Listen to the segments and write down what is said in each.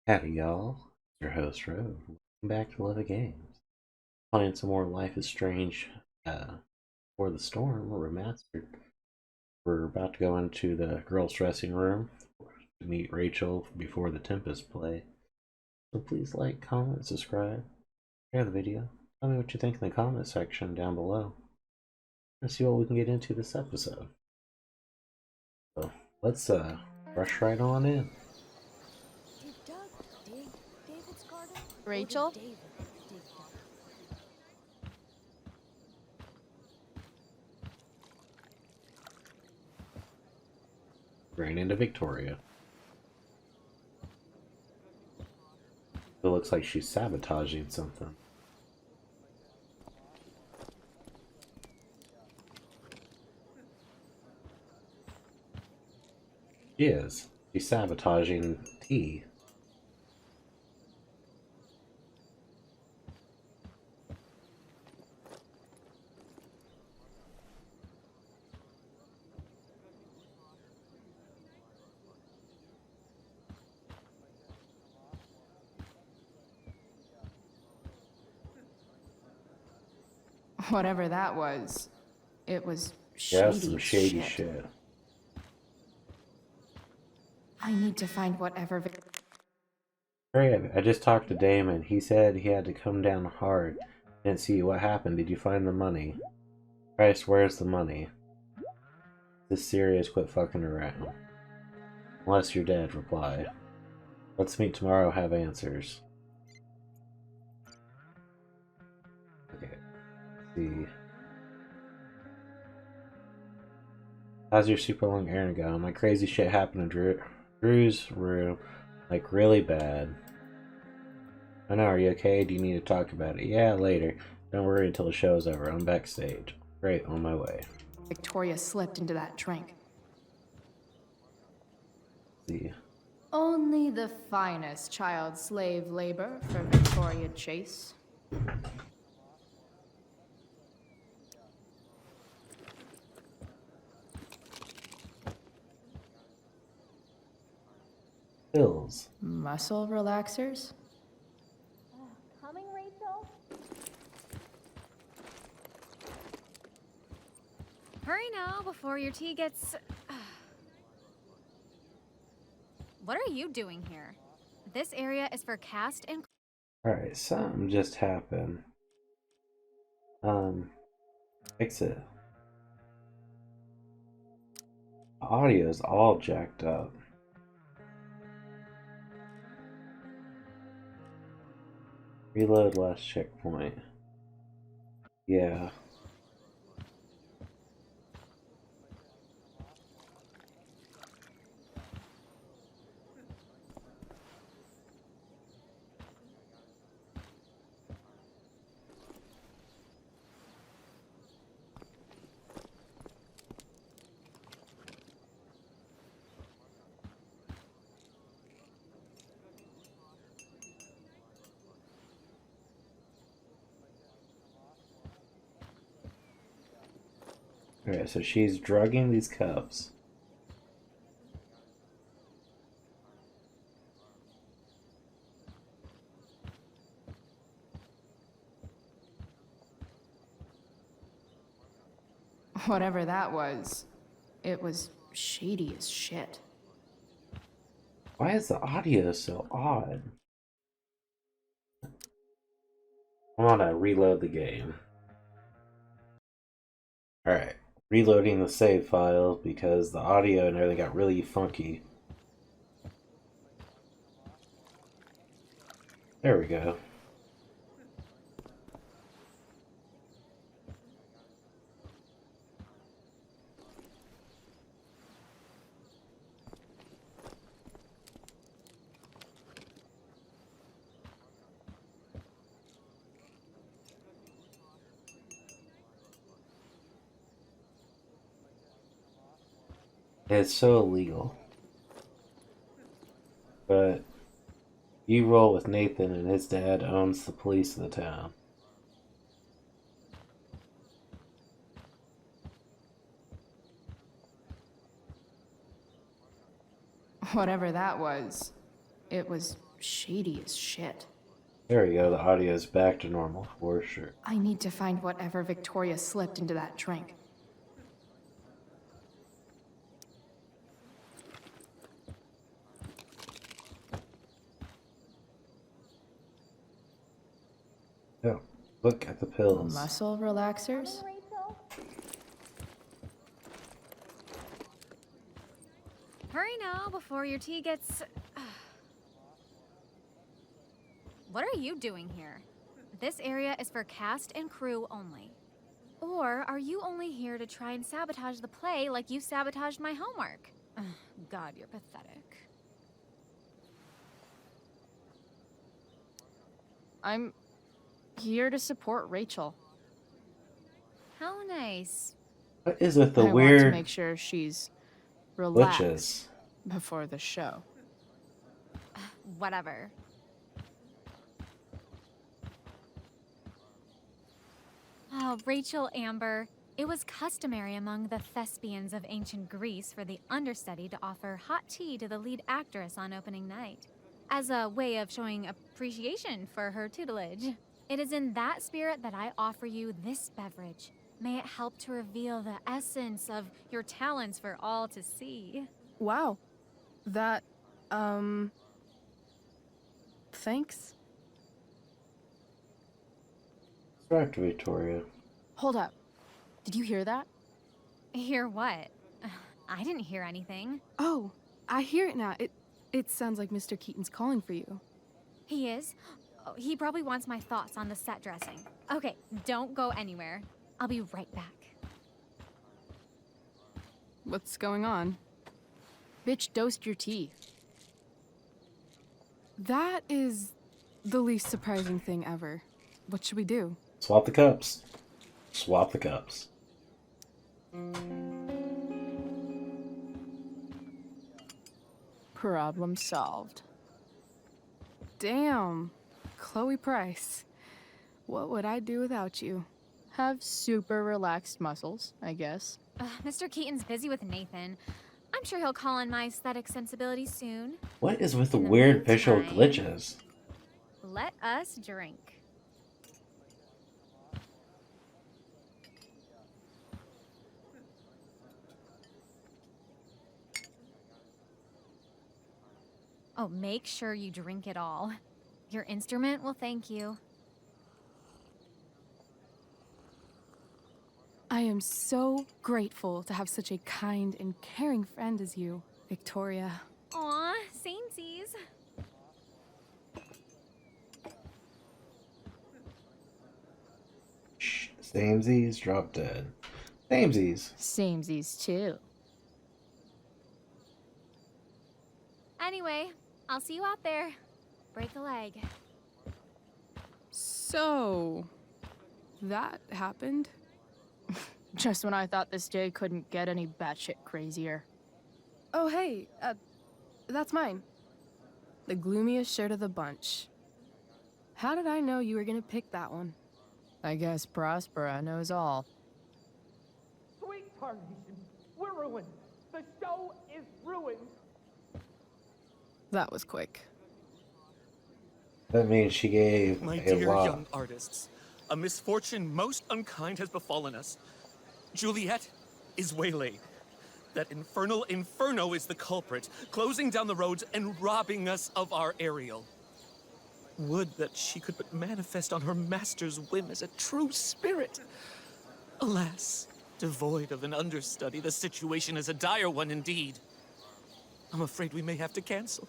Howdy y'all, your host Road. Welcome back to LovettGamez. Playing some more Life is Strange for the Storm Remastered. We're about to go into the girls' dressing room to meet Rachel before the Tempest play. So please like, comment, subscribe, share the video. Tell me what you think in the comment section down below. Let's see what we can get into this episode. So let's rush right on in. Rachel? Ran into Victoria. It looks like she's sabotaging something. She is. She's sabotaging tea. Whatever that was, it was Yeah, shady some as shady shit. shit. I need to find whatever Alright, I just talked to Damon. He said he had to come down hard. Didn't see what happened. Did you find the money? Christ, where's the money? This serious, quit fucking around. Unless you're dead, reply. Let's meet tomorrow, have answers. Okay, let's see. How's your super long errand going? My crazy shit happened in Drew's room. Like, really bad. I know, are you okay? Do you need to talk about it? Yeah, later. Don't worry until the show's over. I'm backstage. Great, on my way. Victoria slipped into that drink. Let's see. Only the finest child slave labor for Victoria Chase. Pills. Muscle relaxers? Coming, Rachel? Hurry now before your tea gets... What are you doing here? This area is for cast and... Alright, something just happened. Fix it. The audio is all jacked up. Reload last checkpoint. Yeah. Okay, so she's drugging these cups. Whatever that was, it was shady as shit. Why is the audio so odd? I want to reload the game. Alright, reloading the save files because the audio and everything got really funky. There we go. It's so illegal. But you roll with Nathan and his dad owns the police of the town. Whatever that was, it was shady as shit. There we go, the audio is back to normal for sure. I need to find whatever Victoria slipped into that drink. Oh, look at the pills. Muscle relaxers? Hurry now before your tea gets... What are you doing here? This area is for cast and crew only. Or are you only here to try and sabotage the play like you sabotaged my homework? God, you're pathetic. I'm here to support Rachel. How nice. What is with the I want to weird make sure she's relaxed glitches? before the show. Whatever. Oh, Rachel Amber. It was customary among the thespians of ancient Greece for the understudy to offer hot tea to the lead actress on opening night, as a way of showing appreciation for her tutelage. It is in that spirit that I offer you this beverage. May it help to reveal the essence of your talents for all to see. Wow. That, thanks. Back to Victoria. Hold up. Did you hear that? Hear what? I didn't hear anything. Oh, I hear it now. It sounds like Mr. Keaton's calling for you. He is? Oh, he probably wants my thoughts on the set dressing. Okay, don't go anywhere. I'll be right back. What's going on? Bitch dosed your tea. That is the least surprising thing ever. What should we do? Swap the cups. Swap the cups. Problem solved. Damn. Chloe Price. What would I do without you? Have super relaxed muscles, I guess. Mr. Keaton's busy with Nathan. I'm sure he'll call on my aesthetic sensibilities soon. What is with the In the weird visual meantime- glitches? Let us drink. Oh, make sure you drink it all. Your instrument will thank you. I am so grateful to have such a kind and caring friend as you, Victoria. Aw, samesies. Shh. Samesies, drop dead. Samesies. Samesies too. Anyway, I'll see you out there. Break a leg. So, that happened? Just when I thought this day couldn't get any batshit crazier. Oh, hey, that's mine. The gloomiest shirt of the bunch. How did I know you were gonna pick that one? I guess Prospera knows all. Sweet Tarnation, we're ruined. The show is ruined. That was quick. That means she gave My a dear lot. young artists, a misfortune most unkind has befallen us. Juliet is waylaid. That infernal Inferno is the culprit, closing down the roads and robbing us of our Ariel. Would that she could but manifest on her master's whim as a true spirit. Alas, devoid of an understudy, the situation is a dire one indeed. I'm afraid we may have to cancel.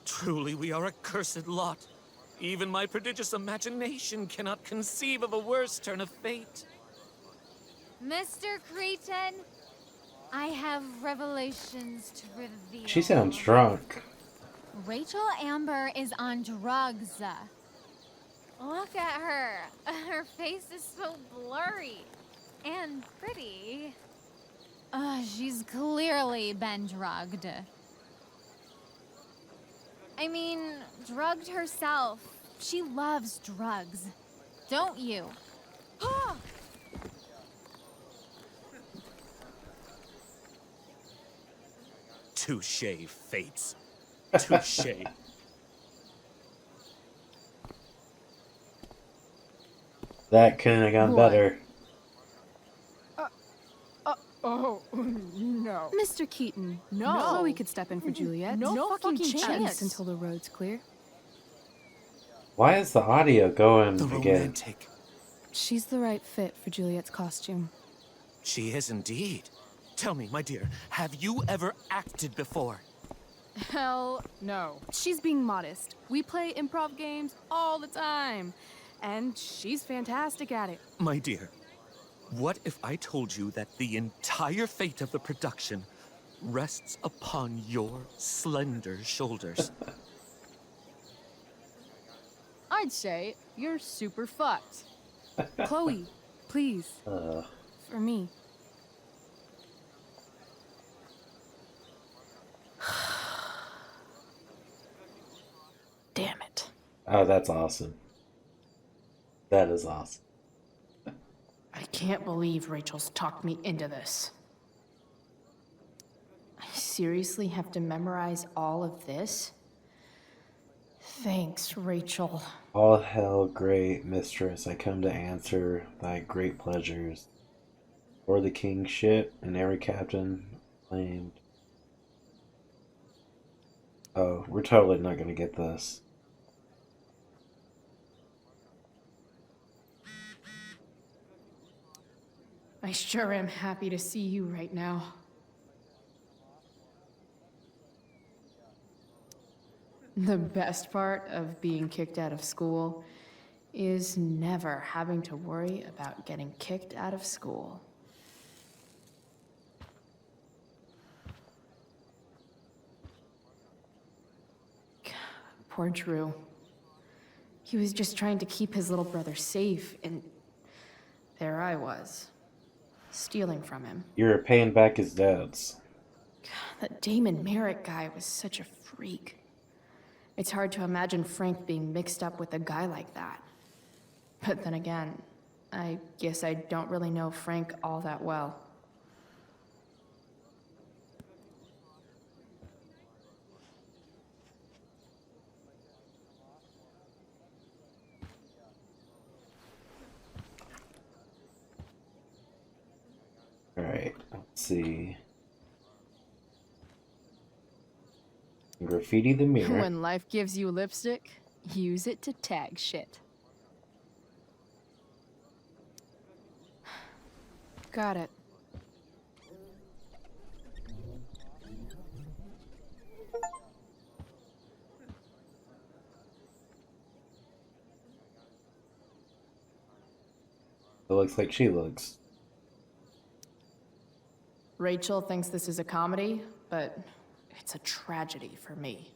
Truly, we are a cursed lot. Even my prodigious imagination cannot conceive of a worse turn of fate. Mr. Cretan, I have revelations to reveal. She sounds drunk. Rachel Amber is on drugs. Look at her. Her face is so blurry and pretty. She's clearly been drugged. I mean, drugged herself. She loves drugs. Don't you? Touche, fates. Touche. That couldn't have gone What? better. Oh, no. Mr. Keaton, No. Chloe could step in for Juliet. No fucking chance. At least until the road's clear. Why is the audio going The again? romantic. She's the right fit for Juliet's costume. She is indeed. Tell me, my dear, have you ever acted before? Hell no. She's being modest. We play improv games all the time. And she's fantastic at it. My dear, what if I told you that the entire fate of the production rests upon your slender shoulders? I'd say you're super fucked. Chloe, please. For me. Damn it. Oh, that's awesome. That is awesome. I can't believe Rachel's talked me into this. I seriously have to memorize all of this? Thanks, Rachel. All hail, great mistress, I come to answer thy great pleasures. For the king's ship and every captain claimed. Oh, we're totally not gonna get this. I sure am happy to see you right now. The best part of being kicked out of school is never having to worry about getting kicked out of school. Poor Drew. He was just trying to keep his little brother safe, and there I was, stealing from him. You were paying back his debts. That Damon Merrick guy was such a freak. It's hard to imagine Frank being mixed up with a guy like that. But then again, I guess I don't really know Frank all that well. Alright, let's see. Graffiti the mirror. When life gives you lipstick, use it to tag shit. Got it. It looks like she looks. Rachel thinks this is a comedy, but it's a tragedy for me.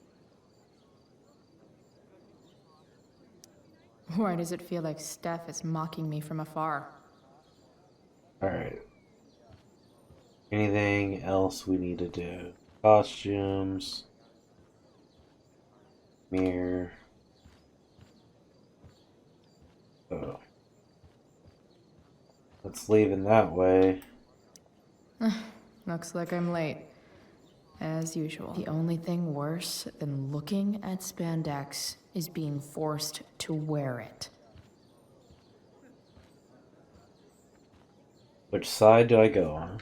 Why does it feel like Steph is mocking me from afar? Alright. Anything else we need to do? Costumes. Mirror. Oh. Let's leave it that way. Looks like I'm late. As usual. The only thing worse than looking at spandex is being forced to wear it. Which side do I go on?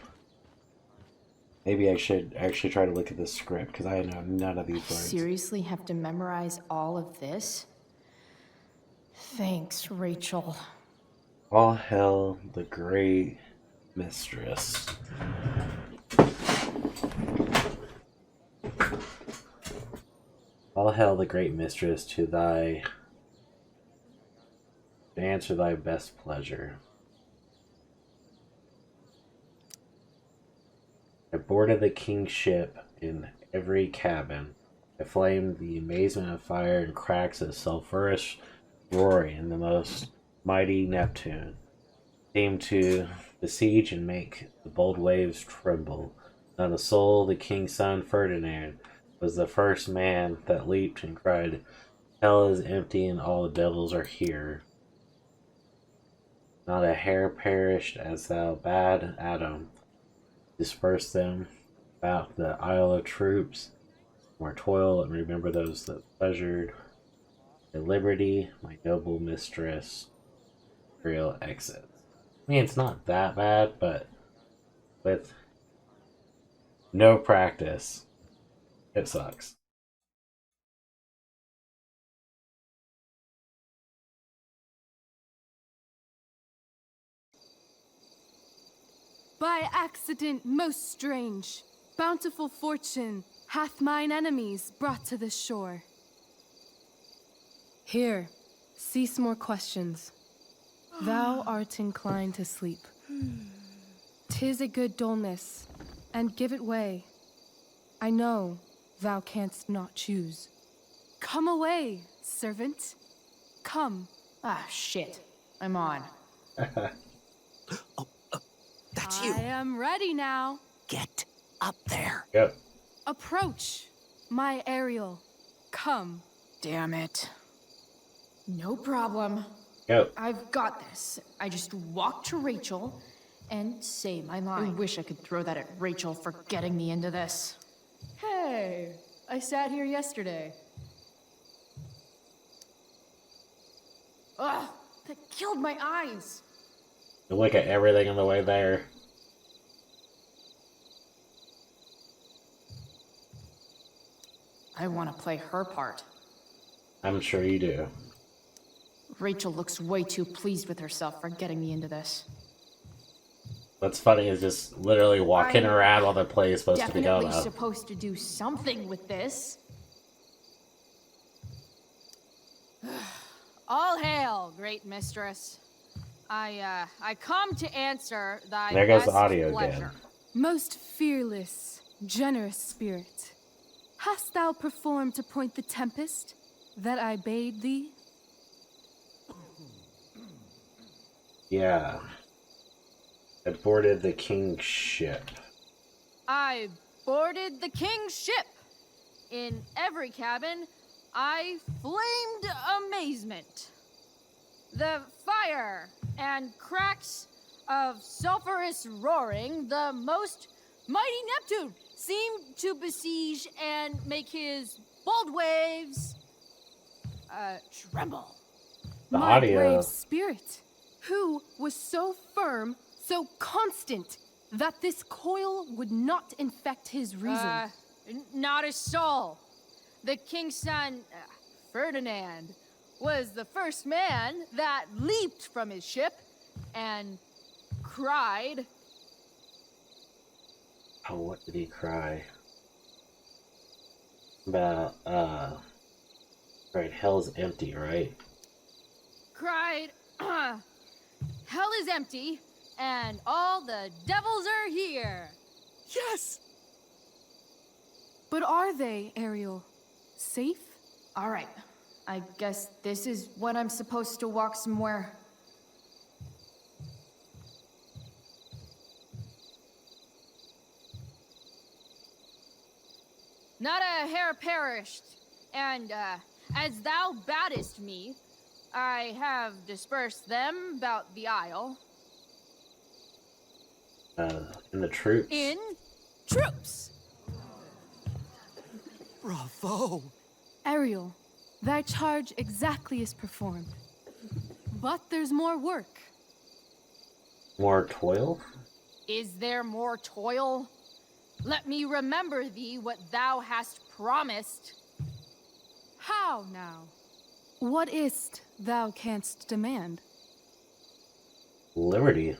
Maybe I should actually try to look at the script, because I know none of these words. Seriously have to memorize all of this? Thanks, Rachel. All hail the great mistress. All hail the great mistress to answer thy best pleasure. I boarded the king's ship in every cabin. I flamed the amazement of fire and cracks of sulphurous roaring in the most mighty Neptune. Seemed to besiege and make the bold waves tremble. Not a soul, the king's son Ferdinand was the first man that leaped and cried, "Hell is empty and all the devils are here." Not a hair perished as thou bade Adam disperse them about the Isle of Troops, more toil and remember those that pleasured. In liberty, my noble mistress, real exits. I mean, it's not that bad, but with no practice, it sucks. By accident most strange, bountiful fortune hath mine enemies brought to this shore. Here, cease more questions. Thou art inclined to sleep. 'Tis a good dullness, and give it way. I know thou canst not choose. Come away, servant. Come. Ah, shit. I'm on. That's you. I am ready now. Get up there. Yep. Approach, my Ariel. Come. Damn it. No problem. Yep. I've got this. I just walk to Rachel and say my line. I wish I could throw that at Rachel for getting me into this. Hey, I sat here yesterday. Ugh, that killed my eyes. You look at everything on the way there. I want to play her part. I'm sure you do. Rachel looks way too pleased with herself for getting me into this. What's funny is just literally walking I'm around while the play is supposed to be going Definitely on. supposed to do something with this. All hail, great mistress. I come to answer thy There goes the best audio pleasure. again. Most fearless, generous spirit, hast thou performed to point the tempest that I bade thee? Yeah. It boarded the king's ship. I boarded the king's ship. In every cabin, I flamed amazement. The fire and cracks of sulphurous roaring, the most mighty Neptune seemed to besiege and make his bold waves tremble. The My audio. brave spirit, who was so firm, so constant, that this coil would not infect his reason. Not a soul. The king's son, Ferdinand, was the first man that leaped from his ship and cried. Oh, what did he cry? About, right, hell's empty, right? Cried, hell is empty, and all the devils are here. Yes! But are they, Ariel? Safe? All right. I guess this is when I'm supposed to walk somewhere. Not a hair perished, and as thou baddest me, I have dispersed them about the isle. In the troops. In troops! Bravo! Ariel, thy charge exactly is performed. But there's more work. More toil? Is there more toil? Let me remember thee what thou hast promised. How now? What is't thou canst demand? Liberty.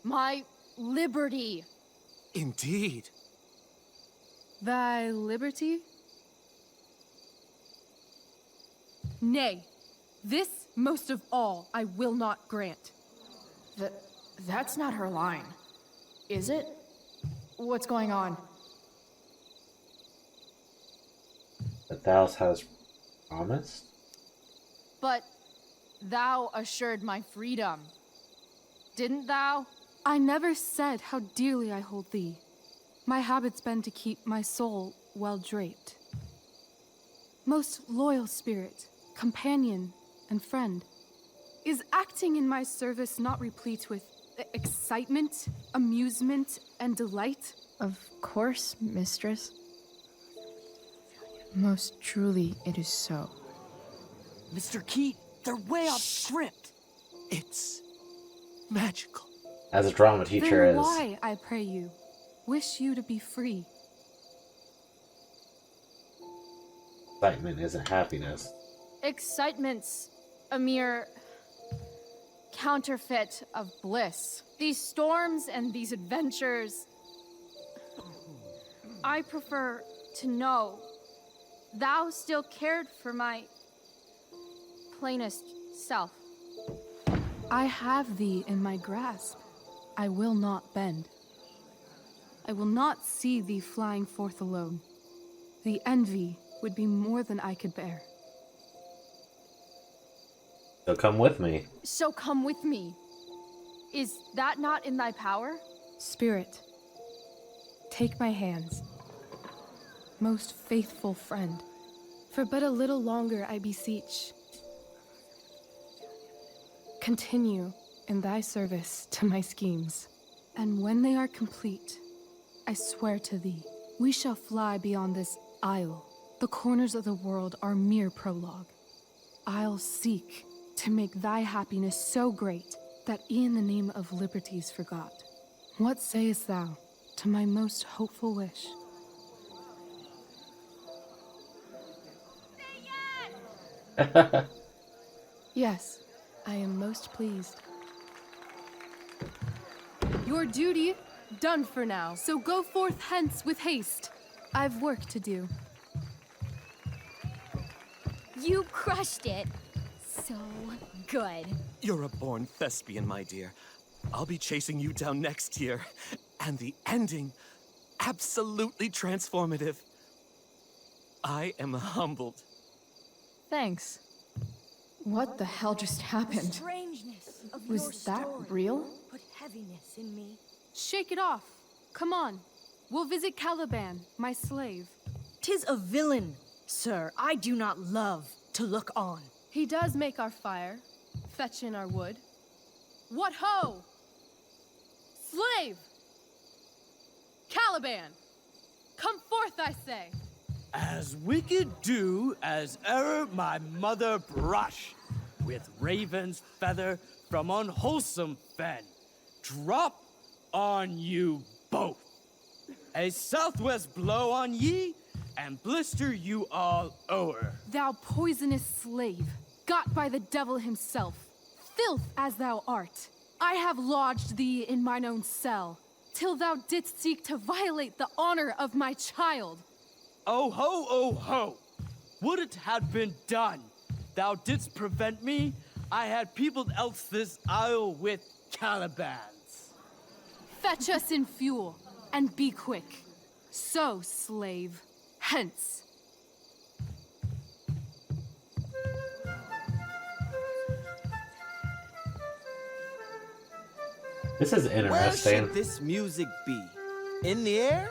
My liberty. Indeed. Thy liberty? Nay, this most of all I will not grant. That's not her line, is it? What's going on? That thou hast promised? But thou assured my freedom, didn't thou? I never said how dearly I hold thee. My habit's been to keep my soul well draped. Most loyal spirit, companion, and friend, is acting in my service not replete with excitement, amusement, and delight? Of course, mistress. Most truly, it is so. Mr. Keat, they're way off script. It's magical. As a drama teacher, Then is why, I pray you, wish you to be free? excitement isn't happiness. Excitement's a mere counterfeit of bliss. These storms and these adventures, I prefer to know thou still cared for my plainest self. I have thee in my grasp. I will not bend. I will not see thee flying forth alone. The envy would be more than I could bear. So come with me. So come with me. Is that not in thy power? Spirit, take my hands. Most faithful friend, for but a little longer I beseech. Continue in thy service to my schemes, and when they are complete, I swear to thee, we shall fly beyond this isle. The corners of the world are mere prologue. I'll seek to make thy happiness so great that e'en the name of liberty's forgot. What sayest thou to my most hopeful wish? Yes, I am most pleased. Your duty done for now, so go forth hence with haste. I've work to do. You crushed it. So good. You're a born thespian, my dear. I'll be chasing you down next year. And the ending, absolutely transformative. I am humbled. Thanks. What the hell just happened? Strangeness of Was your that story real? Put heaviness in me. Shake it off. Come on. We'll visit Caliban, my slave. 'Tis a villain, sir, I do not love to look on. He does make our fire, fetch in our wood. What ho! Slave! Caliban! Come forth, I say! As wicked do as e'er my mother brush, with raven's feather from unwholesome fen, drop on you both. A southwest blow on ye, and blister you all o'er. Thou poisonous slave, got by the devil himself, filth as thou art, I have lodged thee in mine own cell, till thou didst seek to violate the honor of my child. Oh ho, oh ho! Would it had been done! Thou didst prevent me, I had peopled else this isle with Calibans. Fetch us in fuel, and be quick. So, slave, hence. This is Where interesting. should this music be? In the air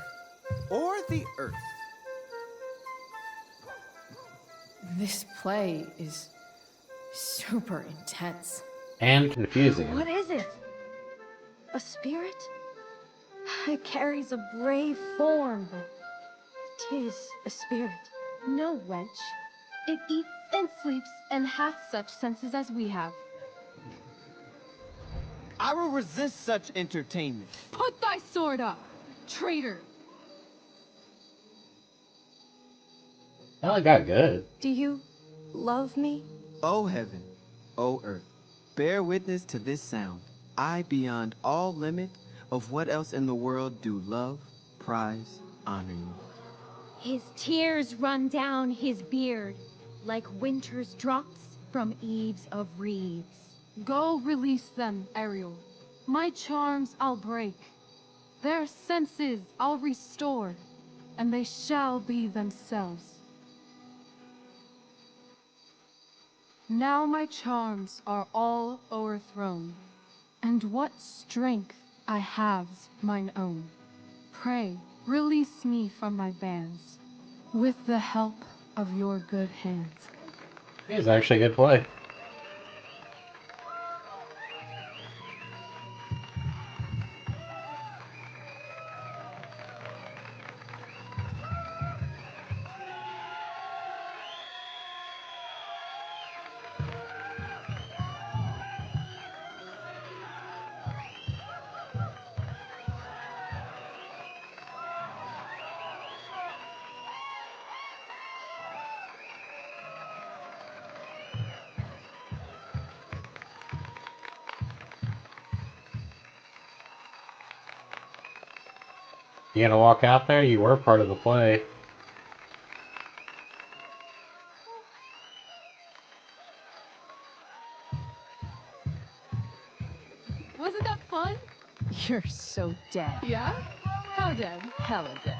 or the earth? This play is super intense. And confusing. What is it? A spirit? It carries a brave form, but 'tis a spirit. No, wench. It eats and sleeps and hath such senses as we have. I will resist such entertainment. Put thy sword up, traitor! Oh, it got good. Do you love me? O heaven, O earth, bear witness to this sound. I beyond all limit of what else in the world do love, prize, honor you. His tears run down his beard like winter's drops from eaves of reeds. Go release them, Ariel. My charms I'll break. Their senses I'll restore, and they shall be themselves. Now my charms are all o'erthrown, and what strength I have's mine own. Pray, release me from my bands, with the help of your good hands. It's actually a good play. You gonna walk out there? You were part of the play. Wasn't that fun? You're so dead. Yeah? How dead? Hella dead.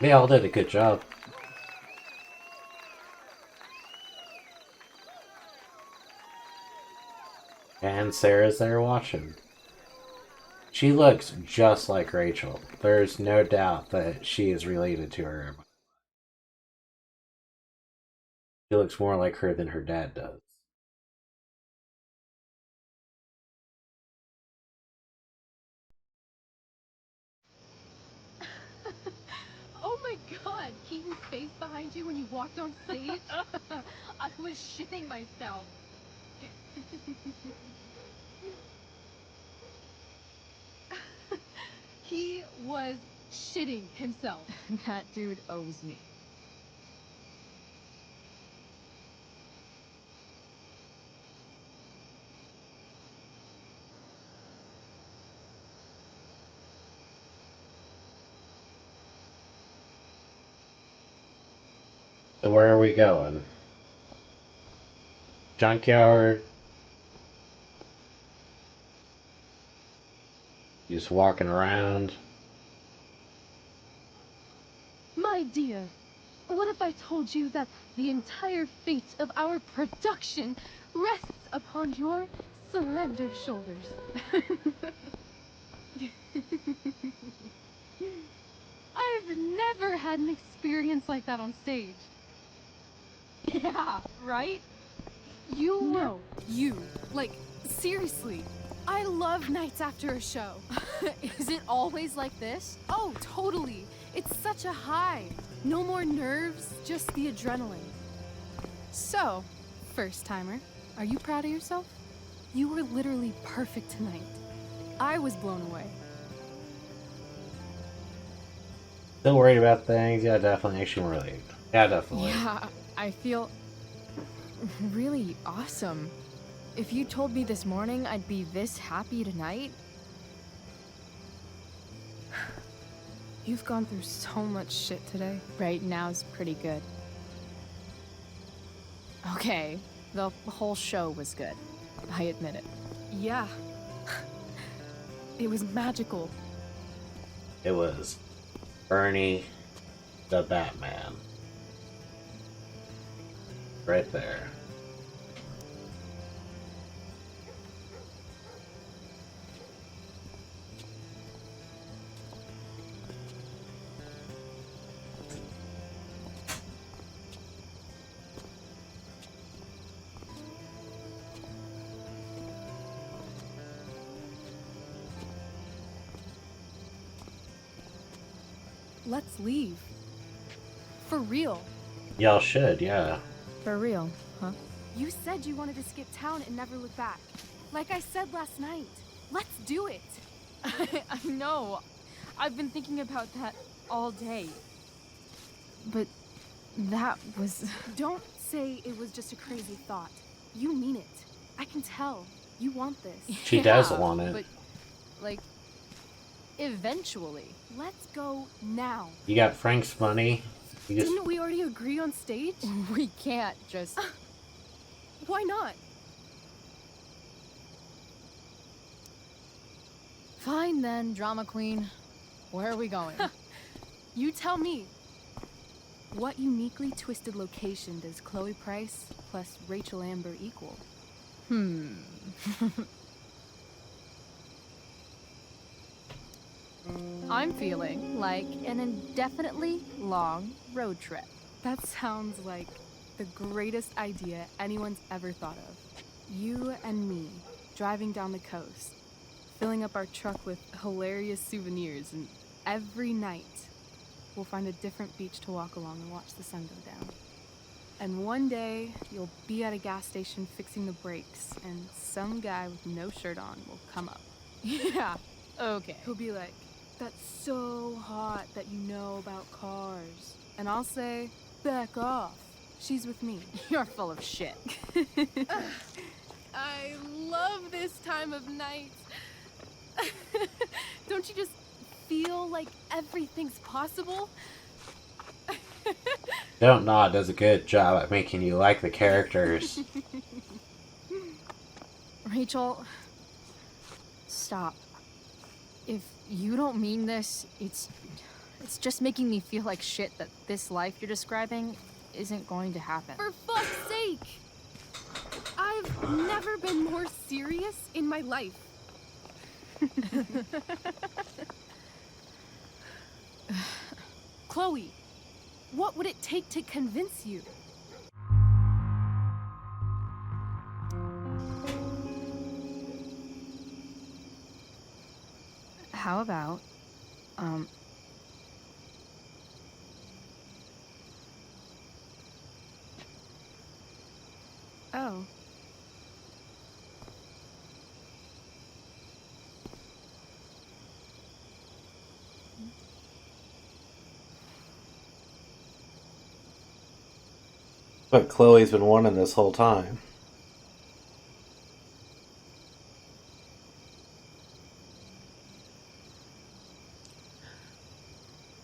They all did a good job. And Sarah's there watching. She looks just like Rachel. There's no doubt that she is related to her. She looks more like her than her dad does. Oh my god, Keaton's face behind you when you walked on stage? I was shitting myself. He was shitting himself. That dude owes me. So where are we going? Junkyard? Just walking around? My dear, what if I told you that the entire fate of our production rests upon your slender shoulders? I've never had an experience like that on stage. Yeah, right? You No, you. Like, seriously. I love nights after a show. Is it always like this? Oh, totally. It's such a high. No more nerves, just the adrenaline. So, first timer, are you proud of yourself? You were literally perfect tonight. I was blown away. Still worried about things? Yeah, definitely. Action related. Yeah, definitely. Yeah, I feel really awesome. If you told me this morning I'd be this happy tonight, you've gone through so much shit today. Right now's pretty good. Okay, the whole show was good. I admit it. Yeah. It was magical. It was Bernie the Batman. Right there. Let's leave. For real. Y'all should, yeah. For real, huh? You said you wanted to skip town and never look back. Like I said last night. Let's do it. I know. I've been thinking about that all day. But that was... Don't say it was just a crazy thought. You mean it. I can tell. You want this. She does want it. But, like, eventually. Let's go now. You got Frank's money. You just Didn't we already agree on stage? We can't just... Why not? Fine then, drama queen. Where are we going? You tell me. What uniquely twisted location does Chloe Price plus Rachel Amber equal? I'm feeling like an indefinitely long road trip. That sounds like the greatest idea anyone's ever thought of. You and me, driving down the coast, filling up our truck with hilarious souvenirs, and every night we'll find a different beach to walk along and watch the sun go down. And one day you'll be at a gas station fixing the brakes, and some guy with no shirt on will come up. Yeah, okay. He'll be like, "That's so hot that you know about cars." And I'll say, Back off. She's with me. You're full of shit. I love this time of night. Don't you just feel like everything's possible? Don't Nod does a good job at making you like the characters. Rachel, stop. If you don't mean this, it's just making me feel like shit that this life you're describing isn't going to happen. For fuck's sake! I've never been more serious in my life. Chloe, what would it take to convince you? How about, Oh. But Chloe's been wanting this whole time.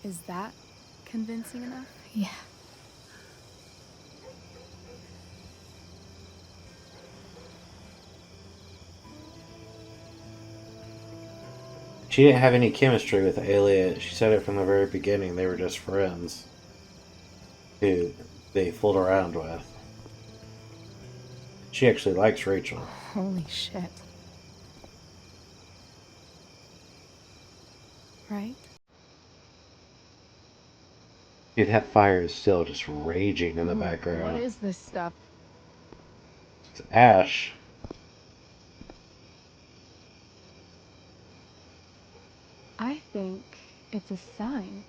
Is that convincing enough? yeah. She didn't have any chemistry with Elliot. She said it from the very beginning. They were just friends who they fooled around with. She actually likes Rachel. Holy shit. Right? Dude, that fire is still just raging in the background. What is this stuff? It's ash. I think it's a sign.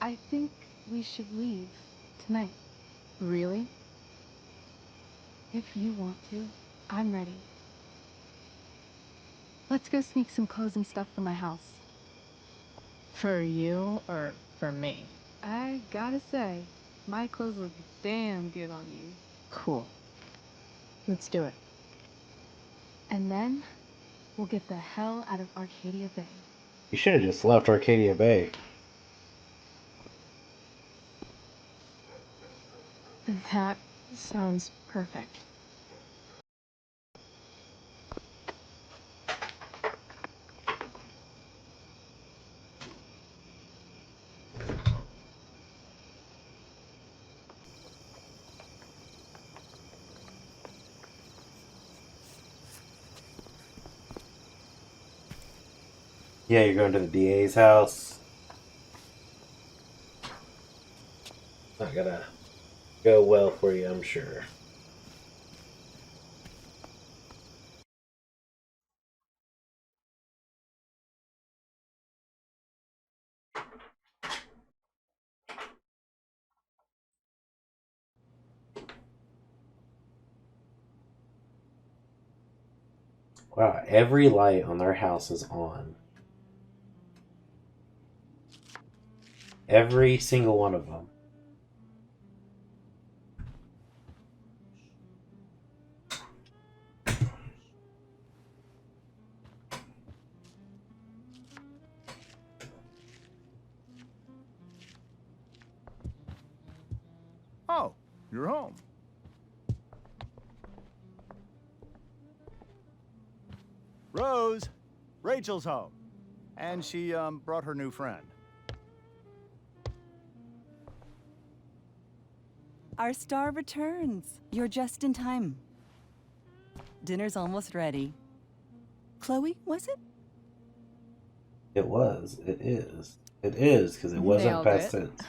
I think we should leave tonight. Really? If you want to, I'm ready. Let's go sneak some clothes and stuff from my house. For you or for me? I gotta say, my clothes look damn good on you. Cool. Let's do it. And then, we'll get the hell out of Arcadia Bay. You should have just left Arcadia Bay. That sounds perfect. Yeah, you're going to the DA's house. Not gonna go well for you, I'm sure. Wow, every light on their house is on. Every single one of them. Oh, you're home. Rose, Rachel's home. And she, brought her new friend. Our star returns. You're just in time. Dinner's almost ready. Chloe, was it? It was. It is. It is, because it wasn't Nailed past it. tense.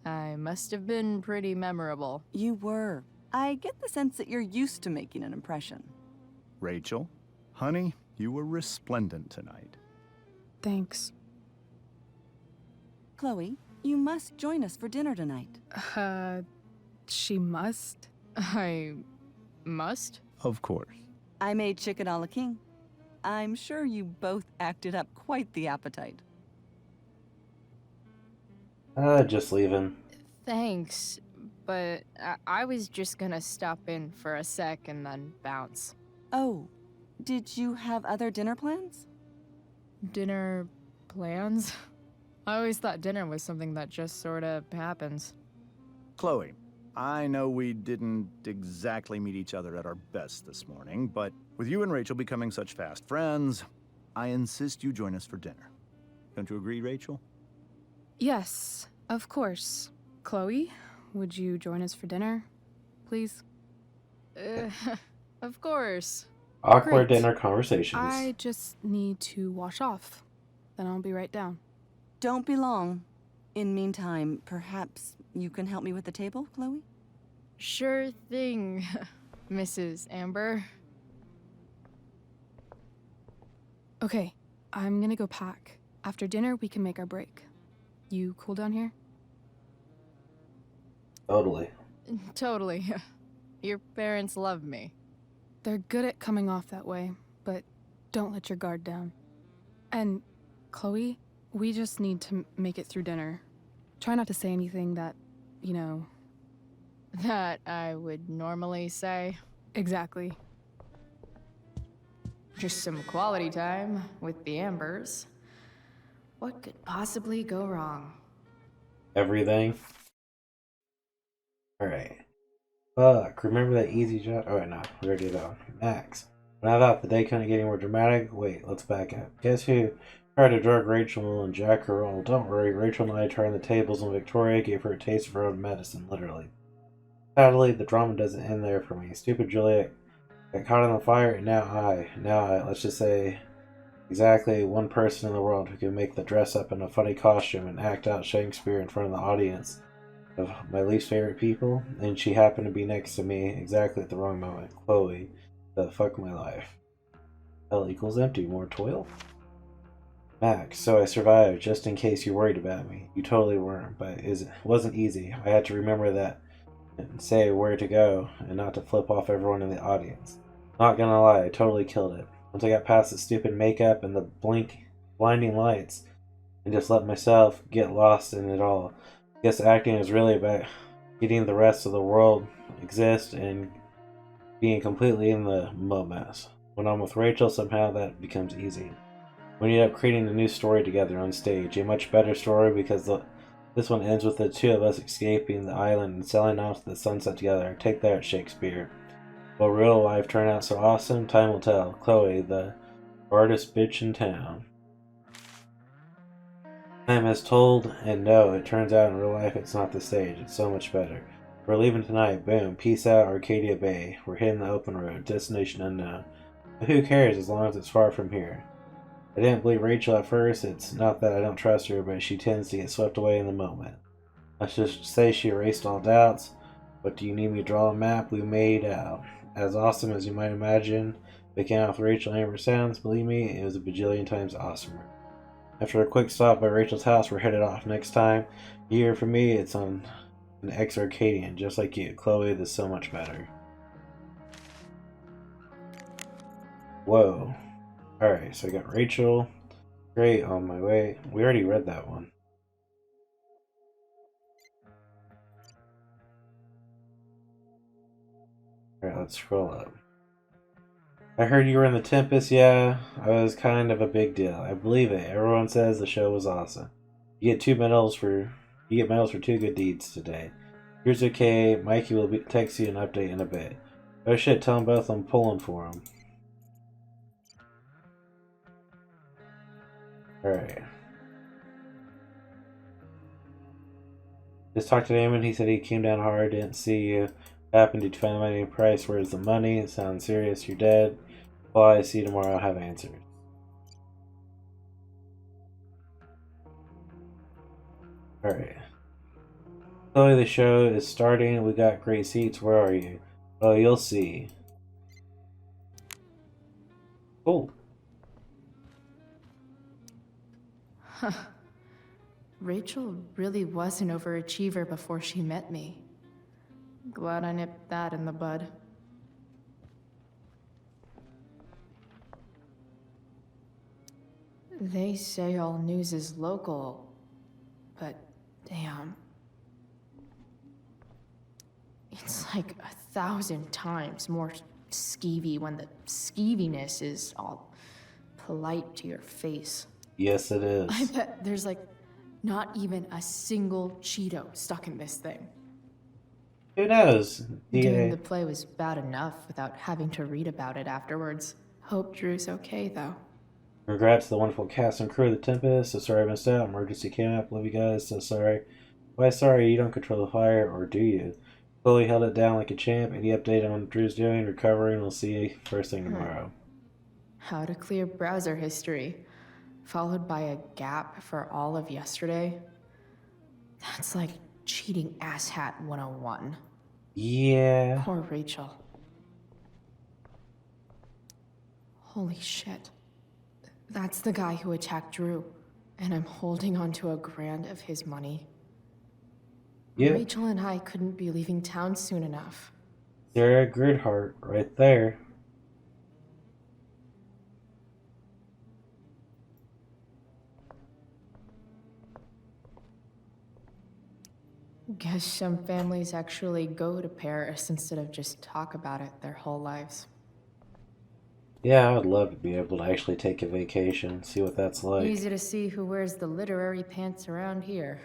I must have been pretty memorable. You were. I get the sense that you're used to making an impression. Rachel, honey, you were resplendent tonight. Thanks. Chloe, you must join us for dinner tonight. She must? I must? Of course. I made chicken a la king. I'm sure you both acted up quite the appetite. Just leaving. Thanks, but I was just gonna stop in for a sec and then bounce. Oh, did you have other dinner plans? Dinner plans? I always thought dinner was something that just sorta happens. Chloe, I know we didn't exactly meet each other at our best this morning, but with you and Rachel becoming such fast friends, I insist you join us for dinner. Don't you agree, Rachel? Yes, of course. Chloe, would you join us for dinner, please? Of course. Awkward Great. dinner conversations. I just need to wash off. Then I'll be right down. Don't be long. In meantime, perhaps you can help me with the table, Chloe? Sure thing, Mrs. Amber. Okay, I'm gonna go pack. After dinner, we can make our break. You cool down here? Totally. Totally. Your parents love me. They're good at coming off that way, but don't let your guard down. And, Chloe, we just need to make it through dinner. Try not to say anything that, you know... That I would normally say. Exactly. Just some quality time with the Ambers. What could possibly go wrong? Everything. Alright. Fuck, remember that easy job? Oh, wait, no, we already did that one. Max. When I thought the day couldn't get any more dramatic, wait, let's back up. Guess who tried to drug Rachel and jack her all? Don't worry, Rachel and I turned the tables and Victoria gave her a taste of her own medicine, literally. Sadly, the drama doesn't end there for me. Stupid Juliet got caught in the fire, and now I, let's just say, exactly one person in the world who can make the dress up in a funny costume and act out Shakespeare in front of the audience of my least favorite people, and she happened to be next to me exactly at the wrong moment. Chloe, the fuck my life. Hell equals empty, more toil? Max, so I survived, just in case you worried about me. You totally weren't, but it wasn't easy. I had to remember that and say where to go, and not to flip off everyone in the audience. Not gonna lie, I totally killed it. Once I got past the stupid makeup and the blinding lights, and just let myself get lost in it all. I guess acting is really about getting the rest of the world exist and being completely in the moment. When I'm with Rachel, somehow that becomes easy. We ended up creating a new story together on stage, a much better story because this one ends with the two of us escaping the island and sailing off to the sunset together. Take that, Shakespeare. Will real life turn out so awesome? Time will tell. Chloe, the hardest bitch in town. Time has told, and no, it turns out in real life it's not the stage. It's so much better. We're leaving tonight. Boom. Peace out, Arcadia Bay. We're hitting the open road. Destination unknown. But who cares as long as it's far from here? I didn't believe Rachel at first. It's not that I don't trust her, but she tends to get swept away in the moment. Let's just say she erased all doubts. But do you need me to draw a map? We made out. As awesome as you might imagine, making out with Rachel Amber sounds, believe me, it was a bajillion times awesomer. After a quick stop by Rachel's house, we're headed off. Next time you hear from me, it's on an ex-Arcadian, just like you. Chloe, this is so much better. Whoa. Alright, so I got Rachel. Great, on my way. We already read that one. Alright, let's scroll up. I heard you were in the Tempest, yeah. I was kind of a big deal. I believe it. Everyone says the show was awesome. You get medals for two good deeds today. Here's okay. Mikey will text you an update in a bit. Oh shit, tell them both I'm pulling for them. Alright. Just talked to Damon. He said he came down hard, didn't see you. Happened to find money price. Where's the money? It sounds serious. You're dead. Bye. See you tomorrow. I'll have answers. Alright. Slowly the show is starting. We got great seats. Where are you? Oh, you'll see. Cool. Huh. Rachel really was an overachiever before she met me. Glad I nipped that in the bud. They say all news is local, but damn. It's like 1,000 times more skeevy when the skeeviness is all polite to your face. Yes, it is. I bet there's like not even a single Cheeto stuck in this thing. Who knows? Doing the DNA. play was bad enough without having to read about it afterwards. Hope Drew's okay, though. Congrats to the wonderful cast and crew of The Tempest. So sorry I missed out. Emergency came up. Love you guys. So sorry. Why sorry? You don't control the fire, or do you? Chloe held it down like a champ. Any update on what Drew's doing? Recovering. We'll see you first thing tomorrow. How to clear browser history, followed by a gap for all of yesterday. That's like cheating asshat 101. Yeah. Poor Rachel. Holy shit. That's the guy who attacked Drew, and I'm holding onto a grand of his money. Yeah. Rachel and I couldn't be leaving town soon enough. Sarah Gridhart, right there. Guess some families actually go to Paris instead of just talk about it their whole lives. Yeah, I would love to be able to actually take a vacation, see what that's like. Easy to see who wears the literary pants around here.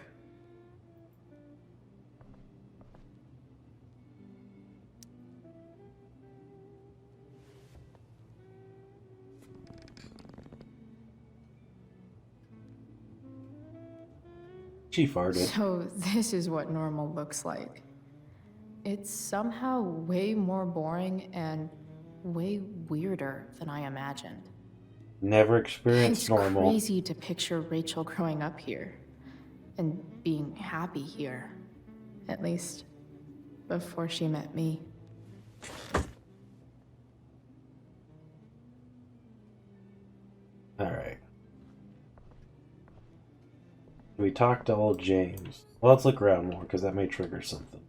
She farted. So this is what normal looks like. It's somehow way more boring and way weirder than I imagined. Never experienced It's normal. crazy to picture Rachel growing up here and being happy here. At least before she met me. Alright. We talked to old James. Well, let's look around more, because that may trigger something.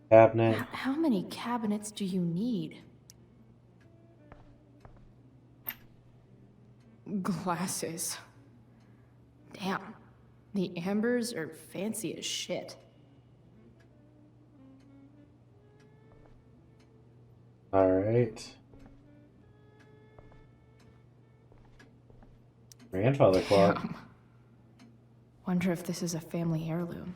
Cabinet. How many cabinets do you need? Glasses. Damn. The ambers are fancy as shit. Alright. Grandfather clock. Damn. Wonder if this is a family heirloom.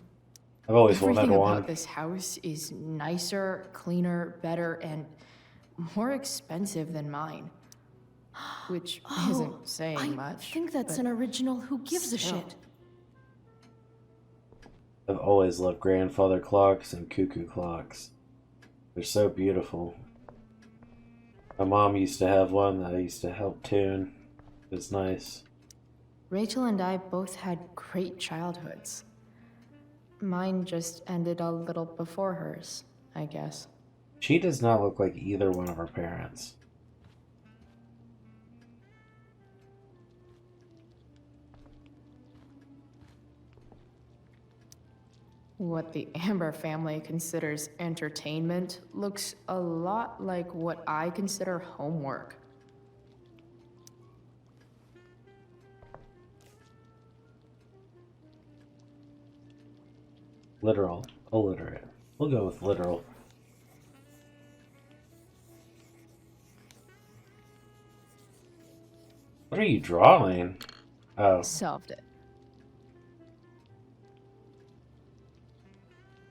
I've always wanted Everything one. about this house is nicer, cleaner, better, and more expensive than mine. Which isn't saying much. I think that's an original Who Gives a Shit. I've always loved grandfather clocks and cuckoo clocks. They're so beautiful. My mom used to have one that I used to help tune. It was nice. Rachel and I both had great childhoods. Mine just ended a little before hers, I guess. She does not look like either one of her parents. What the Amber family considers entertainment looks a lot like what I consider homework. Literal. Illiterate. We'll go with literal. What are you drawing? Oh. Solved it.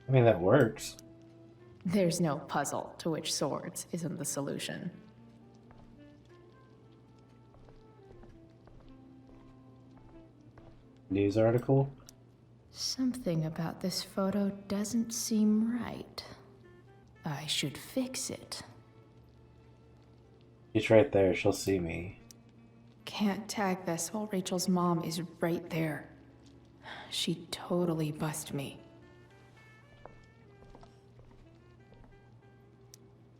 I mean, that works. There's no puzzle to which swords isn't the solution. News article? Something about this photo doesn't seem right. I should fix it. She's right there. She'll see me. Can't tag this while Rachel's mom is right there. She'd totally bust me.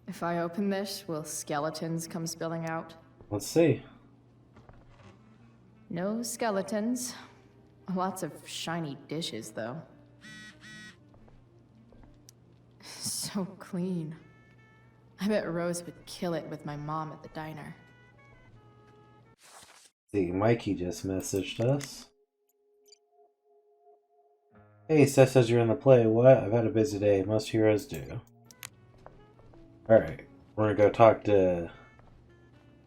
If I open this, will skeletons come spilling out? Let's see. No skeletons. Lots of shiny dishes, though. So clean. I bet Rose would kill it with my mom at the diner. See, Mikey just messaged us. Hey, Seth says you're in the play. What? I've had a busy day. Most heroes do. Alright. We're gonna go talk to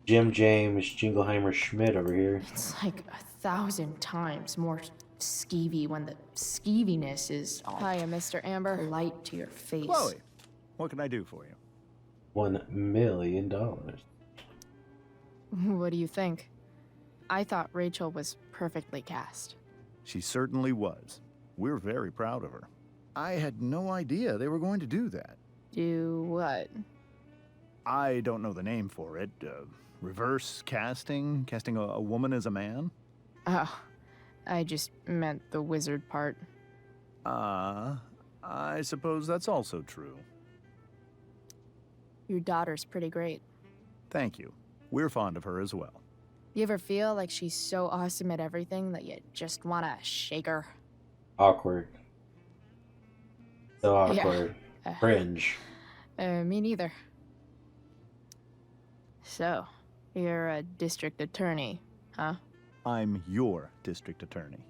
Jim James Jingleheimer Schmidt over here. It's like 1,000 times more skeevy when the skeeviness is all Hiya, Mr. Amber. Polite to your face. Chloe, what can I do for you? $1 million. What do you think? I thought Rachel was perfectly cast. She certainly was. We're very proud of her. I had no idea they were going to do that. Do what? I don't know the name for it. Reverse casting? Casting a woman as a man? Oh, I just meant the wizard part. I suppose that's also true. Your daughter's pretty great. Thank you. We're fond of her as well. You ever feel like she's so awesome at everything that you just want to shake her? Awkward. So awkward. Yeah. Cringe. Me neither. So, you're a district attorney, huh? I'm your district attorney.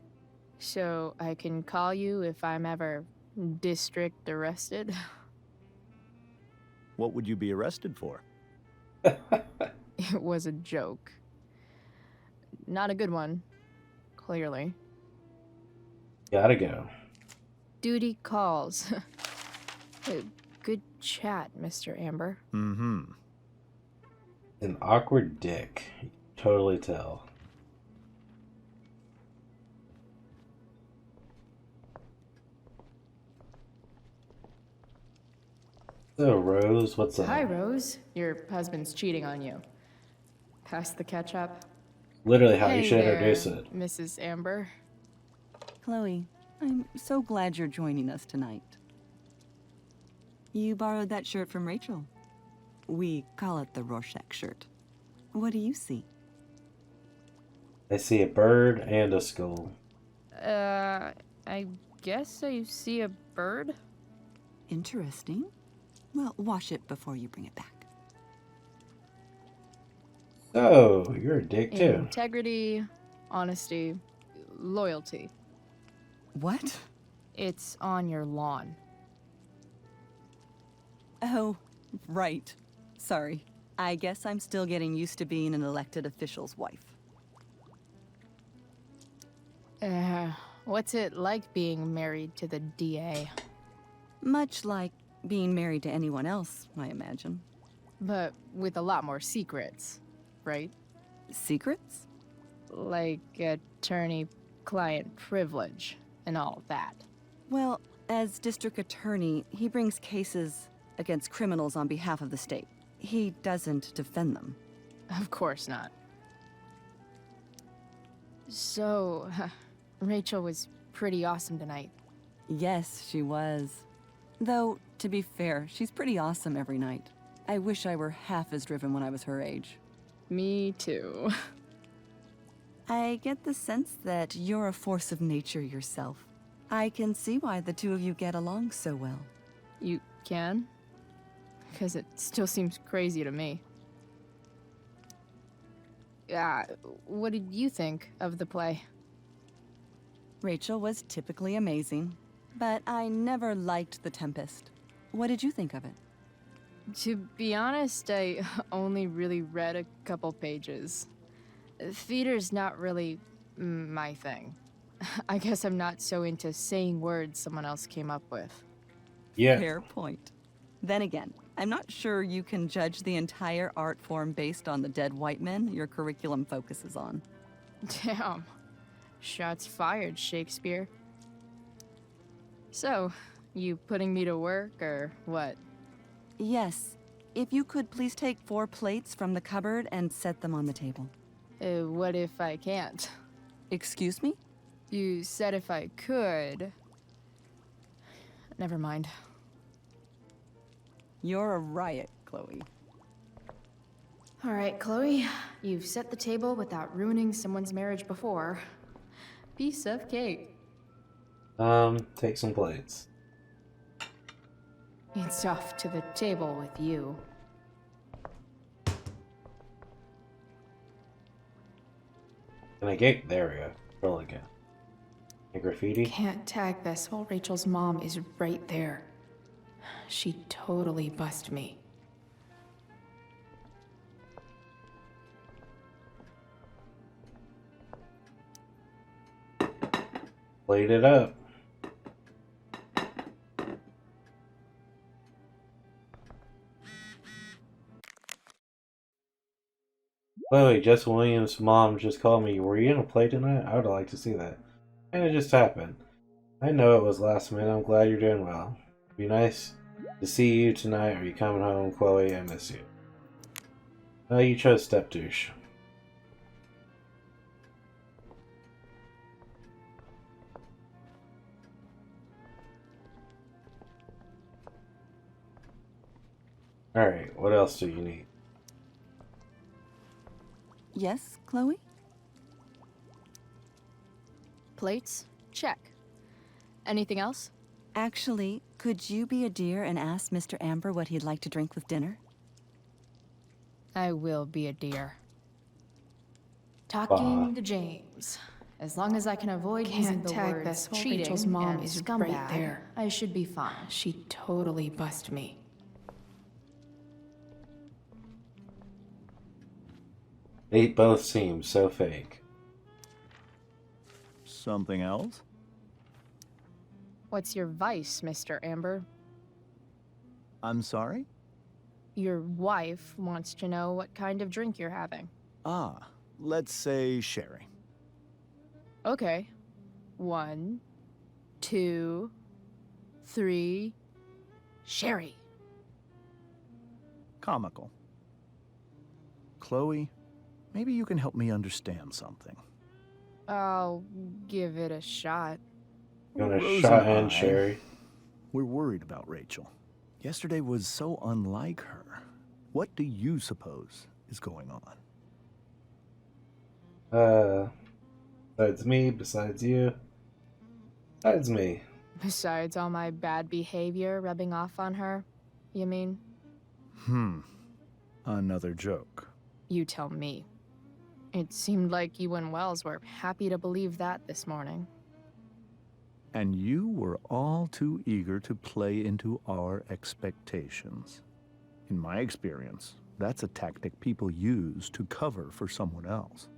So, I can call you if I'm ever district arrested? What would you be arrested for? It was a joke. Not a good one, clearly. Gotta go. Duty calls. Good chat, Mr. Amber. Mm-hmm. An awkward dick. You can totally tell. So, Rose, what's up? Hi, Rose. Your husband's cheating on you. Pass the ketchup. Literally how Hey you should there, introduce it. Mrs. Amber. Chloe, I'm so glad you're joining us tonight. You borrowed that shirt from Rachel. We call it the Rorschach shirt. What do you see? I see a bird and a skull. I guess I see a bird? Interesting. Well, wash it before you bring it back. So, you're a dick too. Integrity, honesty, loyalty. What? It's on your lawn. Oh, right. Sorry. I guess I'm still getting used to being an elected official's wife. What's it like being married to the DA? Much like being married to anyone else, I imagine. But with a lot more secrets, right? Secrets? Like attorney-client privilege and all that. Well, as district attorney, he brings cases against criminals on behalf of the state. He doesn't defend them. Of course not. So, Rachel was pretty awesome tonight. Yes, she was. Though, to be fair, she's pretty awesome every night. I wish I were half as driven when I was her age. Me too. I get the sense that you're a force of nature yourself. I can see why the two of you get along so well. You can? Because it still seems crazy to me. What did you think of the play? Rachel was typically amazing, but I never liked The Tempest. What did you think of it? To be honest, I only really read a couple pages. Theater's not really my thing. I guess I'm not so into saying words someone else came up with. Yeah. Fair point. Then again, I'm not sure you can judge the entire art form based on the dead white men your curriculum focuses on. Damn. Shots fired, Shakespeare. So, you putting me to work, or what? Yes. If you could please take 4 plates from the cupboard and set them on the table. What if I can't? Excuse me? You said if I could. Never mind. You're a riot, Chloe. All right, Chloe. You've set the table without ruining someone's marriage before. Piece of cake. Take some plates. It's off to the table with you. And I gate. There we go. Roll again. graffiti? Can't tag this while Rachel's mom is right there. She'd totally bust me. Played it up. Chloe, Jess Williams' mom just called me. Were you gonna play tonight? I would like to see that. And it just happened. I know it was last minute. I'm glad you're doing well. It'd be nice to see you tonight. Are you coming home, Chloe? I miss you. You chose step douche. Alright, what else do you need? Yes, Chloe? Plates? Check. Anything else? Actually, could you be a dear and ask Mr. Amber what he'd like to drink with dinner? I will be a dear. Talking to James. As long as I can avoid using the tag words this while cheating Rachel's mom and is scumbag, right there. I should be fine. She'd totally bust me. They both seem so fake. Something else? What's your vice, Mr. Amber? I'm sorry? Your wife wants to know what kind of drink you're having. Ah, let's say sherry. Okay. 1, 2, 3. Sherry. Comical. Chloe, maybe you can help me understand something. I'll give it a shot. You want a Rose shot and and I, sherry? We're worried about Rachel. Yesterday was so unlike her. What do you suppose is going on? Besides me, besides you, besides me. Besides all my bad behavior rubbing off on her, you mean? Another joke. You tell me. It seemed like you and Wells were happy to believe that this morning. And you were all too eager to play into our expectations. In my experience, that's a tactic people use to cover for someone else.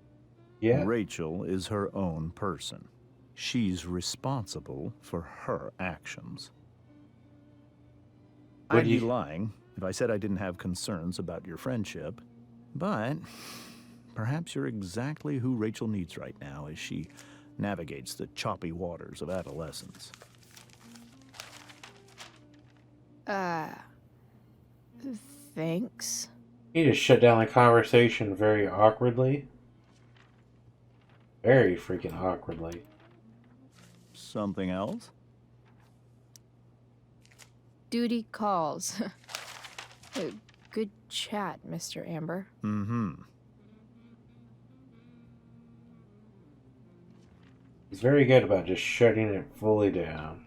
Yeah. Rachel is her own person. She's responsible for her actions. I'd be lying if I said I didn't have concerns about your friendship, but perhaps you're exactly who Rachel needs right now as she navigates the choppy waters of adolescence. Thanks. He just shut down the conversation very awkwardly. Very freaking awkwardly. Something else? Duty calls. Good chat, Mr. Amber. He's very good about just shutting it fully down.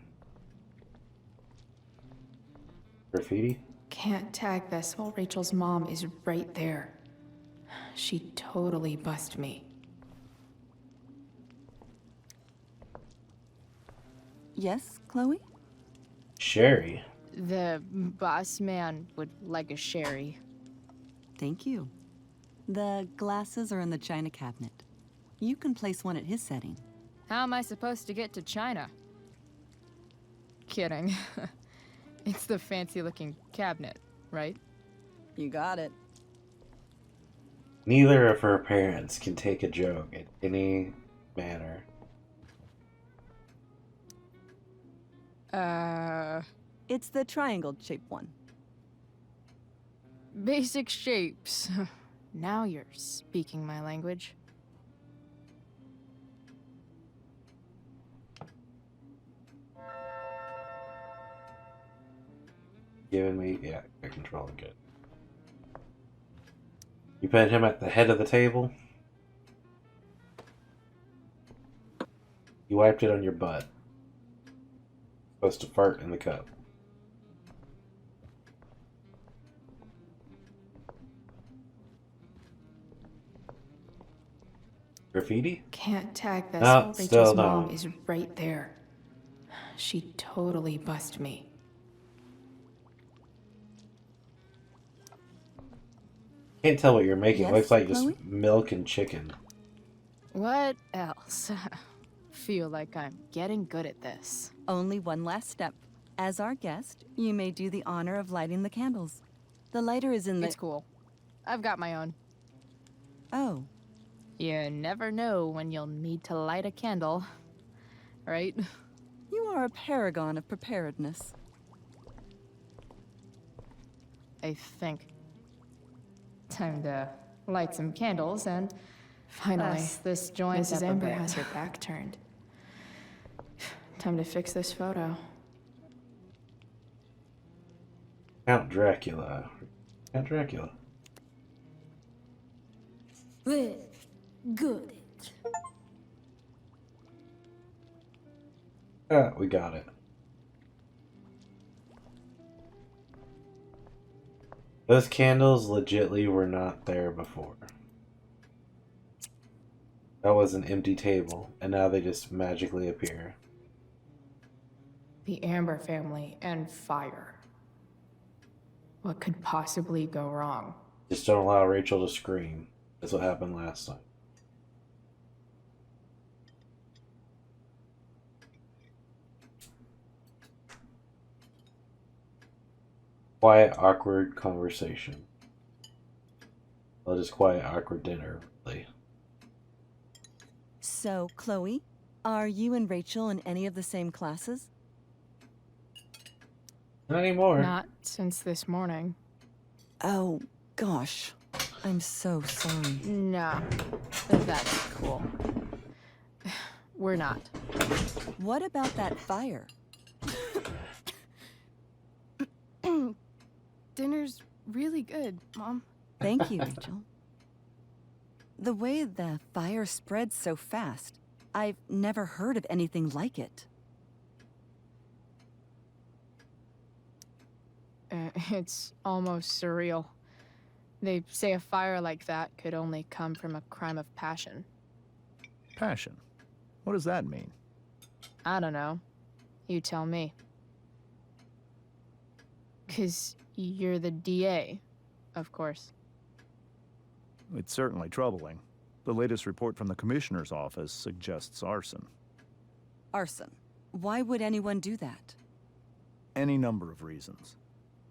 Graffiti? Can't tag this while Rachel's mom is right there. She'd totally bust me. Yes, Chloe? Sherry? The boss man would like a sherry. Thank you. The glasses are in the china cabinet. You can place one at his setting. How am I supposed to get to China? Kidding. It's the fancy-looking cabinet, right? You got it. Neither of her parents can take a joke in any manner. It's the triangle-shaped one. Basic shapes. Now you're speaking my language. Giving me, yeah, good control, good. You put him at the head of the table. You wiped it on your butt. Supposed to fart in the cup. Graffiti? Can't tag this. No, Rachel's still mom no. is right there. She totally bust me. Can't tell what you're making. It Yes, looks like just Chloe? milk and chicken. What else? Feel like I'm getting good at this. Only one last step. As our guest, you may do the honor of lighting the candles. The lighter is in the... It's cool. I've got my own. Oh. You never know when you'll need to light a candle, right? You are a paragon of preparedness. I think. Time to light some candles and finally, this joint Mrs. Amber has her back turned. Time to fix this photo. Count Dracula. Count Dracula. Good. Ah, we got it. Those candles legitly were not there before. That was an empty table, and now they just magically appear. The Amber family and fire. What could possibly go wrong? Just don't allow Rachel to scream. That's what happened last time. Quiet, awkward conversation. Well, just quiet, awkward dinner, really. So, Chloe, are you and Rachel in any of the same classes? Not anymore. Not since this morning. Oh, gosh. I'm so sorry. No, that's cool. We're not. What about that fire? Dinner's really good, Mom. Thank you, Rachel. The way the fire spreads so fast, I've never heard of anything like it. It's almost surreal. They say a fire like that could only come from a crime of passion. Passion? What does that mean? I don't know. You tell me. 'Cause you're the DA, of course. It's certainly troubling. The latest report from the Commissioner's office suggests arson. Arson. Why would anyone do that? Any number of reasons.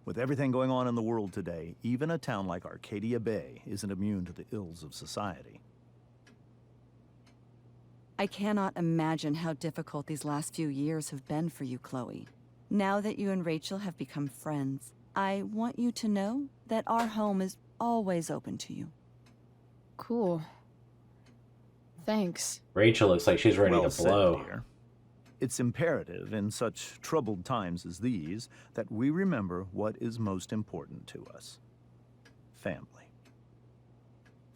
With everything going on in the world today, even a town like Arcadia Bay isn't immune to the ills of society. I cannot imagine how difficult these last few years have been for you, Chloe. Now that you and Rachel have become friends, I want you to know that our home is always open to you. Cool. Thanks. Rachel looks like she's ready Well to blow. said, dear. It's imperative in such troubled times as these that we remember what is most important to us. Family.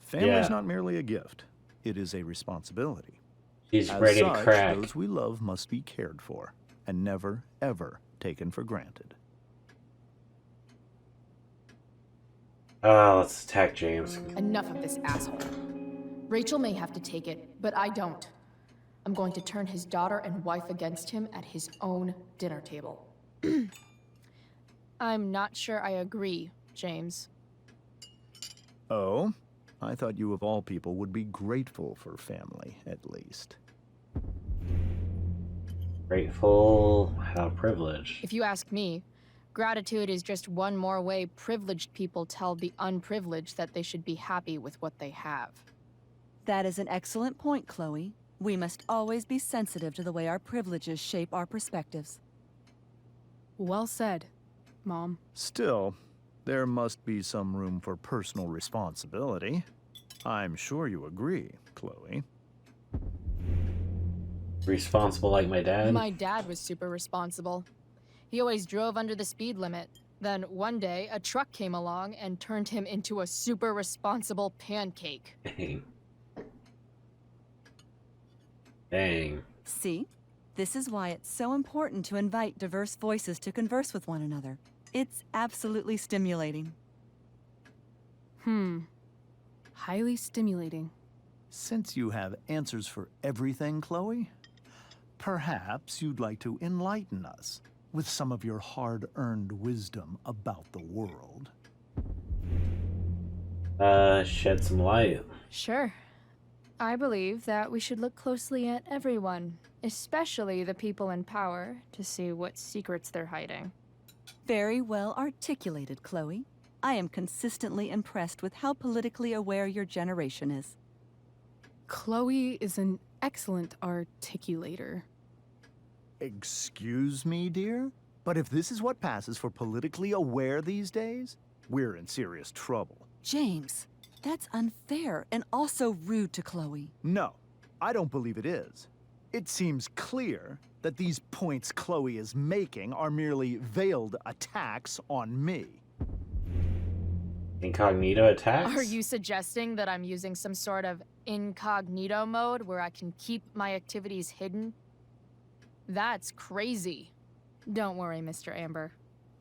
Family's not merely a gift. It is a responsibility. She's As ready to such, crack. those we love must be cared for and never, ever taken for granted. Let's attack James. Enough of this asshole. Rachel may have to take it, but I don't. I'm going to turn his daughter and wife against him at his own dinner table. I'm not sure I agree, James. Oh? I thought you of all people would be grateful for family, at least. Grateful, how privileged. If you ask me, gratitude is just one more way privileged people tell the unprivileged that they should be happy with what they have. That is an excellent point, Chloe. We must always be sensitive to the way our privileges shape our perspectives. Well said, Mom. Still, there must be some room for personal responsibility. I'm sure you agree, Chloe. Responsible like my dad? My dad was super responsible. He always drove under the speed limit. Then one day, a truck came along and turned him into a super responsible pancake. Dang. Dang. See? This is why it's so important to invite diverse voices to converse with one another. It's absolutely stimulating. Highly stimulating. Since you have answers for everything, Chloe, perhaps you'd like to enlighten us with some of your hard-earned wisdom about the world. Shed some light. Sure. I believe that we should look closely at everyone, especially the people in power, to see what secrets they're hiding. Very well articulated, Chloe. I am consistently impressed with how politically aware your generation is. Chloe is an excellent articulator. Excuse me, dear? But if this is what passes for politically aware these days, we're in serious trouble. James, that's unfair and also rude to Chloe. No, I don't believe it is. It seems clear that these points Chloe is making are merely veiled attacks on me. Incognito attacks? Are you suggesting that I'm using some sort of incognito mode where I can keep my activities hidden? That's crazy. Don't worry, Mr. Amber.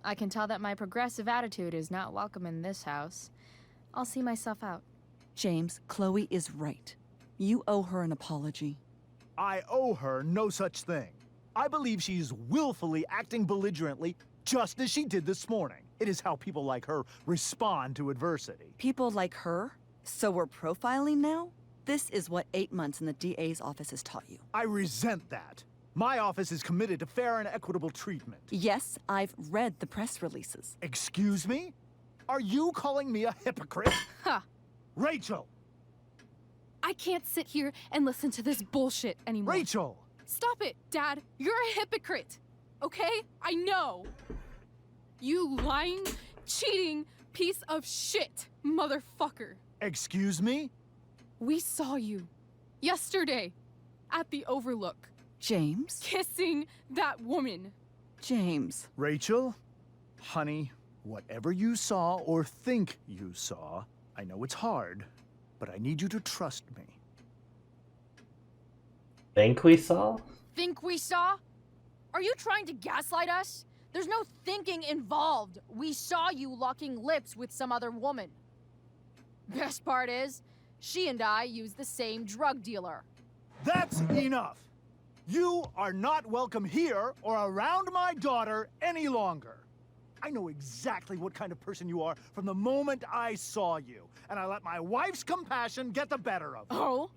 I can tell that my progressive attitude is not welcome in this house. I'll see myself out. James, Chloe is right. You owe her an apology. I owe her no such thing. I believe she's willfully acting belligerently, just as she did this morning. It is how people like her respond to adversity. People like her? So we're profiling now? This is what 8 months in the DA's office has taught you. I resent that. My office is committed to fair and equitable treatment. Yes, I've read the press releases. Excuse me? Are you calling me a hypocrite? Ha! Rachel! I can't sit here and listen to this bullshit anymore. Rachel! Stop it, Dad. You're a hypocrite. Okay? I know. You lying, cheating piece of shit, motherfucker. Excuse me? We saw you yesterday at the Overlook. James? Kissing that woman. James. Rachel? Honey, whatever you saw or think you saw, I know it's hard, but I need you to trust me. Think we saw? Think we saw? Are you trying to gaslight us? There's no thinking involved. We saw you locking lips with some other woman. Best part is, she and I used the same drug dealer. That's enough! You are not welcome here or around my daughter any longer. I know exactly what kind of person you are from the moment I saw you, and I let my wife's compassion get the better of me. Oh?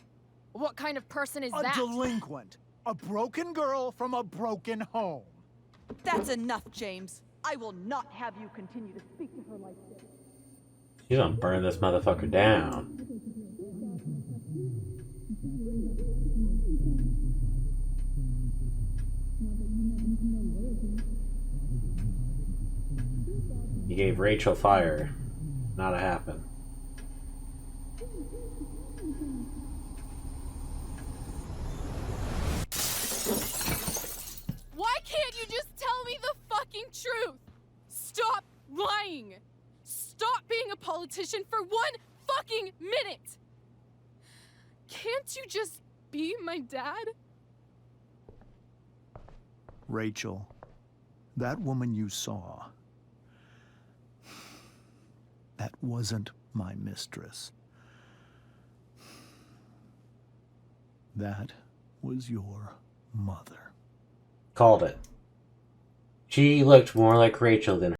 What kind of person is that? A delinquent. A broken girl from a broken home. That's enough, James. I will not have you continue to speak to her like this. You don't burn this motherfucker down. You gave Rachel fire. Not a happen. Why can't you just tell me the fucking truth? Stop lying. Stop being a politician for 1 fucking minute. Can't you just be my dad? Rachel, that woman you saw, that wasn't my mistress. That was your mother. Called it. She looked more like Rachel than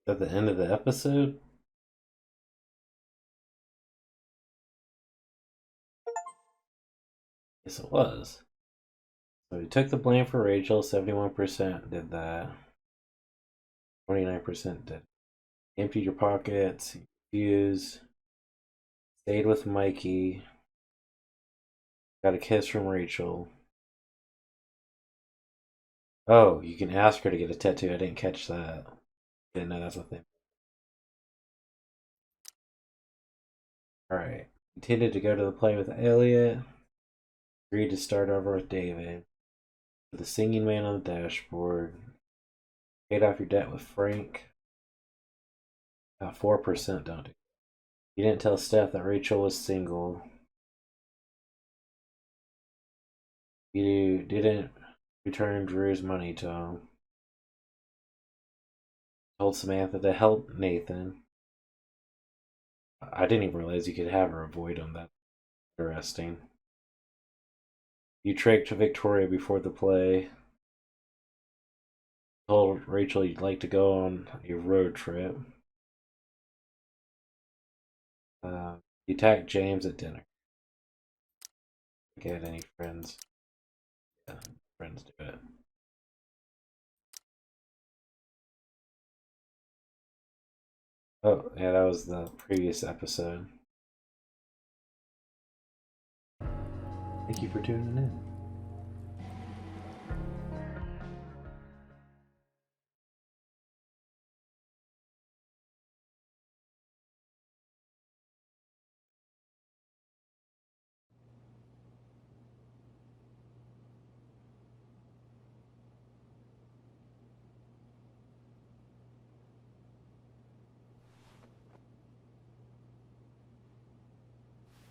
At the end of the episode? Yes, it was. So he took the blame for Rachel. 71% did that. 29% did. Emptied your pockets. Refused. Stayed with Mikey. Got a kiss from Rachel. Oh, you can ask her to get a tattoo. I didn't catch that. Didn't know that's a thing. Alright. Intended to go to the play with Elliot. Agreed to start over with David. With the singing man on the dashboard. Paid off your debt with Frank. About 4% don't. You didn't tell Steph that Rachel was single. You didn't return Drew's money to him. Told Samantha to help Nathan. I didn't even realize you could have her avoid him. That's interesting. You tricked Victoria before the play. Told Rachel you'd like to go on a road trip. You attacked James at dinner. Get any friends? Yeah, friends do it. Oh, yeah, that was the previous episode. Thank you for tuning in.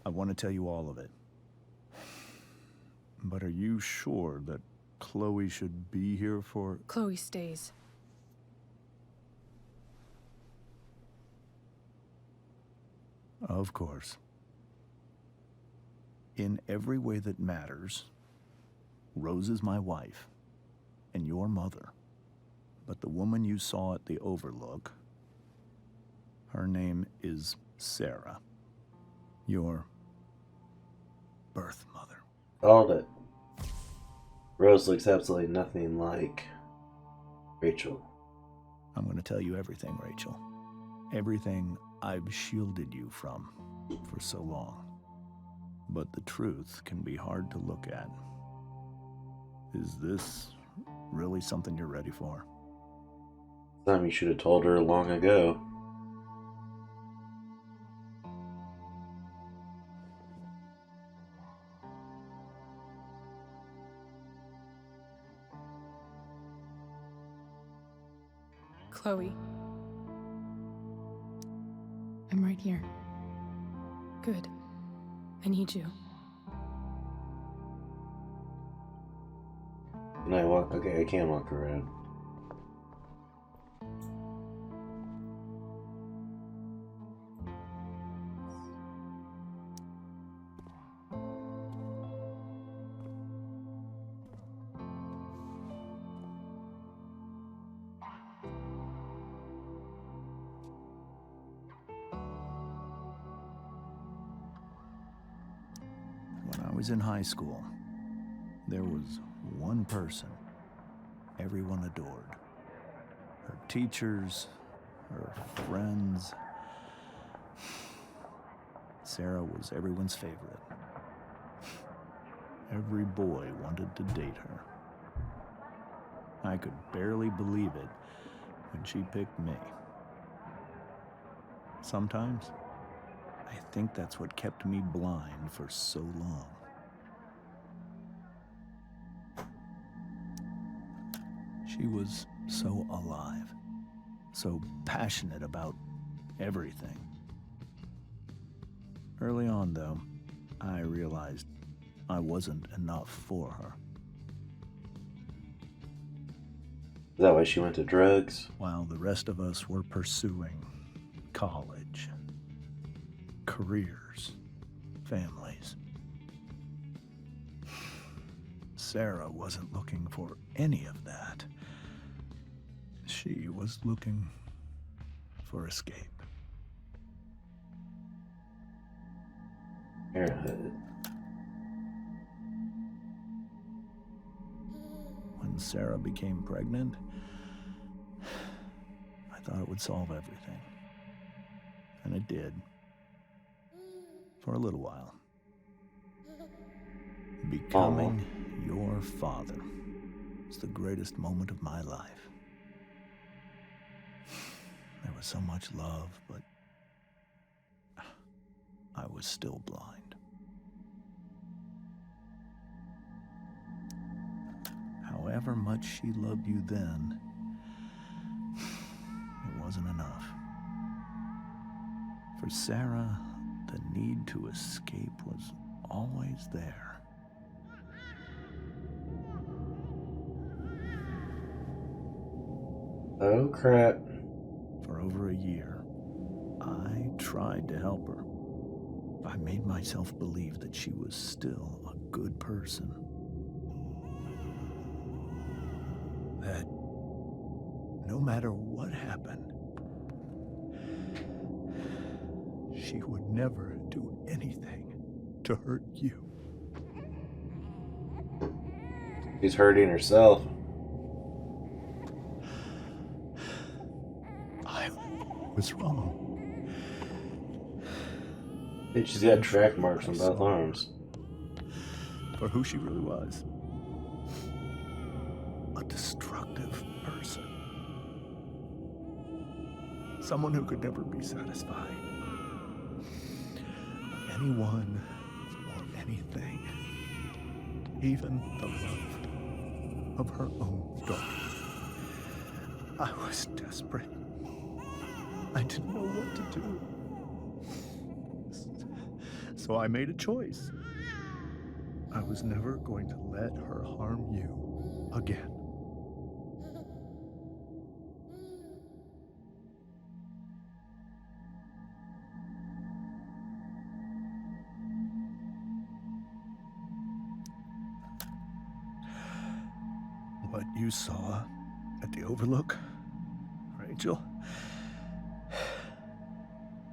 I want to tell you all of it. But are you sure that Chloe should be here for... Chloe stays. Of course. In every way that matters, Rose is my wife and your mother. But the woman you saw at the Overlook, her name is Sarah. Your birth mother. Called it. Rose looks absolutely nothing like Rachel. I'm going to tell you everything, Rachel. Everything I've shielded you from for so long. But the truth can be hard to look at. Is this really something you're ready for? Something you should have told her long ago. Chloe. I'm right here. Good. I need you. Can I walk? Okay, I can walk around. When I was in high school, there was one person everyone adored. Her teachers, her friends. Sarah was everyone's favorite. Every boy wanted to date her. I could barely believe it when she picked me. Sometimes, I think that's what kept me blind for so long. She was so alive, so passionate about everything. Early on, though, I realized I wasn't enough for her. Is that why she went to drugs? While the rest of us were pursuing college, careers, families. Sarah wasn't looking for any of that. She was looking for escape. Parenthood. When Sarah became pregnant, I thought it would solve everything. And it did. For a little while. Becoming your father was the greatest moment of my life. There was so much love, but I was still blind. However much she loved you then, it wasn't enough. For Sarah, the need to escape was always there. Oh, crap. For over a year, I tried to help her. I made myself believe that she was still a good person. That no matter what happened, she would never do anything to hurt you. She's hurting herself. I was wrong. Dude, she's got track marks on both arms. For who she really was. A destructive person. Someone who could never be satisfied. Anyone or anything. Even the love of her own daughter. I was desperate. I didn't know what to do. So I made a choice. I was never going to let her harm you again. What you saw at the Overlook, Rachel,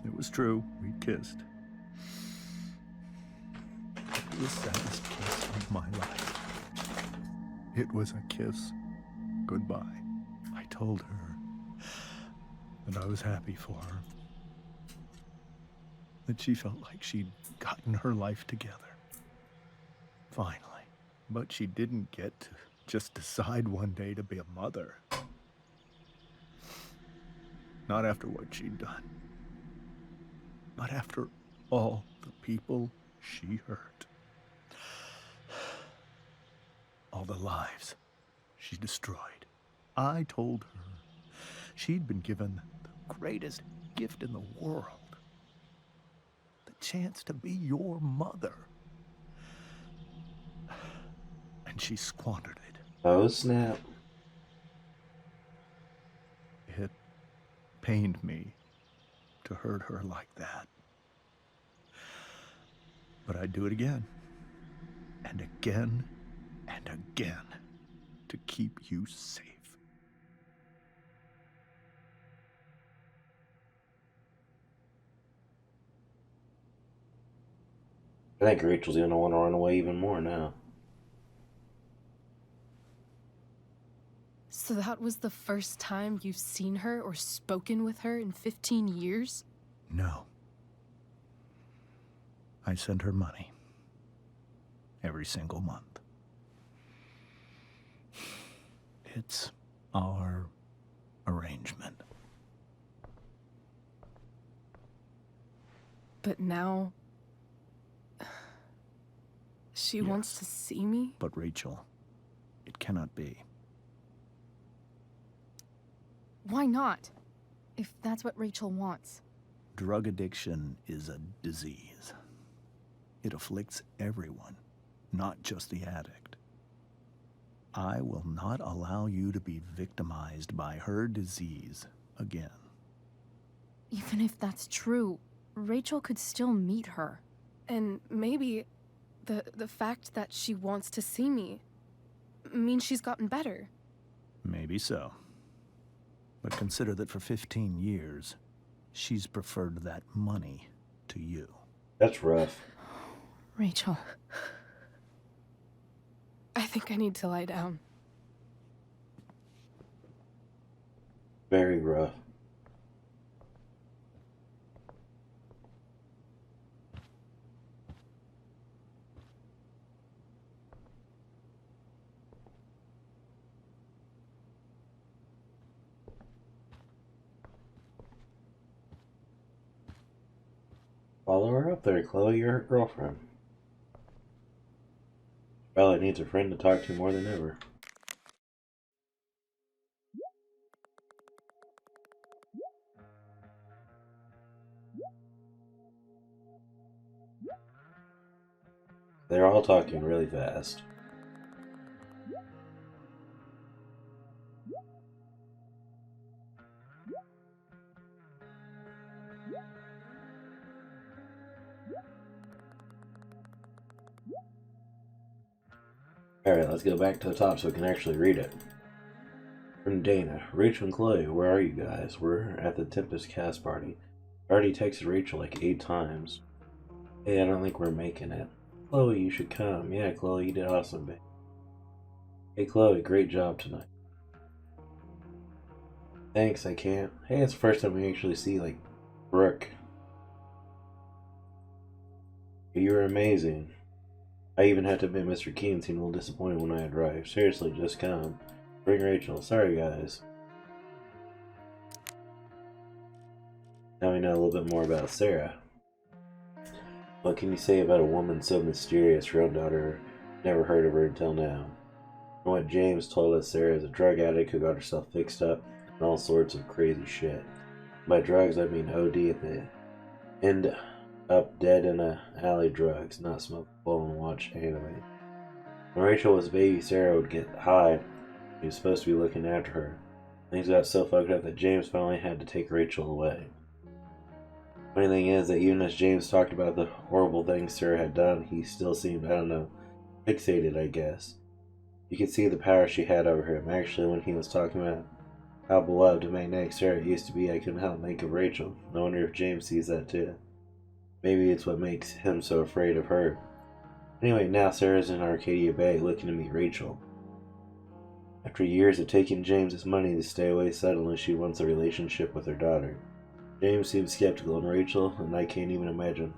it was true. We kissed. It was the saddest kiss of my life. It was a kiss goodbye. I told her that I was happy for her. That she felt like she'd gotten her life together. Finally. But she didn't get to just decide one day to be a mother. Not after what she'd done. Not after all the people she hurt. All the lives she destroyed. I told her she'd been given the greatest gift in the world. The chance to be your mother. And she squandered it. Oh, snap. It pained me to hurt her like that. But I'd do it again. And again. And again. To keep you safe. I think Rachel's gonna want to run away even more now. So that was the first time you've seen her or spoken with her in 15 years? No. I send her money. Every single month. It's our arrangement. But now... she wants to see me? But Rachel, it cannot be. Why not? If that's what Rachel wants. Drug addiction is a disease. It afflicts everyone, not just the addict. I will not allow you to be victimized by her disease again. Even if that's true, Rachel could still meet her. And maybe the fact that she wants to see me means she's gotten better. Maybe so. But consider that for 15 years, she's preferred that money to you. That's rough. Rachel. I think I need to lie down. Very rough. Follow her up there, Chloe. You're her girlfriend. Probably needs a friend to talk to more than ever. They're all talking really fast. Alright, let's go back to the top so we can actually read it. From Dana, Rachel and Chloe, where are you guys? We're at the Tempest cast party. I already texted Rachel like 8 times. Hey, I don't think we're making it. Chloe, you should come. Yeah, Chloe, you did awesome, babe. Hey, Chloe, great job tonight. Thanks, I can't. Hey, it's the first time we actually see, like, Brooke. You were amazing. I even had to admit Mr. Keen seemed a little disappointed when I arrived. Seriously, just come. Bring Rachel. Sorry, guys. Now we know a little bit more about Sarah. What can you say about a woman so mysterious her own daughter never heard of her until now? From what James told us, Sarah is a drug addict who got herself fixed up and all sorts of crazy shit. By drugs, I mean OD at the end up dead in a alley drugs, not smoke bowl and watch anime. When Rachel was a baby, Sarah would get high. He was supposed to be looking after her. Things got so fucked up that James finally had to take Rachel away. Funny thing is that even as James talked about the horrible things Sarah had done, he still seemed, I don't know, fixated, I guess. You could see the power she had over him. Actually, when he was talking about how beloved and magnetic Sarah used to be, I couldn't help think of Rachel. I wonder if James sees that too. Maybe it's what makes him so afraid of her. Anyway, now Sarah's in Arcadia Bay looking to meet Rachel. After years of taking James's money to stay away, suddenly she wants a relationship with her daughter. James seems skeptical, and Rachel, and I can't even imagine.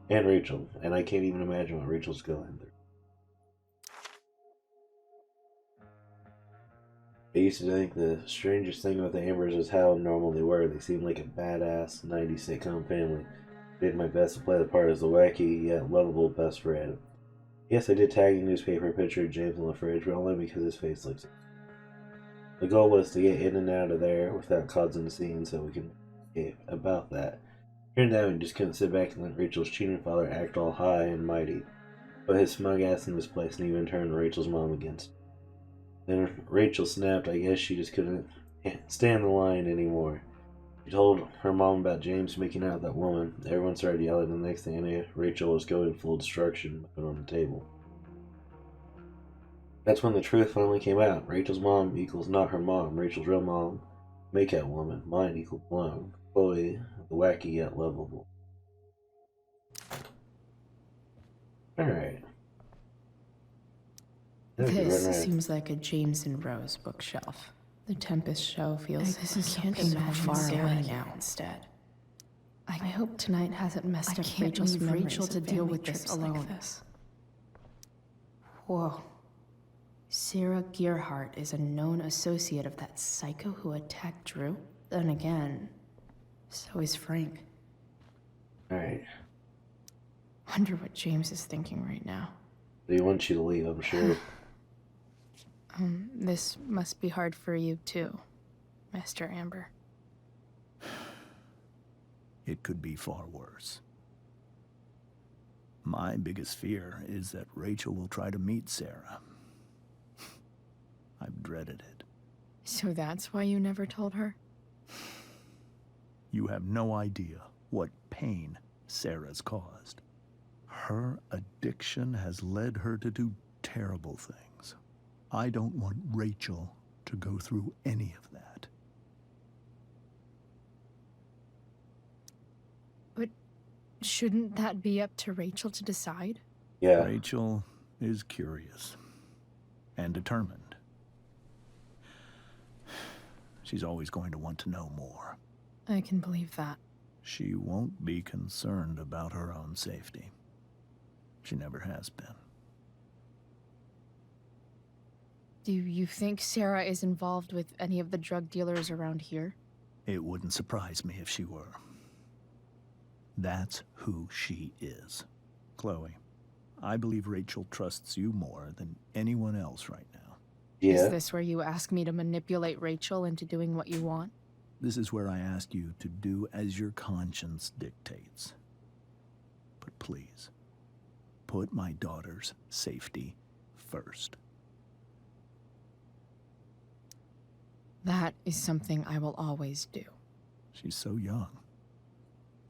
And Rachel, and I can't even imagine what Rachel's going through. I used to think the strangest thing about the Ambers was how normal they were. They seemed like a badass 90s sitcom family. I did my best to play the part as the wacky yet lovable best friend. Yes, I did tag a newspaper picture of James on the fridge, but only because his face looks. The goal was to get in and out of there without causing a scene so we can escape. About that. Turned out we just couldn't sit back and let Rachel's cheating father act all high and mighty. Put his smug ass in his place and even turned Rachel's mom against him. Then Rachel snapped. I guess she just couldn't stand the line anymore. She told her mom about James making out with that woman. Everyone started yelling, and the next thing I knew, Rachel was going full destruction on the table. That's when the truth finally came out. Rachel's mom equals not her mom. Rachel's real mom, make-out woman. Mine equals blown. Chloe, the wacky yet lovable. Alright. This seems like a James and Rose bookshelf. The Tempest show feels This is I can't so imagine far Sarah away now instead. I hope tonight hasn't messed I up can't Rachel's leave memories Rachel of to deal family with this trips alone. Like this. Whoa. Sarah Gearhart is a known associate of that psycho who attacked Drew? Then again, so is Frank. Alright. Wonder what James is thinking right now. He wants you to leave, I'm sure. This must be hard for you too, Master Amber. It could be far worse. My biggest fear is that Rachel will try to meet Sarah. I've dreaded it. So that's why you never told her? You have no idea what pain Sarah's caused. Her addiction has led her to do terrible things. I don't want Rachel to go through any of that. Shouldn't that be up to Rachel to decide? Yeah. Rachel is curious and determined. She's always going to want to know more. I can believe that. She won't be concerned about her own safety. She never has been. Do you think Sarah is involved with any of the drug dealers around here? It wouldn't surprise me if she were. That's who she is. Chloe, I believe Rachel trusts you more than anyone else right now. Yeah. Is this where you ask me to manipulate Rachel into doing what you want? This is where I ask you to do as your conscience dictates. But please, put my daughter's safety first. That is something I will always do. She's so young.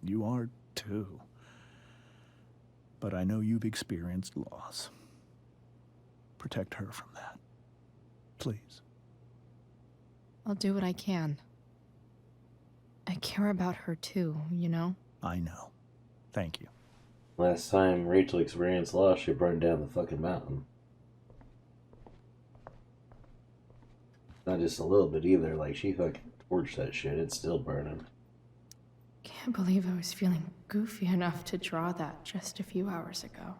You are too. But I know you've experienced loss. Protect her from that. Please. I'll do what I can. I care about her too, you know? I know. Thank you. Last time Rachel experienced loss, she burned down the fucking mountain. Not just a little bit either, like she fucking torched that shit, it's still burning. Can't believe I was feeling goofy enough to draw that just a few hours ago.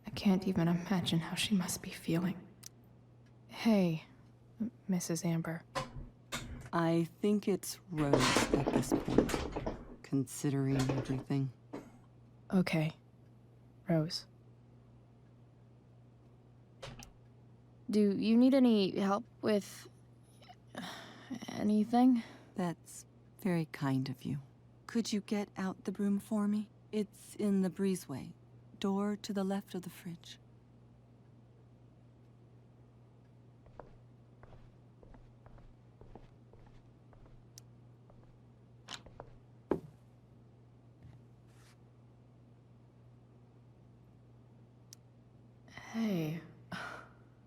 I can't even imagine how she must be feeling. Hey, Mrs. Amber. I think it's Rose at this point, considering everything. Okay, Rose. Do you need any help with anything? That's very kind of you. Could you get out the broom for me? It's in the breezeway, door to the left of the fridge. Hey,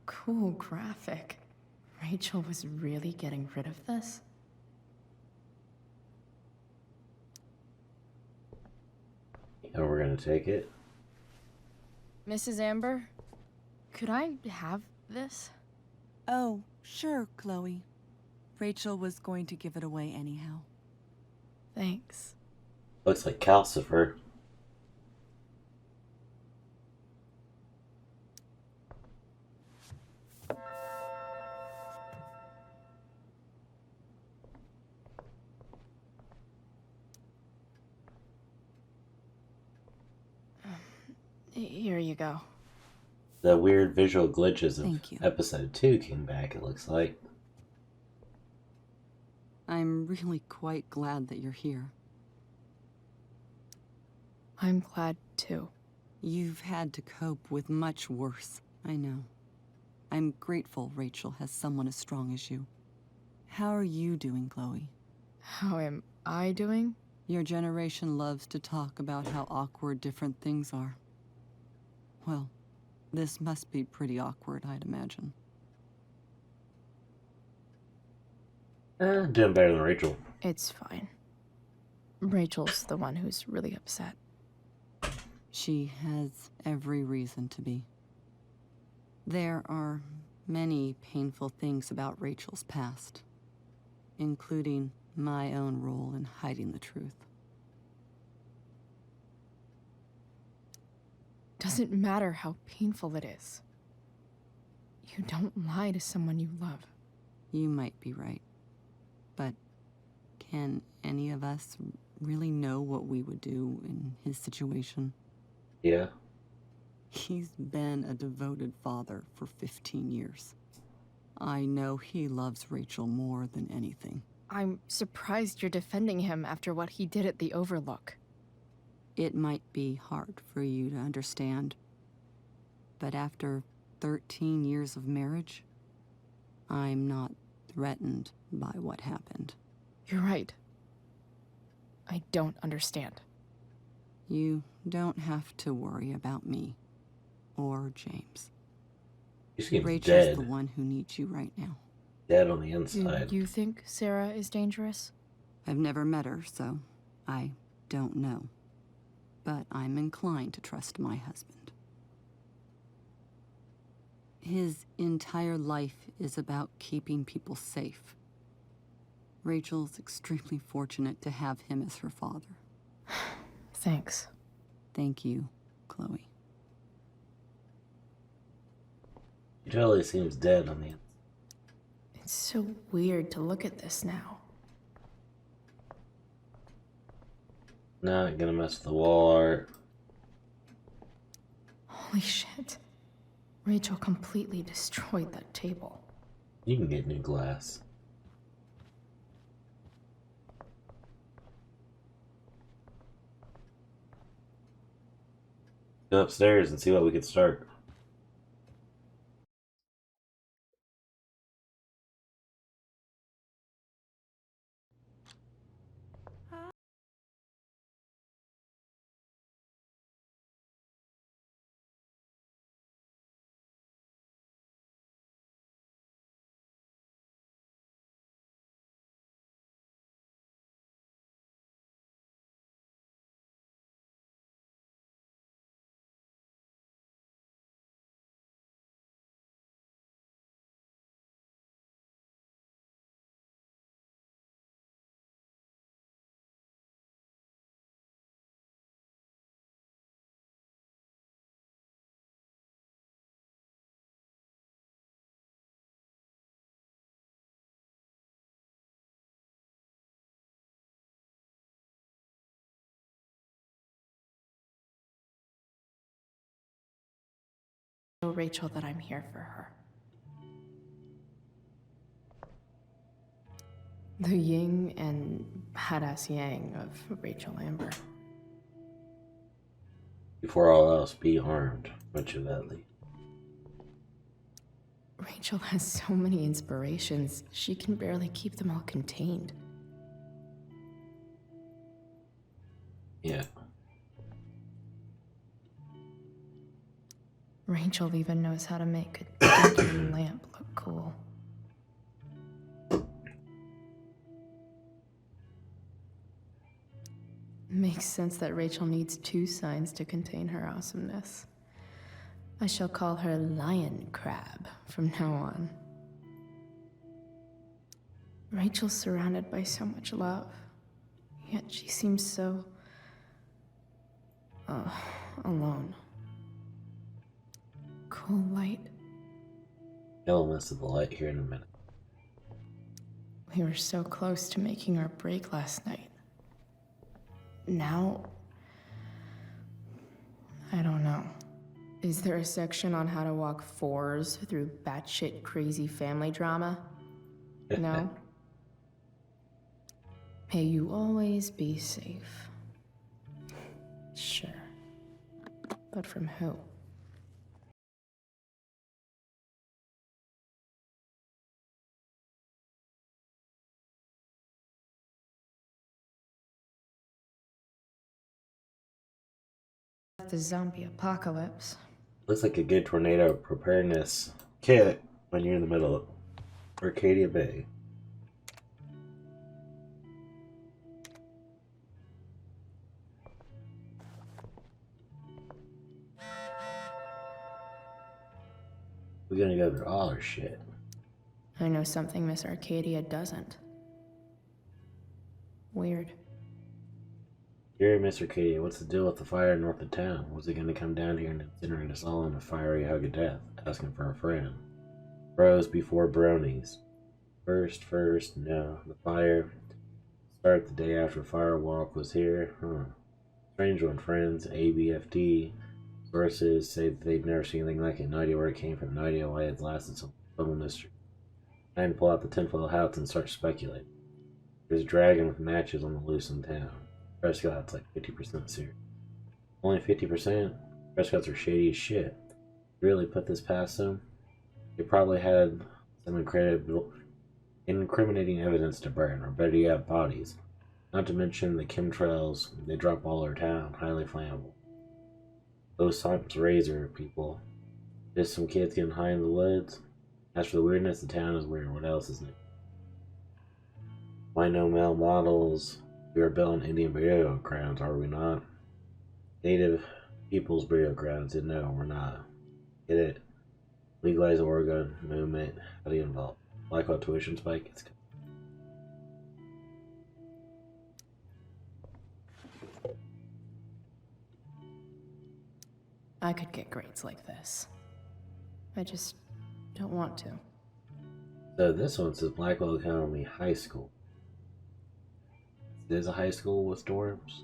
cool graphic. Rachel was really getting rid of this? And we're gonna take it. Mrs. Amber, could I have this? Oh, sure, Chloe. Rachel was going to give it away anyhow. Thanks. Looks like Calcifer. Here you go. The weird visual glitches of Thank you. episode 2 came back, it looks like. I'm really quite glad that you're here. I'm glad too. You've had to cope with much worse, I know. I'm grateful Rachel has someone as strong as you. How are you doing, Chloe? How am I doing? Your generation loves to talk about how awkward different things are. Well, this must be pretty awkward, I'd imagine. Doing better than Rachel. It's fine. Rachel's the one who's really upset. She has every reason to be. There are many painful things about Rachel's past, including my own role in hiding the truth. Doesn't matter how painful it is. You don't lie to someone you love. You might be right. But can any of us really know what we would do in his situation? Yeah. He's been a devoted father for 15 years. I know he loves Rachel more than anything. I'm surprised you're defending him after what he did at the Overlook. It might be hard for you to understand, but after 13 years of marriage, I'm not threatened by what happened. You're right. I don't understand. You don't have to worry about me or James. He seems Rachel's dead. the one who needs you right now. Dead on the inside. Do you think Sarah is dangerous? I've never met her, so I don't know. but I'm inclined to trust my husband. His entire life is about keeping people safe. Rachel's extremely fortunate to have him as her father. Thanks. Thank you, Chloe. He totally seems dead on the inside. It's so weird to look at this now. Not gonna mess with the wall art. Holy shit. Rachel completely destroyed that table. You can get new glass. Go upstairs and see what we could start. Show Rachel that I'm here for her. The yin and badass yang of Rachel Amber. Before all else, be armed. Machiavelli. Rachel has so many inspirations, she can barely keep them all contained. Yeah. Rachel even knows how to make a twinkling lamp look cool. Makes sense that Rachel needs 2 signs to contain her awesomeness. I shall call her Lion Crab from now on. Rachel's surrounded by so much love, yet she seems so... alone. Cool light. Elements of the light here in a minute. We were so close to making our break last night. Now, I don't know. Is there a section on how to walk 4s through batshit crazy family drama? No? May you always be safe. Sure. But from who? The zombie apocalypse. Looks like a good tornado preparedness kit when you're in the middle of Arcadia Bay. We're gonna go through all our shit. I know something Miss Arcadia doesn't. Weird. Here, Mr. Katie, what's the deal with the fire north of town? Was it gonna come down here and incinerate us all in a fiery hug of death, asking for a friend? Bros before bronies. First, no. The fire started the day after Firewalk was here. Strange one, friends. ABFD. Sources say that they've never seen anything like it. No idea where it came from. No idea why it's lasted so total mystery. Time to pull out the tinfoil hats and start speculating. There's a dragon with matches on the loose in town. Prescott's like 50% serious. Only 50%? Prescott's are shady as shit. Really put this past them? They probably had some incriminating evidence to burn, or better yet, bodies. Not to mention the chemtrails they drop all over town, highly flammable. Those times razor, people. Just some kids getting high in the woods. As for the weirdness, the town is weird. What else is new? Why no male models? We are built on Indian burial grounds, are we not? Native people's burial grounds. And no, we're not. Get it? Legalize Oregon movement. How do you involve? Like what tuition spike? It's I could get grades like this. I just don't want to. so this one says Blackwell Academy High School. It is a high school with dorms.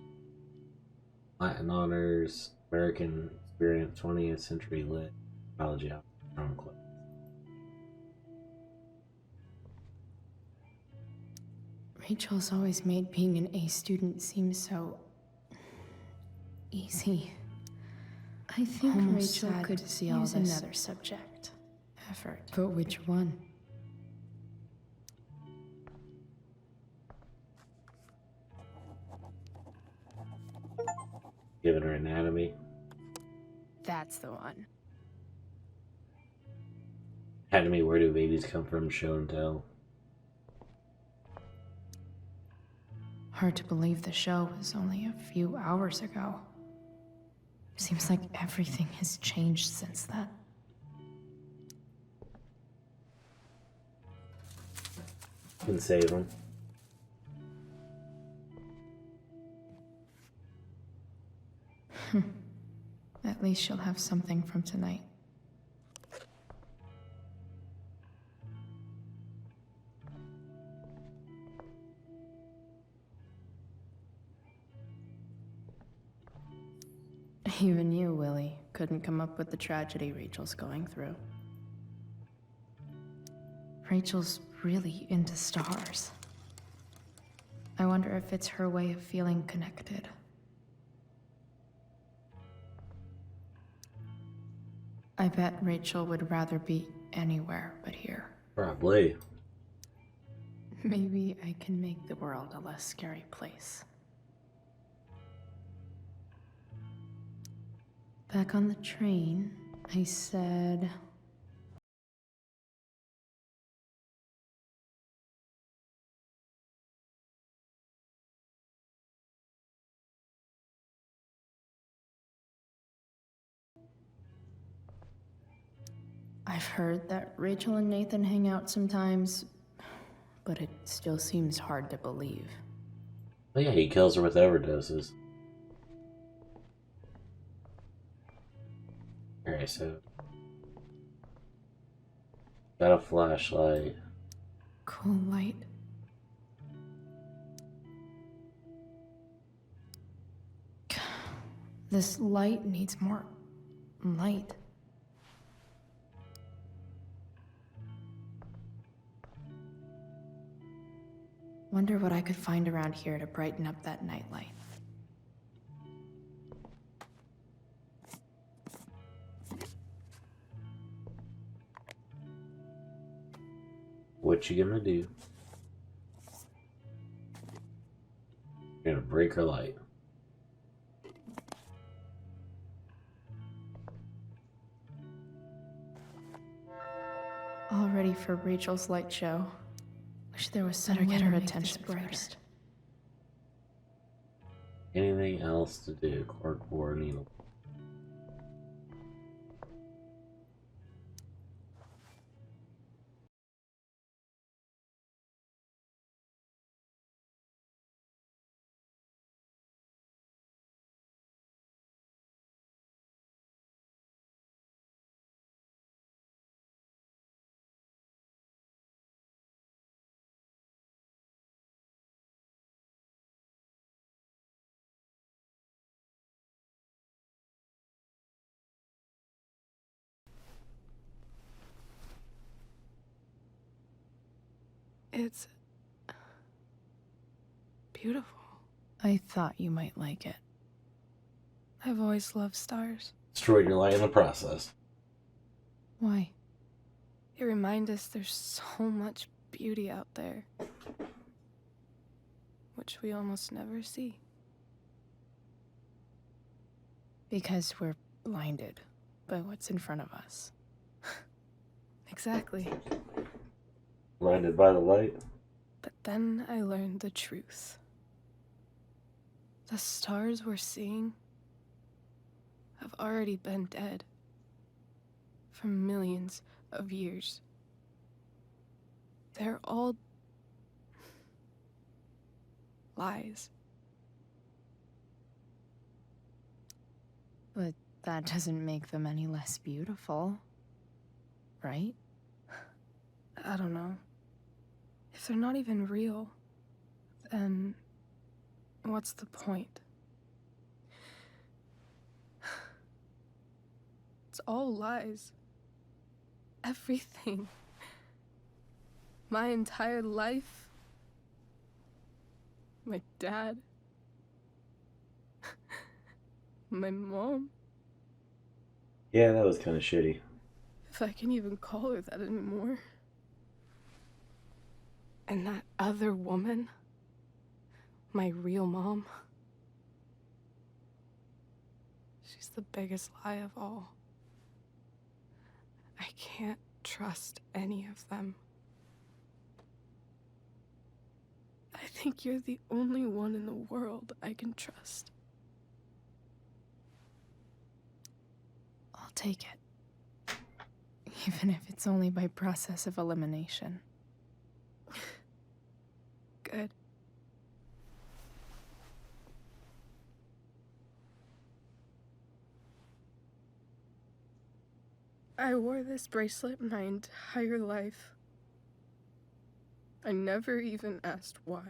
Latin honors, American experience, 20th century lit, biology, drama club. Rachel's always made being an A student seem so easy. I think Almost Rachel sad could to see all use this another subject. Effort. But which one? Given her anatomy. That's the one. Anatomy, where do babies come from? Show and tell. Hard to believe the show was only a few hours ago. Seems like everything has changed since then. Can save them. At least she'll have something from tonight. Even you, Willie, couldn't come up with the tragedy Rachel's going through. Rachel's really into stars. I wonder if it's her way of feeling connected. I bet Rachel would rather be anywhere but here. Probably. Maybe I can make the world a less scary place. Back on the train, I said... I've heard that Rachel and Nathan hang out sometimes, but it still seems hard to believe. Oh yeah, he kills her with overdoses. Alright, so... got a flashlight. Cool light. This light needs more light. Wonder what I could find around here to brighten up that nightlight. What you gonna do? You're gonna break her light. All ready for Rachel's light show. Wish there was some way to get her attention first. Anything else to do? Cork or needle? It's beautiful. I thought you might like it. I've always loved stars. Destroyed your light in the process. Why? They remind us there's so much beauty out there, which we almost never see. Because we're blinded by what's in front of us. Exactly. Blinded by the light. But then I learned the truth. The stars we're seeing, have already been dead for millions of years. They're all lies. But that doesn't make them any less beautiful, right? I don't know. If they're not even real, then what's the point? It's all lies. Everything. My entire life. My dad. My mom. Yeah, that was kind of shitty. If I can even call her that anymore. And that other woman. My real mom. She's the biggest lie of all. I can't trust any of them. I think you're the only one in the world I can trust. I'll take it. Even if it's only by process of elimination. Good. I wore this bracelet my entire life. I never even asked why.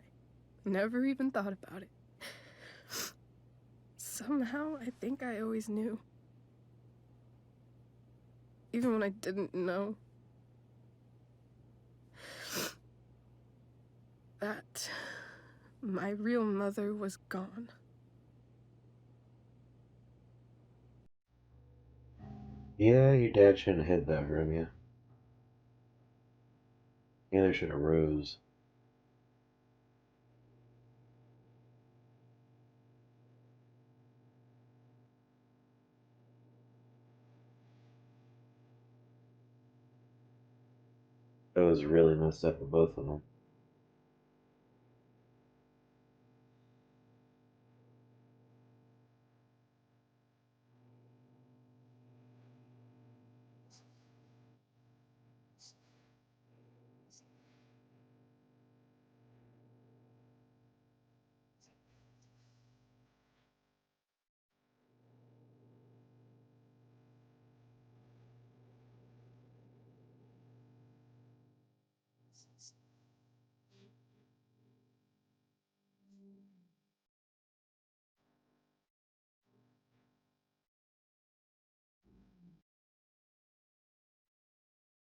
Never even thought about it. Somehow, I think I always knew. Even when I didn't know. That my real mother was gone. Yeah, your dad shouldn't have hid that from you. Neither should have Rose. That was really messed up with both of them.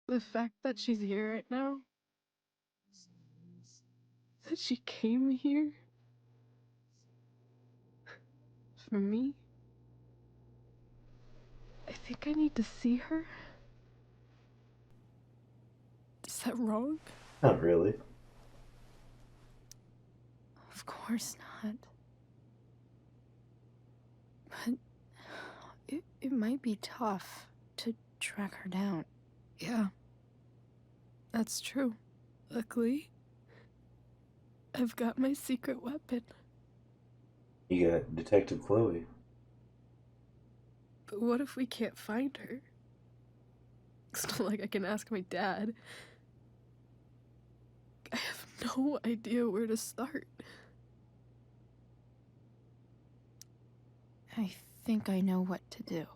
The fact that she's here right now, that she came here for me, I think I need to see her. Is that wrong? Not really. Of course not. But it might be tough to track her down. Yeah. That's true. Luckily, I've got my secret weapon. You got Detective Chloe. But what if we can't find her? It's not like I can ask my dad. I have no idea where to start. I think I know what to do.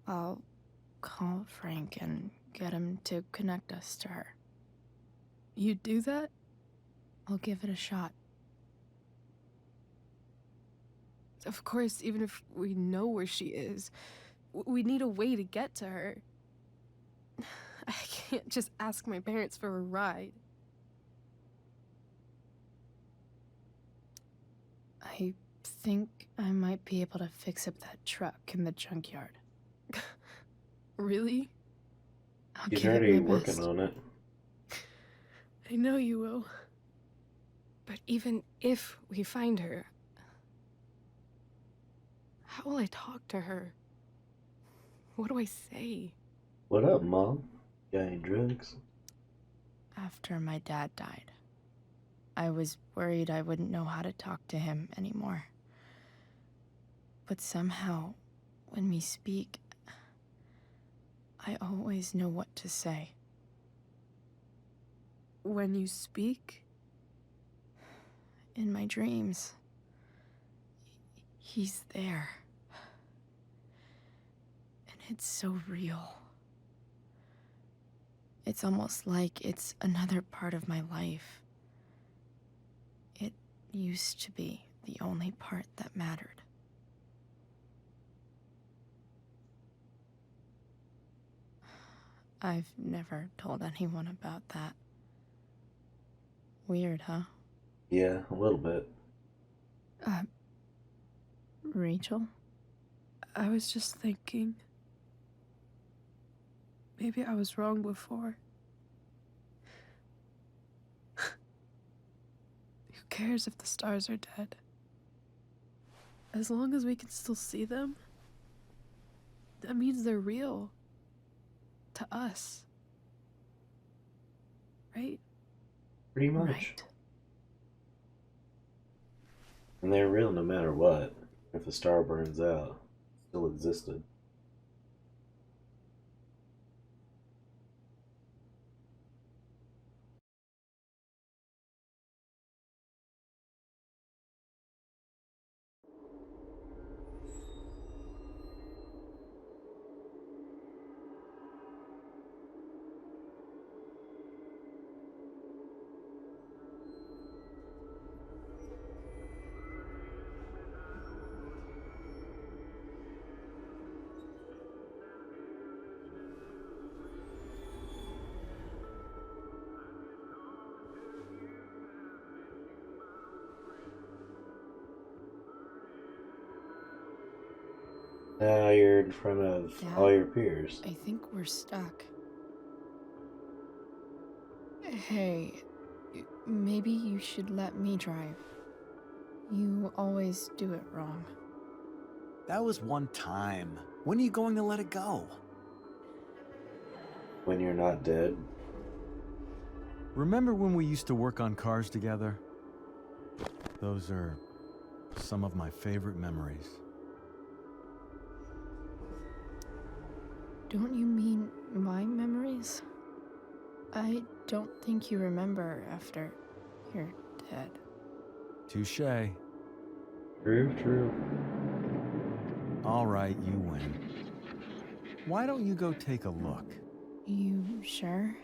I'll call Frank and get him to connect us to her. You'd do that? I'll give it a shot. Of course, even if we know where she is, we need a way to get to her. I can't just ask my parents for a ride. I think I might be able to fix up that truck in the junkyard. Really? I'll He's give it already my working best. on it. I know you will. But even if we find her, how will I talk to her? What do I say? What up, Mom? Got any drugs? After my dad died, I was worried I wouldn't know how to talk to him anymore. But somehow, when we speak, I always know what to say. When you speak? In my dreams, he's there. And it's so real. It's almost like it's another part of my life. It used to be the only part that mattered. I've never told anyone about that. Weird, huh? Yeah, a little bit. Rachel? I was just thinking. Maybe I was wrong before. Who cares if the stars are dead? As long as we can still see them, that means they're real. To us. Right? Pretty much. Right. And they're real no matter what. If a star burns out, it still existed. Now you're in front of Dad, all your peers. I think we're stuck. Hey, maybe you should let me drive. You always do it wrong. That was one time. When are you going to let it go? When you're not dead. Remember when we used to work on cars together? Those are some of my favorite memories. Don't you mean my memories? I don't think you remember after you're dead. Touché. True, true. All right, you win. Why don't you go take a look? You sure?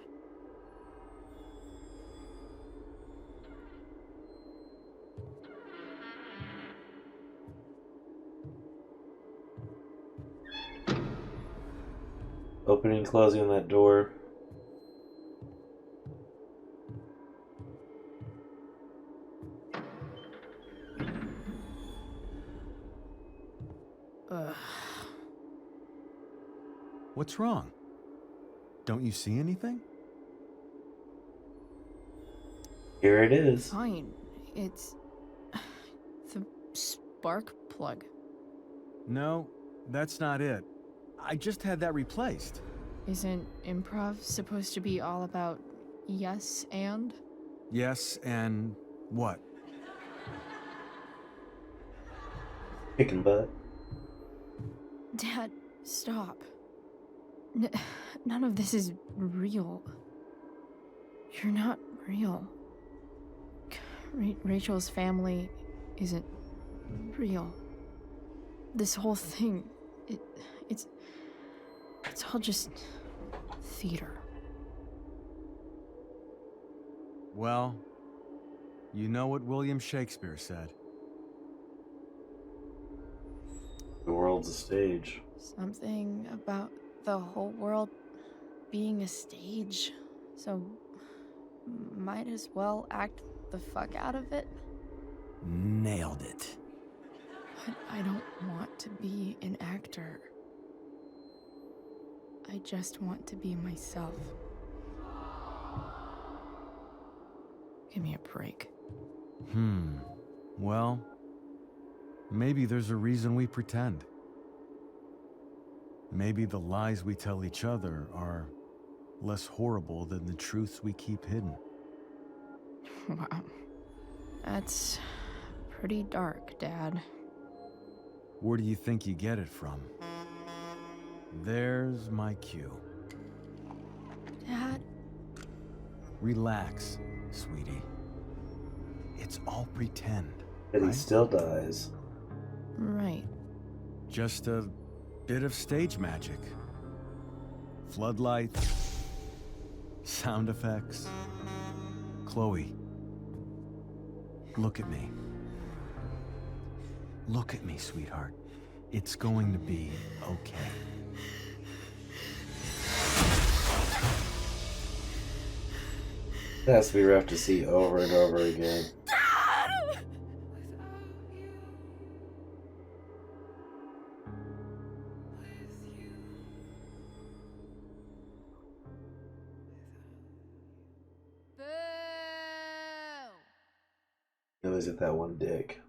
Opening and closing that door. Ugh. What's wrong? Don't you see anything? Here it is. Fine. It's the spark plug. No, that's not it. I just had that replaced. Isn't improv supposed to be all about yes and? Yes, and what? Kicking butt. Dad, stop. None of this is real. You're not real. Rachel's family isn't real. This whole thing, it's all just theater. Well, you know what William Shakespeare said. The world's a stage. Something about the whole world being a stage. So, might as well act the fuck out of it. Nailed it. But I don't want to be an actor. I just want to be myself. Give me a break. Well, maybe there's a reason we pretend. Maybe the lies we tell each other are less horrible than the truths we keep hidden. Wow. That's pretty dark, Dad. Where do you think you get it from? There's my cue. Dad? Relax, sweetie. It's all pretend, But he right? still dies. Right. Just a bit of stage magic. Floodlights, sound effects. Chloe, look at me. Look at me, sweetheart. It's going to be okay. That has to be rough to see over and over again. Boo! He always at that one dick.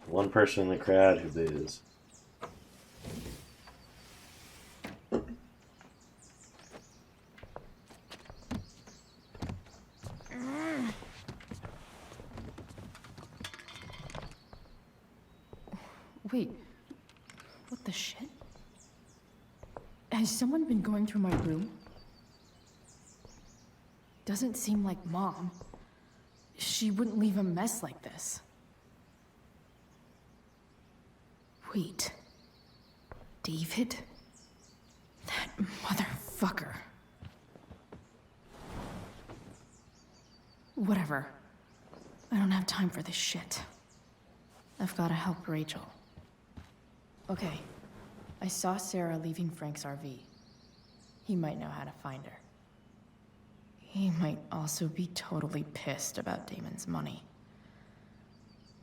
One person in the crowd who boos. Wait. What the shit? Has someone been going through my room? Doesn't seem like Mom. She wouldn't leave a mess like this. Wait. David? That motherfucker. Whatever. I don't have time for this shit. I've gotta help Rachel. Okay. I saw Sarah leaving Frank's RV. He might know how to find her. He might also be totally pissed about Damon's money.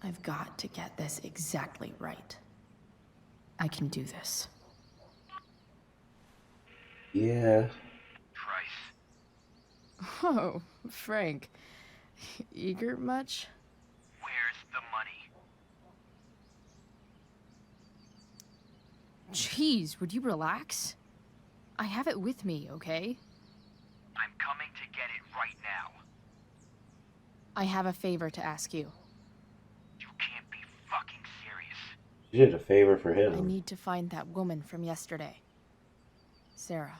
I've got to get this exactly right. I can do this. Yeah. Oh, Frank. Eager much? Where's the money? Jeez, would you relax? I have it with me, okay? I'm coming to get it right now. I have a favor to ask you. You can't be fucking serious. She did a favor for I him. need to find that woman from yesterday. Sarah.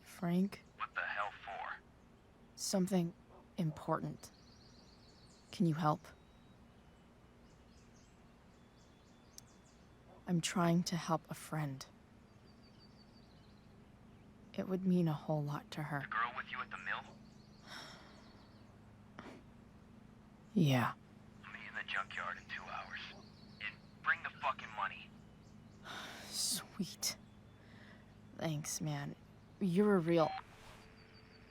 Frank? What the hell for? Something important. Can you help? I'm trying to help a friend. It would mean a whole lot to her. The girl with you at the mill? Yeah. I'll meet in the junkyard in 2 hours. And bring the fucking money. Sweet. Thanks, man. You're a real...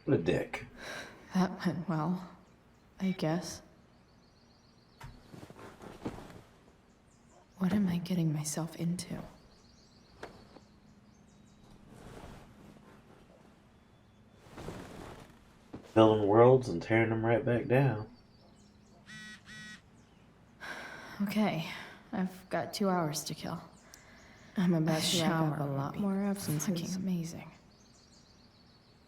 What a dick. That went well, I guess. What am I getting myself into? Filling worlds and tearing them right back down. Okay, I've got 2 hours to kill. I'm about to shower a lot more absences. Fucking amazing.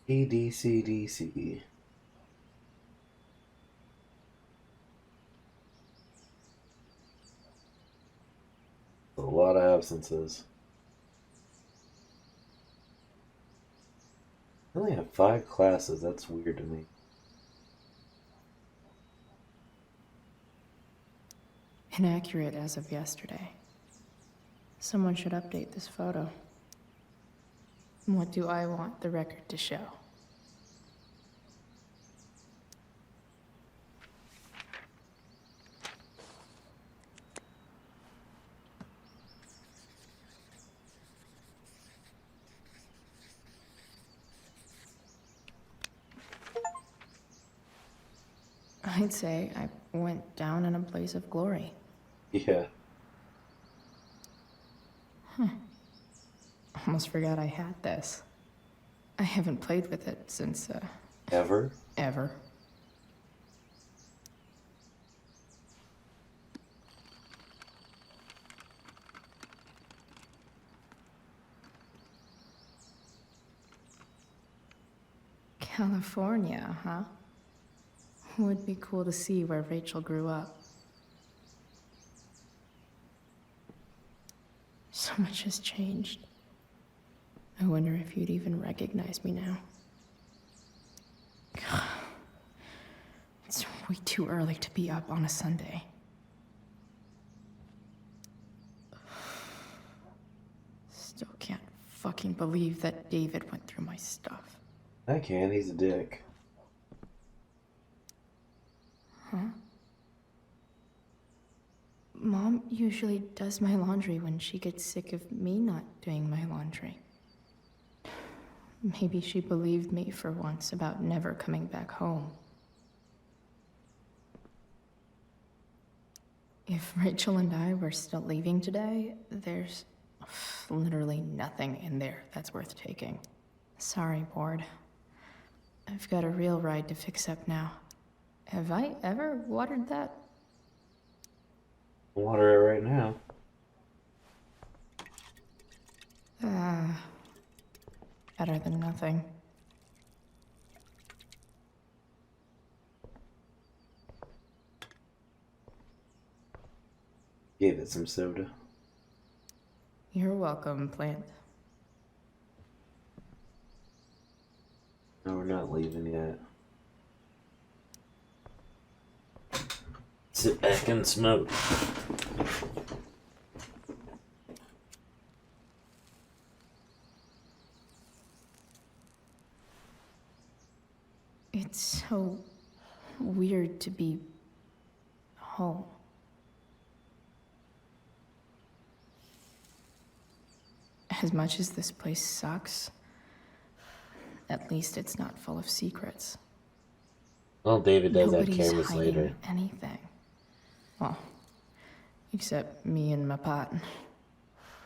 EDCDC. A lot of absences. I only have 5 classes. That's weird to me. Inaccurate as of yesterday. Someone should update this photo. What do I want the record to show? I'd say I went down in a blaze of glory. Yeah. Almost forgot I had this. I haven't played with it since, Ever? ever. California, huh? Would be cool to see where Rachel grew up. So much has changed. I wonder if you'd even recognize me now. God, it's way too early to be up on a Sunday. Still can't fucking believe that David went through my stuff. I can, he's a dick. Huh? Mom usually does my laundry when she gets sick of me not doing my laundry. Maybe she believed me for once about never coming back home. If Rachel and I were still leaving today, there's literally nothing in there that's worth taking. Sorry, board. I've got a real ride to fix up now. Have I ever watered that? Water it right now. Better than nothing. Gave it some soda. You're welcome, plant. No, we're not leaving yet. Sit back and smoke. It's so weird to be home. As much as this place sucks, at least it's not full of secrets. Well, David does have Nobody's cameras hiding later. anything. Well, except me and my pot.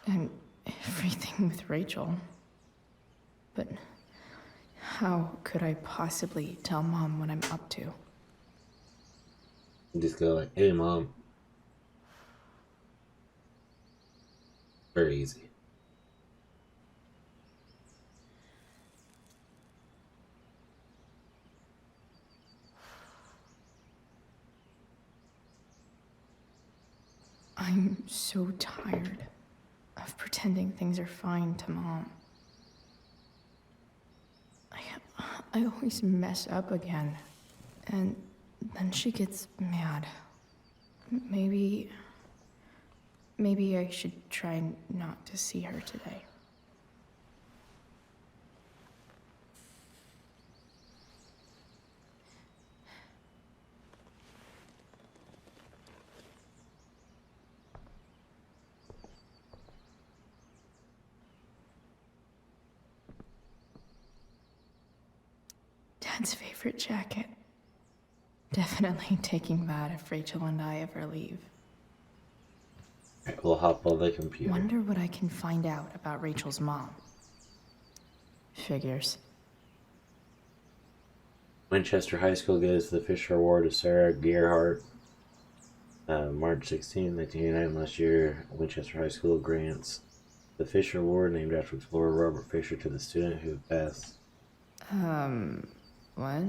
And everything with Rachel. But how could I possibly tell Mom what I'm up to? You just go like, hey, Mom. Very easy. I'm so tired of pretending things are fine to Mom. I always mess up again, and then she gets mad. Maybe I should try not to see her today. Dad's favorite jacket. Definitely taking that if Rachel and I ever leave. We'll hop on the computer. Wonder what I can find out about Rachel's mom. Figures. Winchester High School gives the Fisher Award to Sarah Gerhardt. March 16, 1989, last year, Winchester High School grants the Fisher Award, named after explorer Robert Fisher, to the student who best What?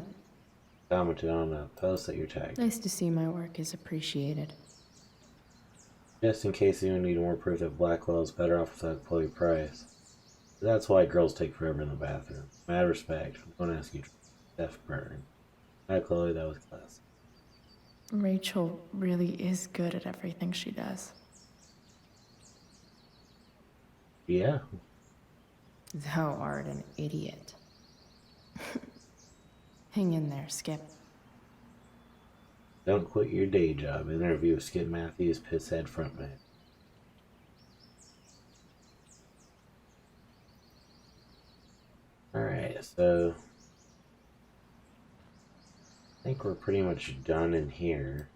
commented on a post that you're tagged. Nice to see my work is appreciated. Just in case you need more proof that Blackwell is better off without Chloe Price. That's why girls take forever in the bathroom. Mad respect. Don't ask you. Steph Burn. Hi, Chloe. That was classic. Rachel really is good at everything she does. Yeah. Thou art an idiot. Hang in there, Skip. Don't quit your day job. Interview with Skip Matthews, Pisshead frontman. Alright, so I think we're pretty much done in here.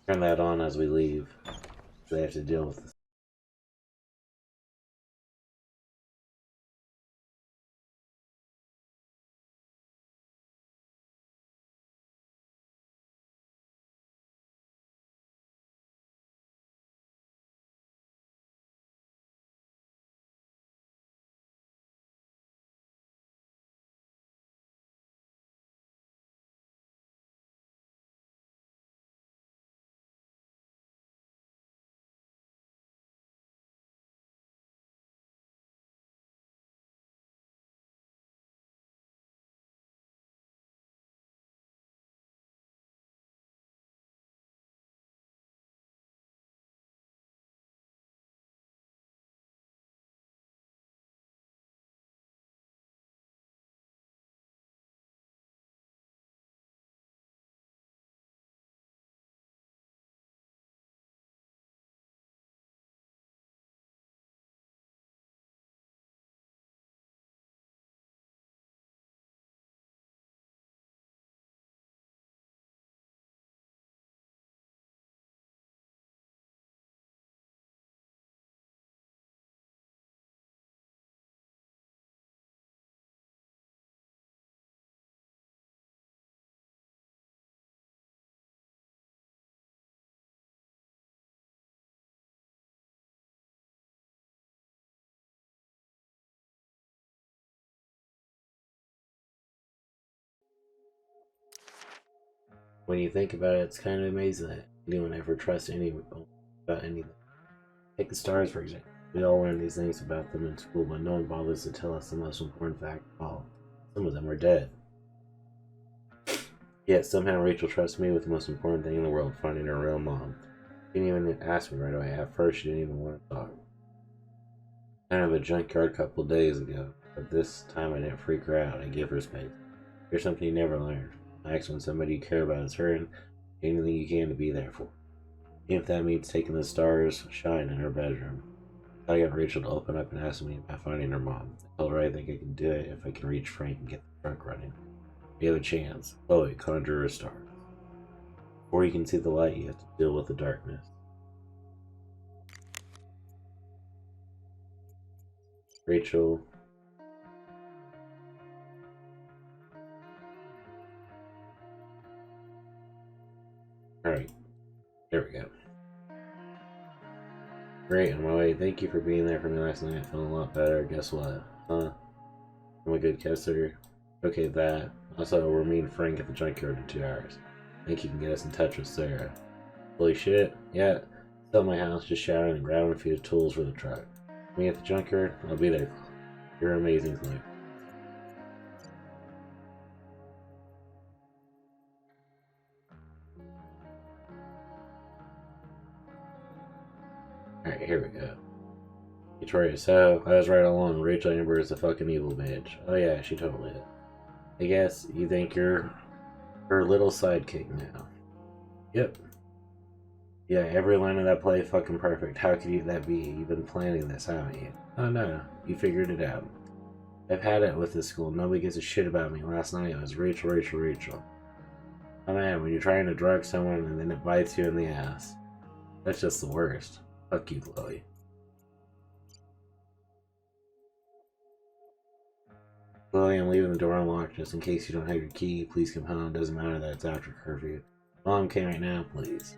Turn that on as we leave. So they have to deal with this. When you think about it, it's kind of amazing that anyone ever trusts anyone about anything. Take the stars, for example. We all learn these things about them in school, but no one bothers to tell us the most important fact of all. Some of them are dead. Yet somehow Rachel trusts me with the most important thing in the world, finding her real mom. She didn't even ask me right away. At first, she didn't even want to talk. Kind of a junkyard a couple days ago, but this time I didn't freak her out. I gave her space. Here's something you never learned. Ask when somebody you care about is hurting, anything you can to be there for. Even if that means taking the stars shine in her bedroom. I got Rachel to open up and ask me about finding her mom. I told her I think I can do it if I can reach Frank and get the truck running. You have a chance. Chloe, conjure a star. Before you can see the light, you have to deal with the darkness. Rachel. Alright, there we go. Great, on my way. Thank you for being there for me last night. I feel a lot better. Guess what? Huh? I'm a good kisser. Okay, that. Also, we're meeting Frank at the junkyard in 2 hours. I think you can get us in touch with Sarah. Holy shit. Yeah. Still at my house, just showering and grabbing a few tools for the truck. Me at the junkyard? I'll be there. You're amazing, Chloe. Alright, here we go. Victoria, so I was right all along. Rachel Amber is a fucking evil bitch. Oh yeah, she totally is. I guess you think you're her little sidekick now. Yep. Yeah, every line of that play fucking perfect. How could you that be? You've been planning this, haven't you? Oh no, you figured it out. I've had it with this school. Nobody gives a shit about me. Last night it was Rachel, Rachel, Rachel. Oh man, when you're trying to drug someone and then it bites you in the ass. That's just the worst. Fuck you, Chloe. Chloe, I'm leaving the door unlocked just in case you don't have your key. Please come home. Doesn't matter that it's after curfew. Mom came right now, please.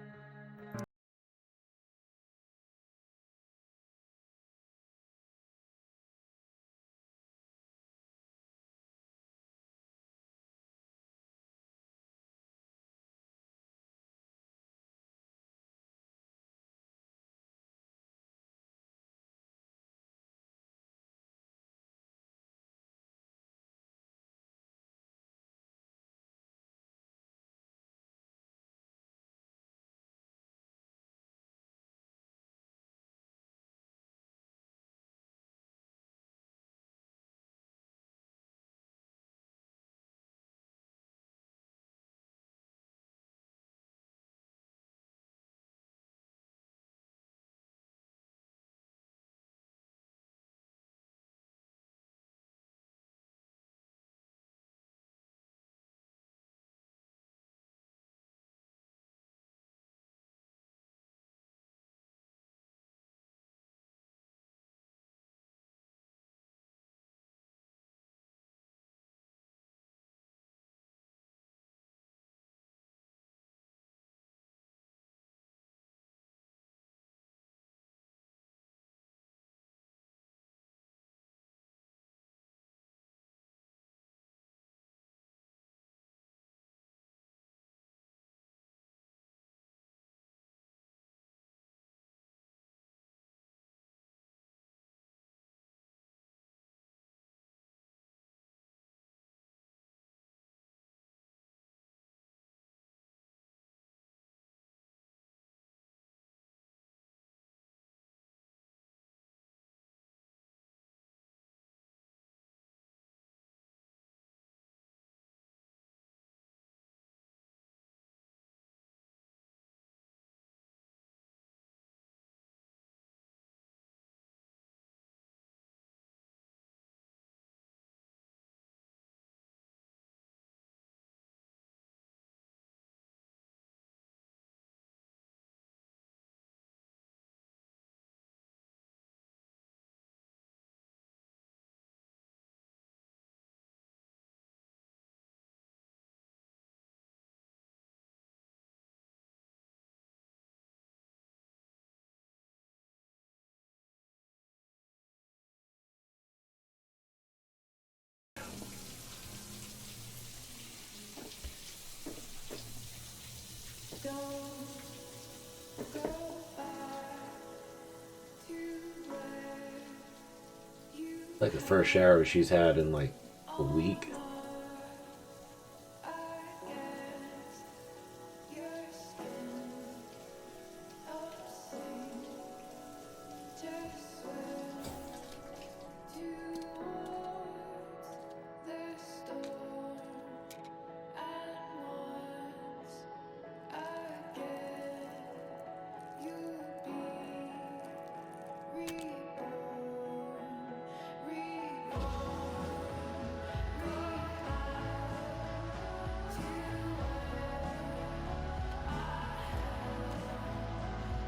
Like the first shower she's had in like a week.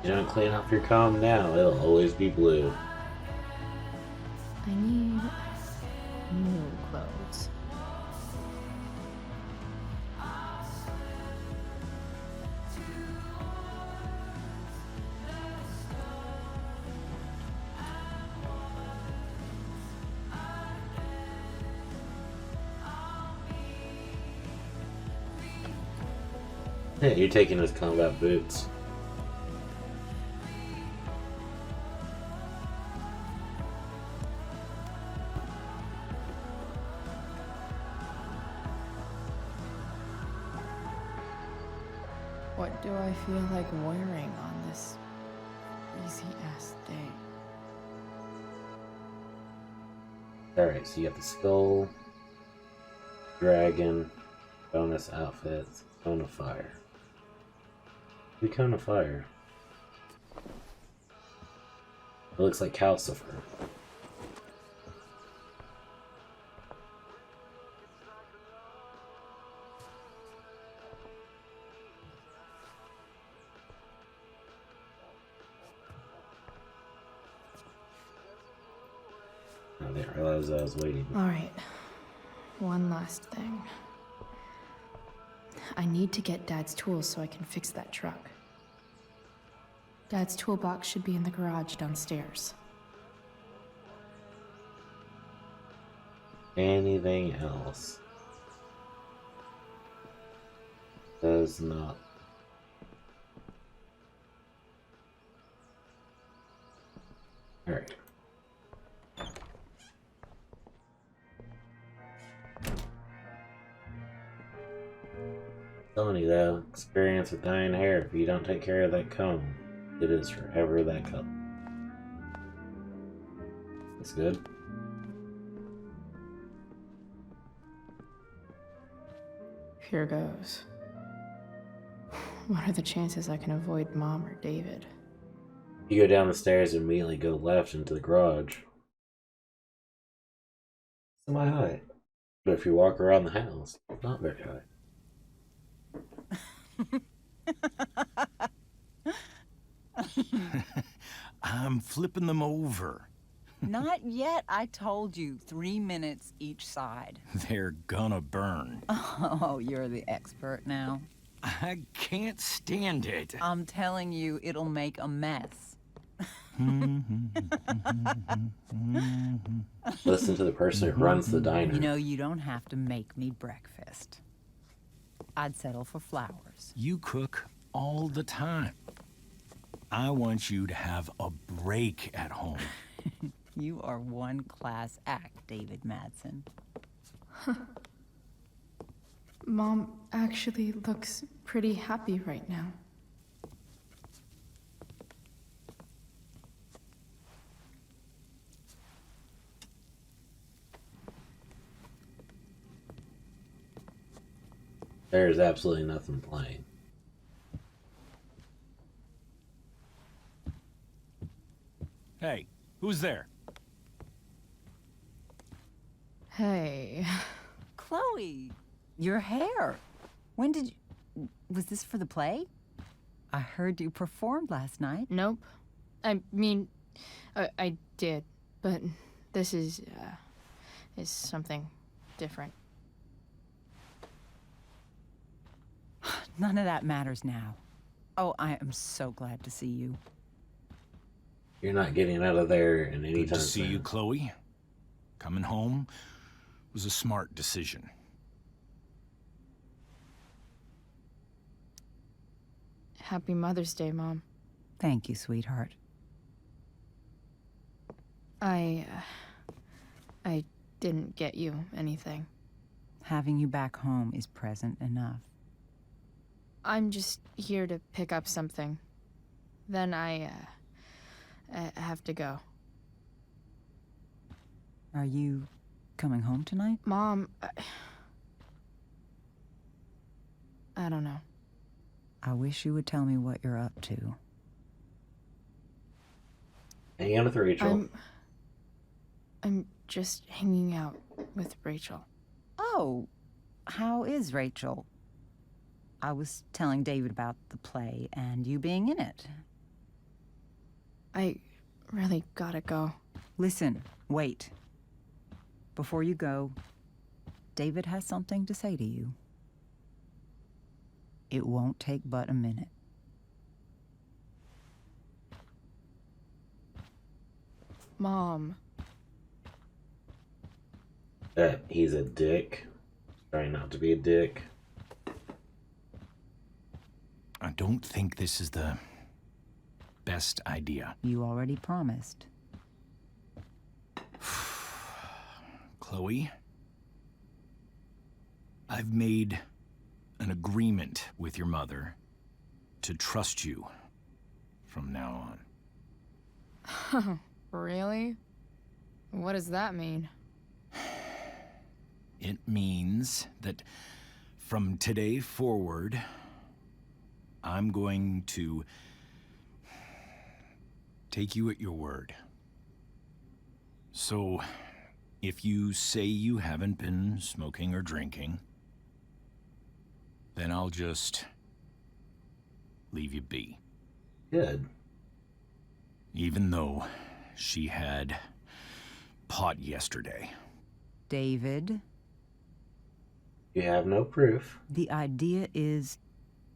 You don't clean up your comb now, it'll always be blue. I need new clothes. Yeah, you're taking his combat boots. What do I feel like wearing on this crazy-ass day? Alright, so you got the skull, dragon, bonus outfits, cone of fire. The cone of fire. It looks like Calcifer. I didn't realize I was waiting. Alright, one last thing. I need to get Dad's tools so I can fix that truck. Dad's toolbox should be in the garage downstairs. Anything else does not. Alright. Telling you though, experience with dyeing hair. If you don't take care of that comb, it is forever that color. That's good. Here goes. What are the chances I can avoid Mom or David? You go down the stairs and immediately go left into the garage. Semi high. But if you walk around the house, not very high. I'm flipping them over. Not yet. I told you, 3 minutes each side. They're gonna burn. Oh, you're the expert now. I can't stand it. I'm telling you, it'll make a mess. Listen to the person who runs the diner. You know, you don't have to make me breakfast. I'd settle for flowers. You cook all the time. I want you to have a break at home. You are one class act, David Madsen. Mom actually looks pretty happy right now. There's absolutely nothing playing. Hey, who's there? Hey. Chloe, your hair. When did you... Was this for the play? I heard you performed last night. Nope. I mean, I did, but this is something different. None of that matters now. Oh, I am so glad to see you. You're not getting out of there in any Good time to see soon. you, Chloe. Coming home was a smart decision. Happy Mother's Day, Mom. Thank you, sweetheart. I didn't get you anything. Having you back home is present enough. I'm just here to pick up something. Then I have to go. Are you coming home tonight? Mom, I don't know. I wish you would tell me what you're up to. Hang out with Rachel. I'm just hanging out with Rachel. Oh, how is Rachel? I was telling David about the play and you being in it. I really gotta go. Listen, wait. Before you go, David has something to say to you. It won't take but a minute. Mom. That he's a dick. Trying not to be a dick. I don't think this is the best idea. You already promised. Chloe, I've made an agreement with your mother to trust you from now on. Really? What does that mean? It means that from today forward, I'm going to take you at your word. So, if you say you haven't been smoking or drinking, then I'll just leave you be. Good. Even though she had pot yesterday. David? You have no proof. The idea is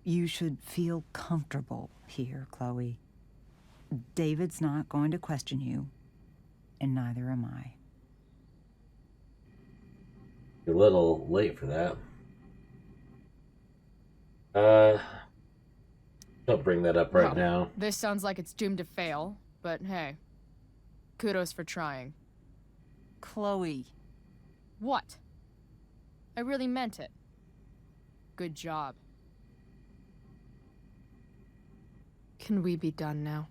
you should feel comfortable here, Chloe. David's not going to question you, and neither am I. You're a little late for that. Don't bring that up right now. This sounds like it's doomed to fail, but hey, kudos for trying. Chloe. What? I really meant it. Good job. Can we be done now?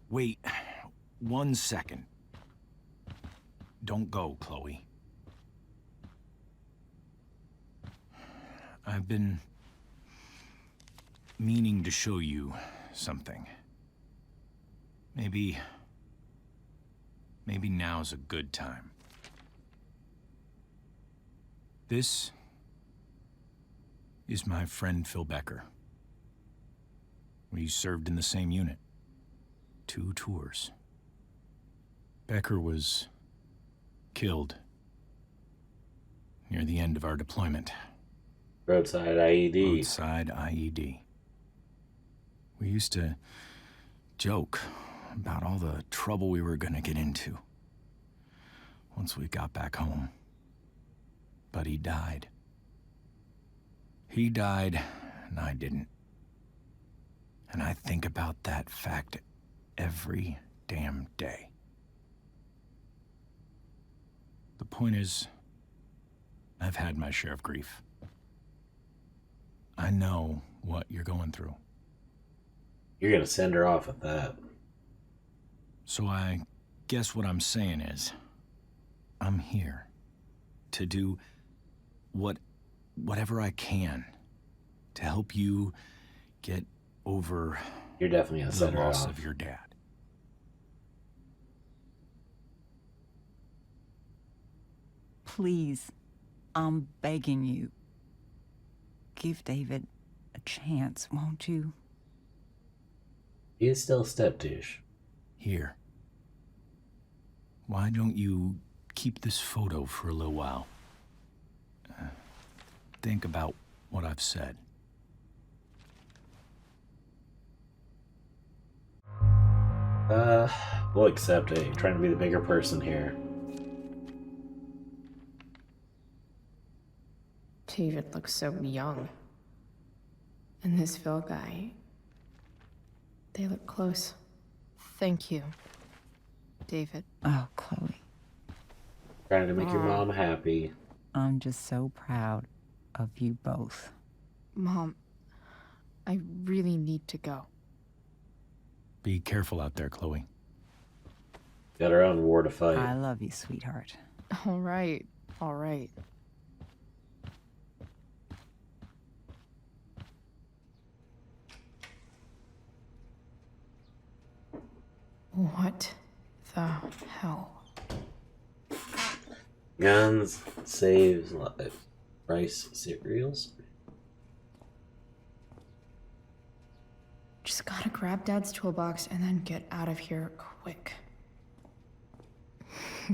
Wait 1 second. Don't go, Chloe. I've been meaning to show you something. Maybe now's a good time. This is my friend Phil Becker. We served in the same unit. 2 tours. Becker was killed near the end of our deployment. Roadside IED. Roadside IED. We used to joke about all the trouble we were gonna get into once we got back home. But he died. He died, and I didn't. And I think about that fact every damn day. The point is, I've had my share of grief. I know what you're going through. You're gonna send her off with that. So I guess what I'm saying is, I'm here to do whatever I can to help you get over You're definitely gonna send the her loss off. of your dad. Please, I'm begging you. Give David a chance, won't you? He is still a step douche. Here. Why don't you keep this photo for a little while? Think about what I've said. We'll accept it. You're trying to be the bigger person here. David looks so young. And this Phil guy, they look close. Thank you, David. Oh, Chloe. Trying to make your mom happy. I'm just so proud of you both. Mom, I really need to go. Be careful out there, Chloe. Got her own war to fight. I love you, sweetheart. All right, all right. What the hell? Guns saves lives. Rice cereals. Just gotta grab Dad's toolbox and then get out of here quick.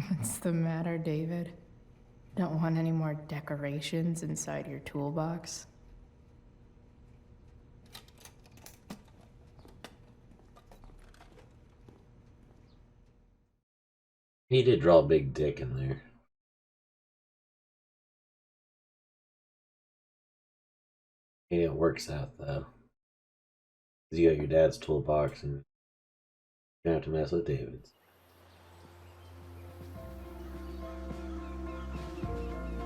What's the matter, David? Don't want any more decorations inside your toolbox? He did draw a big dick in there. Yeah, it works out though. 'Cause you got your dad's toolbox and you don't have to mess with David's.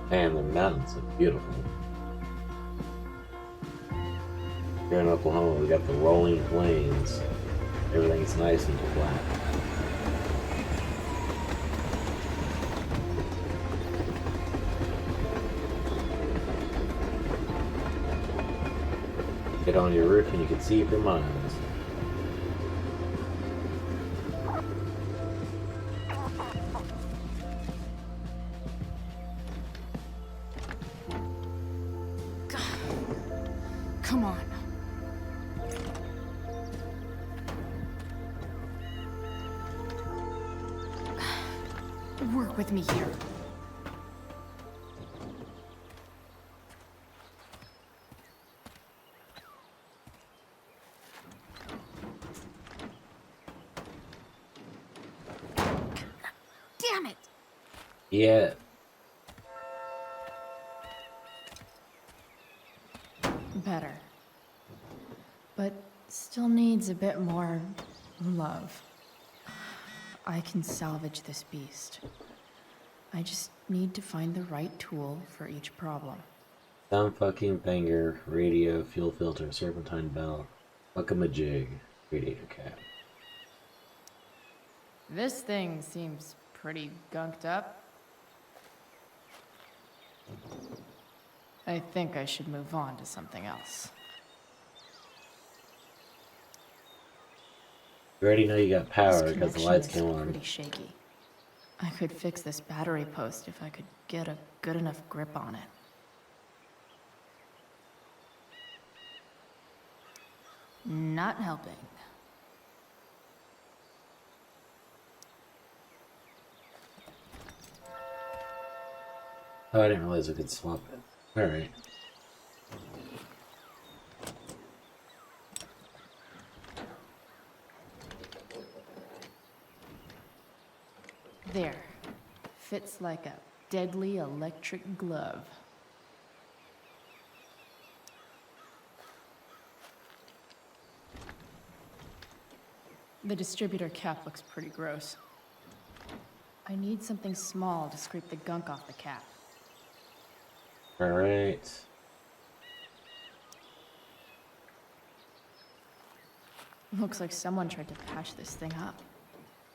Man, the mountains look beautiful. Here in Oklahoma, we got the rolling plains. Everything's nice and flat. Get on your roof and you can see for miles. Come on. Work with me here. Damn it! Yeah. Better. But still needs a bit more love. I can salvage this beast. I just need to find the right tool for each problem. Some fucking banger, radio, fuel filter, serpentine bell, fuck-a-majig, radiator cap. This thing seems pretty gunked up. I think I should move on to something else. You already know you got power This because the connection lights is came on. pretty shaky. I could fix this battery post if I could get a good enough grip on it. Not helping. Oh, I didn't realize I could swap it. Alright. There. Fits like a deadly electric glove. The distributor cap looks pretty gross. I need something small to scrape the gunk off the cap. Alright. Looks like someone tried to patch this thing up.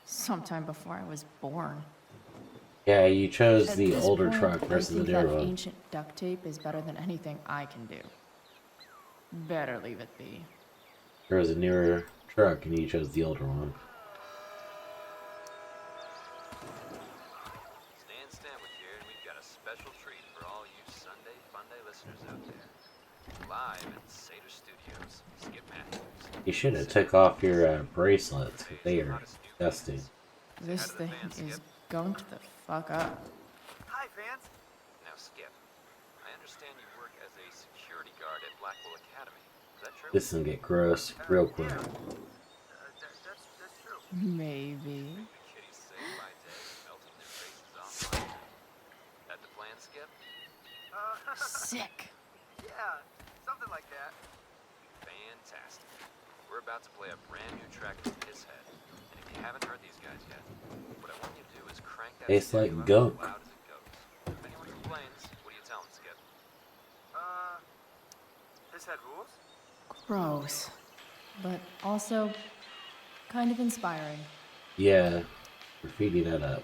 Sometime before I was born. Yeah, you chose At the this older point, truck versus the I think newer that one. ancient duct tape is better than anything I can do. Better leave it be. There was a newer truck and you chose the older one. Stan Stanwyck here, and we've got a special treat for all you Sunday Funday listeners out there. Live at Seder Studios, Skip Matthews. You should have took off your bracelets. They are disgusting. This thing is gunked the fuck up. Hi, fans. Now, Skip, I understand you work as a security guard at Blackwell Academy. Is that true? This will get gross real quick. That's true. Maybe. Kitties say by day, melting their faces online. That the plan, Skip? Sick. Yeah, something like that. Fantastic. We're about to play a brand new track from Pisshead. And if you haven't heard these guys yet, what I want you to do is crank that Tastes stereo like up gunk. as loud as it goes. If anyone complains, what do you tell them, Skip? Pisshead rules? Gross. But also kind of inspiring. Yeah, graffiti that up.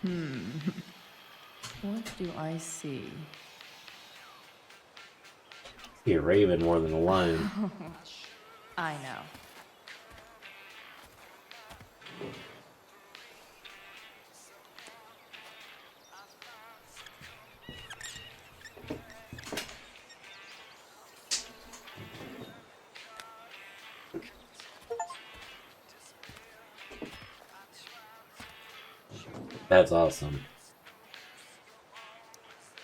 What do I see? See a raven more than a lion. I know. That's awesome.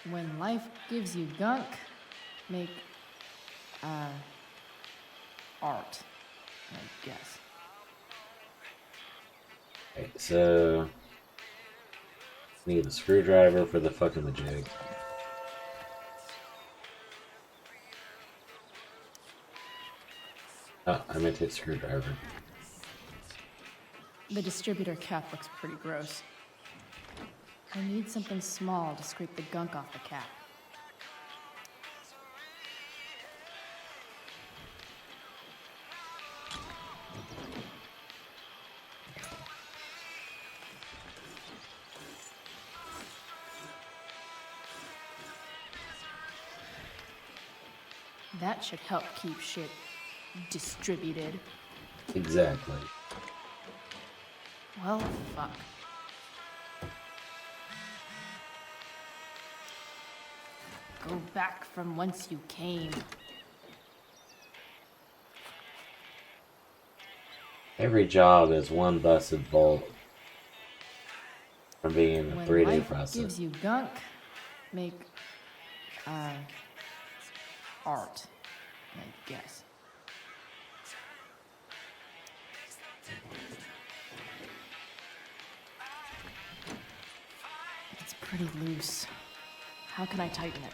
When life gives you gunk, make art, I guess. Okay, so need a screwdriver for the fucking the jig. Oh, I meant to hit screwdriver. The distributor cap looks pretty gross. I need something small to scrape the gunk off the cap. That should help keep shit distributed. Exactly. Well, fuck. Go back from whence you came. Every job is one busted bolt from being in a When 3D life process. gives you gunk, make art, I guess. It's pretty loose. How can I tighten it?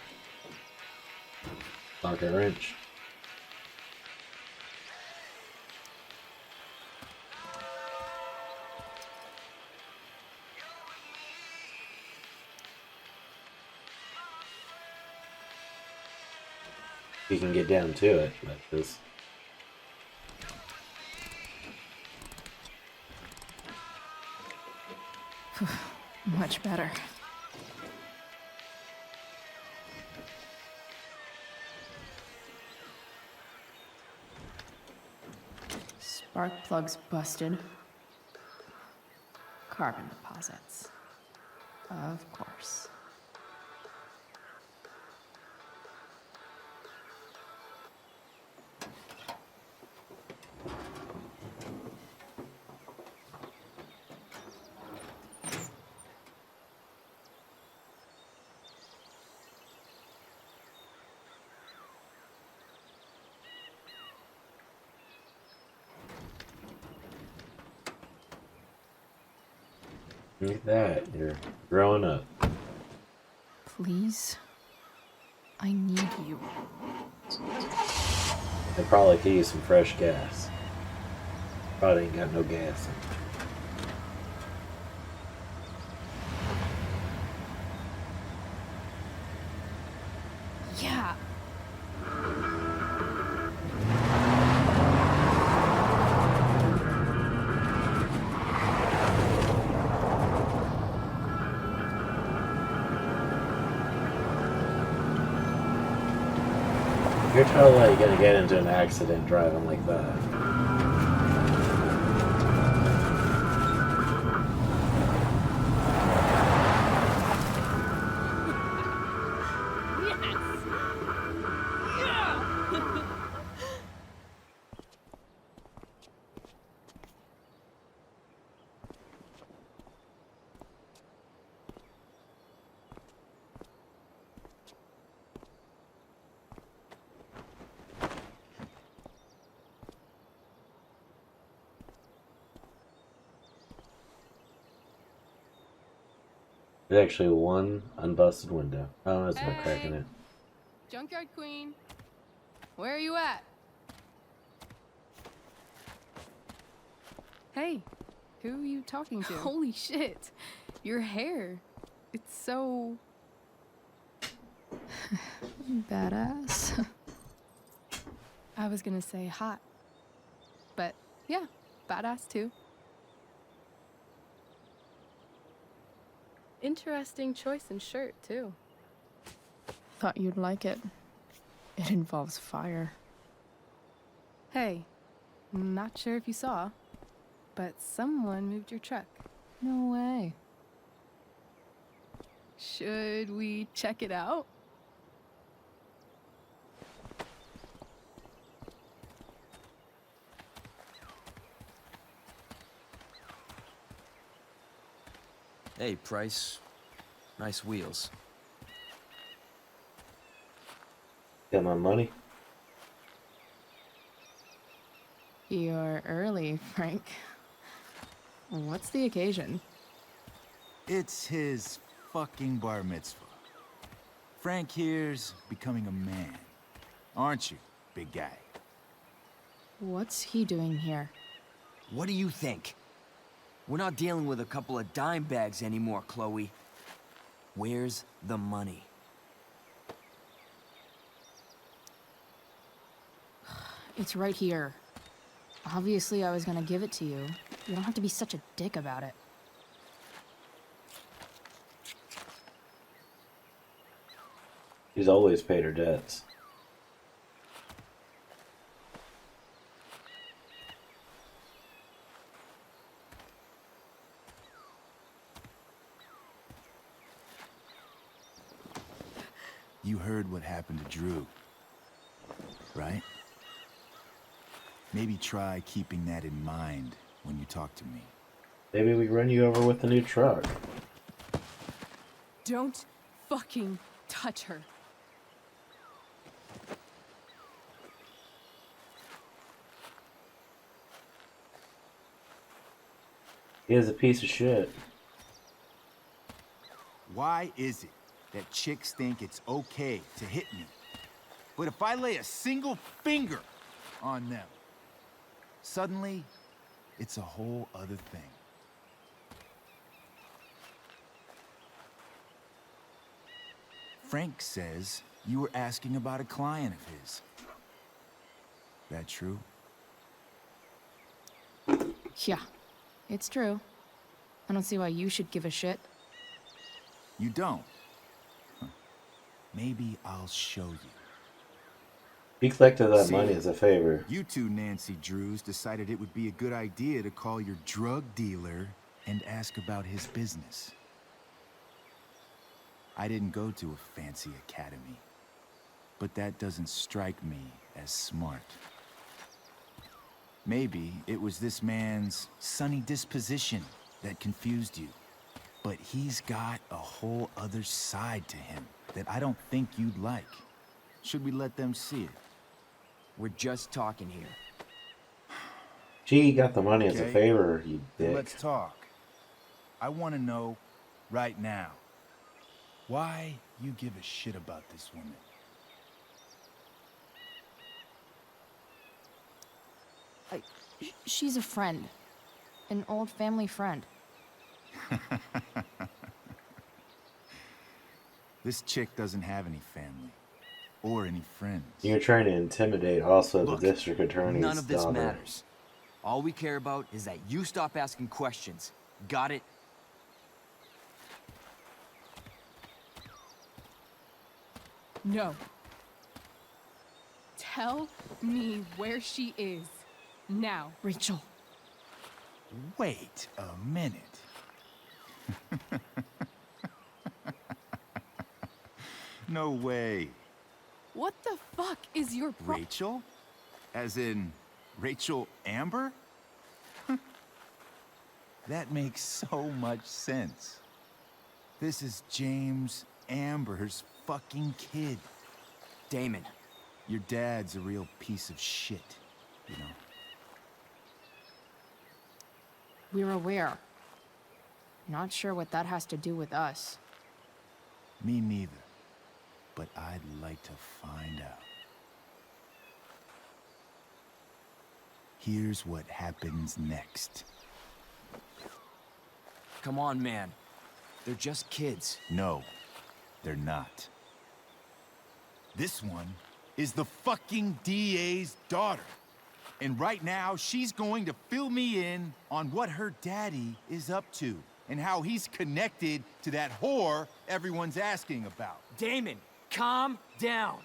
Socket wrench. You can get down to it, but this. Much better. Spark plugs busted. Carbon deposits. Of course. Look at that, you're growing up. Please? I need you. They probably could use some fresh gas. Probably ain't got no gas in it. Yeah. You're totally gonna get into an accident driving like that. There's actually one unbusted window. Oh, there's no crack in it. Junkyard Queen, where are you at? Hey, who are you talking to? Holy shit, your hair. It's so... badass. I was gonna say hot, but yeah, badass too. Interesting choice in shirt too. Thought you'd like it. It involves fire. Hey, not sure if you saw, but someone moved your truck. No way. Should we check it out? Hey, Price. Nice wheels. Got my money. You're early, Frank. What's the occasion? It's his fucking bar mitzvah. Frank here's becoming a man. Aren't you, big guy? What's he doing here? What do you think? We're not dealing with a couple of dime bags anymore, Chloe. Where's the money? It's right here. Obviously, I was gonna give it to you. You don't have to be such a dick about it. She's always paid her debts. You heard what happened to Drew, right? Maybe try keeping that in mind when you talk to me. Maybe we run you over with a new truck. Don't fucking touch her. He is a piece of shit. Why is it that chicks think it's okay to hit me? But if I lay a single finger on them, suddenly it's a whole other thing. Frank says you were asking about a client of his. That true? Yeah, it's true. I don't see why you should give a shit. You don't? Huh. Maybe I'll show you. He collected that See, money as a favor. You two Nancy Drews decided it would be a good idea to call your drug dealer and ask about his business. I didn't go to a fancy academy, but that doesn't strike me as smart. Maybe it was this man's sunny disposition that confused you. But he's got a whole other side to him that I don't think you'd like. Should we let them see it? We're just talking here. She got the money as a Okay. favor, you Then dick. let's talk. I want to know, right now, why you give a shit about this woman. She's a friend. An old family friend. This chick doesn't have any family. Or any friends. You're trying to intimidate also Look, the district attorney's none of this daughter. matters. All we care about is that you stop asking questions. Got it? No. Tell me where she is. Now. Rachel. Wait a minute. No way. What the fuck is your Rachel? As in, Rachel Amber? That makes so much sense. This is James Amber's fucking kid. Damon. Your dad's a real piece of shit, you know. We're aware. Not sure what that has to do with us. Me neither. but I'd like to find out. Here's what happens next. Come on, man. They're just kids. No, they're not. This one is the fucking DA's daughter. And right now, she's going to fill me in on what her daddy is up to and how he's connected to that whore everyone's asking about. Damon, calm down.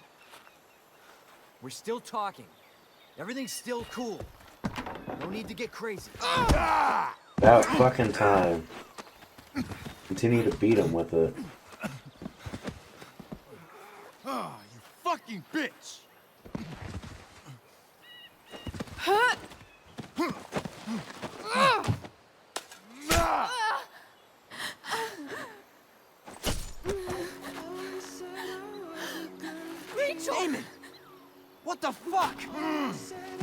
We're still talking. Everything's still cool. No need to get crazy. About fucking time. Continue to beat him with it. Ah, you fucking bitch! Rachel! Damon! What the fuck?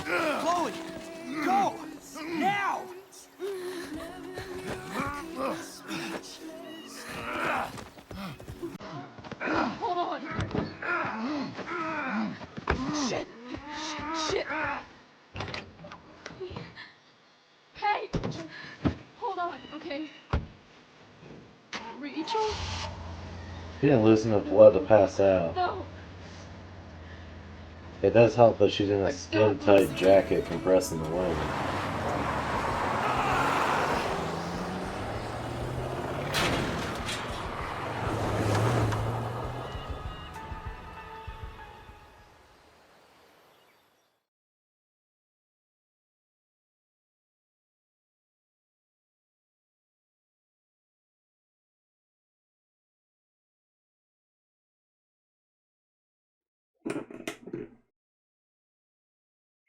Chloe! Go! Now! Hold on. Shit. Shit. Hey! Hold on, okay? Rachel? She didn't lose enough blood to pass out. No. It does help that she's in a skin-tight jacket compressing the wind.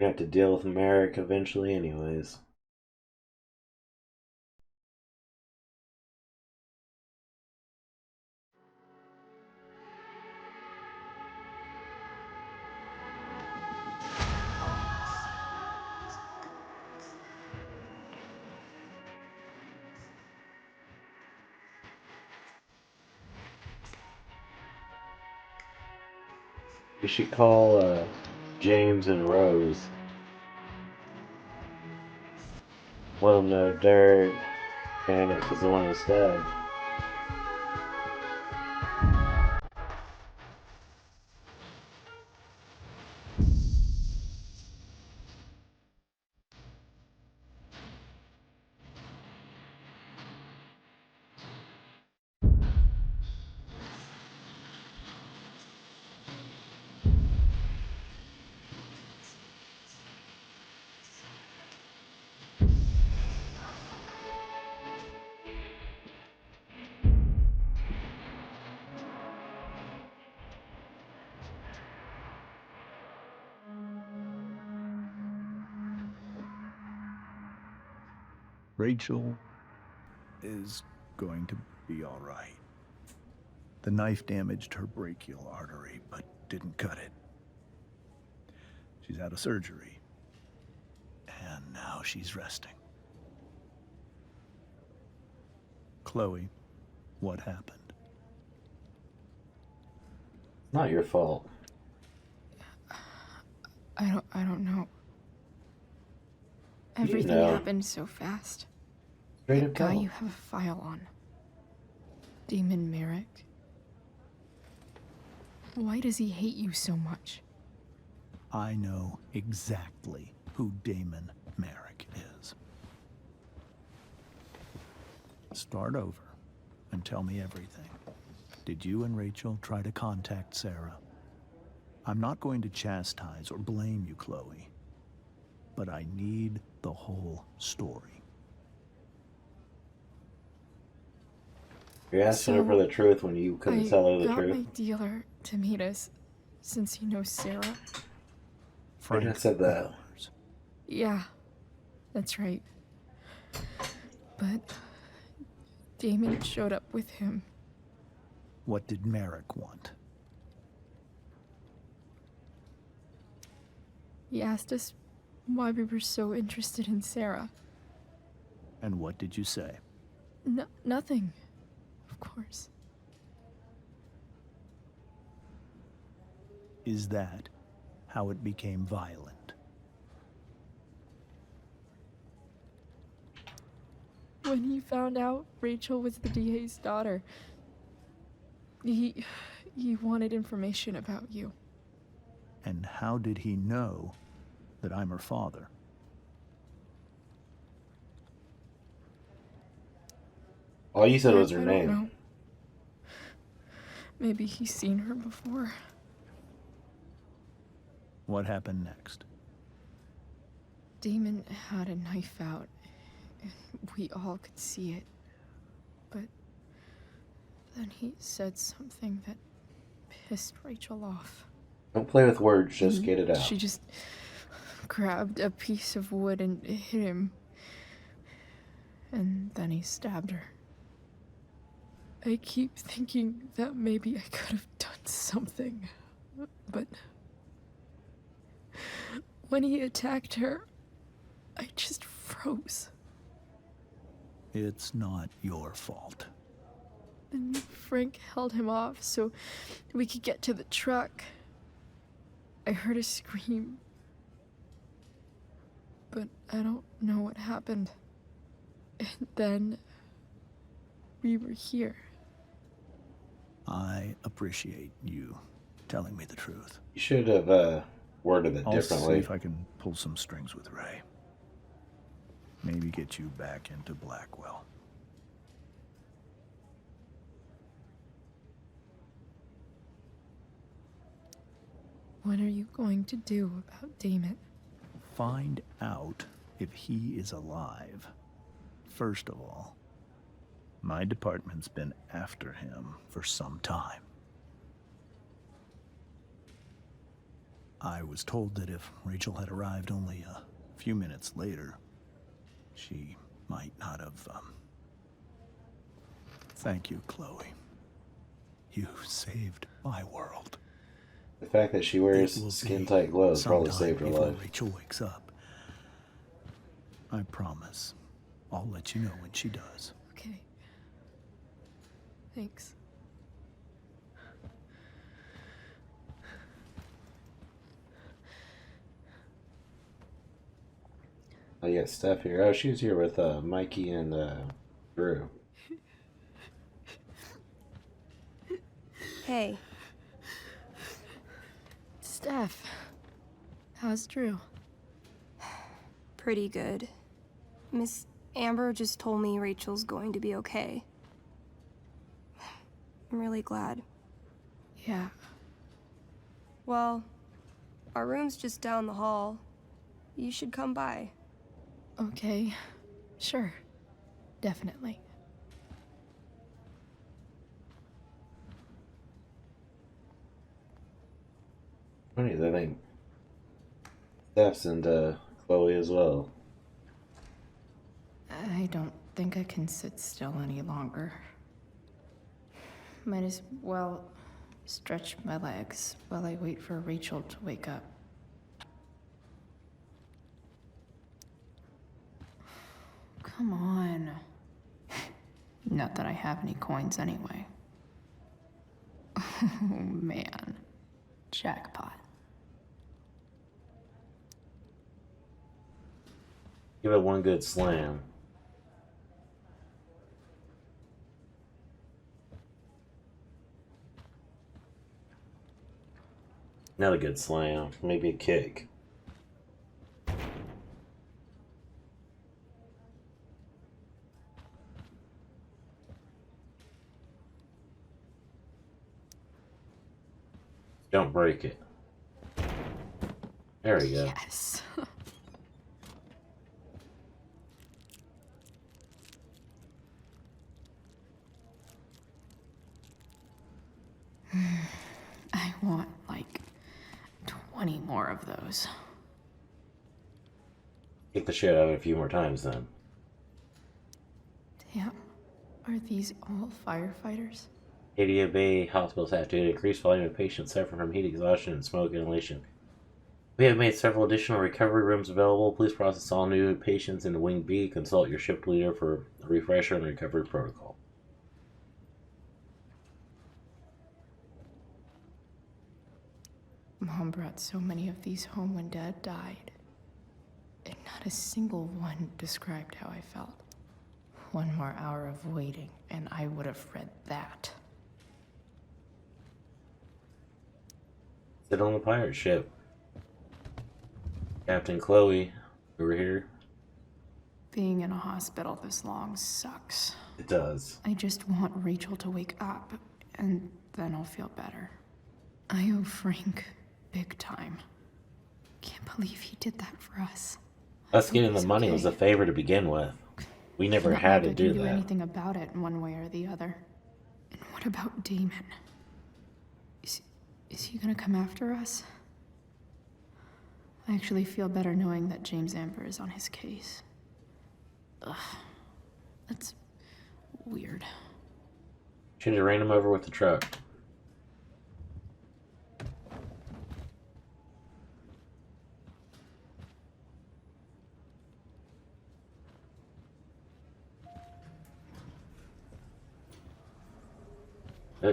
You have to deal with Merrick eventually anyways. We should call James and Rose. Let them know Derek Panic is the one who's dead. Rachel is going to be all right. The knife damaged her brachial artery, but didn't cut it. She's had a surgery, and now she's resting. Chloe, what happened? Not your fault. I don't know. Everything happened so fast. Straight That up guy tell. you have a file on. Damon Merrick. Why does he hate you so much? I know exactly who Damon Merrick is. Start over and tell me everything. Did you and Rachel try to contact Sarah? I'm not going to chastise or blame you, Chloe, but I need the whole story. You're asking her for the truth when you couldn't tell her the I got truth. my dealer to meet us, since he knows Sarah. I just said that. Yeah, that's right. But Damon showed up with him. What did Merrick want? He asked us why we were so interested in Sarah. And what did you say? Nothing, of course. Is that how it became violent? When he found out Rachel was the DA's daughter, he wanted information about you. And how did he know that I'm her father? All you said was her I name. don't know. Maybe he's seen her before. What happened next? Damon had a knife out, and we all could see it. But then he said something that pissed Rachel off. Don't play with words, just get it out. She just grabbed a piece of wood and hit him. And then he stabbed her. I keep thinking that maybe I could have done something, but when he attacked her, I just froze. It's not your fault. And Frank held him off so we could get to the truck. I heard a scream, but I don't know what happened. And then we were here. I appreciate you telling me the truth. You should have worded it differently. I'll see if I can pull some strings with Ray. Maybe get you back into Blackwell. What are you going to do about Damon? Find out if he is alive. First of all, my department's been after him for some time. I was told that if Rachel had arrived only a few minutes later, she might not have, Thank you, Chloe. You saved my world. The fact that she wears skin-tight gloves probably Sometime saved her before life. Rachel wakes up. I promise. I'll let you know when she does. Okay. Thanks. Oh, you got Steph here. Oh, she was here with Mikey and Drew. Hey. Steph, how's Drew? Pretty good. Miss Amber just told me Rachel's going to be okay. I'm really glad. Yeah. Well, our room's just down the hall. You should come by. Okay. Sure. Definitely. Funny, I think Steph's into Chloe as well. I don't think I can sit still any longer. Might as well stretch my legs while I wait for Rachel to wake up. Come on. Not that I have any coins anyway. Oh man. Jackpot. Give it one good slam. Another good slam. Maybe a kick. Don't break it. There we go. Yes. I want like 20 more of those. Kick the shit out of it a few more times then. Damn. Are these all firefighters? ADA Bay hospitals have to increase volume of patients suffering from heat exhaustion and smoke inhalation. We have made several additional recovery rooms available. Please process all new patients in Wing B. Consult your shift leader for a refresher and recovery protocol. Mom brought so many of these home when Dad died, and not a single one described how I felt. One more hour of waiting, and I would have read that. Sit on the pirate ship. Captain Chloe, over here. Being in a hospital this long sucks. It does. I just want Rachel to wake up, and then I'll feel better. I owe Frank big time. Can't believe he did that for us. Us getting the money was a favor to begin with. We never had to do do that. anything about it in one way or the other. And what about Damon? Is he gonna come after us? I actually feel better knowing that James Amber is on his case. Ugh. That's weird. Should have ran him over with the truck.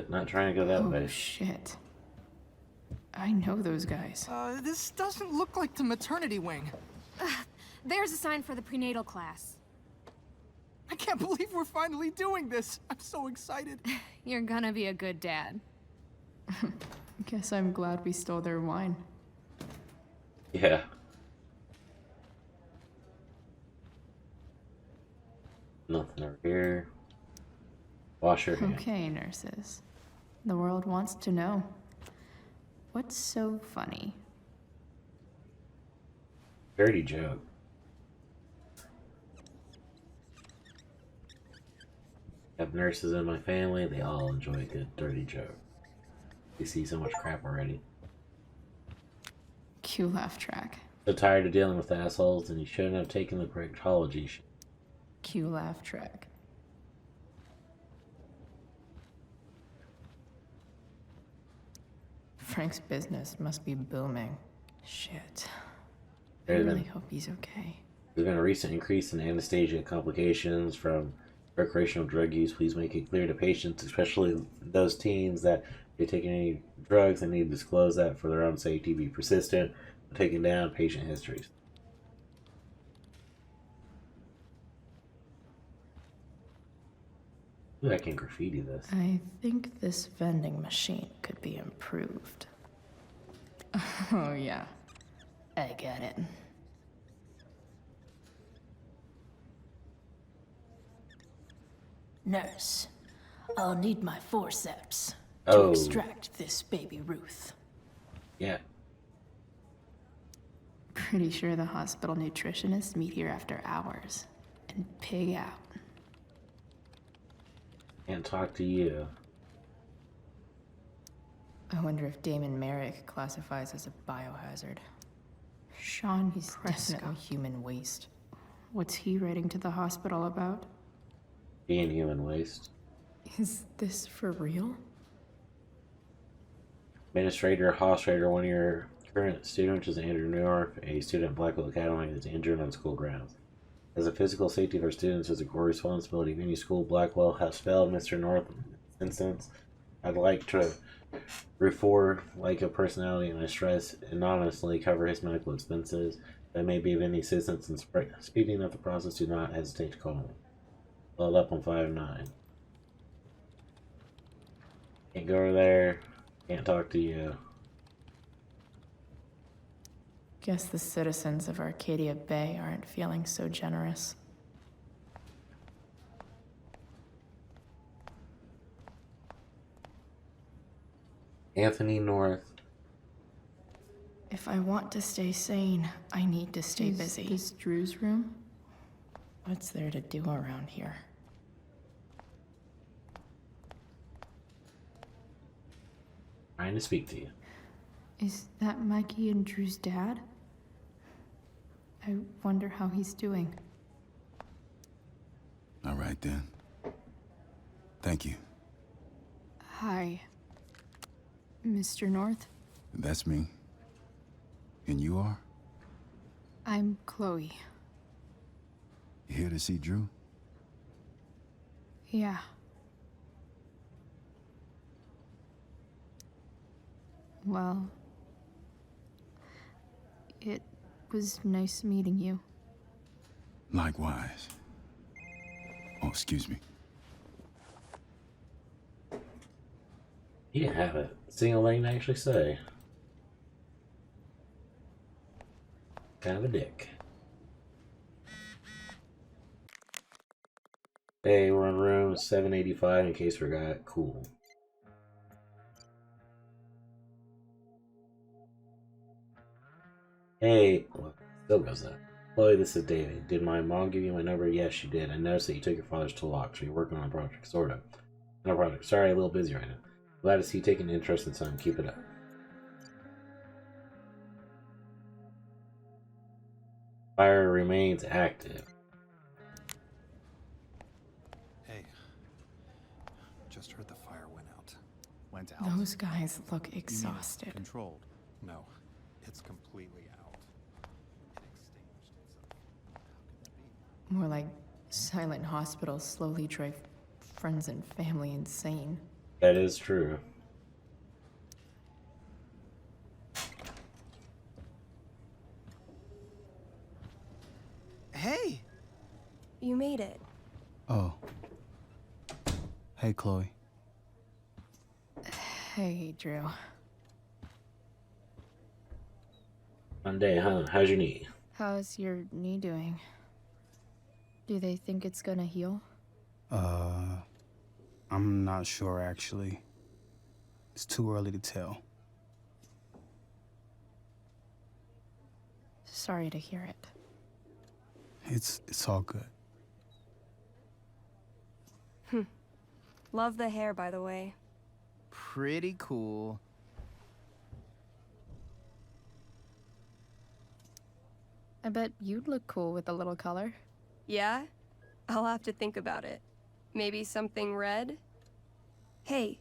Not trying to go that way. Oh, shit. I know those guys. This doesn't look like the maternity wing. There's a sign for the prenatal class. I can't believe we're finally doing this. I'm so excited. You're gonna be a good dad. Guess I'm glad we stole their wine. Yeah. Nothing over here. Wash your hands. Okay, nurses. The world wants to know. What's so funny? Dirty joke. Have nurses in my family, they all enjoy a good dirty joke. They see so much crap already. Cue laugh track. So tired of dealing with assholes, and you shouldn't have taken the proctology shit. Cue laugh track. Frank's business must be booming. Shit. I really hope he's okay. There's been a recent increase in anesthesia complications from recreational drug use. Please make it clear to patients, especially those teens, that if they're taking any drugs, they need to disclose that for their own safety. Be persistent, taking down patient histories. Ooh, I can graffiti this. I think this vending machine could be improved. Oh, yeah. I get it. Nurse, I'll need my forceps to extract this baby Ruth. Yeah. Pretty sure the hospital nutritionists meet here after hours and pig out. Can't talk to you. I wonder if Damon Merrick classifies as a biohazard. Sean, he's definitely human waste. What's he writing to the hospital about? Being human waste. Is this for real? Administrator, Hostrader, one of your current students is Andrew Newark, a student at Blackwell Academy, is injured on school grounds. As the physical safety of our students is a core responsibility of any school, Blackwell has failed Mr. North in this instance. I'd like to refer like a personality, and I stress anonymously cover his medical expenses. If I may be of any assistance in speeding up the process, do not hesitate to call me. Load up on 5-9. Can't go over there. Can't talk to you. Guess the citizens of Arcadia Bay aren't feeling so generous. Anthony North. If I want to stay sane, I need to stay busy. Is this Drew's room? What's there to do around here? Trying to speak to you. Is that Mikey and Drew's dad? I wonder how he's doing. All right, then. Thank you. Hi, Mr. North. That's me. And you are? I'm Chloe. You here to see Drew? Yeah. Well, was nice meeting you. Likewise. Oh, excuse me. He didn't have a single thing to actually say. Kind of a dick. Hey, we're in room 785 in case we forgot. Cool. Hey, well, still goes up. Chloe, this is David. Did my mom give you my number? Yes, she did. I noticed that you took your father's toolbox. So you're working on a project, sort of. On a project. Sorry, a little busy right now. Glad to see you taking an interest in something. Keep it up. Fire remains active. Hey, just heard the fire went out. Went out? Those guys look You mean it's exhausted. controlled? No, it's completely out. More like silent hospitals slowly drive friends and family insane. That is true. Hey! You made it. Oh. Hey, Chloe. Hey, Drew. Monday, huh? How's your knee? How's your knee doing? Do they think it's gonna heal? I'm not sure actually. It's too early to tell. Sorry to hear it. It's all good. Love the hair, by the way. Pretty cool. I bet you'd look cool with a little color. Yeah? I'll have to think about it. Maybe something red? Hey,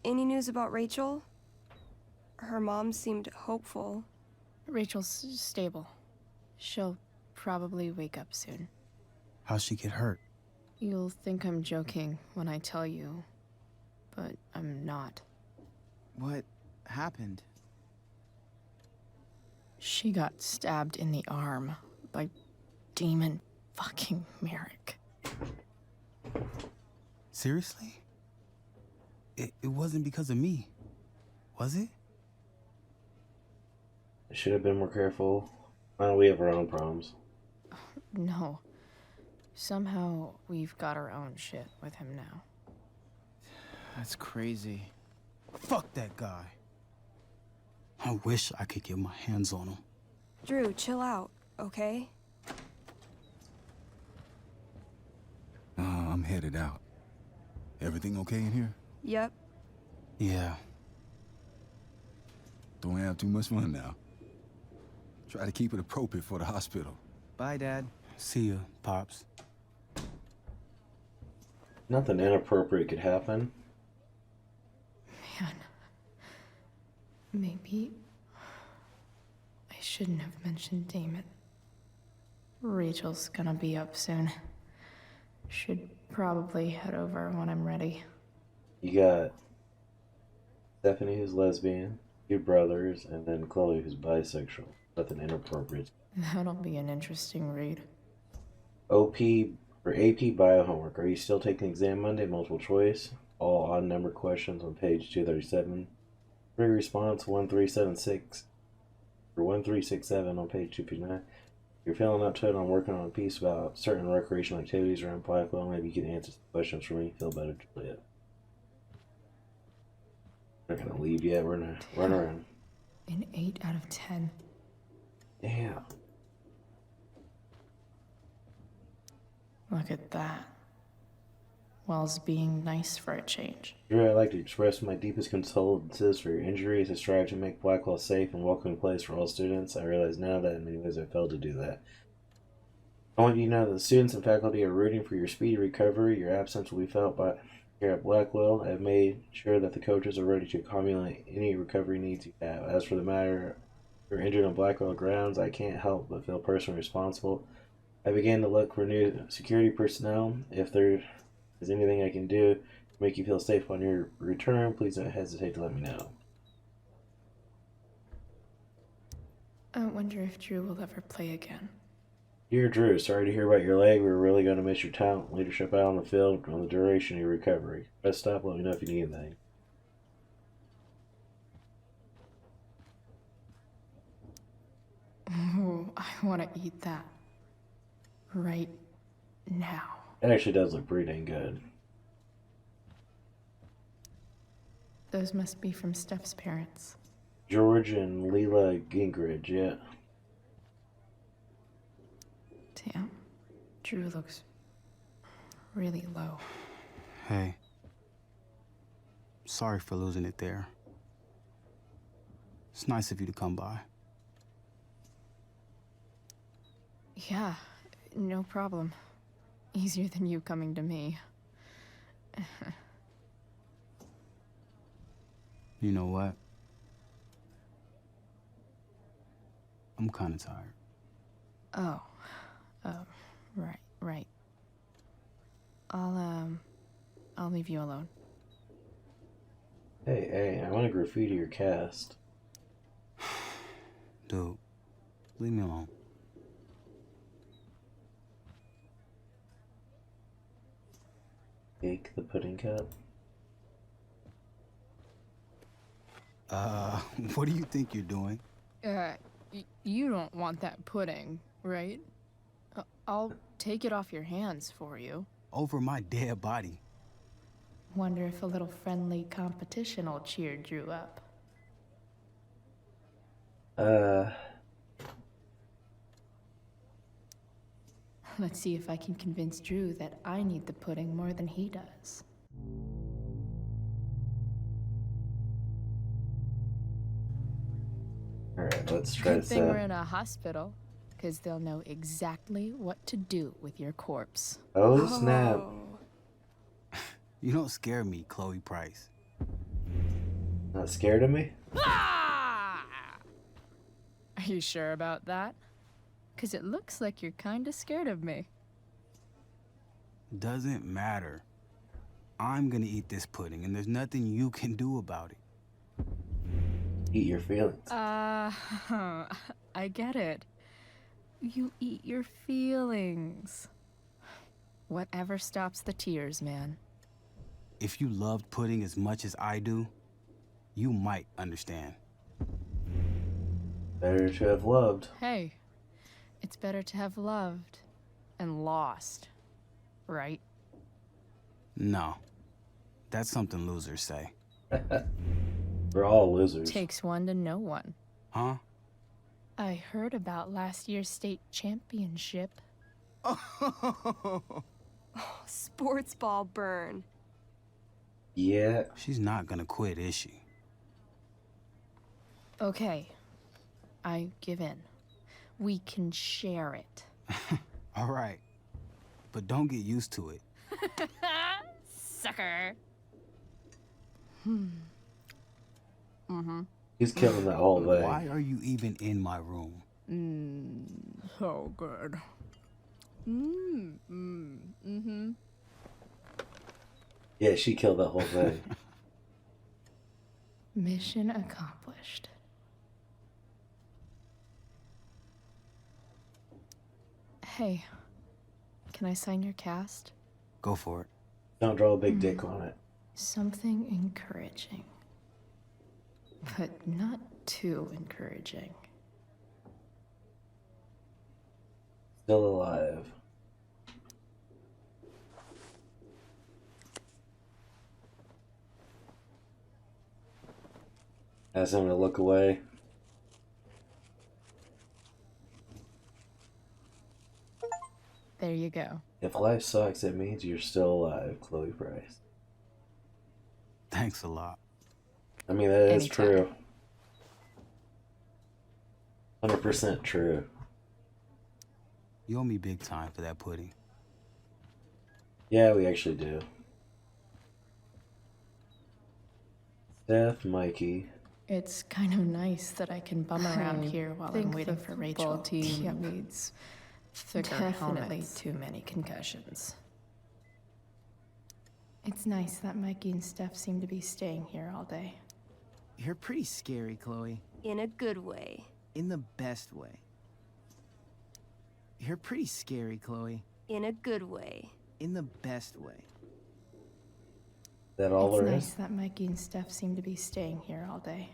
any news about Rachel? Her mom seemed hopeful. Rachel's stable. She'll probably wake up soon. How'd she get hurt? You'll think I'm joking when I tell you, but I'm not. What happened? She got stabbed in the arm by Demon fucking Merrick. Seriously? It wasn't because of me, was it? I should have been more careful. We have our own problems. No. Somehow we've got our own shit with him now. That's crazy. Fuck that guy. I wish I could get my hands on him. Drew, chill out, okay? I'm headed out. Everything okay in here? Yep. Yeah. Don't have too much fun now. Try to keep it appropriate for the hospital. Bye, Dad. See ya, Pops. Nothing inappropriate could happen. Man. Maybe I shouldn't have mentioned Damon. Rachel's gonna be up soon. Should probably head over when I'm ready. You got Stephanie, who's lesbian, two brothers, and then Chloe, who's bisexual. Nothing inappropriate. That'll be an interesting read. OP or AP bio homework. Are you still taking the exam Monday? Multiple choice. All odd number questions on page 237. Free response 1376 or 1367 on page 259. You're feeling up to it. I'm working on a piece about certain recreational activities around Blackwell. Maybe you can answer some questions for me. Feel better, Juliet. We're not gonna leave yet. We're gonna run around. An 8 out of 10. Damn. Look at that. Wells being nice for a change. Drew, I'd like to express my deepest condolences for your injuries. I strive to make Blackwell a safe and welcoming place for all students. I realize now that in many ways I failed to do that. I want you to know that the students and faculty are rooting for your speedy recovery. Your absence will be felt by here at Blackwell. I have made sure that the coaches are ready to accommodate any recovery needs you have. As for the matter you're injured on Blackwell grounds, I can't help but feel personally responsible. I began to look for new security personnel. If there is anything I can do to make you feel safe on your return, please don't hesitate to let me know. I wonder if Drew will ever play again. Dear Drew, sorry to hear about your leg. We're really going to miss your talent, leadership out on the field, on the duration of your recovery. Rest up. Let me know if you need anything. Oh, I want to eat that. Right now. It actually does look pretty dang good. Those must be from Steph's parents. George and Leela Gingrich, yeah. Damn. Drew looks really low. Hey. Sorry for losing it there. It's nice of you to come by. Yeah, no problem. Easier than you coming to me. You know what? I'm kind of tired. Oh, right. I'll leave you alone. Hey, I want to graffiti your cast. Dude, leave me alone. Bake the pudding cup. What do you think you're doing? You don't want that pudding, right? I'll take it off your hands for you. Over my dead body. Wonder if a little friendly competition will cheer Drew up. Let's see if I can convince Drew that I need the pudding more than he does. Alright, let's try Good this thing out. we're in a hospital, because they'll know exactly what to do with your corpse. Oh, snap. You don't scare me, Chloe Price. Not scared of me? Ah! Are you sure about that? Because it looks like you're kind of scared of me. Doesn't matter. I'm gonna eat this pudding, and there's nothing you can do about it. Eat your feelings. I get it. You eat your feelings. Whatever stops the tears, man. If you loved pudding as much as I do, you might understand. Better to have loved. Hey, it's better to have loved and lost, right? No. That's something losers say. We're all losers. Takes one to know one. Huh? I heard about last year's state championship. Sports ball burn. Yeah. She's not gonna quit, is she? Okay, I give in. We can share it. All right. But don't get used to it. Sucker. He's killing that whole thing. Why are you even in my room? So good. Yeah, she killed that whole thing. Mission accomplished. Hey, can I sign your cast? Go for it. Don't draw a big dick on it. Something encouraging. But not too encouraging. Still alive. Ask him to look away. There you go. If life sucks, it means you're still alive, Chloe Price. Thanks a lot. I mean, that is Anytime. true. 100% true. You owe me big time for that pudding. Yeah, we actually do. Steph, Mikey. It's kind of nice that I can bum around here while I'm waiting for Rachel. Team needs thicker Definitely helmets. too many concussions. It's nice that Mikey and Steph seem to be staying here all day. You're pretty scary, Chloe. In a good way. In the best way. You're pretty scary, Chloe. In a good way. In the best way. That all It's there nice is? that Mikey and Steph seem to be staying here all day.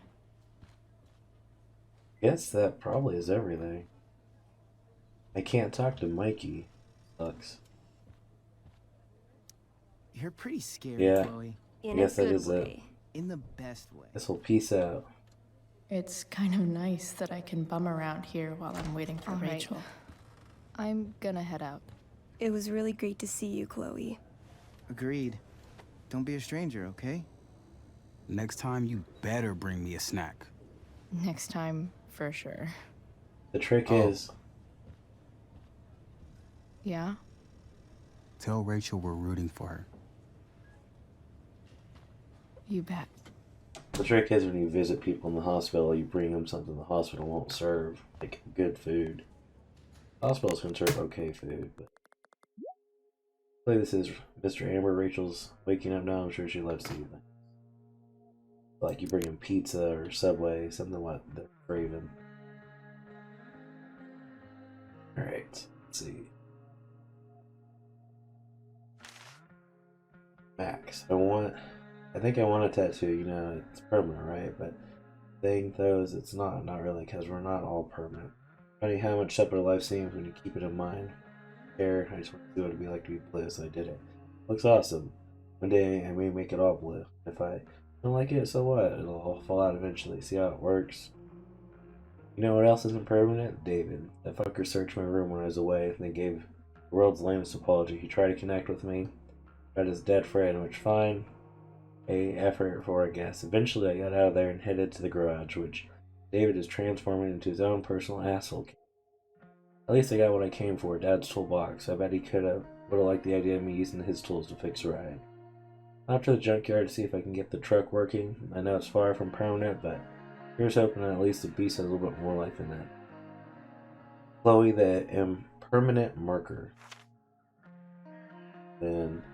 Guess that probably is everything. I can't talk to Mikey. Sucks. You're pretty scary, Yeah. Chloe. I guess that is it. In the best way. Guess we'll peace out. It's kind of nice that I can bum around here while I'm waiting for All right. Rachel. I'm gonna head out. It was really great to see you, Chloe. Agreed. Don't be a stranger, okay? Next time, you better bring me a snack. Next time, for sure. The trick is... Yeah? Tell Rachel we're rooting for her. You bet. The trick is when you visit people in the hospital, you bring them something the hospital won't serve. Like good food. Hospitals can serve okay food, but... Hopefully this is Mr. Amber. Rachel's waking up now. I'm sure she loves to eat things. Like you bring them pizza or Subway, something like they're craving. Alright, let's see. Max, I think I want a tattoo, you know, it's permanent, right? But the thing though is it's not really, because we're not all permanent. Funny how much simpler life seems when you keep it in mind. I just want to see what it'd be like to be blue, so I did it. Looks awesome. One day I may make it all blue. If I don't like it, so what? It'll all fall out eventually. See how it works? You know what else isn't permanent? David. That fucker searched my room when I was away and then gave the world's lamest apology. He tried to connect with me. Tried his dead friend, which fine. A effort for, I guess. Eventually I got out of there and headed to the garage, which David is transforming into his own personal asshole. At least I got what I came for, Dad's toolbox. I bet he would have liked the idea of me using his tools to fix a ride. Out to the junkyard to see if I can get the truck working. I know it's far from permanent, but here's hoping at least the beast has a little bit more life in that. Chloe, the impermanent marker. Then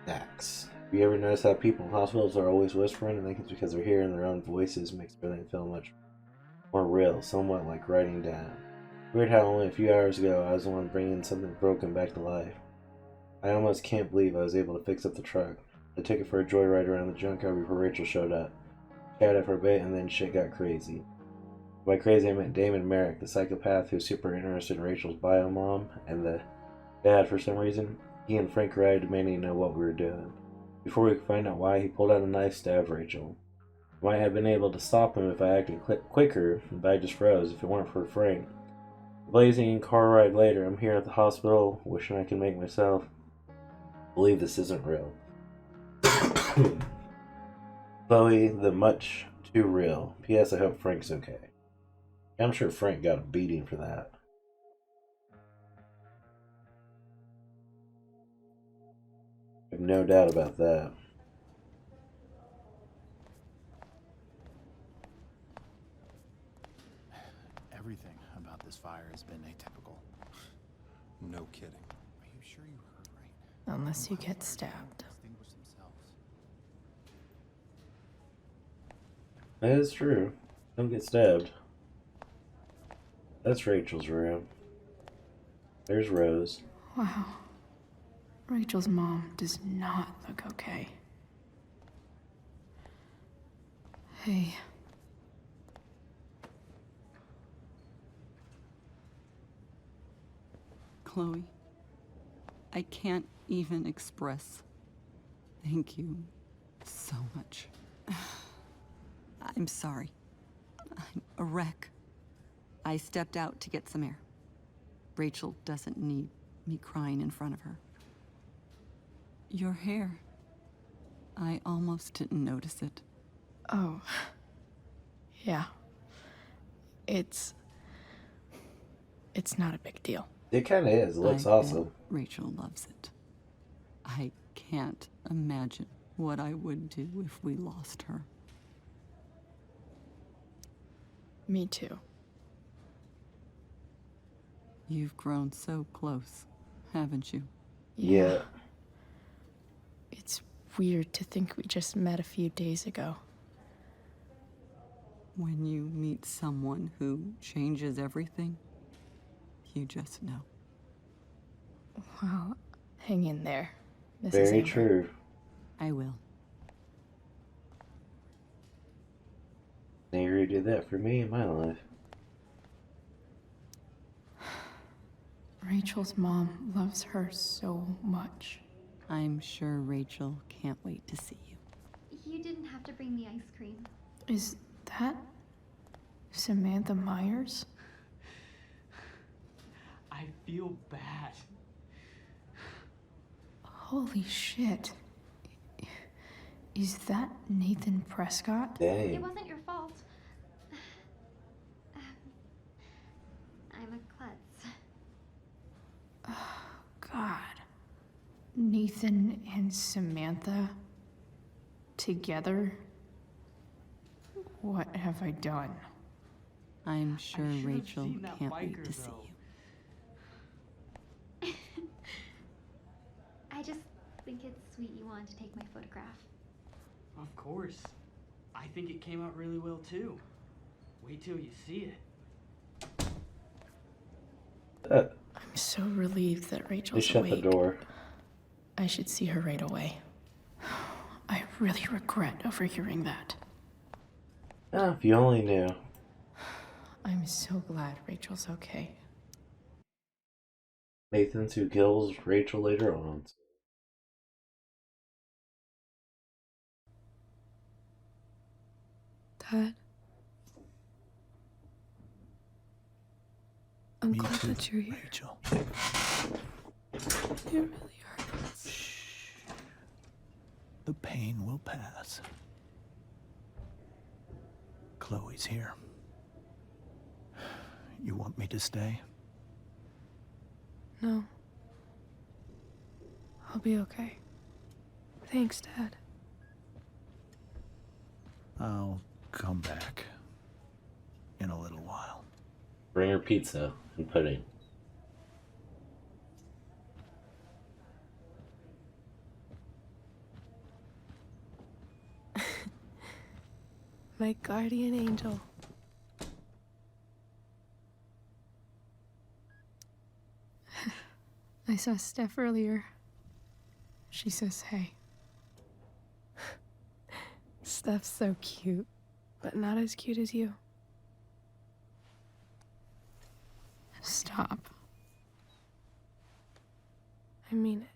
Dax. Have you ever noticed how people in hospitals are always whispering? I think it's because they're hearing their own voices makes everything feel much more real, somewhat like writing down. Weird how only a few hours ago I was the one bringing something broken back to life. I almost can't believe I was able to fix up the truck. I took it for a joyride around the junkyard before Rachel showed up. Chatted for a bit and then shit got crazy. By crazy I meant Damon Merrick, the psychopath who's super interested in Rachel's bio mom, and the dad for some reason. He and Frank arrived demanding to know what we were doing. Before we could find out why, he pulled out a knife, stabbed Rachel. I might have been able to stop him if I acted quicker, but I just froze if it weren't for Frank. Blazing car ride later, I'm here at the hospital, wishing I could make myself believe this isn't real. Chloe, the much too real. P.S. I hope Frank's okay. I'm sure Frank got a beating for that. I have no doubt about that. Everything about this fire has been atypical. No kidding. Are you sure you heard right? Unless you get stabbed. Extinguish themselves. That is true. Don't get stabbed. That's Rachel's room. There's Rose. Wow. Rachel's mom does not look okay. Hey. Chloe, I can't even express thank you so much. I'm sorry. I'm a wreck. I stepped out to get some air. Rachel doesn't need me crying in front of her. Your hair. I almost didn't notice it. Oh. Yeah. It's not a big deal. It kind of is. It looks awesome. Rachel loves it. I can't imagine what I would do if we lost her. Me too. You've grown so close, haven't you? Yeah. It's weird to think we just met a few days ago. When you meet someone who changes everything, you just know. Well, hang in there, Mrs. Very Amber. true. I will. Nagri did that for me in my life. Rachel's mom loves her so much. I'm sure Rachel can't wait to see you. You didn't have to bring me ice cream. Is that Samantha Myers? I feel bad. Holy shit. Is that Nathan Prescott? It wasn't your fault. I'm a klutz. Oh, God. Nathan and Samantha together? What have I done? I'm sure Rachel can't wait to see you. I just think it's sweet you wanted to take my photograph. Of course. I think it came out really well too. Wait till you see it. I'm so relieved that They Rachel's shut awake. the door. I should see her right away. I really regret overhearing that. Ah, if you only knew. I'm so glad Rachel's okay. Nathan's who kills Rachel later on. Dad? I'm Me glad too, that you're here. Rachel. It really hurts. The pain will pass. Chloe's here. You want me to stay? No. I'll be okay. Thanks, Dad. I'll come back in a little while. Bring her pizza and pudding. My guardian angel. I saw Steph earlier. She says hey. Steph's so cute, but not as cute as you. Stop. I mean it.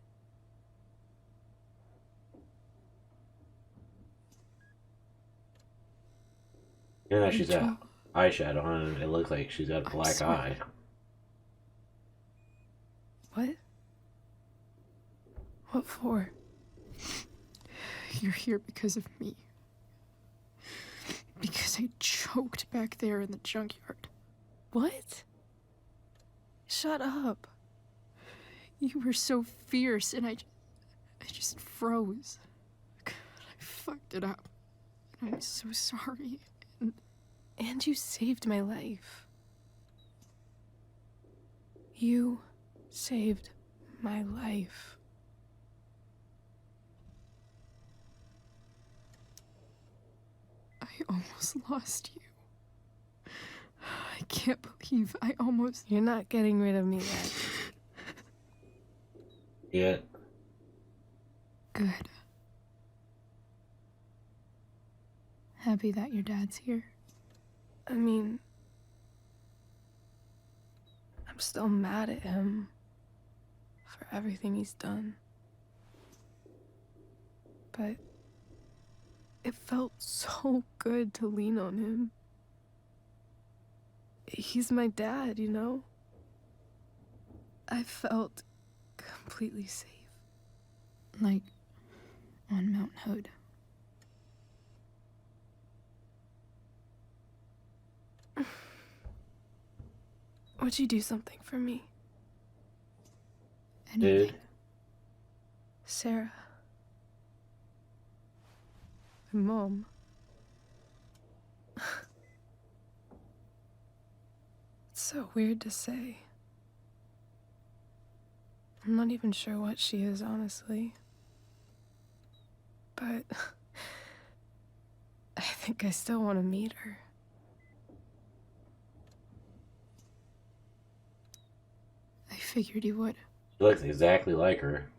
You know she's got Rachel. eyeshadow on and it looks like she's got a black eye. What? What for? You're here because of me. Because I choked back there in the junkyard. What? Shut up. You were so fierce and I just froze. God, I fucked it up. I'm so sorry. And you saved my life. You saved my life. I almost lost you. I can't believe I almost... You're not getting rid of me yet. Yet. Good. Happy that your dad's here. I mean, I'm still mad at him for everything he's done. But it felt so good to lean on him. He's my dad, you know? I felt completely safe. Like on Mount Hood. Would you do something for me? Anything. Sarah. My mom. It's so weird to say. I'm not even sure what she is, honestly. But I think I still want to meet her. Figured you would. She looks exactly like her.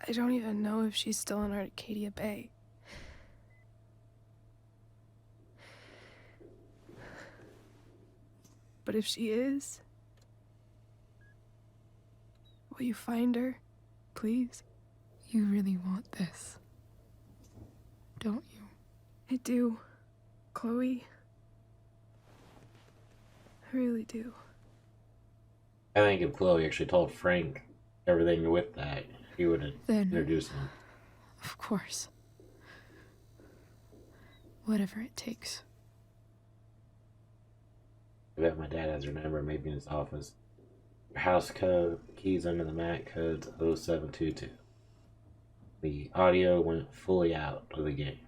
I don't even know if she's still in Arcadia Bay. But if she is, will you find her, please? You really want this, don't you? I do, Chloe. I really do. I think if Chloe actually told Frank everything with that, he would have Then- introduced him. Of course. Whatever it takes. I bet my dad has her number, maybe in his office. Your house code, keys under the mat, code's 0722. The audio went fully out of the game.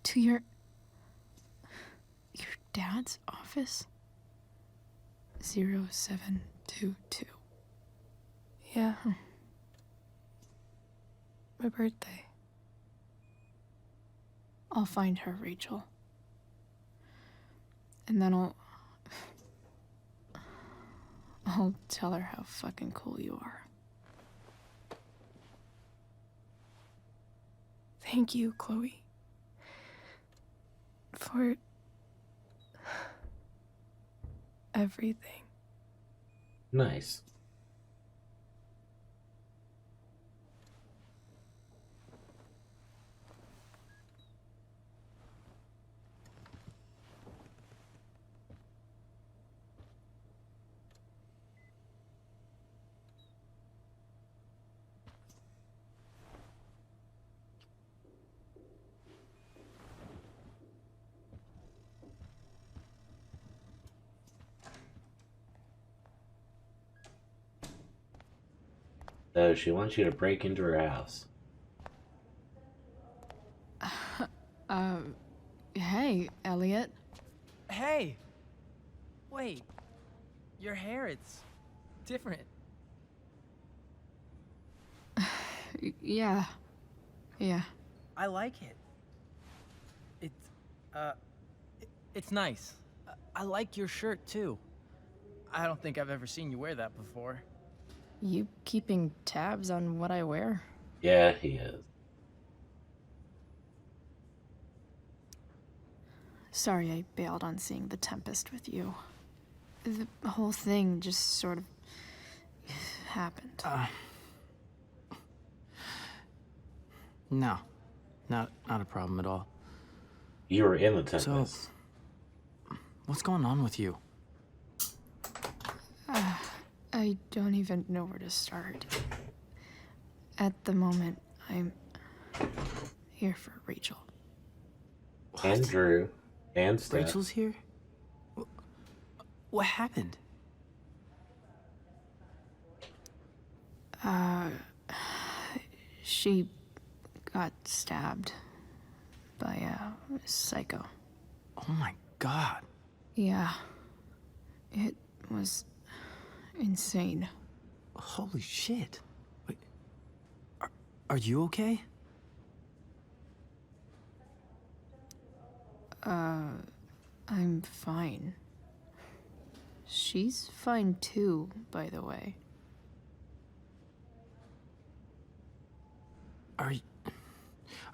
To your dad's office? 0722. Yeah. My birthday. I'll find her, Rachel. And then I'll tell her how fucking cool you are. Thank you, Chloe. For everything. Nice. So she wants you to break into her house. Hey, Elliot. Hey! Wait. Your hair, it's different. Yeah. Yeah. I like it. It's nice. I like your shirt, too. I don't think I've ever seen you wear that before. You keeping tabs on what I wear? Yeah, he is. Sorry I bailed on seeing The Tempest with you. The whole thing just sort of happened. No. Not a problem at all. You were in The Tempest. So, what's going on with you? I don't even know where to start. At the moment, I'm here for Rachel. And Drew. And Steph. Rachel's here? What happened? She got stabbed by a psycho. Oh my god. Yeah. It was insane. Holy shit. Wait, are you okay? I'm fine. She's fine too, by the way. Are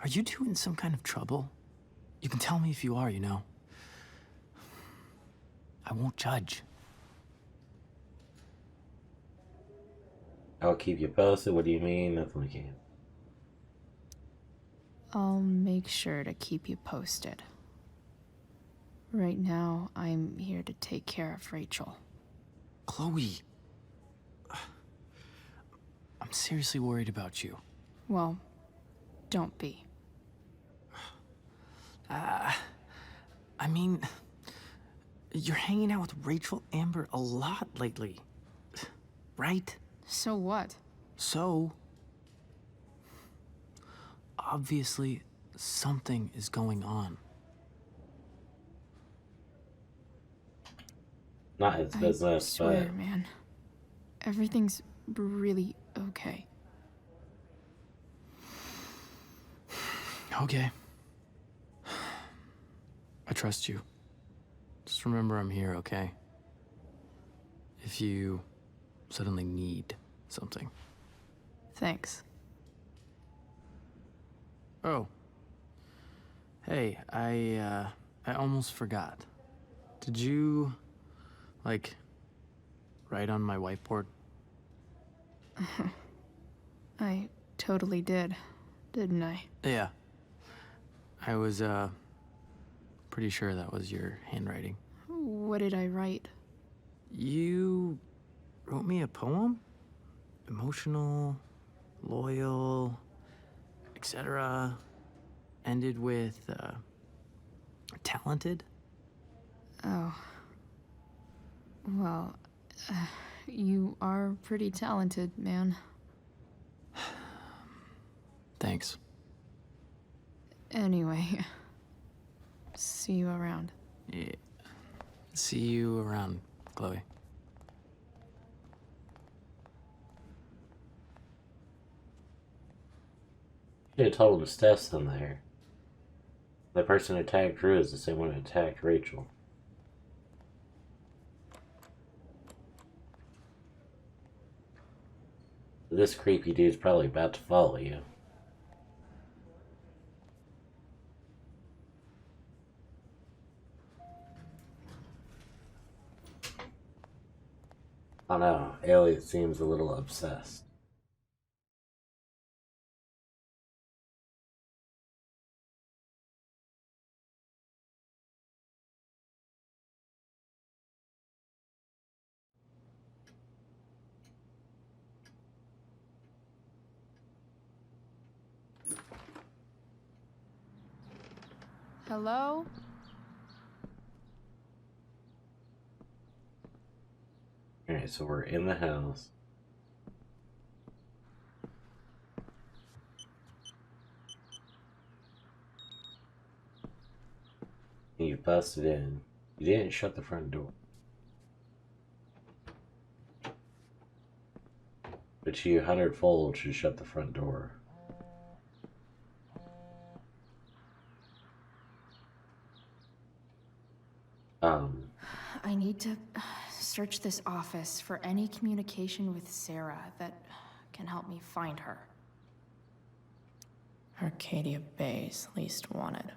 you two in some kind of trouble? You can tell me if you are, you know. I won't judge. I'll keep you posted. What do you mean? Nothing we can. I'll make sure to keep you posted. Right now, I'm here to take care of Rachel. Chloe. I'm seriously worried about you. Well, don't be. I mean, you're hanging out with Rachel Amber a lot lately, right? So what? So, obviously, something is going on. Not his business, I swear, but man. Everything's really okay. Okay. I trust you. Just remember I'm here, okay? If you suddenly need something. Thanks. Oh. Hey, I almost forgot. Did you, like, write on my whiteboard? I totally did, didn't I? Yeah. I was, pretty sure that was your handwriting. What did I write? You wrote me a poem? Emotional, loyal, etc. Ended with, talented? Oh. Well, you are pretty talented, man. Thanks. Anyway, see you around. Yeah. See you around, Chloe. Should have told him Steph's in there. The person who attacked Drew is the same one who attacked Rachel. This creepy dude's probably about to follow you. I know, Elliot seems a little obsessed. Hello? Alright, so we're in the house. And you busted in. You didn't shut the front door. But you 100-fold should shut the front door. I need to search this office for any communication with Sarah that can help me find her. Arcadia Bay's least wanted.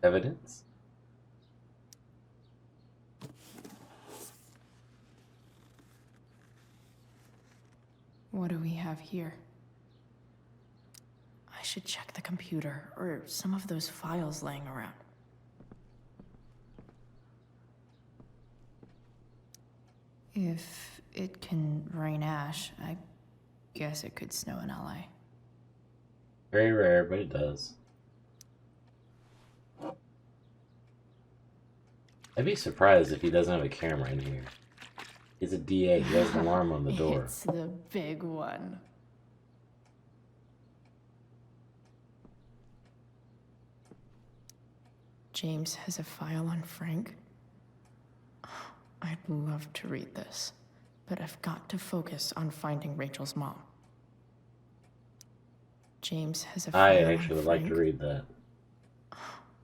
Evidence? What do we have here? I should check the computer or some of those files laying around. If it can rain ash, I guess it could snow in LA. Very rare, but it does. I'd be surprised if he doesn't have a camera in here. He's a DA, he has an alarm on the door. It's the big one. James has a file on Frank. I'd love to read this, but I've got to focus on finding Rachel's mom. James has a file I on actually would like to Frank. read that.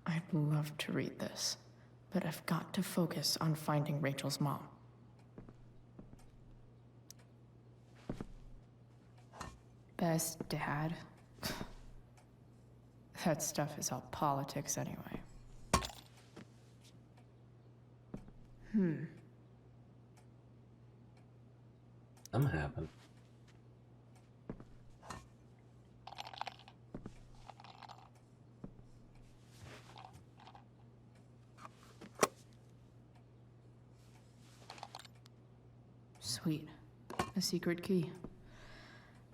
I'd love to read this, but I've got to focus on finding Rachel's mom. Best dad. That stuff is all politics anyway. Something happened. Sweet. A secret key.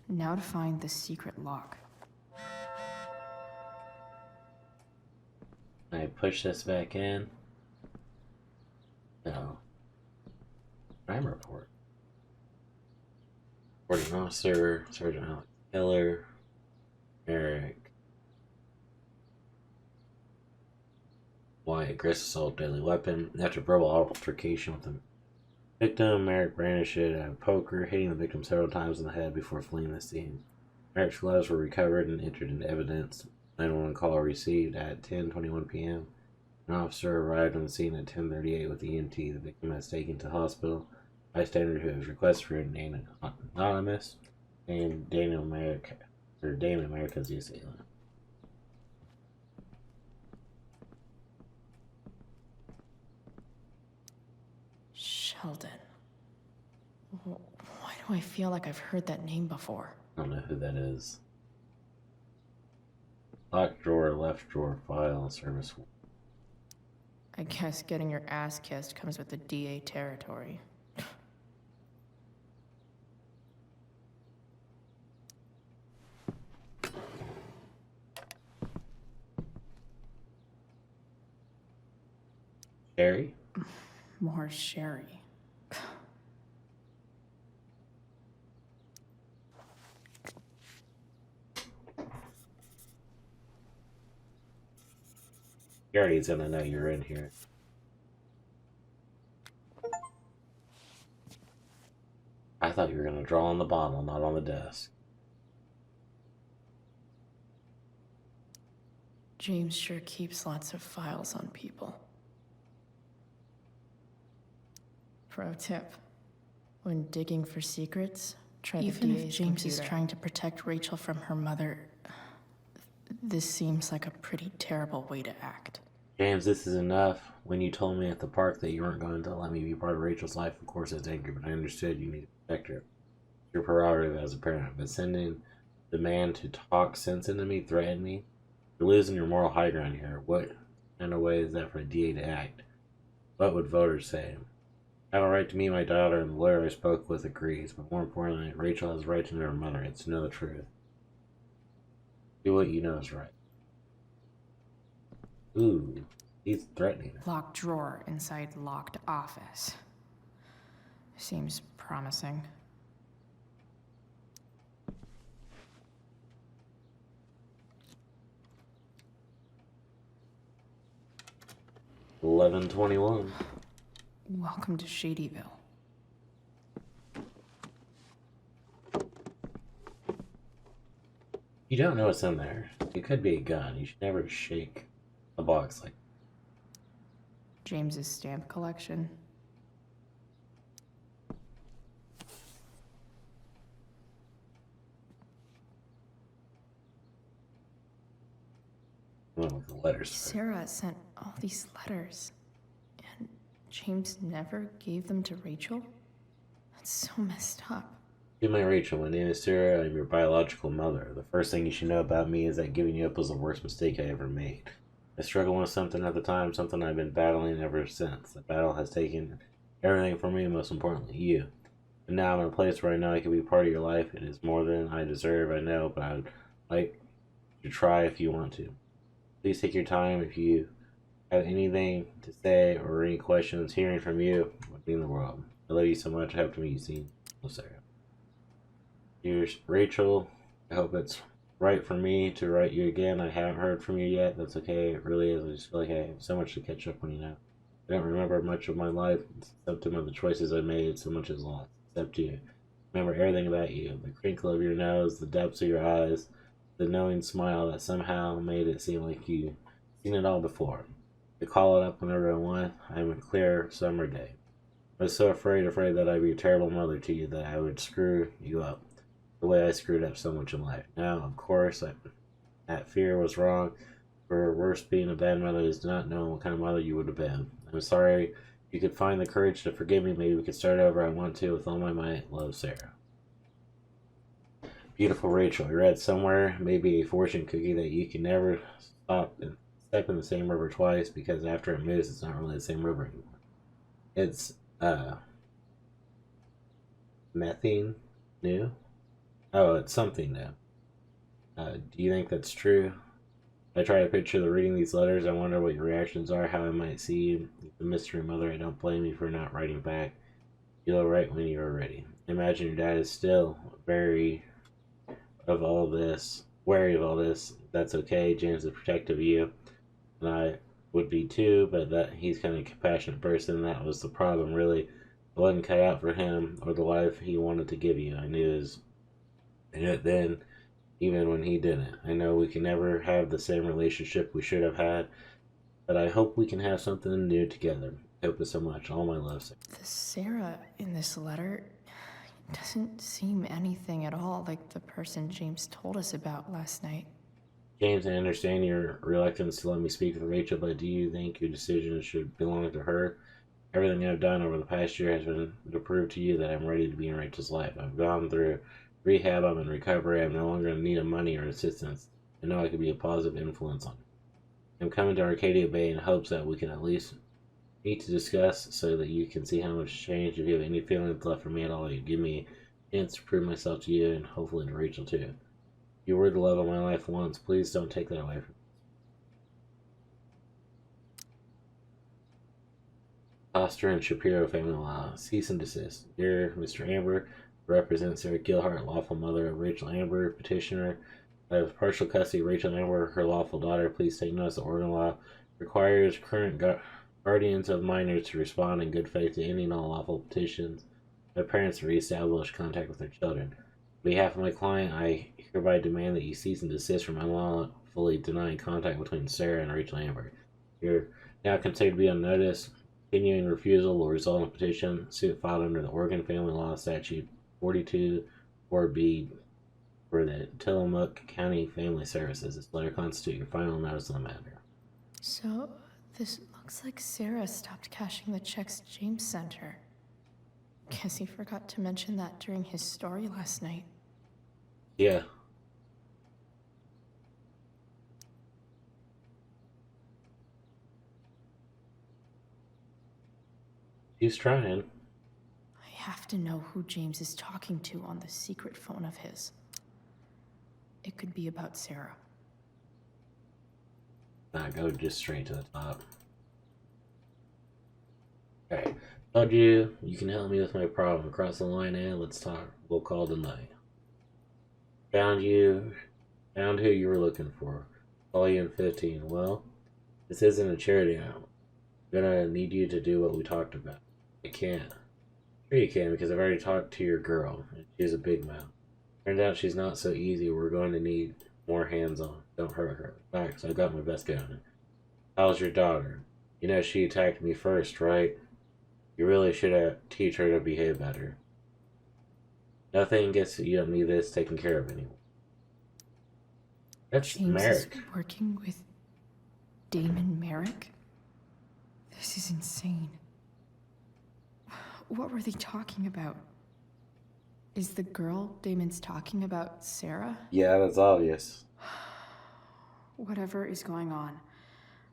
Now to find the secret lock. I push this back in. No. Crime report. Reporting officer, Sergeant Alex Keller, Eric. Why aggressive assault, deadly weapon. After verbal altercation with the victim, Eric brandished a poker, hitting the victim several times in the head before fleeing the scene. Eric's gloves were recovered and entered into evidence. 911 call received at 10:21 p.m. An officer arrived on the scene at 10:38 with the EMT. The victim was taken to hospital. Bystander who has requested for an anonymous named Daniel America or Damon America's the assailant. Sheldon. Why do I feel like I've heard that name before? I don't know who that is. Locked drawer, left drawer, file, service. I guess getting your ass kissed comes with the DA territory. Sherry? More sherry. Sherry's gonna know you're in here. I thought you were gonna draw on the bottle, not on the desk. James sure keeps lots of files on people. Pro tip. When digging for secrets, try the DA's computer. Even if James is trying to protect Rachel from her mother, this seems like a pretty terrible way to act. James, this is enough. When you told me at the park that you weren't going to let me be part of Rachel's life, of course I was angry, but I understood you need to protect her. Your prerogative as a parent, but sending the man to talk sense into me, threaten me, you're losing your moral high ground here. What kind of way is that for a DA to act? What would voters say? I have a right to meet my daughter, and the lawyer I spoke with agrees, but more importantly, Rachel has a right to know her mother. It's to know the truth. Do what you know is right. Ooh, he's threatening her. Locked drawer inside locked office. Seems promising. $11.21. Welcome to Shadyville. You don't know what's in there. It could be a gun. You should never shake a box like James's stamp collection. oh, the letters. Sarah sent all these letters, and James never gave them to Rachel? That's so messed up. Dear my Rachel, my name is Sarah. I'm your biological mother. The first thing you should know about me is that giving you up was the worst mistake I ever made. I struggled with something at the time, something I've been battling ever since. The battle has taken everything from me, most importantly, you. And now I'm in a place where I know I can be part of your life. It is more than I deserve, I know, but I would like to try if you want to. Please take your time. If you have anything to say or any questions, hearing from you would mean the world. I love you so much. I hope to meet you soon. Oh, Sarah. Dear Rachel, I hope it's right for me to write you again. I haven't heard from you yet. That's okay. It really is. I just feel like I have so much to catch up on, you know. I don't remember much of my life except some of the choices I made. So much is lost. Except you. Remember everything about you. The crinkle of your nose, the depths of your eyes, the knowing smile that somehow made it seem like you've seen it all before. To call it up whenever I want. I'm a clear summer day. I was so afraid that I'd be a terrible mother to you, that I would screw you up the way I screwed up so much in life. Now, of course, that fear was wrong. For worse, being a bad mother is not knowing what kind of mother you would have been. I'm sorry. You could find the courage to forgive me. Maybe we could start over. I want to with all my might. Love, Sarah. Beautiful Rachel. I read somewhere, maybe a fortune cookie, that you can never stop and step in the same river twice, because after it moves, it's not really the same river anymore. It's methane new. Oh, it's something new. Do you think that's true? I try to picture the reading these letters. I wonder what your reactions are, how I might see you. The mystery mother, I don't blame you for not writing back. You'll write when you're ready. Imagine your dad is still wary of all this. That's okay. James is protective of you. And I would be too, but that he's kind of a compassionate person. That was the problem, really. I wasn't cut out for him or the life he wanted to give you. I knew it then. even when he didn't. I know we can never have the same relationship we should have had, but I hope we can have something new together. I hope it so much. All my love. The Sarah in this letter doesn't seem anything at all like the person James told us about last night. James, I understand your reluctance to let me speak with Rachel, but do you think your decision should belong to her? Everything I've done over the past year has been to prove to you that I'm ready to be in Rachel's life. I've gone through rehab, I'm in recovery, I'm no longer in need of money or assistance. I know I could be a positive influence on you. I'm coming to Arcadia Bay in hopes that we can at least meet to discuss so that you can see how much changed. If you have any feelings left for me at all, you give me a chance to prove myself to you and hopefully to Rachel too. You were the love of my life once. Please don't take that away from me. Foster and Shapiro family law. Cease and desist. Dear Mr. Amber, represent Sarah Gilhart, lawful mother of Rachel Amber, petitioner. I have partial custody of Rachel Amber, her lawful daughter. Please take notice that Oregon law requires current guardians of minors to respond in good faith to any and all lawful petitions by parents to reestablish contact with their children. On behalf of my client, I hereby demand that you cease and desist from unlawfully denying contact between Sarah and Rachel Amber. You're now considered to be on notice. Continuing refusal will result in a petition suit filed under the Oregon Family Law Statute 42-4B for the Tillamook County Family Services. This letter constitutes your final notice on the matter. So, this looks like Sarah stopped cashing the checks James sent her. Guess he forgot to mention that during his story last night. Yeah. He's trying. I have to know who James is talking to on the secret phone of his. It could be about Sarah. Nah, go just straight to the top. Okay. Told you can help me with my problem. Across the line and let's talk. We'll call tonight. Found who you were looking for. Call you in 15. Well, this isn't a charity now. I'm gonna need you to do what we talked about. I can't. Sure you can, because I've already talked to your girl, and she's a big mouth. Turns out she's not so easy. We're going to need more hands-on. Don't hurt her. Facts, I got my best gun. How's your daughter? You know she attacked me first, right? You really should teach her to behave better. Nothing gets you don't need this taken care of anymore. That's James Merrick. is working with Damon Merrick? This is insane. What were they talking about? Is the girl Damon's talking about Sarah? Yeah, that's obvious. Whatever is going on,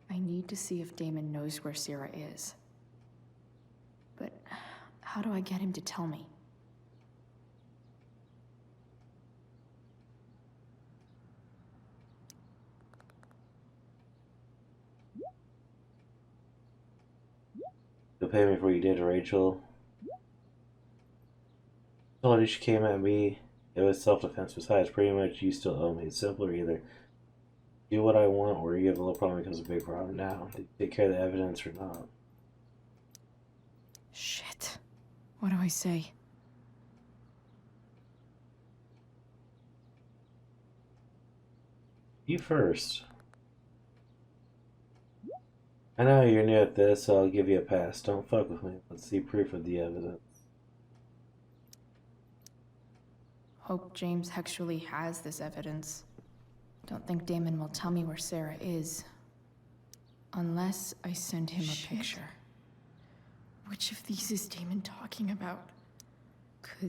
I need to see if Damon knows where Sarah is. But how do I get him to tell me? You'll pay me for what you did to Rachel. Told you she came at me. It was self-defense. Besides, pretty much you still owe me. It's simpler either do what I want or you have a little problem becomes a big problem. Now, did you take care of the evidence or not? Shit. What do I say? You first. I know you're new at this, so I'll give you a pass. Don't fuck with me. Let's see proof of the evidence. Hope James actually has this evidence. Don't think Damon will tell me where Sarah is. Unless I send him a picture. Which of these is Damon talking about?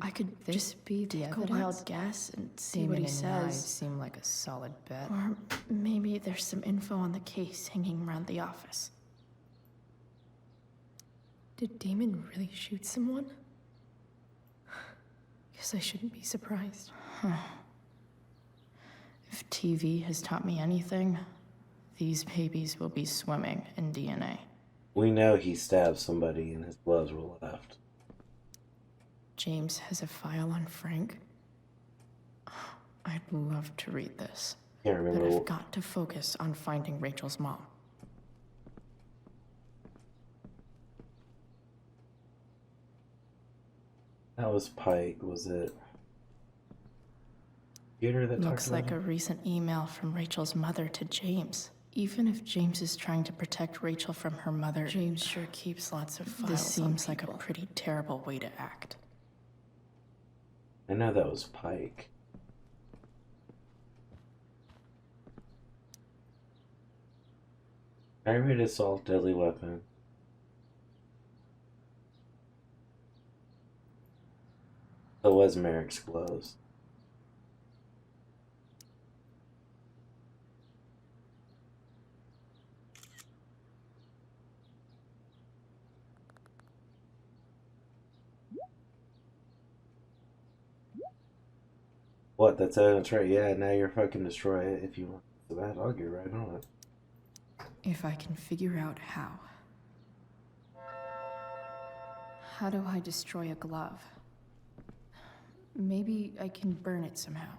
I could just be the take a wild guess and see what he says. Seem like a solid bet. Or maybe there's some info on the case hanging around the office. Did Damon really shoot someone? Guess I shouldn't be surprised. If TV has taught me anything, these babies will be swimming in DNA. We know he stabbed somebody and his gloves were left. James has a file on Frank. I'd love to read this. Can't remember. But I've got to focus on finding Rachel's mom. That was Pike, was it? computer that talked Looks about like it? a recent email from Rachel's mother to James. Even if James is trying to protect Rachel from her mother, James sure keeps lots of files. This seems like a pretty terrible way to act. I know that was Pike. Aggravated assault, deadly weapon. So was Merrick's clothes. What? That's evidence, right? Yeah, now you're fucking destroy it if you want. So bad, I'll get right on it. If I can figure out how. How do I destroy a glove? Maybe I can burn it somehow.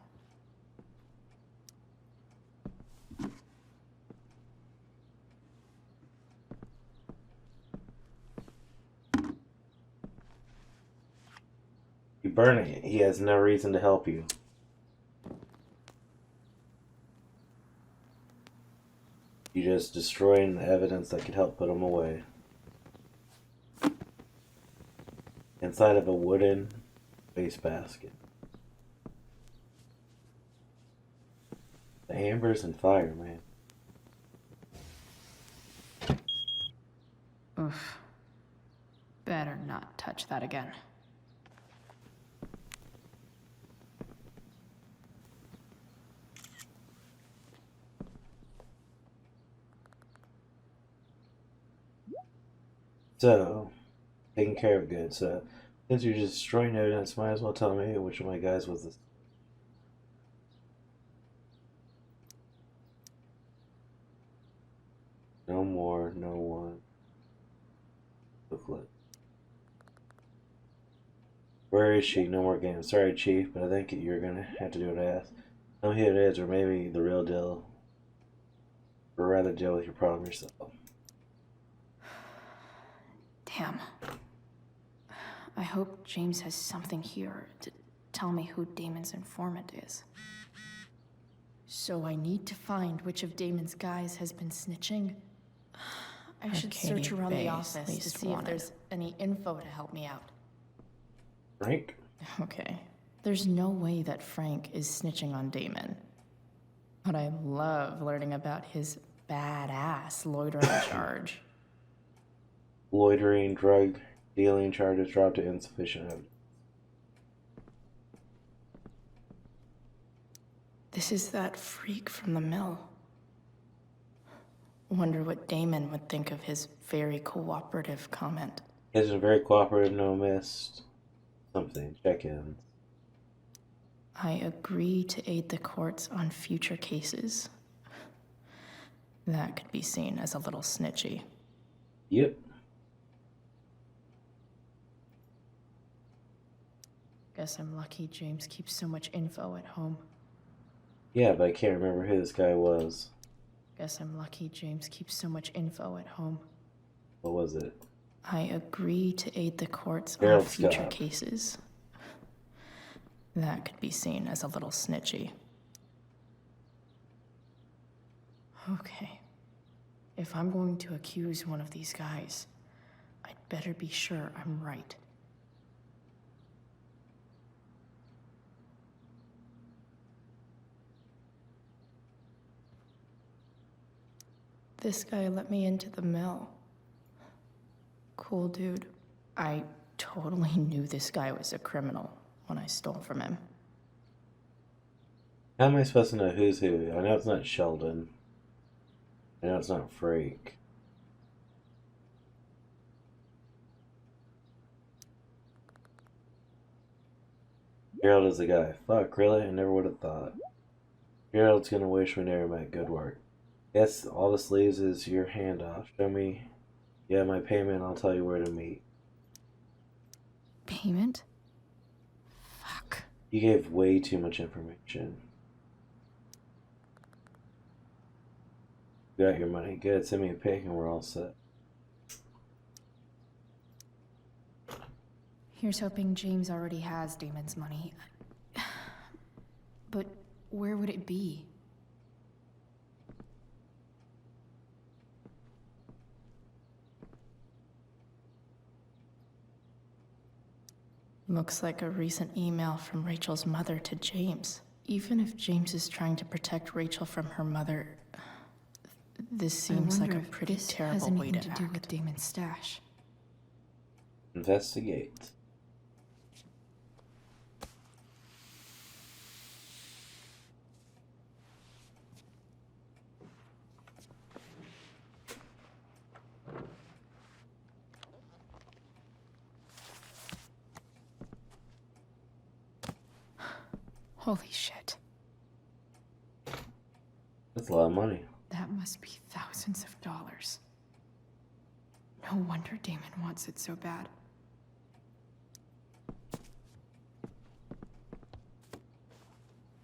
You burn it, he has no reason to help you. You just destroying the evidence that could help put him away. Inside of a wooden wastebasket. The embers and fire, man. Oof. Better not touch that again. So, taking care of good. So, since you're just destroying evidence, might as well tell me which of my guys was this. No more, no one. Booklet. Where is she? No more games. Sorry, Chief, but I think you're gonna have to do what I ask. Tell me who it is, or maybe the real deal. Or rather deal with your problem yourself. Damn. I hope James has something here to tell me who Damon's informant is. So I need to find which of Damon's guys has been snitching. I should search around the office to see if there's any info to help me out. Frank? Okay. There's no way that Frank is snitching on Damon. But I love learning about his badass loitering charge. Loitering, drug dealing charges dropped to insufficient evidence. This is that freak from the mill. Wonder what Damon would think of his very cooperative comment. He's been very cooperative, no missed. Something, check-ins. I agree to aid the courts on future cases. That could be seen as a little snitchy. Yep. Guess I'm lucky James keeps so much info at home. Yeah, but I can't remember who this guy was. Guess I'm lucky James keeps so much info at home. What was it? I agree to aid the courts on Gerald future Scott. cases. That could be seen as a little snitchy. Okay. If I'm going to accuse one of these guys, I'd better be sure I'm right. This guy let me into the mill. Cool dude. I totally knew this guy was a criminal when I stole from him. How am I supposed to know who's who? I know it's not Sheldon. I know it's not Frank. Gerald is the guy. Fuck, really? I never would have thought. Gerald's gonna wish we never met. Good work. Yes, all this leaves is your handoff. Show me. Yeah, my payment. I'll tell you where to meet. Payment? You gave way too much information. You got your money. Good. Send me a pic and we're all set. Here's hoping James already has Damon's money. But where would it be? Looks like a recent email from Rachel's mother to James. Even if James is trying to protect Rachel from her mother, this seems like a pretty terrible way to do with Damon's stash. Investigate. Holy shit. That's a lot of money. That must be thousands of dollars. No wonder Damon wants it so bad.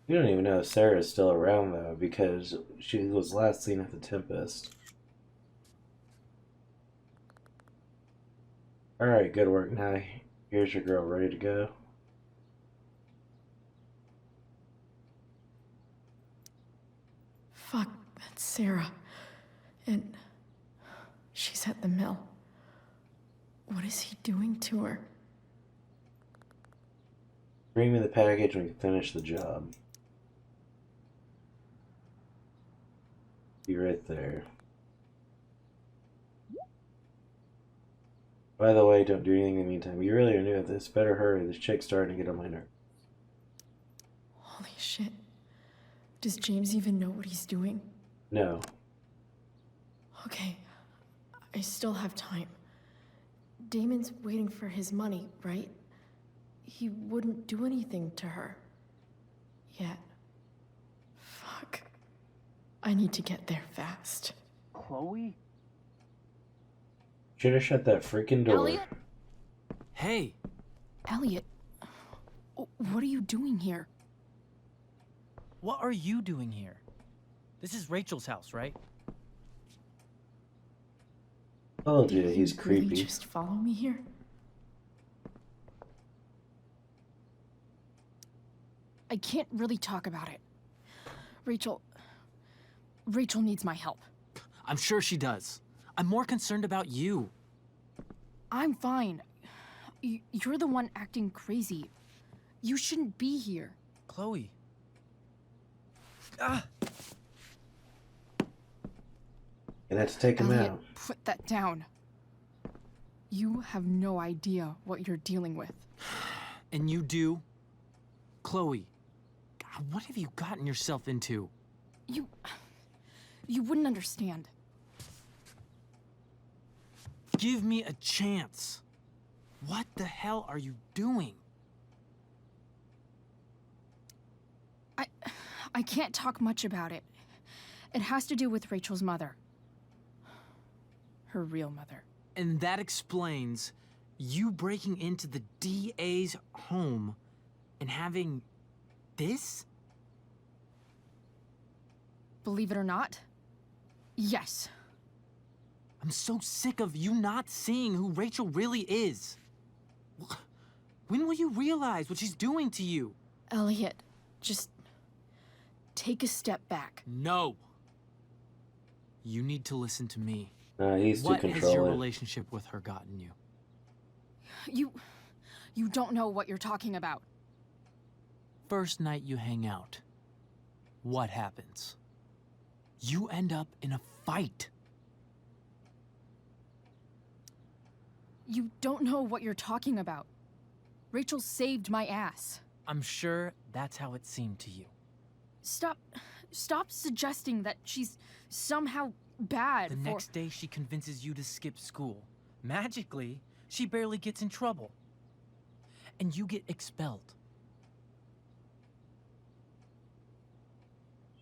You don't even know if Sarah's still around, though, because she was last seen at the Tempest. Alright, good work, now. Here's your girl ready to go. Fuck, that's Sarah. And she's at the mill. What is he doing to her? Bring me the package when we finish the job. Be right there. By the way, don't do anything in the meantime. You really are new at this. Better hurry. This chick's starting to get on my nerves. Holy shit. Does James even know what he's doing? No. Okay, I still have time. Damon's waiting for his money, right? He wouldn't do anything to her. Yet. Fuck. I need to get there fast. Chloe? Should have shut that freaking door. Elliot? Hey! Elliot, what are you doing here? What are you doing here? This is Rachel's house, right? Oh, dude, he's Did you really creepy. just follow me here? I can't really talk about it. Rachel needs my help. I'm sure she does. I'm more concerned about you. I'm fine. You're the one acting crazy. You shouldn't be here. Chloe. Ah! And that's take him Elliot, out. put that down. You have no idea what you're dealing with. And you do? Chloe, God, what have you gotten yourself into? You wouldn't understand. Give me a chance. What the hell are you doing? I can't talk much about it. It has to do with Rachel's mother. Her real mother. And that explains you breaking into the DA's home and having this? Believe it or not, yes. I'm so sick of you not seeing who Rachel really is. When will you realize what she's doing to you? Elliot, just take a step back. No. You need to listen to me. He's too What has your controlling. relationship with her gotten you? You don't know what you're talking about. First night you hang out, what happens? You end up in a fight. You don't know what you're talking about. Rachel saved my ass. I'm sure that's how it seemed to you. Stop suggesting that she's somehow bad The next day she convinces you to skip school. Magically, she barely gets in trouble. And you get expelled.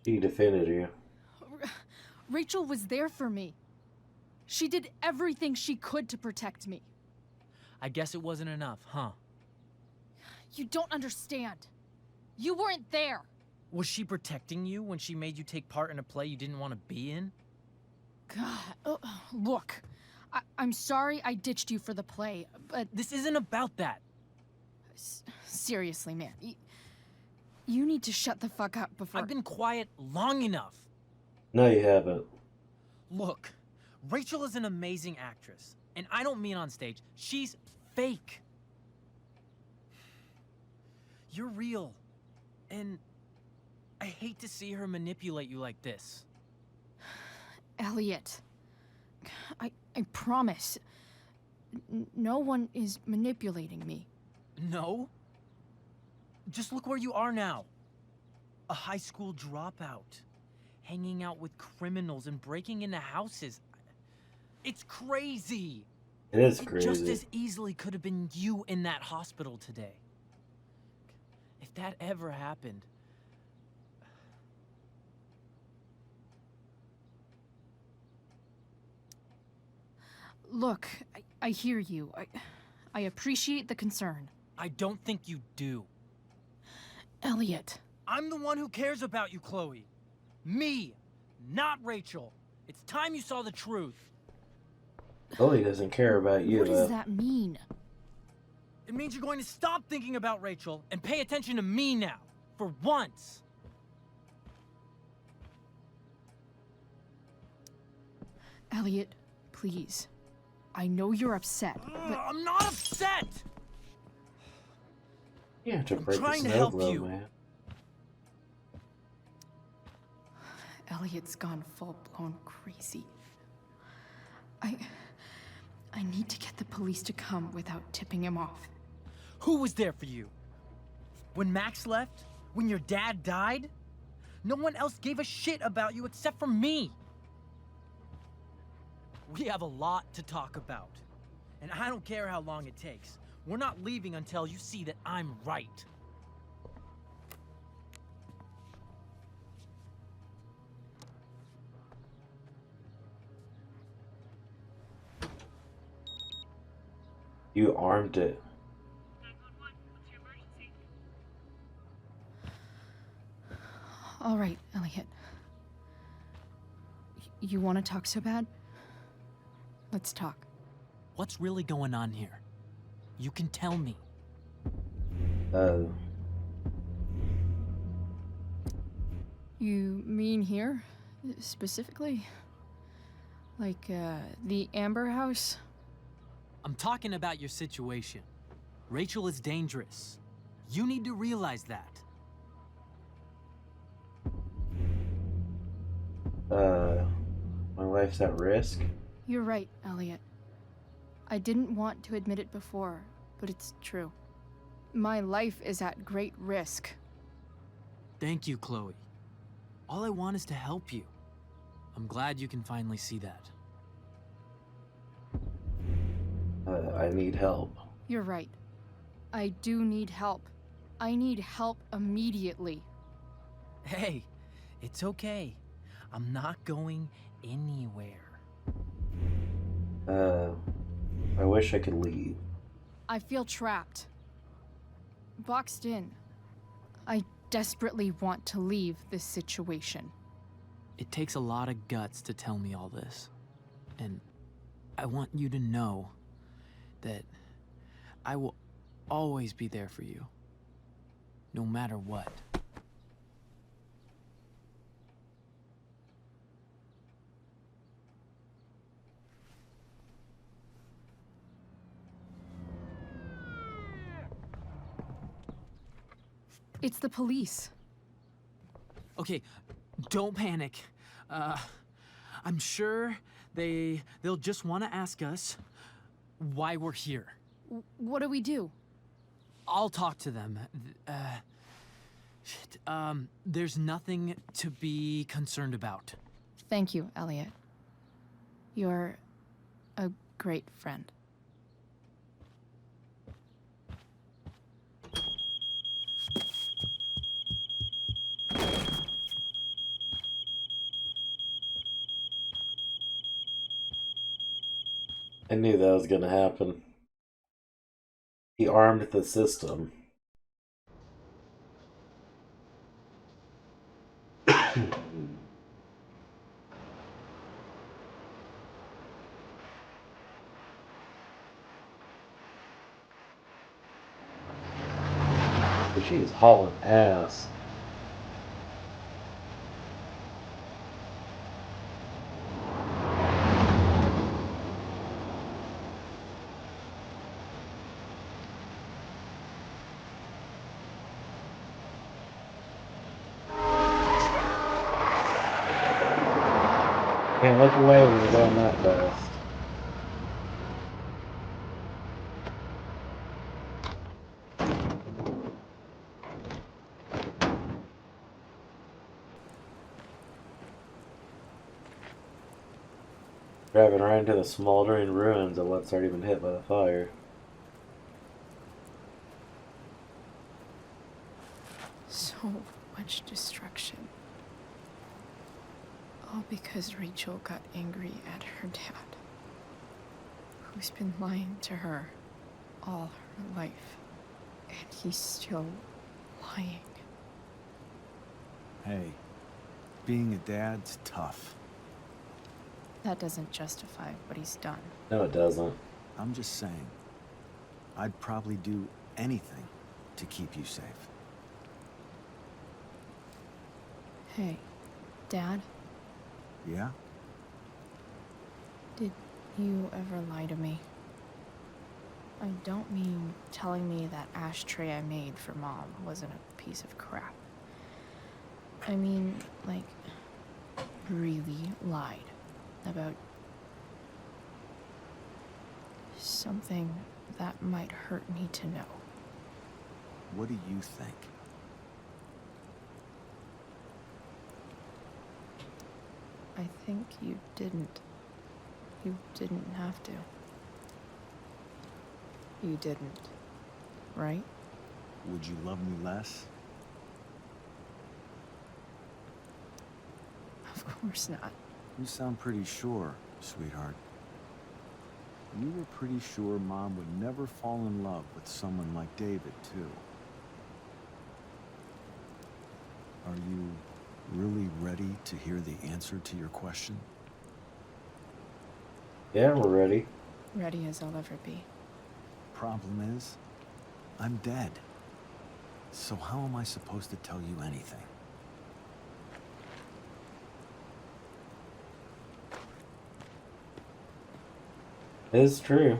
She defended you. Rachel was there for me. She did everything she could to protect me. I guess it wasn't enough, huh? You don't understand. You weren't there. Was she protecting you when she made you take part in a play you didn't want to be in? God, look. I'm sorry I ditched you for the play, but... This isn't about that. Seriously, man. You need to shut the fuck up before. I've been quiet long enough. No, you haven't. Look, Rachel is an amazing actress. And I don't mean on stage. She's fake. You're real. And I hate to see her manipulate you like this. Elliot, I promise. No one is manipulating me. No? Just look where you are now. A high school dropout. Hanging out with criminals and breaking into houses. It's crazy. It is It crazy. just as easily could have been you in that hospital today. If that ever happened... Look, I hear you. I appreciate the concern. I don't think you do. Elliot. I'm the one who cares about you, Chloe. Me, not Rachel. It's time you saw the truth. Chloe doesn't care about you. What does that mean? It means you're going to stop thinking about Rachel and pay attention to me now. For once. Elliot, please. I know you're upset, but... I'm not upset! You have to break trying the to help snow globe, you. man. Elliot's gone full-blown crazy. I need to get the police to come without tipping him off. Who was there for you? When Max left? When your dad died? No one else gave a shit about you except for me. We have a lot to talk about. And I don't care how long it takes. We're not leaving until you see that I'm right. You armed it. All right, Elliot. You want to talk so bad? Let's talk. What's really going on here? You can tell me. You mean here? Specifically? Like, the Amber House? I'm talking about your situation. Rachel is dangerous. You need to realize that. My life's at risk? You're right, Elliot. I didn't want to admit it before, but it's true. My life is at great risk. Thank you, Chloe. All I want is to help you. I'm glad you can finally see that. I need help. You're right. I do need help. I need help immediately. Hey, it's okay. I'm not going anywhere. I wish I could leave. I feel trapped. Boxed in. I desperately want to leave this situation. It takes a lot of guts to tell me all this. And I want you to know that I will always be there for you. No matter what. It's the police. Okay, don't panic. I'm sure they'll just want to ask us why we're here. What do we do? I'll talk to them. Shit, there's nothing to be concerned about. Thank you, Elliot. You're a great friend. I knew that was gonna happen. He armed the system. She is hauling ass. Can't look away when you're going that fast. Driving right into the smoldering ruins of what's already been hit by the fire. So much destruction. All because Rachel got angry at her dad, who's been lying to her all her life. And he's still lying. Hey, being a dad's tough. That doesn't justify what he's done. No, it doesn't. I'm just saying, I'd probably do anything to keep you safe. Hey, Dad, Yeah? did you ever lie to me? I don't mean telling me that ashtray I made for Mom wasn't a piece of crap. I mean, like, really lied about something that might hurt me to know. What do you think? I think you didn't. You didn't have to. You didn't, right? Would you love me less? Of course not. You sound pretty sure, sweetheart. You were pretty sure Mom would never fall in love with someone like David, too. Are you really ready to hear the answer to your question? Yeah, we're ready. Ready as I'll ever be. Problem is, I'm dead. So how am I supposed to tell you anything? It's true.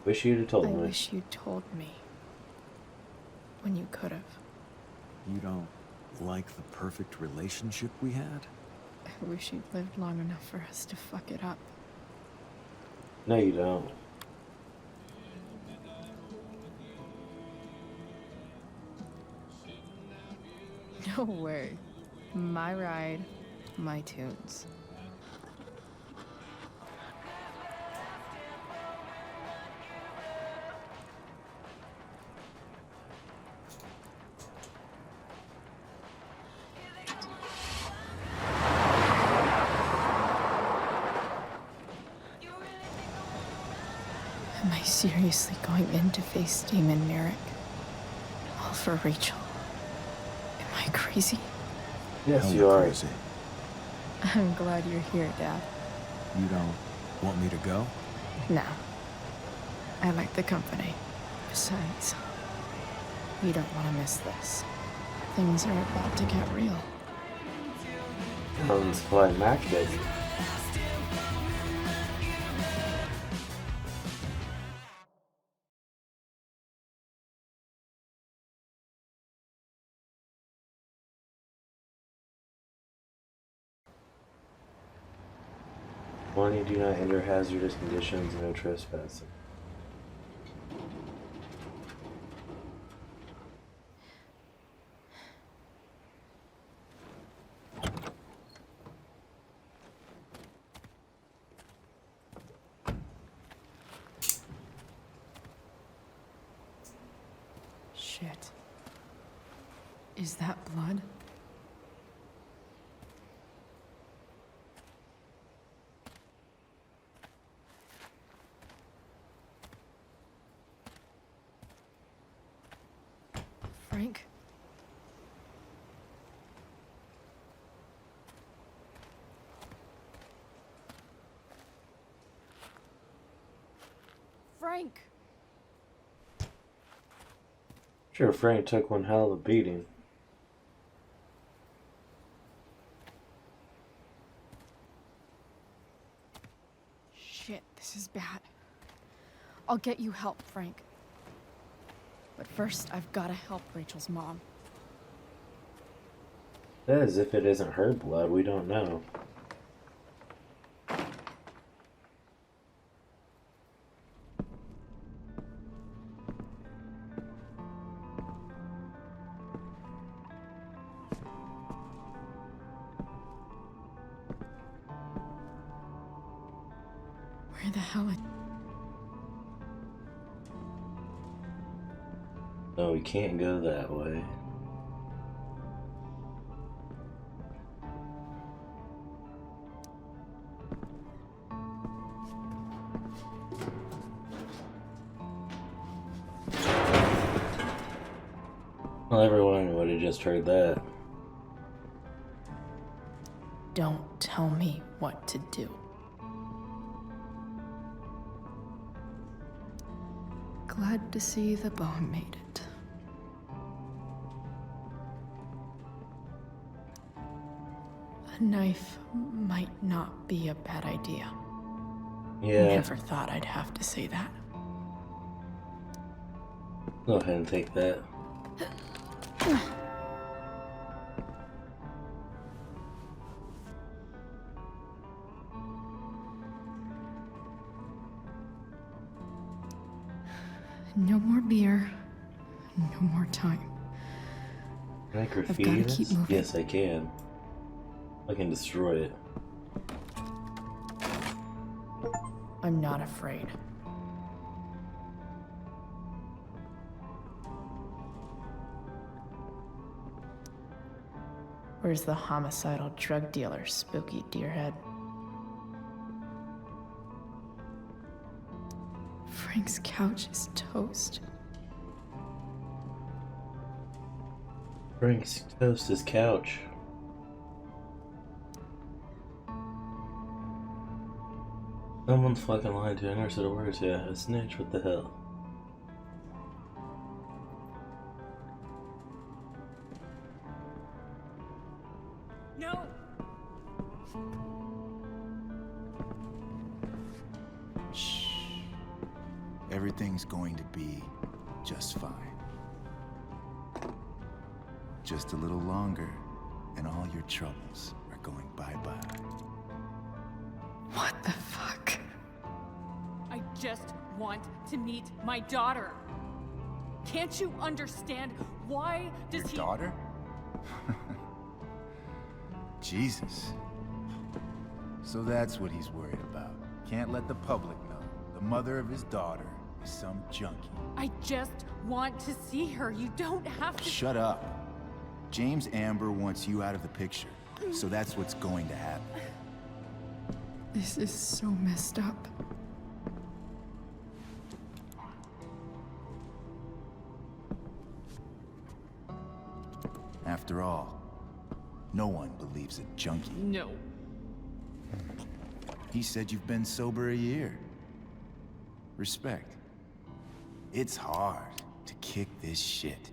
Wish you'd have told I me. wish you'd told me. When you could have. You don't like the perfect relationship we had? I wish you'd lived long enough for us to fuck it up. No, you don't. No way. My ride, my tunes. Am I seriously going in to face Damon Merrick? All for Rachel? Am I crazy? Yes, Hell, you are. crazy. I'm glad you're here, Dad. You don't want me to go? No. I like the company. Besides, we don't want to miss this. Things are about to get real. Sounds climactic. Warning, do not enter hazardous conditions, no trespassing. Shit. Is that blood? Frank? Frank! Sure, Frank took one hell of a beating. Shit, this is bad. I'll get you help, Frank. But first, I've gotta help Rachel's mom. As if it isn't her blood, we don't know. Where the hell is... No, we can't go that way. Well, everyone would have just heard that. Don't tell me what to do. Glad to see the bone made it. A knife might not be a bad idea. Yeah. Never thought I'd have to say that. Go ahead and take that. No more beer. No more time. Can I I've graffiti gotta this? keep moving. Yes, I can. I can destroy it. I'm not afraid. Where's the homicidal drug dealer, Spooky Deerhead? Frank's couch is toast. Frank's toast his couch. Someone's fucking lying to a nurse at work. Yeah, a snitch. What the hell? No! Shh. Everything's going to be just fine. Just a little longer, and all your troubles are going bye-bye. What the fuck? I just want to meet my daughter. Can't you understand? Why does Your daughter? Jesus. So that's what he's worried about. Can't let the public know. The mother of his daughter is some junkie. I just want to see her. You don't have to. Shut up. James Amber wants you out of the picture, so that's what's going to happen. This is so messed up. After all, no one believes a junkie. No. He said you've been sober a year. Respect. It's hard to kick this shit.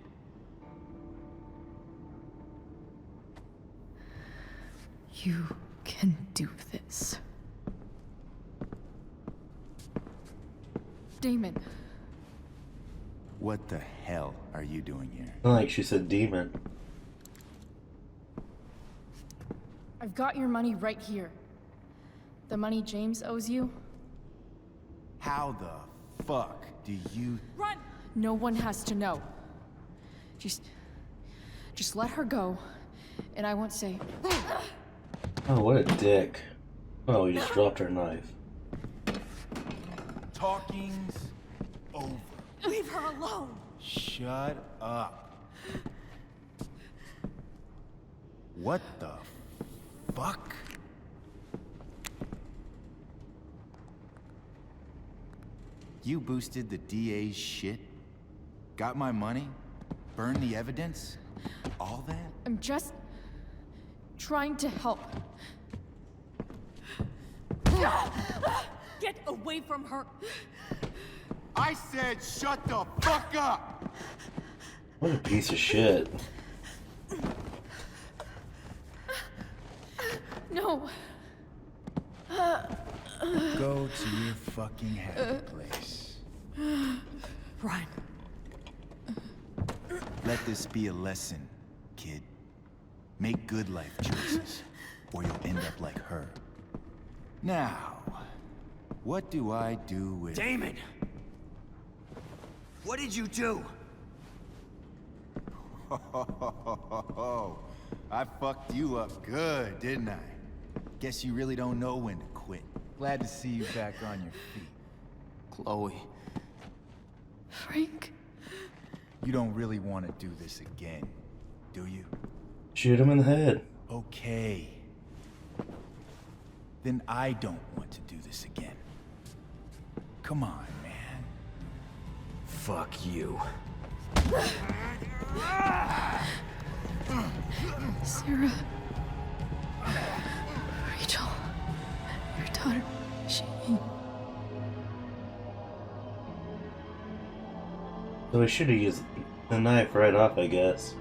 You can do this. Damon. What the hell are you doing here? Like she said, demon. I've got your money right here. The money James owes you. How the fuck do you... Run! No one has to know. Just let her go, and I won't say. Oh, what a dick. Oh, he just dropped her knife. Talking's over. Leave her alone! Shut up. What the fuck? You boosted the DA's shit? Got my money? Burned the evidence? All that? I'm just trying to help. Get away from her! I said shut the fuck up! What a piece of shit. No. Go to your fucking happy place. Run. Let this be a lesson, kid. Make good life choices, or you'll end up like her. Now, what do I do with... Damon! What did you do? I fucked you up good, didn't I? Guess you really don't know when to quit. Glad to see you back on your feet. Chloe. Frank? You don't really want to do this again, do you? Shoot him in the head. Okay. Then I don't want to do this again. Come on, man. Fuck you. Sarah. Rachel. Your daughter. She... So we should have used the knife right off, I guess.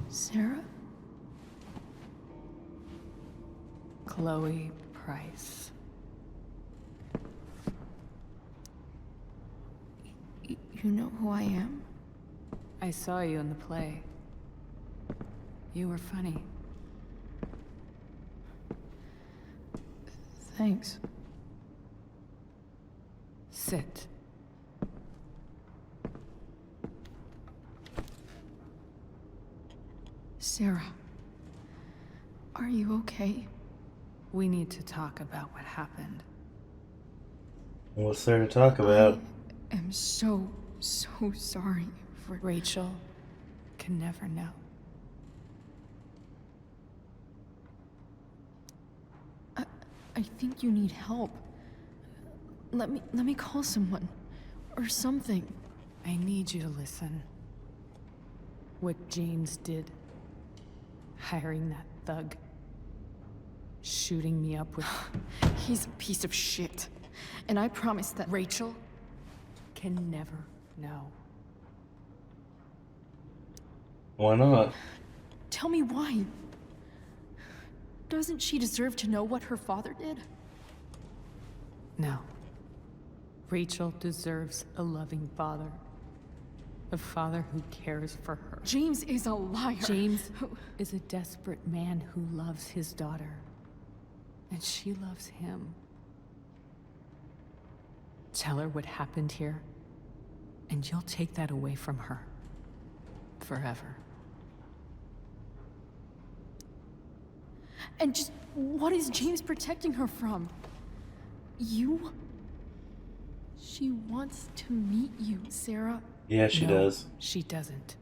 Sarah? Chloe Price. You know who I am? I saw you in the play. You were funny. Thanks. Sit. Sarah. Are you okay? We need to talk about what happened. What's there to talk about? I am so sorry for... Rachel can never know. I think you need help. Let me call someone. Or something. I need you to listen. What James did. Hiring that thug. Shooting me up with... He's a piece of shit. And I promise that... Rachel can never know. Why not? Tell me why. Doesn't she deserve to know what her father did? No. Rachel deserves a loving father. A father who cares for her. James is a liar. James is a desperate man who loves his daughter. And she loves him. Tell her what happened here, and you'll take that away from her. Forever. And just what is James protecting her from? You? She wants to meet you, Sarah. Yeah, she does. She doesn't.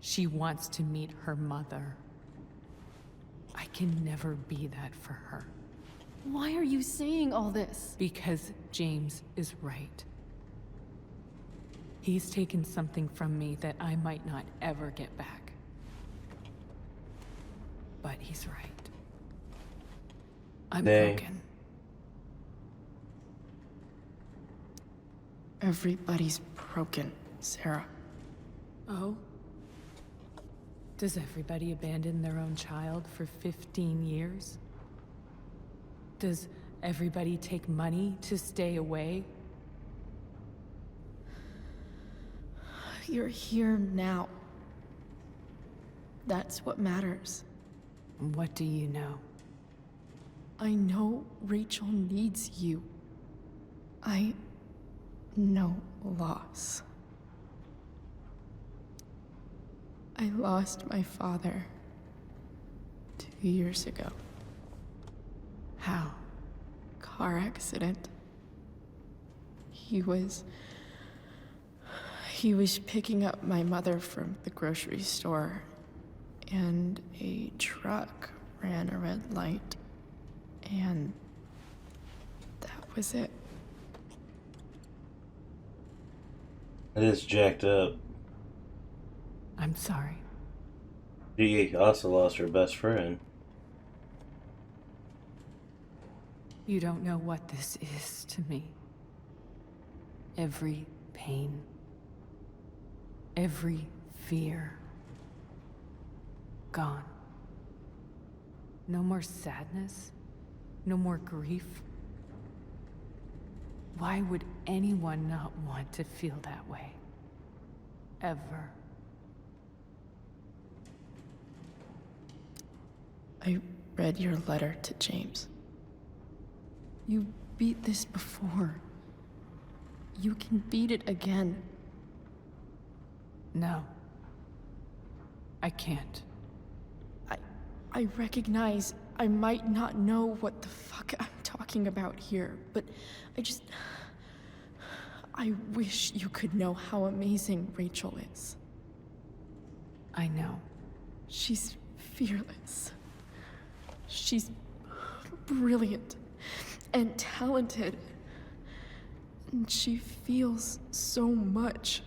She wants to meet her mother. I can never be that for her. Why are you saying all this? Because James is right. He's taken something from me that I might not ever get back. But he's right. I'm broken. Everybody's broken, Sarah. Oh? Does everybody abandon their own child for 15 years? Does everybody take money to stay away? You're here now. That's what matters. What do you know? I know Rachel needs you. I know loss. I lost my father 2 years ago. How? Car accident. He was picking up my mother from the grocery store, and a truck ran a red light, and that was it. It is jacked up. I'm sorry. She also lost her best friend. You don't know what this is to me. Every pain Every fear gone. No more sadness, no more grief. Why would anyone not want to feel that way? Ever. I read your letter to James. You beat this before. You can beat it again. No. I can't. I recognize I might not know what the fuck I'm talking about here, but I wish you could know how amazing Rachel is. I know. She's fearless. She's brilliant and talented. And she feels so much.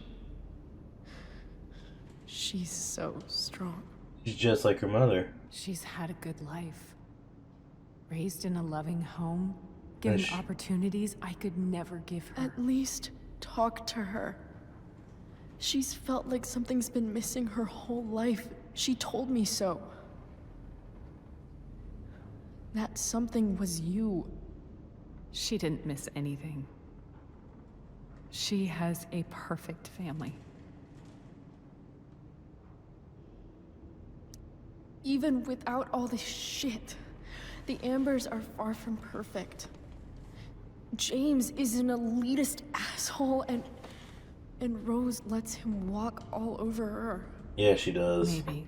She's so strong. She's just like her mother. She's had a good life. Raised in a loving home, given opportunities I could never give her. At least talk to her. She's felt like something's been missing her whole life. She told me so. That something was you. She didn't miss anything. She has a perfect family. Even without all this shit, the Ambers are far from perfect. James is an elitist asshole, and Rose lets him walk all over her. Yeah, she does. Maybe.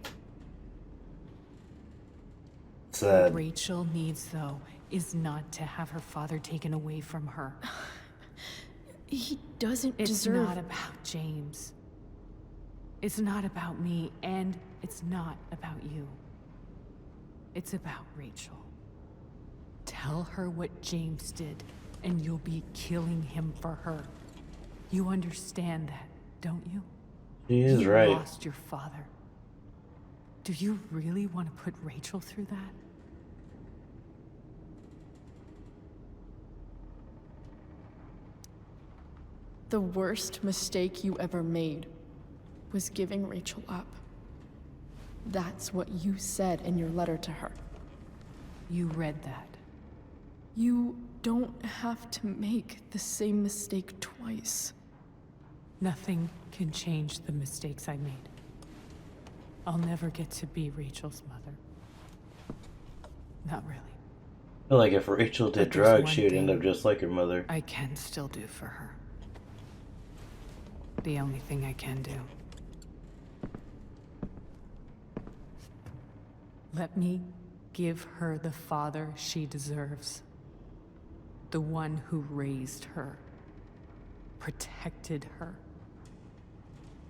Sad. What Rachel needs, though, is not to have her father taken away from her. He doesn't deserve... It's not about James. It's not about me, and it's not about you. It's about Rachel. Tell her what James did, and you'll be killing him for her. You understand that, don't you? She is you right. Lost your father. Do you really want to put Rachel through that? The worst mistake you ever made was giving Rachel up. That's what you said in your letter to her. You read that. You don't have to make the same mistake twice. Nothing can change the mistakes I made. I'll never get to be Rachel's mother. Not really. I feel like if Rachel did drugs, she would end up just like her mother. I can still do for her. The only thing I can do. Let me give her the father she deserves. The one who raised her, protected her.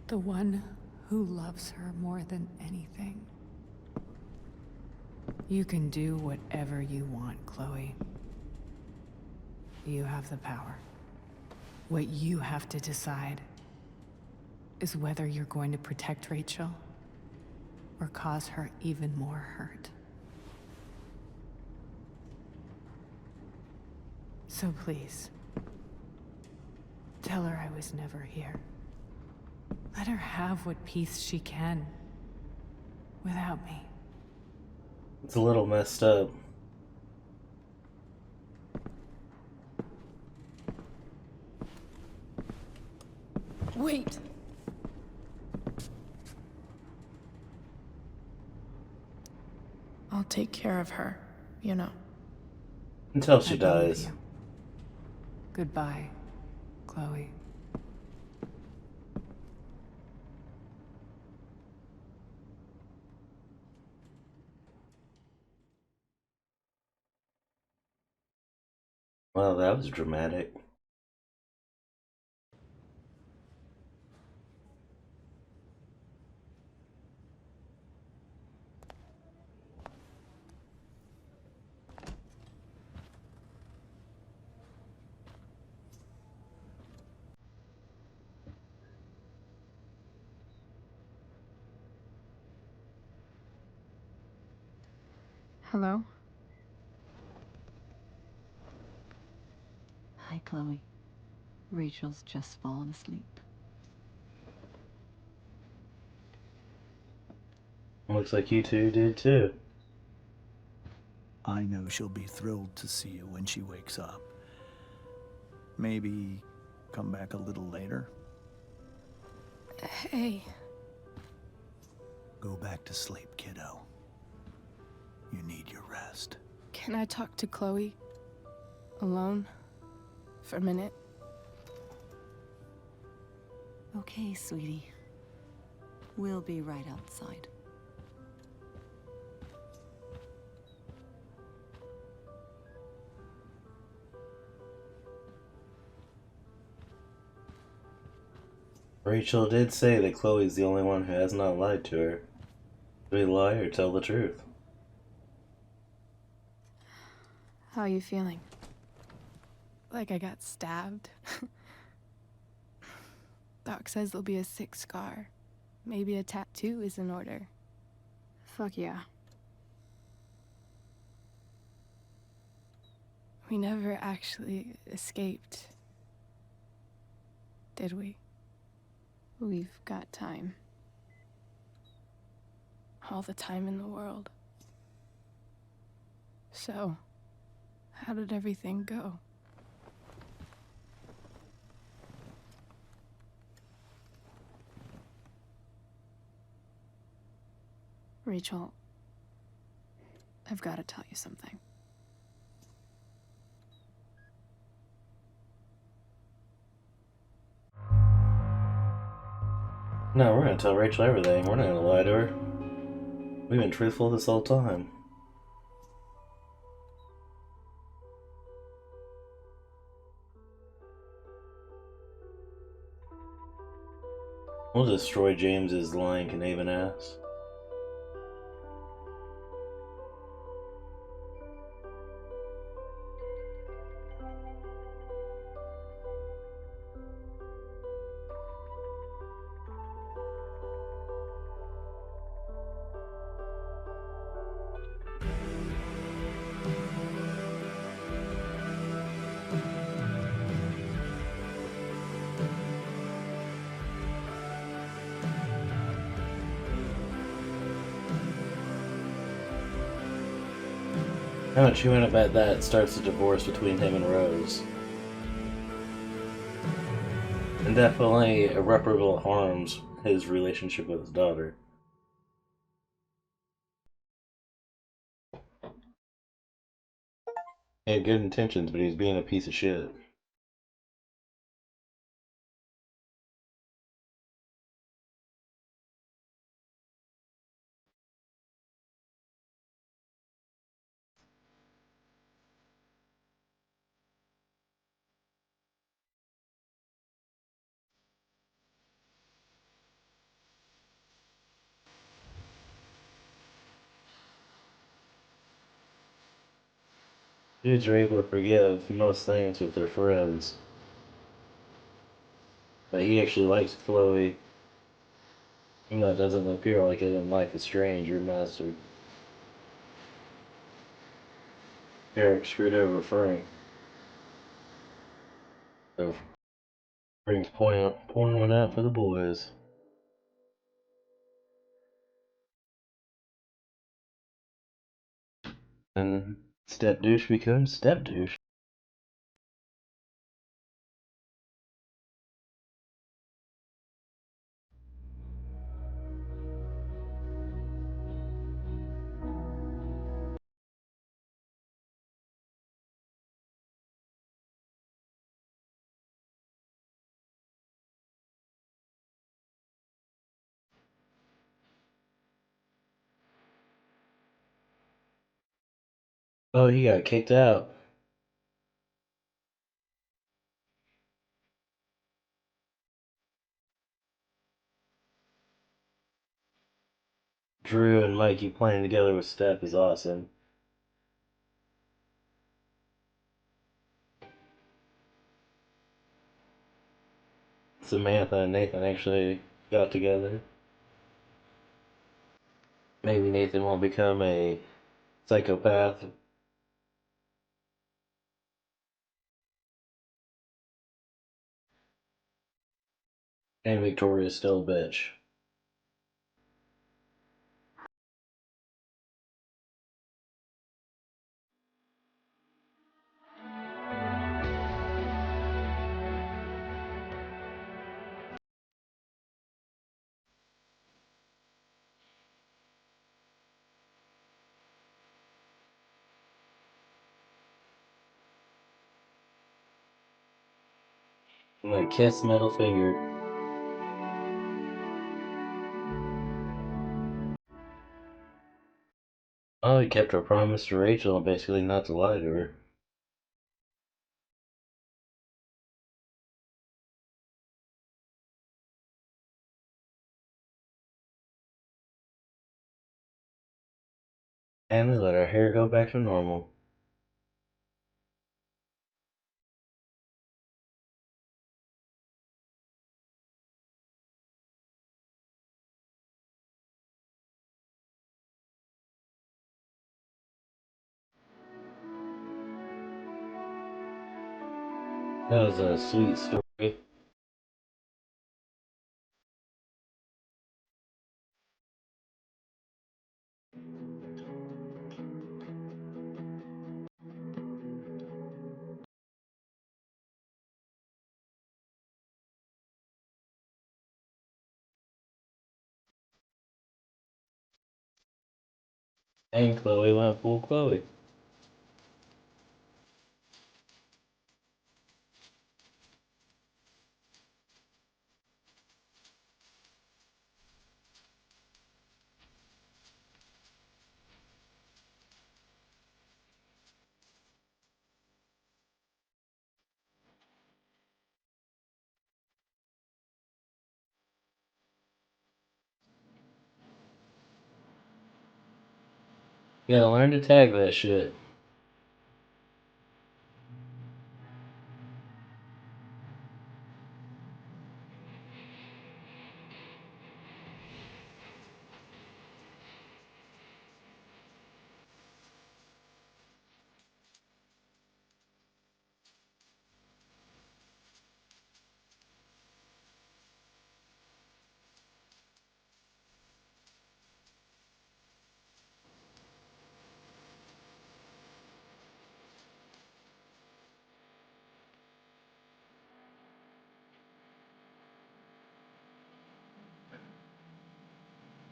The one who loves her more than anything. You can do whatever you want, Chloe. You have the power. What you have to decide is whether you're going to protect Rachel or cause her even more hurt. So please, tell her I was never here. Let her have what peace she can without me. It's a little messed up. Wait! I'll take care of her, you know. Until she I believe dies. you. Goodbye, Chloe. Well, that was dramatic. Hello? Hi, Chloe. Rachel's just fallen asleep. Looks like you two did too. I know she'll be thrilled to see you when she wakes up. Maybe come back a little later? Hey. Go back to sleep, kiddo. You need your rest. Can I talk to Chloe? Alone? For a minute? Okay, sweetie. We'll be right outside. Rachel did say that Chloe's the only one who has not lied to her. Do we lie or tell the truth? How are you feeling? Like I got stabbed? Doc says there'll be a sick scar. Maybe a tattoo is in order. Fuck yeah. We never actually escaped, did we? We've got time. All the time in the world. So, how did everything go? Rachel, I've got to tell you something. No, we're gonna tell Rachel everything. We're not gonna lie to her. We've been truthful this whole time. We'll destroy James's lying conniving ass. How much you wanna bet that starts a divorce between him and Rose? And definitely irreparable harms his relationship with his daughter. He had good intentions, but he's being a piece of shit. Dudes are able to forgive most things with their friends. But he actually likes Chloe. Even though it doesn't appear like it in Life is Strange Remastered. Eric screwed over Frank. So Frank's pouring one out for the boys. And step douche becomes step douche. Oh, he got kicked out. Drew and Mikey playing together with Steph is awesome. Samantha and Nathan actually got together. Maybe Nathan will become a psychopath. And Victoria's still a bitch. Like kiss metal figure. Oh, he kept her promise to Rachel, basically not to lie to her. And they let her hair go back to normal. That was a sweet story. And Chloe went full Chloe. You gotta learn to tag that shit.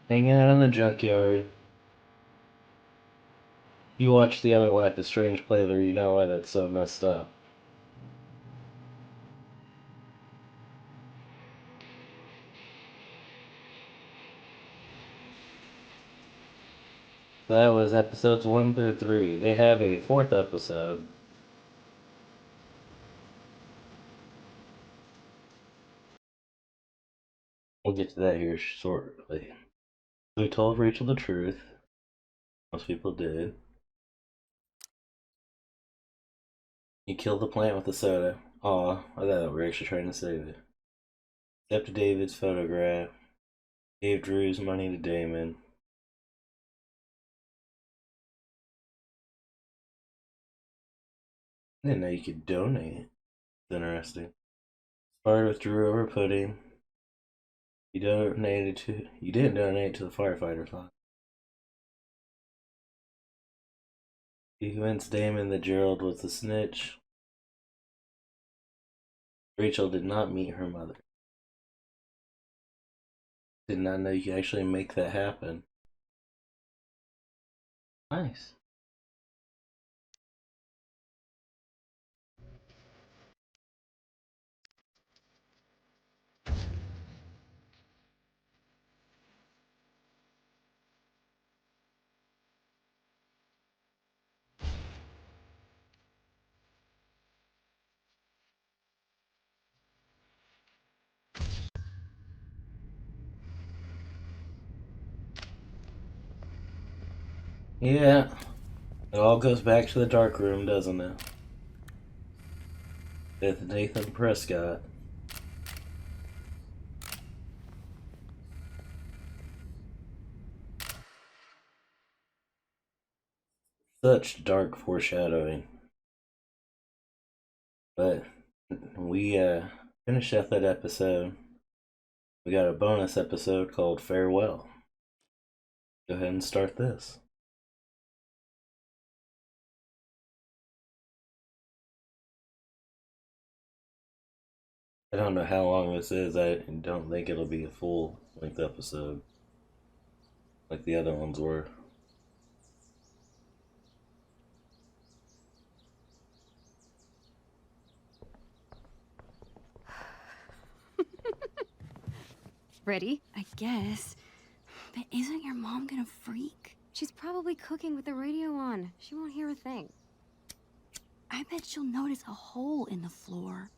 Hanging out in the junkyard. You watch the other Life is Strange playthrough, you know why that's so messed up. That was episodes 1 through 3. They have a 4th episode. We'll get to that here shortly. We told Rachel the truth. Most people did. He killed the plant with the soda. Aw, I thought we were actually trying to save it. Accepted David's photograph. Gave Drew's money to Damon. I didn't know you could donate. It's interesting. Started with Drew over pudding. You didn't donate to the firefighter fund. He convinced Damon that Gerald was the snitch. Rachel did not meet her mother. Did not know you could actually make that happen. Nice. Yeah. It all goes back to the dark room, doesn't it? With Nathan Prescott. Such dark foreshadowing. But we finished up that episode. We got a bonus episode called Farewell. Go ahead and start this. I don't know how long this is. I don't think it'll be a full length episode like the other ones were. Ready? I guess. But isn't your mom gonna freak? She's probably cooking with the radio on. She won't hear a thing. I bet she'll notice a hole in the floor.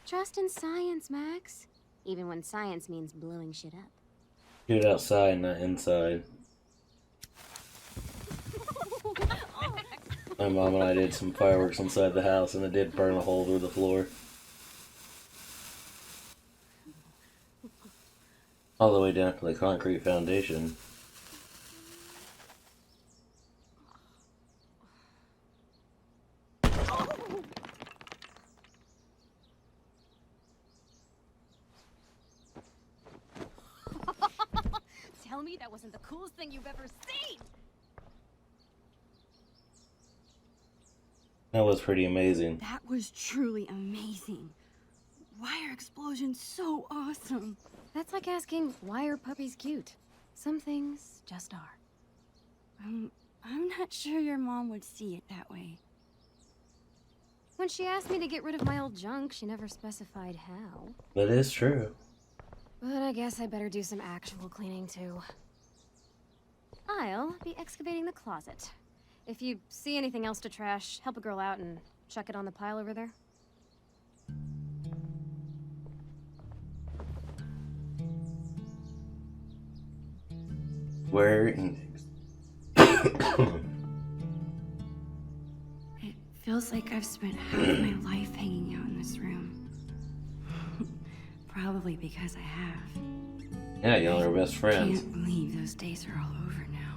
Trust in science, Max. Even when science means blowing shit up. Do it outside, not inside. My mom and I did some fireworks inside the house, and it did burn a hole through the floor. All the way down to the concrete foundation. Tell me that wasn't the coolest thing you've ever seen! That was pretty amazing. That was truly amazing. Why are explosions so awesome? That's like asking, why are puppies cute? Some things just are. I'm not sure your mom would see it that way. When she asked me to get rid of my old junk, she never specified how. That is true. But I guess I better do some actual cleaning too. I'll be excavating the closet. If you see anything else to trash, help a girl out and chuck it on the pile over there. Where in... It feels like I've spent half my life hanging out in this room. Probably because I have. Yeah, y'all are best friends. Can't believe those days are all over now.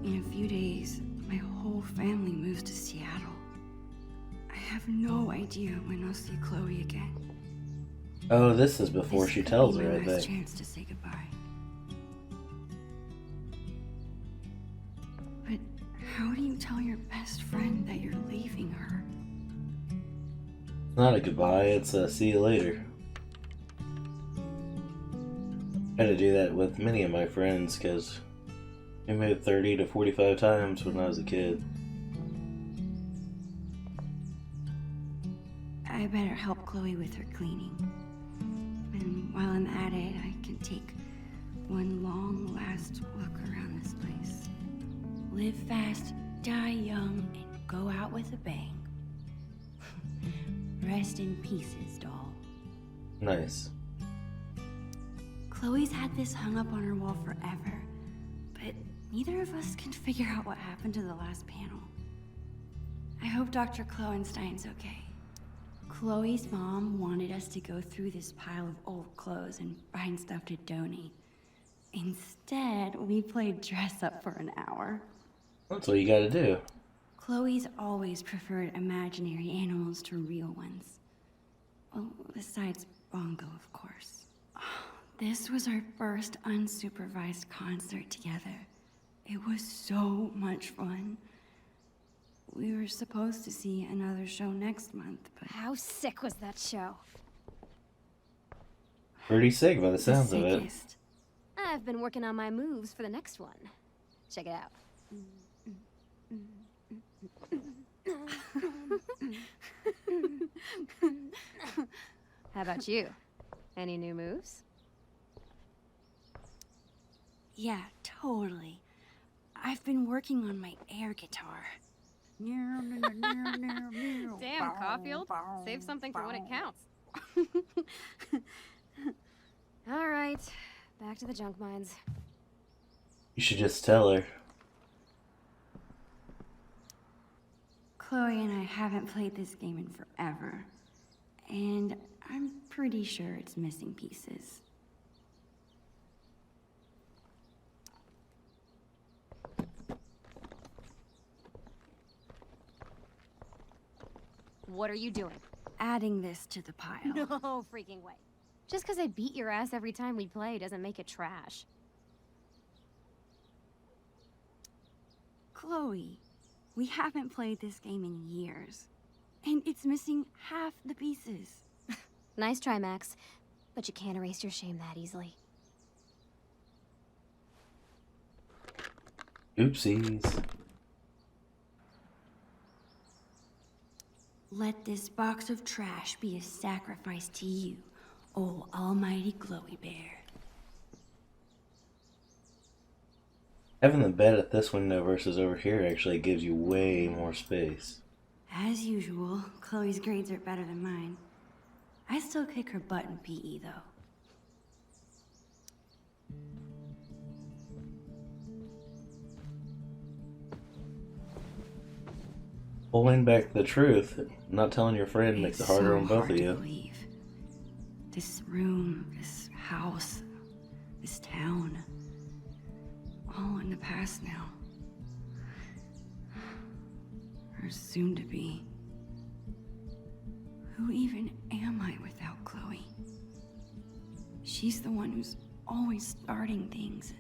In a few days, my whole family moves to Seattle. I have no idea when I'll see Chloe again. Oh, this is before she tells her, I This could be my last think. chance to say goodbye. But how do you tell your best friend that you're leaving her? It's not a goodbye, it's a see you later. I had to do that with many of my friends because we moved 30 to 45 times when I was a kid. I better help Chloe with her cleaning. And while I'm at it, I can take one long last look around this place. Live fast, die young, and go out with a bang. Rest in pieces, doll. Nice. Chloe's had this hung up on her wall forever, but neither of us can figure out what happened to the last panel. I hope Dr. Kloenstein's okay. Chloe's mom wanted us to go through this pile of old clothes and find stuff to donate. Instead, we played dress up for an hour. That's what you gotta do. Chloe's always preferred imaginary animals to real ones. Well, besides Bongo, of course. This was our first unsupervised concert together. It was so much fun. We were supposed to see another show next month, but... How sick was that show? Pretty sick by the sounds of it. Sickest. I've been working on my moves for the next one. Check it out. How about you? Any new moves? Yeah, totally. I've been working on my air guitar. Damn, Caulfield. Save something for when it counts. All right, back to the junk mines. You should just tell her. Chloe and I haven't played this game in forever, and I'm pretty sure it's missing pieces. What are you doing? Adding this to the pile. No freaking way. Just because I beat your ass every time we play doesn't make it trash. Chloe, we haven't played this game in years, and it's missing half the pieces. Nice try, Max, but you can't erase your shame that easily. Oopsies. Let this box of trash be a sacrifice to you, oh almighty Glowy Bear. Having the bed at this window versus over here actually gives you way more space. As usual, Chloe's grades are better than mine. I still kick her butt in PE, though. Pulling back the truth, not telling your friend makes it harder on both of you. Believe. This room, this house, this town, all in the past now. Or soon to be. Who even am I without Chloe? She's the one who's always starting things,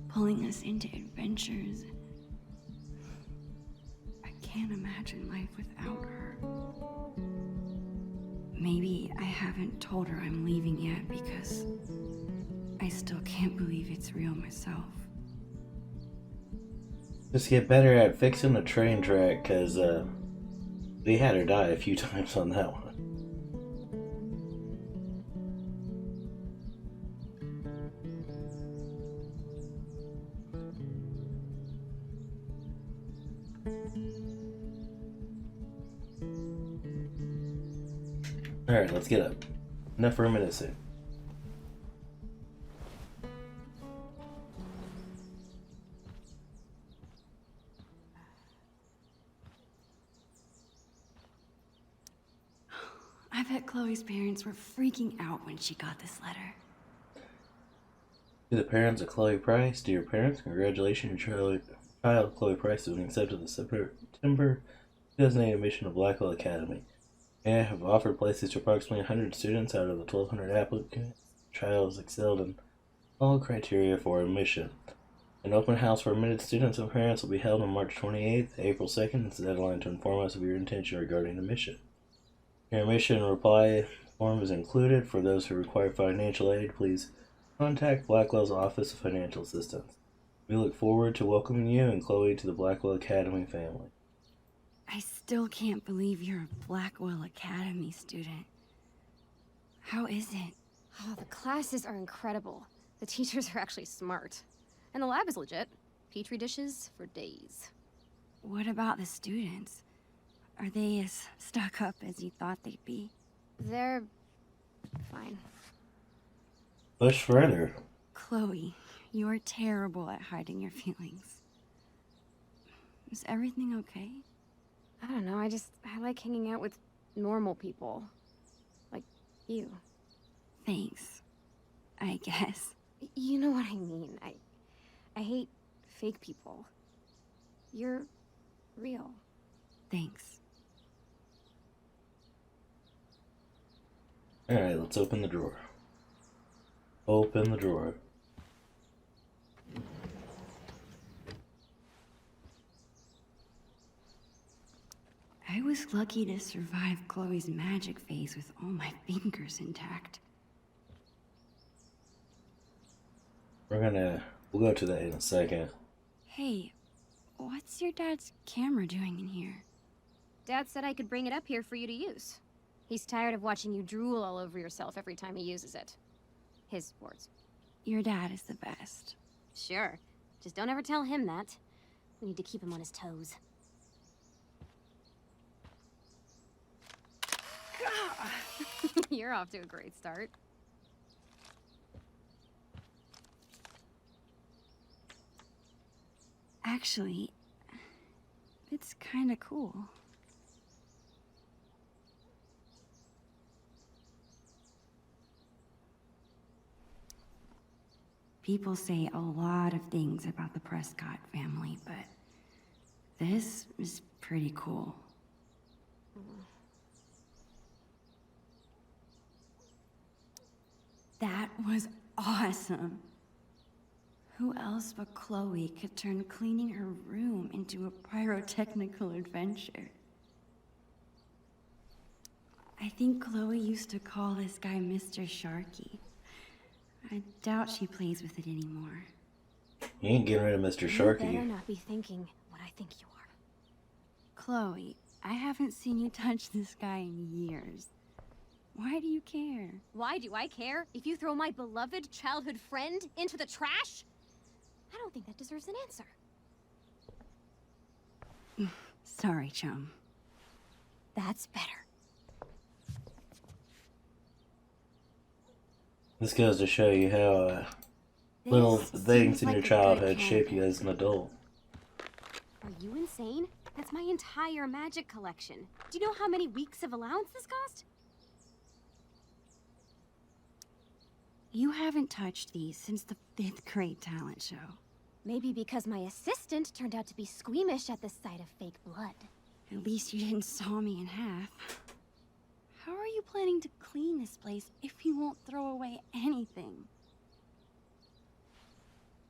pulling us into adventures. I can't imagine life without her. Maybe I haven't told her I'm leaving yet because I still can't believe it's real myself. Just get better at fixing the train track, because they had her die a few times on that one. Alright, let's get up. Enough reminiscing. I bet Chloe's parents were freaking out when she got this letter. To the parents of Chloe Price, dear parents, congratulations, your child Chloe Price has been accepted to the September 2008 admission to Blackwell Academy. I have offered places to approximately 100 students out of the 1,200 applicants. The child has excelled in all criteria for admission. An open house for admitted students and parents will be held on March 28th. April 2nd is the deadline to inform us of your intention regarding admission. Your admission reply form is included. For those who require financial aid, please contact Blackwell's Office of Financial Assistance. We look forward to welcoming you and Chloe to the Blackwell Academy family. I still can't believe you're a Blackwell Academy student. How is it? Oh, the classes are incredible. The teachers are actually smart. And the lab is legit. Petri dishes for days. What about the students? Are they as stuck up as you thought they'd be? They're fine. Push further. Chloe, you're terrible at hiding your feelings. Is everything okay? I don't know, I like hanging out with normal people. Like you. Thanks. I guess. You know what I mean. I hate fake people. You're real. Thanks. Alright, let's open the drawer. Open the drawer. I was lucky to survive Chloe's magic phase with all my fingers intact. We'll go to that in a second. Hey, what's your dad's camera doing in here? Dad said I could bring it up here for you to use. He's tired of watching you drool all over yourself every time he uses it. His words. Your dad is the best. Sure. Just don't ever tell him that. We need to keep him on his toes. You're off to a great start. Actually, it's kinda cool. People say a lot of things about the Prescott family, but this is pretty cool. That was awesome. Who else but Chloe could turn cleaning her room into a pyrotechnical adventure? I think Chloe used to call this guy Mr. Sharky. I doubt she plays with it anymore. You ain't getting rid of Mr. Sharky. You better not be thinking what I think you are. Chloe, I haven't seen you touch this guy in years. Why do you care? Why do I care if you throw my beloved childhood friend into the trash? I don't think that deserves an answer. Sorry, chum. That's better. This goes to show you how little This things seems in like your a good childhood shape you candidate. as an adult. Are you insane? That's my entire magic collection. Do you know how many weeks of allowance this cost? You haven't touched these since the 5th grade talent show. Maybe because my assistant turned out to be squeamish at the sight of fake blood. At least you didn't saw me in half. How are you planning to clean this place if you won't throw away anything?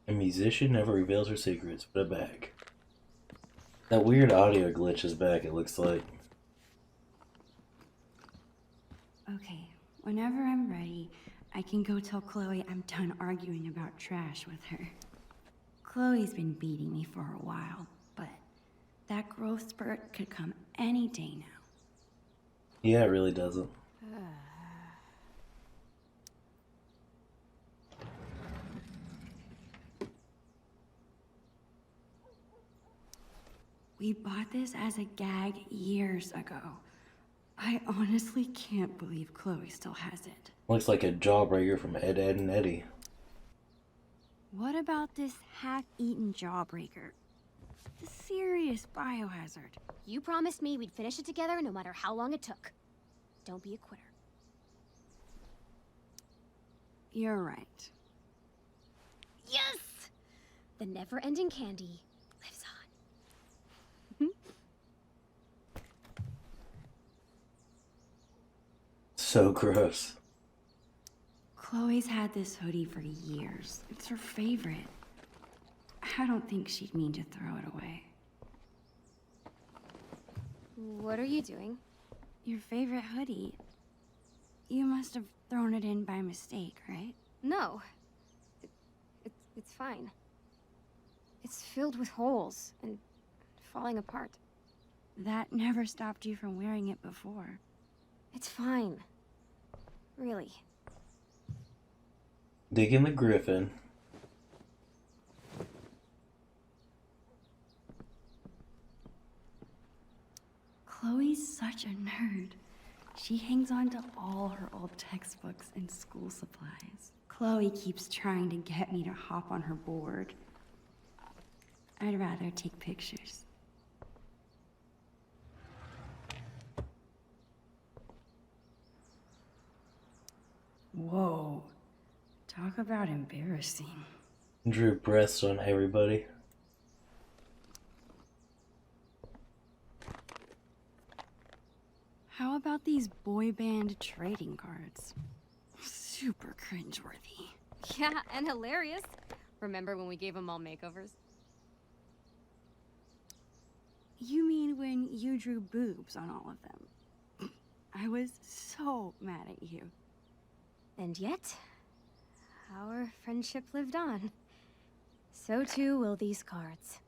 A musician never reveals her secrets, put it back. That weird audio glitch is back, it looks like. Okay, whenever I'm ready, I can go tell Chloe I'm done arguing about trash with her. Chloe's been beating me for a while, but that growth spurt could come any day now. Yeah, it really doesn't. We bought this as a gag years ago. I honestly can't believe Chloe still has it. Looks like a jawbreaker from Ed, Ed, and Eddie. What about this half-eaten jawbreaker? The serious biohazard. You promised me we'd finish it together no matter how long it took. Don't be a quitter. You're right. Yes! The never-ending candy lives on. So gross. Chloe's had this hoodie for years. It's her favorite. I don't think she'd mean to throw it away. What are you doing? Your favorite hoodie. You must have thrown it in by mistake, right? No. It's fine. It's filled with holes and falling apart. That never stopped you from wearing it before. It's fine. Really. Digging the Griffin. Chloe's such a nerd. She hangs on to all her old textbooks and school supplies. Chloe keeps trying to get me to hop on her board. I'd rather take pictures. Whoa. Talk about embarrassing. Drew breasts on everybody. How about these boy band trading cards? Super cringeworthy. Yeah, and hilarious. Remember when we gave them all makeovers? You mean when you drew boobs on all of them? I was so mad at you. And yet, our friendship lived on. So too will these cards.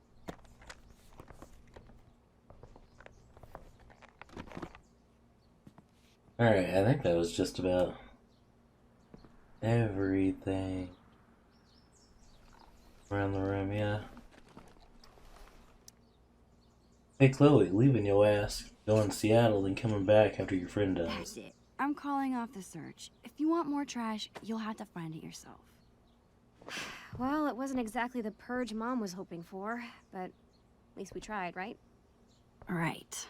Alright, I think that was just about everything around the room, yeah. Hey Chloe, leaving your ass, going to Seattle, then coming back after your friend dies. That's it. I'm calling off the search. If you want more trash, you'll have to find it yourself. Well, it wasn't exactly the purge Mom was hoping for, but at least we tried, right? Right.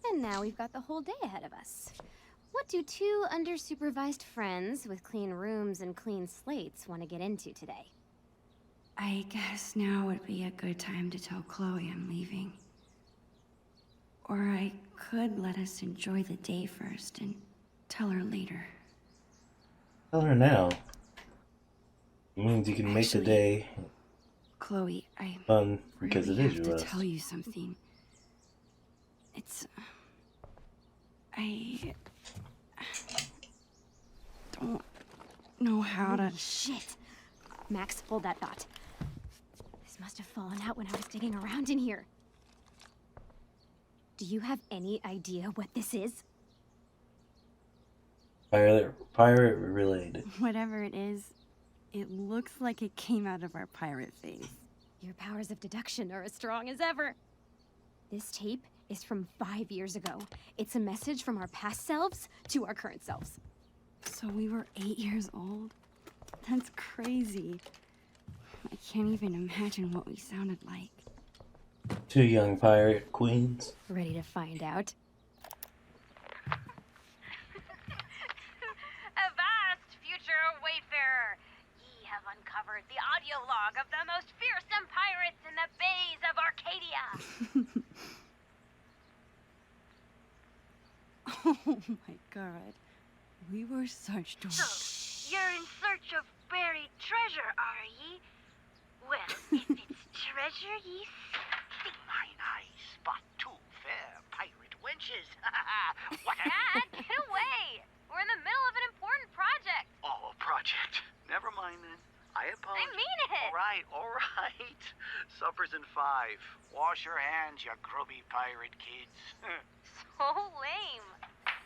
And now we've got the whole day ahead of us. What do two undersupervised friends with clean rooms and clean slates want to get into today? I guess now would be a good time to tell Chloe I'm leaving. Or I could let us enjoy the day first and tell her later. Tell her now. It means you can make the day Chloe, I fun because really it is have your to rest. tell you something. It's... I don't know how to... Holy shit! Max, hold that thought. This must have fallen out when I was digging around in here. Do you have any idea what this is? Pirate related. Whatever it is, it looks like it came out of our pirate phase. Your powers of deduction are as strong as ever. This tape is from 5 years ago. It's a message from our past selves to our current selves. So we were 8 years old? That's crazy. I can't even imagine what we sounded like. Two young pirate queens. Ready to find out? Avast, future wayfarer! Ye have uncovered the audio log of the most fearsome pirates in the bays of Arcadia! Oh my god. We were such dorks. So, you're in search of buried treasure, are ye? Well, if it's treasure ye seek, mine eyes spot two fair pirate wenches. What a... Dad, get away! We're in the middle of an important project. Oh, a project. Never mind then. I apologize. I mean it! All right. Supper's in 5. Wash your hands, you grubby pirate kids. So lame.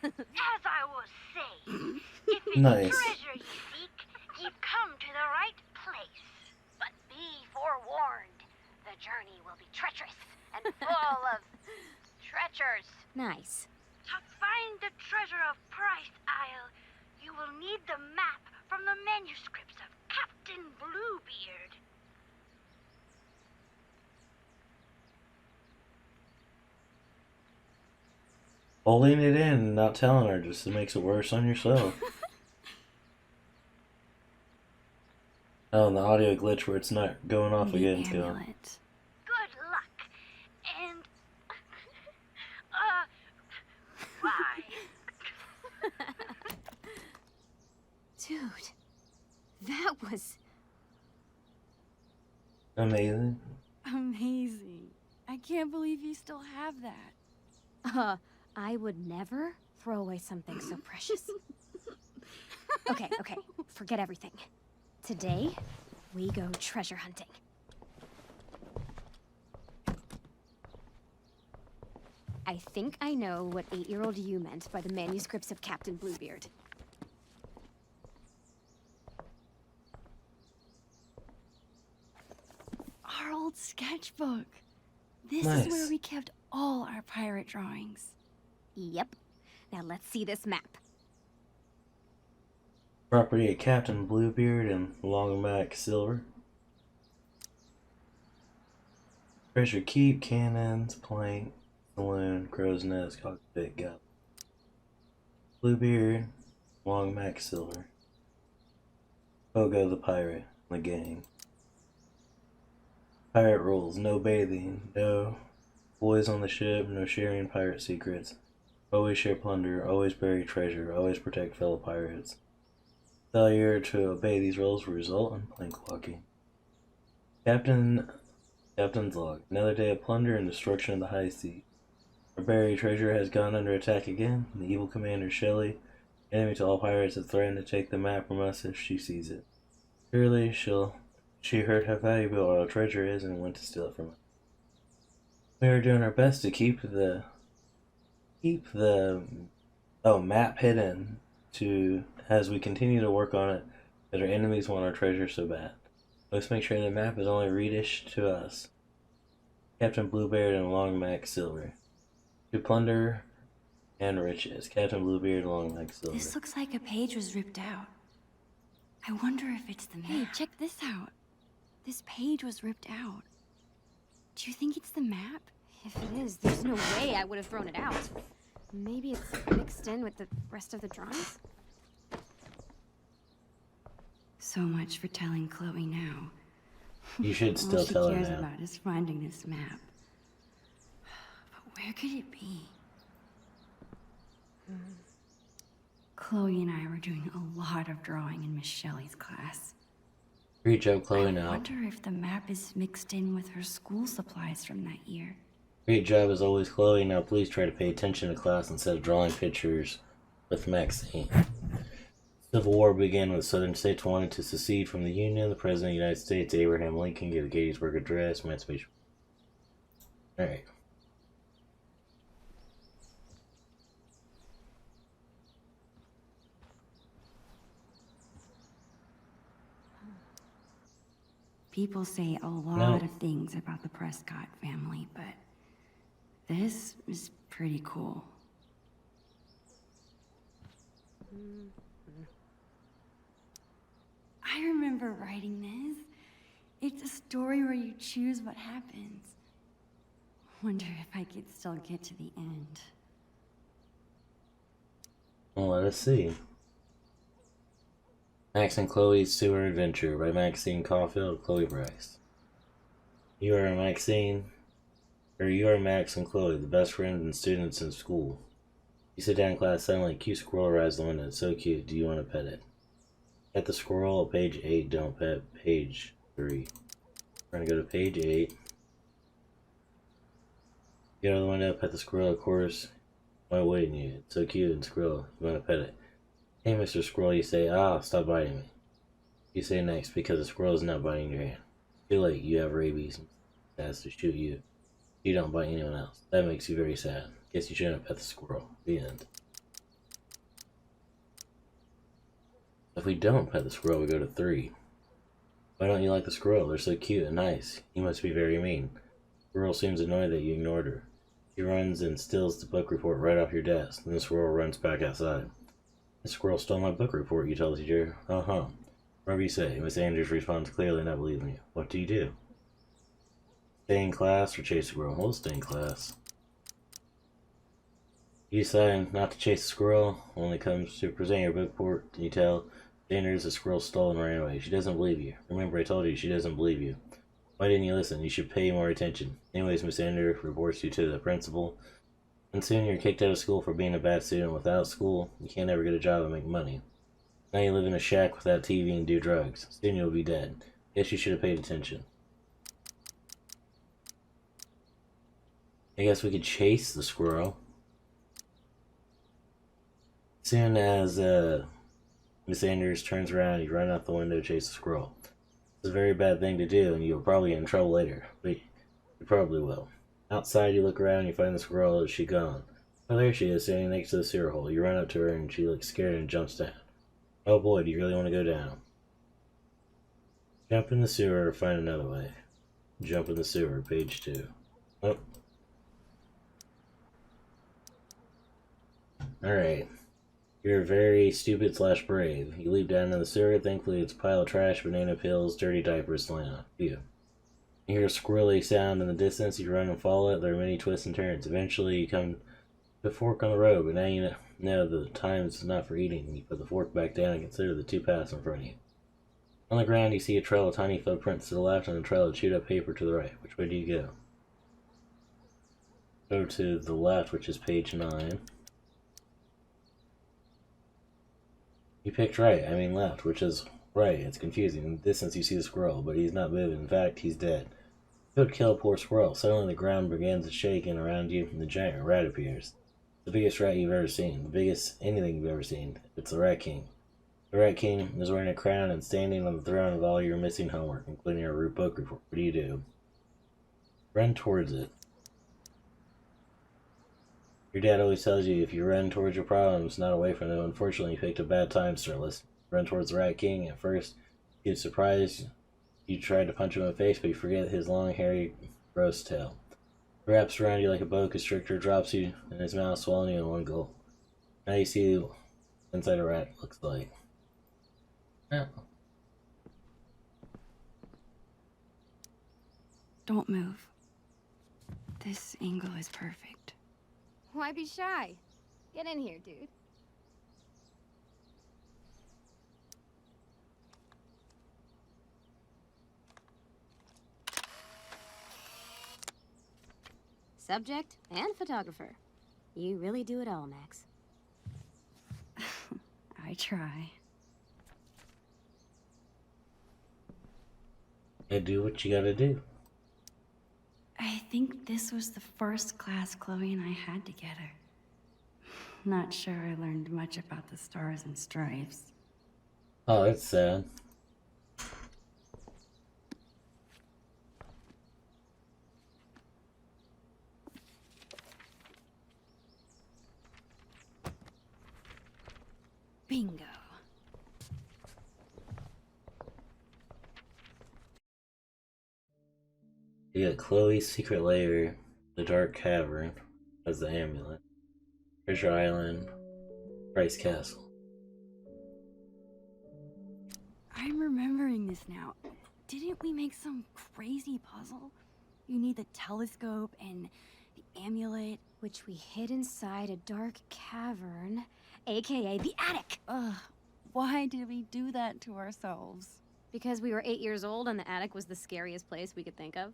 As I was saying, if it's Nice. treasure ye seek, ye've come to the right place. But be forewarned, the journey will be treacherous and full of treacherous. Nice. To find the treasure of Price Isle, you will need the map from the manuscripts of Captain Bluebeard. Holding it in and not telling her just makes it worse on yourself. Oh, and the audio glitch where it's not going off again. It's going. Good luck, and bye. Dude, that was Amazing. Amazing. I can't believe you still have that. I would never throw away something so precious. Okay, forget everything. Today, we go treasure hunting. I think I know what 8-year-old you meant by the manuscripts of Captain Bluebeard. Our old sketchbook. This Nice. is where we kept all our pirate drawings. Yep. Now let's see this map. Property of Captain Bluebeard and Longback Silver. Treasure Keep, Cannons, Plank, Saloon, Crow's Nest, Cockpit, Galley. Bluebeard, Longback Silver. Pogo the Pirate, the gang. Pirate rules: no bathing, no boys on the ship, no sharing pirate secrets. Always share plunder, always bury treasure, always protect fellow pirates. Failure to obey these rules will result in plank walking. Captain's log. Another day of plunder and destruction of the high sea. Our buried treasure has gone under attack again. The evil commander Shelley, enemy to all pirates, has threatened to take the map from us if she sees it. Surely she heard how valuable our treasure is and went to steal it from us. We are doing our best to keep the map hidden as we continue to work on it, that our enemies want our treasure so bad. Let's make sure the map is only readish to us. Captain Bluebeard and Longback Silver. To plunder and riches. Captain Bluebeard and Longback Silver. This looks like a page was ripped out. I wonder if it's the map. Hey, check this out. This page was ripped out. Do you think it's the map? If it is, there's no way I would have thrown it out. Maybe it's mixed in with the rest of the drawings? So much for telling Chloe now. You should still tell All her she cares now. about is finding this map. But where could it be? Chloe and I were doing a lot of drawing in Miss Shelley's class. Great job, Chloe, I now. wonder if the map is mixed in with her school supplies from that year. Great job as always, Chloe. Now please try to pay attention to class instead of drawing pictures with Maxine. Civil War began when the Southern states wanted to secede from the Union. The President of the United States, Abraham Lincoln, gave the Gettysburg Address, Emancipation. Alright. People say a lot No. of things about the Prescott family, but this is pretty cool. I remember writing this. It's a story where you choose what happens. Wonder if I could still get to the end. Well, let us see. Max and Chloe's Sewer Adventure by Maxine Caulfield, Chloe Bryce. You are Max and Chloe, the best friends and students in school. You sit down in class, suddenly a cute squirrel arrives the window. It's so cute. Do you want to pet it? Pet the squirrel, page 8, don't pet page 3. We're gonna go to page 8. Get out of the window, pet the squirrel, of course. Why wouldn't you? It's so cute and squirrel. You want to pet it. Hey, Mr. Squirrel, you say, ah, stop biting me. You say next, because the squirrel is not biting your hand. Too late, you have rabies and it has to shoot you. You don't bite anyone else. That makes you very sad. Guess you shouldn't pet the squirrel. The end. If we don't pet the squirrel, we go to 3. Why don't you like the squirrel? They're so cute and nice. You must be very mean. The squirrel seems annoyed that you ignored her. She runs and steals the book report right off your desk. Then the squirrel runs back outside. The squirrel stole my book report, you tell the teacher. Uh-huh. Whatever you say. Miss Andrews responds clearly, not believing you. What do you do? Stay in class or chase the squirrel? We'll stay in class. You decide not to chase the squirrel. When it comes to presenting your book report, you tell Andrews the squirrel stole and ran away. She doesn't believe you. Remember, I told you she doesn't believe you. Why didn't you listen? You should pay more attention. Anyways, Miss Andrews reports you to the principal. And soon you're kicked out of school for being a bad student. Without school, you can't ever get a job and make money. Now you live in a shack without TV and do drugs. Soon you'll be dead. Guess you should have paid attention. I guess we could chase the squirrel. Soon as Miss Andrews turns around, you run out the window to chase the squirrel. It's a very bad thing to do, and you'll probably get in trouble later. But you probably will. Outside, you look around, you find the squirrel. Is she gone? Oh, there she is, standing next to the sewer hole. You run up to her, and she looks scared and jumps down. Oh boy, do you really want to go down? Jump in the sewer or find another way. Jump in the sewer, page 2. Oh. Alright. You're very stupid / brave. You leap down in the sewer. Thankfully, it's a pile of trash, banana peels, dirty diapers laying on you. You hear a squirrely sound in the distance. You run and follow it. There are many twists and turns. Eventually, you come to a fork on the road, but now you know the time is not for eating. You put the fork back down and consider the 2 paths in front of you. On the ground, you see a trail of tiny footprints to the left and a trail of chewed up paper to the right. Which way do you go? Go to the left, which is page 9. You picked right, I mean left, which is right. It's confusing. In the distance you see the squirrel, but he's not moving. In fact, he's dead. You would kill a poor squirrel. Suddenly the ground begins to shake and around you, and the giant rat appears. The biggest rat you've ever seen. The biggest anything you've ever seen. It's the Rat King. The Rat King is wearing a crown and standing on the throne of all your missing homework, including your root book report. What do you do? Run towards it. Your dad always tells you if you run towards your problems, not away from them. Unfortunately, you picked a bad time, Starless. Run towards the Rat King. At first, you're surprised you tried to punch him in the face, but you forget his long, hairy, gross tail. He wraps around you like a boa constrictor, drops you in his mouth, swallowing you in one gulp. Now you see what inside a rat looks like. Oh. Don't move. This angle is perfect. Why be shy? Get in here, dude. Subject and photographer. You really do it all, Max. I try. You do what you gotta do. I think this was the first class Chloe and I had together. Not sure I learned much about the stars and stripes. Oh, that's sad. Bingo. You got Chloe's secret lair, the dark cavern as the amulet, Treasure Island, Bryce Castle. I'm remembering this now. Didn't we make some crazy puzzle? You need the telescope and the amulet. Which we hid inside a dark cavern, aka the attic. Ugh, why did we do that to ourselves? Because we were 8 years old and the attic was the scariest place we could think of.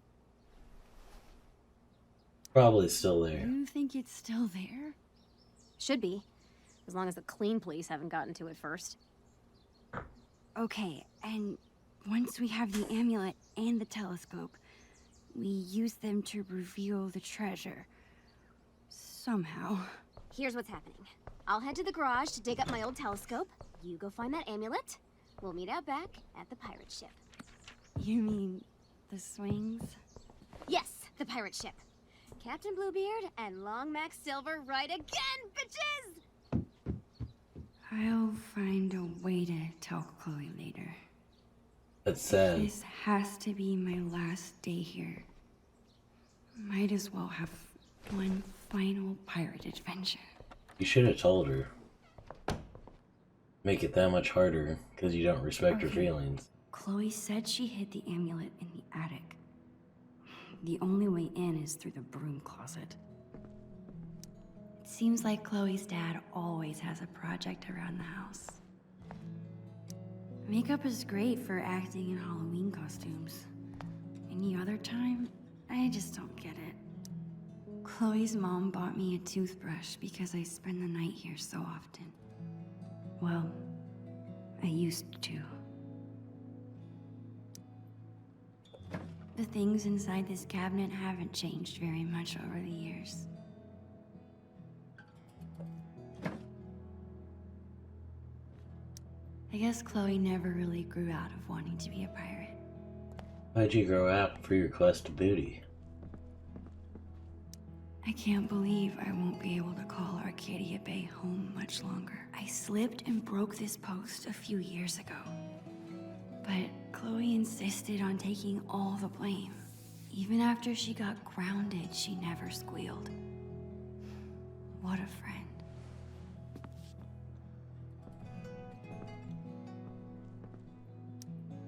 Probably still there. You think it's still there? Should be. As long as the clean police haven't gotten to it first. Okay, and once we have the amulet and the telescope, we use them to reveal the treasure. Somehow. Here's what's happening. I'll head to the garage to dig up my old telescope. You go find that amulet. We'll meet out back at the pirate ship. You mean the swings? Yes, the pirate ship. Captain Bluebeard and Long Mac Silver right again, bitches! I'll find a way to tell Chloe later. That's sad. This has to be my last day here. Might as well have one final pirate adventure. You should have told her. Make it that much harder because you don't respect her feelings. Chloe said she hid the amulet in the attic. The only way in is through the broom closet. It seems like Chloe's dad always has a project around the house. Makeup is great for acting in Halloween costumes. Any other time, I just don't get it. Chloe's mom bought me a toothbrush because I spend the night here so often. Well, I used to. The things inside this cabinet haven't changed very much over the years. I guess Chloe never really grew out of wanting to be a pirate. Why'd you grow out for your quest of booty? I can't believe I won't be able to call Arcadia Bay home much longer. I slipped and broke this post a few years ago. But Chloe insisted on taking all the blame. Even after she got grounded, she never squealed. What a friend.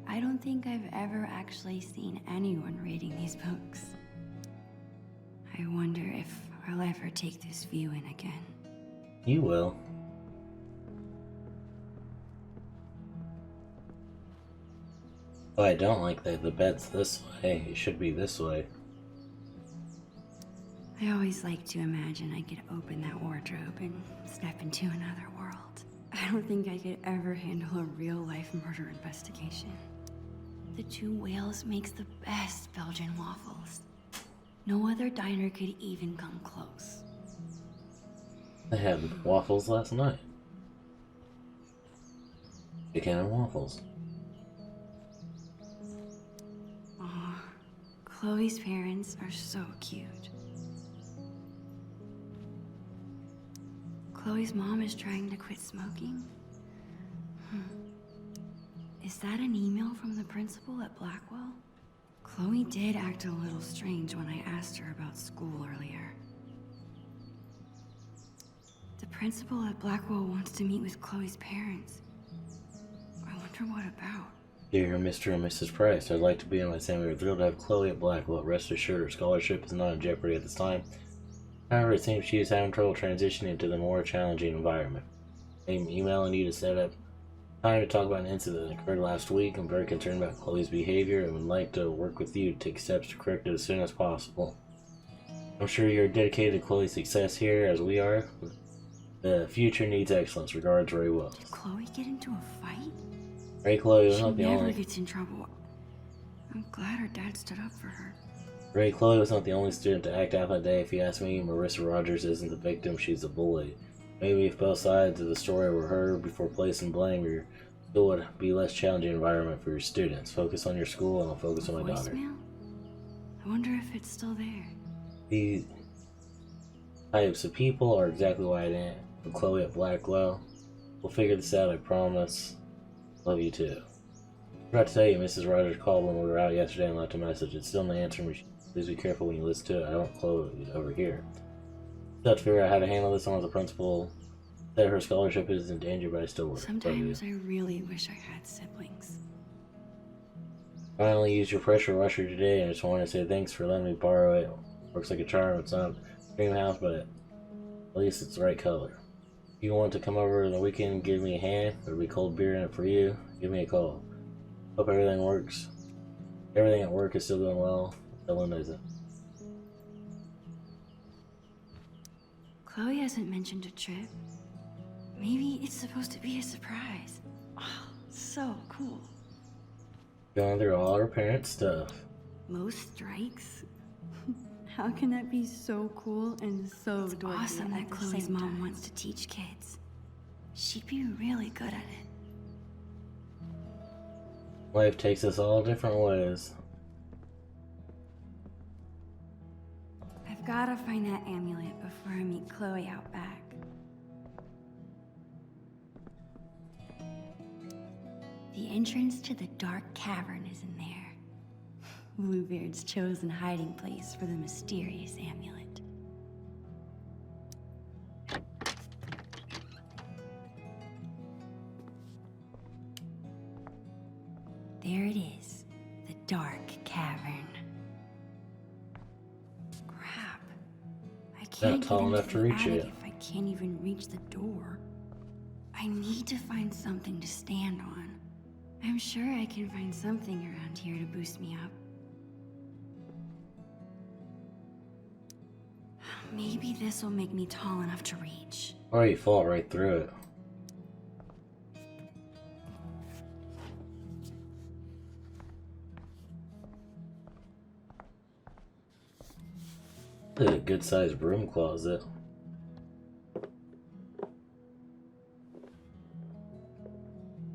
I don't think I've ever actually seen anyone reading these books. I wonder if I'll ever take this view in again. You will. Oh, I don't like that the bed's this way. It should be this way. I always like to imagine I could open that wardrobe and step into another world. I don't think I could ever handle a real-life murder investigation. The Two Whales makes the best Belgian waffles. No other diner could even come close. I had waffles last night. Chicken and waffles. Aw, Chloe's parents are so cute. Chloe's mom is trying to quit smoking. Is that an email from the principal at Blackwell? Chloe did act a little strange when I asked her about school earlier. The principal at Blackwell wants to meet with Chloe's parents. I wonder what about. Dear Mr. and Mrs. Price, I'd like to be in my family. We're thrilled to have Chloe at Blackwell. Rest assured, her scholarship is not in jeopardy at this time. However, it seems she is having trouble transitioning to the more challenging environment. I'm emailing you to set up time to talk about an incident that occurred last week. I'm very concerned about Chloe's behavior and would like to work with you to take steps to correct it as soon as possible. I'm sure you're dedicated to Chloe's success here, as we are. The future needs excellence. Regards, Ray Wells. Did Chloe get into a fight? Ray Chloe was She not the never only. gets in trouble. I'm glad her dad stood up for her. Ray Chloe was not the only student to act out that day. If you ask me, Marissa Rogers isn't the victim, she's the bully. Maybe if both sides of the story were heard before placing blame, your school would be a less challenging environment for your students. Focus on your school and I'll focus on my daughter. Voicemail? I wonder if it's still there. These types of people are exactly why I didn't put Chloe at Blackwell. We'll figure this out, I promise. Love you too. I forgot to tell you, Mrs. Rogers called when we were out yesterday and left a message. It's still in the answering machine. Please be careful when you listen to it. I don't want Chloe over here. I have to figure out how to handle this on as a principal. That her scholarship is in danger, but I still work. Sometimes I really wish I had siblings. Finally used your pressure washer today, and I just wanted to say thanks for letting me borrow it. Works like a charm. It's not a dream house, but at least it's the right color. If you want to come over the weekend and give me a hand, there'll be cold beer in it for you. Give me a call. Hope everything works. Everything at work is still going well. Tell Linda that. Chloe hasn't mentioned a trip. Maybe it's supposed to be a surprise. Oh, so cool. Going through all her parents' stuff. Most strikes? How can that be so cool and so dorky? Awesome that Chloe's mom wants to teach kids. She'd be really good at it. Life takes us all different ways. I've gotta find that amulet before I meet Chloe out back. The entrance to the dark cavern is in there. Bluebeard's chosen hiding place for the mysterious amulet. There it is, the dark cavern. Crap. I can't Not tall get enough into to the reach attic it. if I can't even reach the door. I need to find something to stand on. I'm sure I can find something around here to boost me up. Maybe this will make me tall enough to reach. Or you fall right through it. Look at a good-sized broom closet.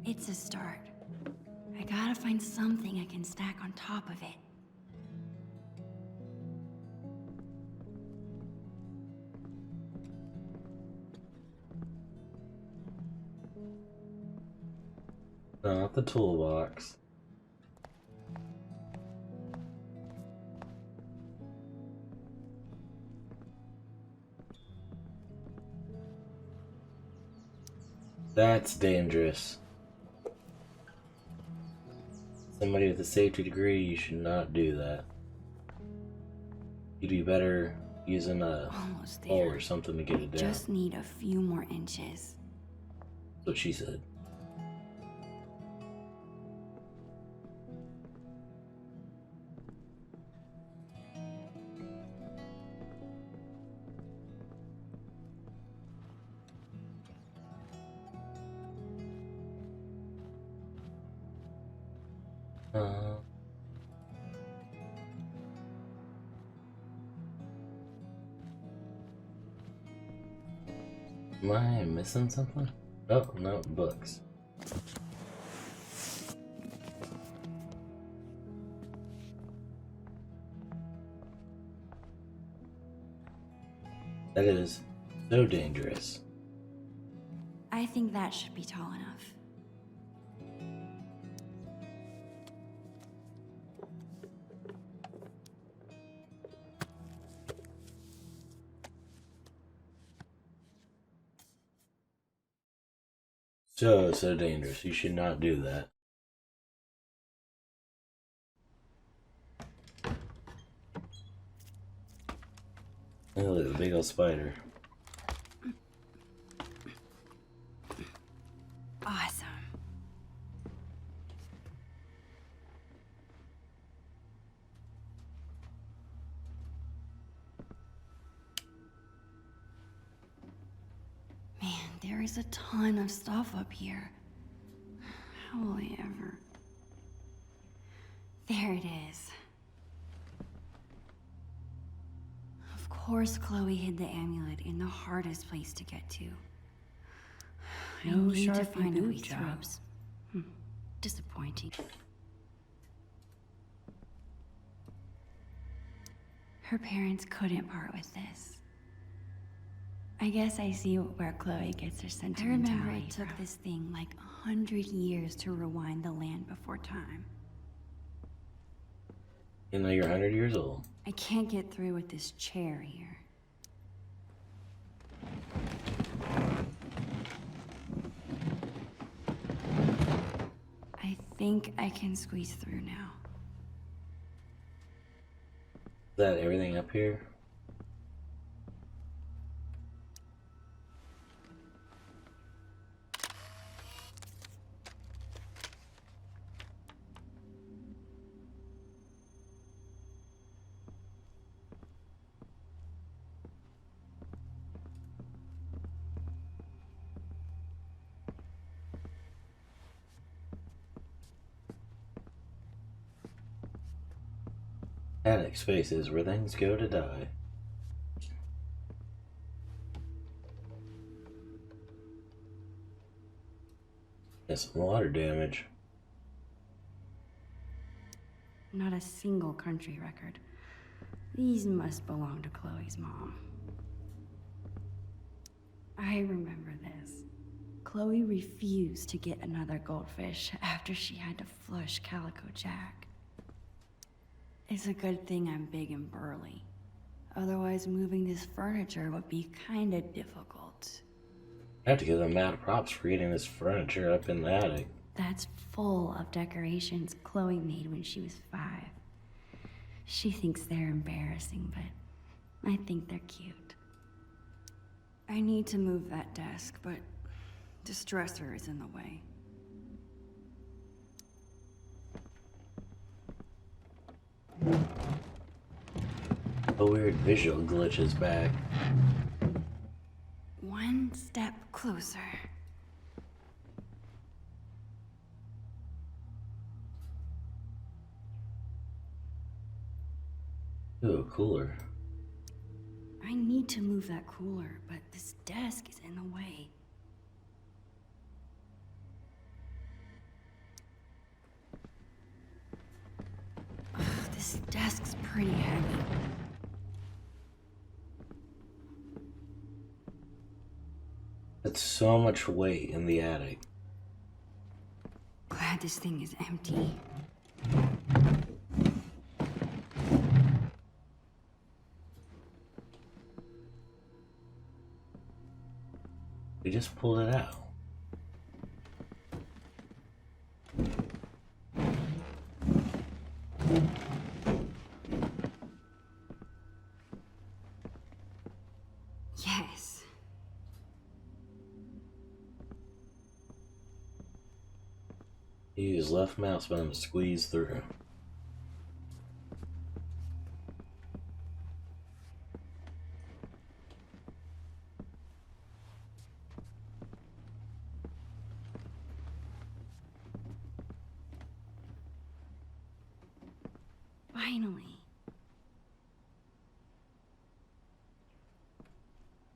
It's a start. I gotta find something I can stack on top of it. Not the toolbox. That's dangerous. Somebody with a safety degree, you should not do that. You'd be better using a pole or something to get it down. Just need a few more inches. That's what she said. Am I missing something? Oh, no, books. That is so dangerous. I think that should be tall enough. So dangerous. You should not do that. Oh, look at the big old spider. Awesome. Man, there is a ton of stuff up here. How will I ever... There it is. Of course Chloe hid the amulet in the hardest place to get to. I No need to Sharpie find a way boot through. jobs. Disappointing. Her parents couldn't part with this. I guess I see where Chloe gets her sentimentality. I remember it took this thing like 100 years to rewind the land before time. You know you're 100 years old. I can't get through with this chair here. I think I can squeeze through now. Is that everything up here? Attic space is where things go to die. That's some water damage. Not a single country record. These must belong to Chloe's mom. I remember this. Chloe refused to get another goldfish after she had to flush Calico Jack. It's a good thing I'm big and burly. Otherwise, moving this furniture would be kinda difficult. I have to give them mad props for getting this furniture up in the attic. That's full of decorations Chloe made when she was 5. She thinks they're embarrassing, but I think they're cute. I need to move that desk, but this dresser is in the way. A weird visual glitch is back. One step closer. Ooh, cooler. I need to move that cooler, but this desk is in the way. Ugh, this desk's pretty heavy. That's so much weight in the attic. Glad this thing is empty. We just pulled it out. Yes. Use left mouse button to squeeze through. Finally.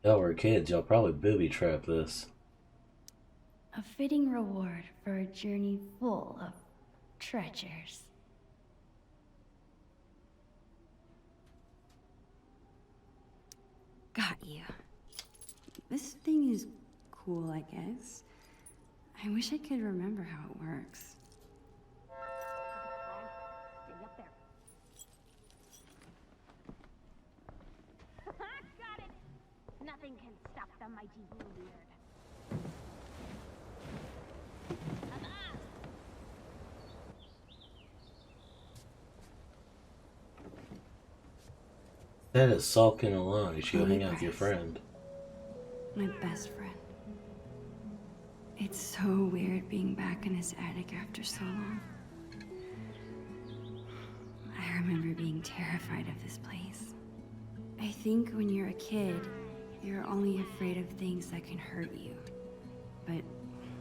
Y'all were kids, y'all probably booby trapped this. A fitting reward for a journey full of treasures. Got you. This thing is cool, I guess. I wish I could remember how it works. Stay up there. Got it! Nothing can stop the mighty Bluebeard. That is sulking alone. You should go hang out with your friend. My best friend. It's so weird being back in his attic after so long. I remember being terrified of this place. I think when you're a kid, you're only afraid of things that can hurt you. But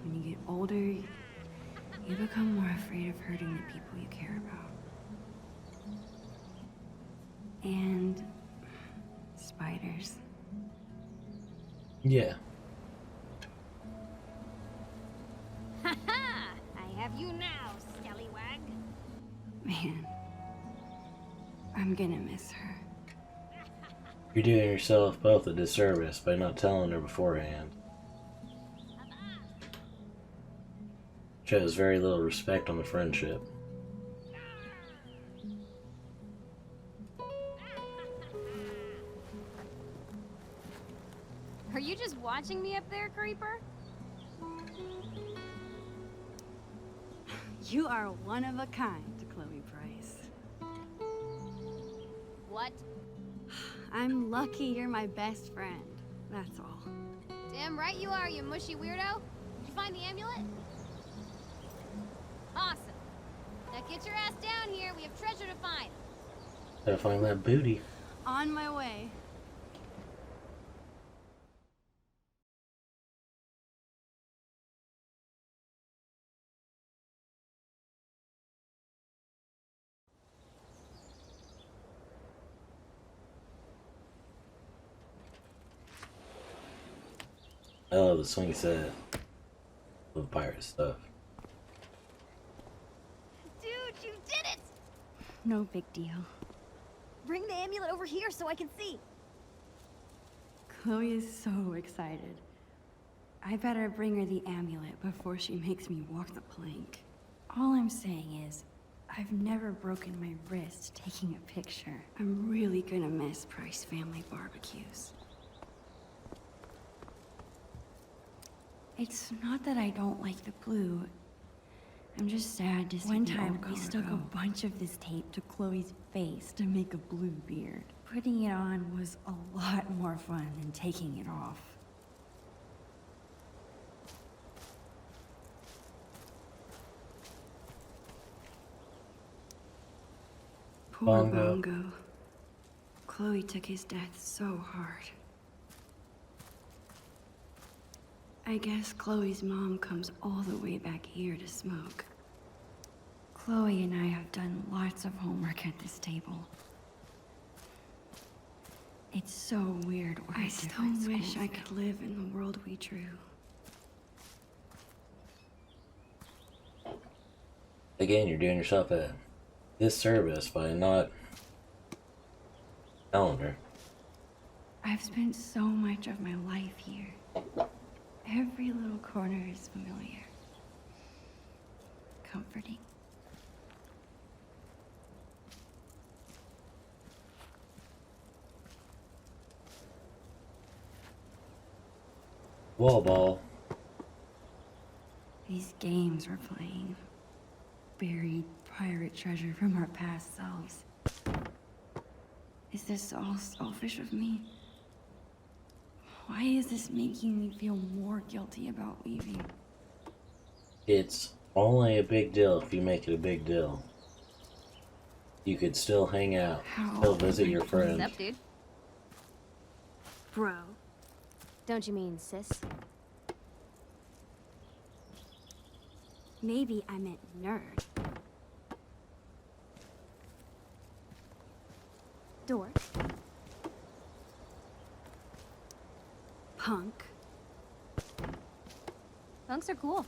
when you get older, you become more afraid of hurting the people you care about. And spiders. Yeah. Ha ha! I have you now, scallywag. Man, I'm gonna miss her. You're doing yourself both a disservice by not telling her beforehand. Shows very little respect on the friendship. watching me up there, creeper? You are one of a kind, Chloe Price. What? I'm lucky you're my best friend. That's all. Damn right you are, you mushy weirdo. Did you find the amulet? Awesome. Now get your ass down here. We have treasure to find. Gotta find that booty. On my way. I love the swing set. Love pirate stuff. Dude, you did it! No big deal. Bring the amulet over here so I can see. Chloe is so excited. I better bring her the amulet before she makes me walk the plank. All I'm saying is, I've never broken my wrist taking a picture. I'm really gonna miss Price family barbecues. It's not that I don't like the blue. I'm just sad to see one time we stuck a bunch of this tape to Chloe's face to make a blue beard. Putting it on was a lot more fun than taking it off. Poor Bongo. Chloe took his death so hard. I guess Chloe's mom comes all the way back here to smoke. Chloe and I have done lots of homework at this table. It's so weird. I still wish I could live in the world we drew. Again, you're doing yourself a disservice by not telling her. I've spent so much of my life here. Every little corner is familiar. Comforting. Wall ball. These games we're playing. Buried pirate treasure from our past selves. Is this all selfish of me? Why is this making me feel more guilty about leaving? It's only a big deal if you make it a big deal. You could still hang out, still visit your friends. What's up, dude? Bro. Don't you mean sis? Maybe I meant nerd. Dork. Punk. Punks are cool.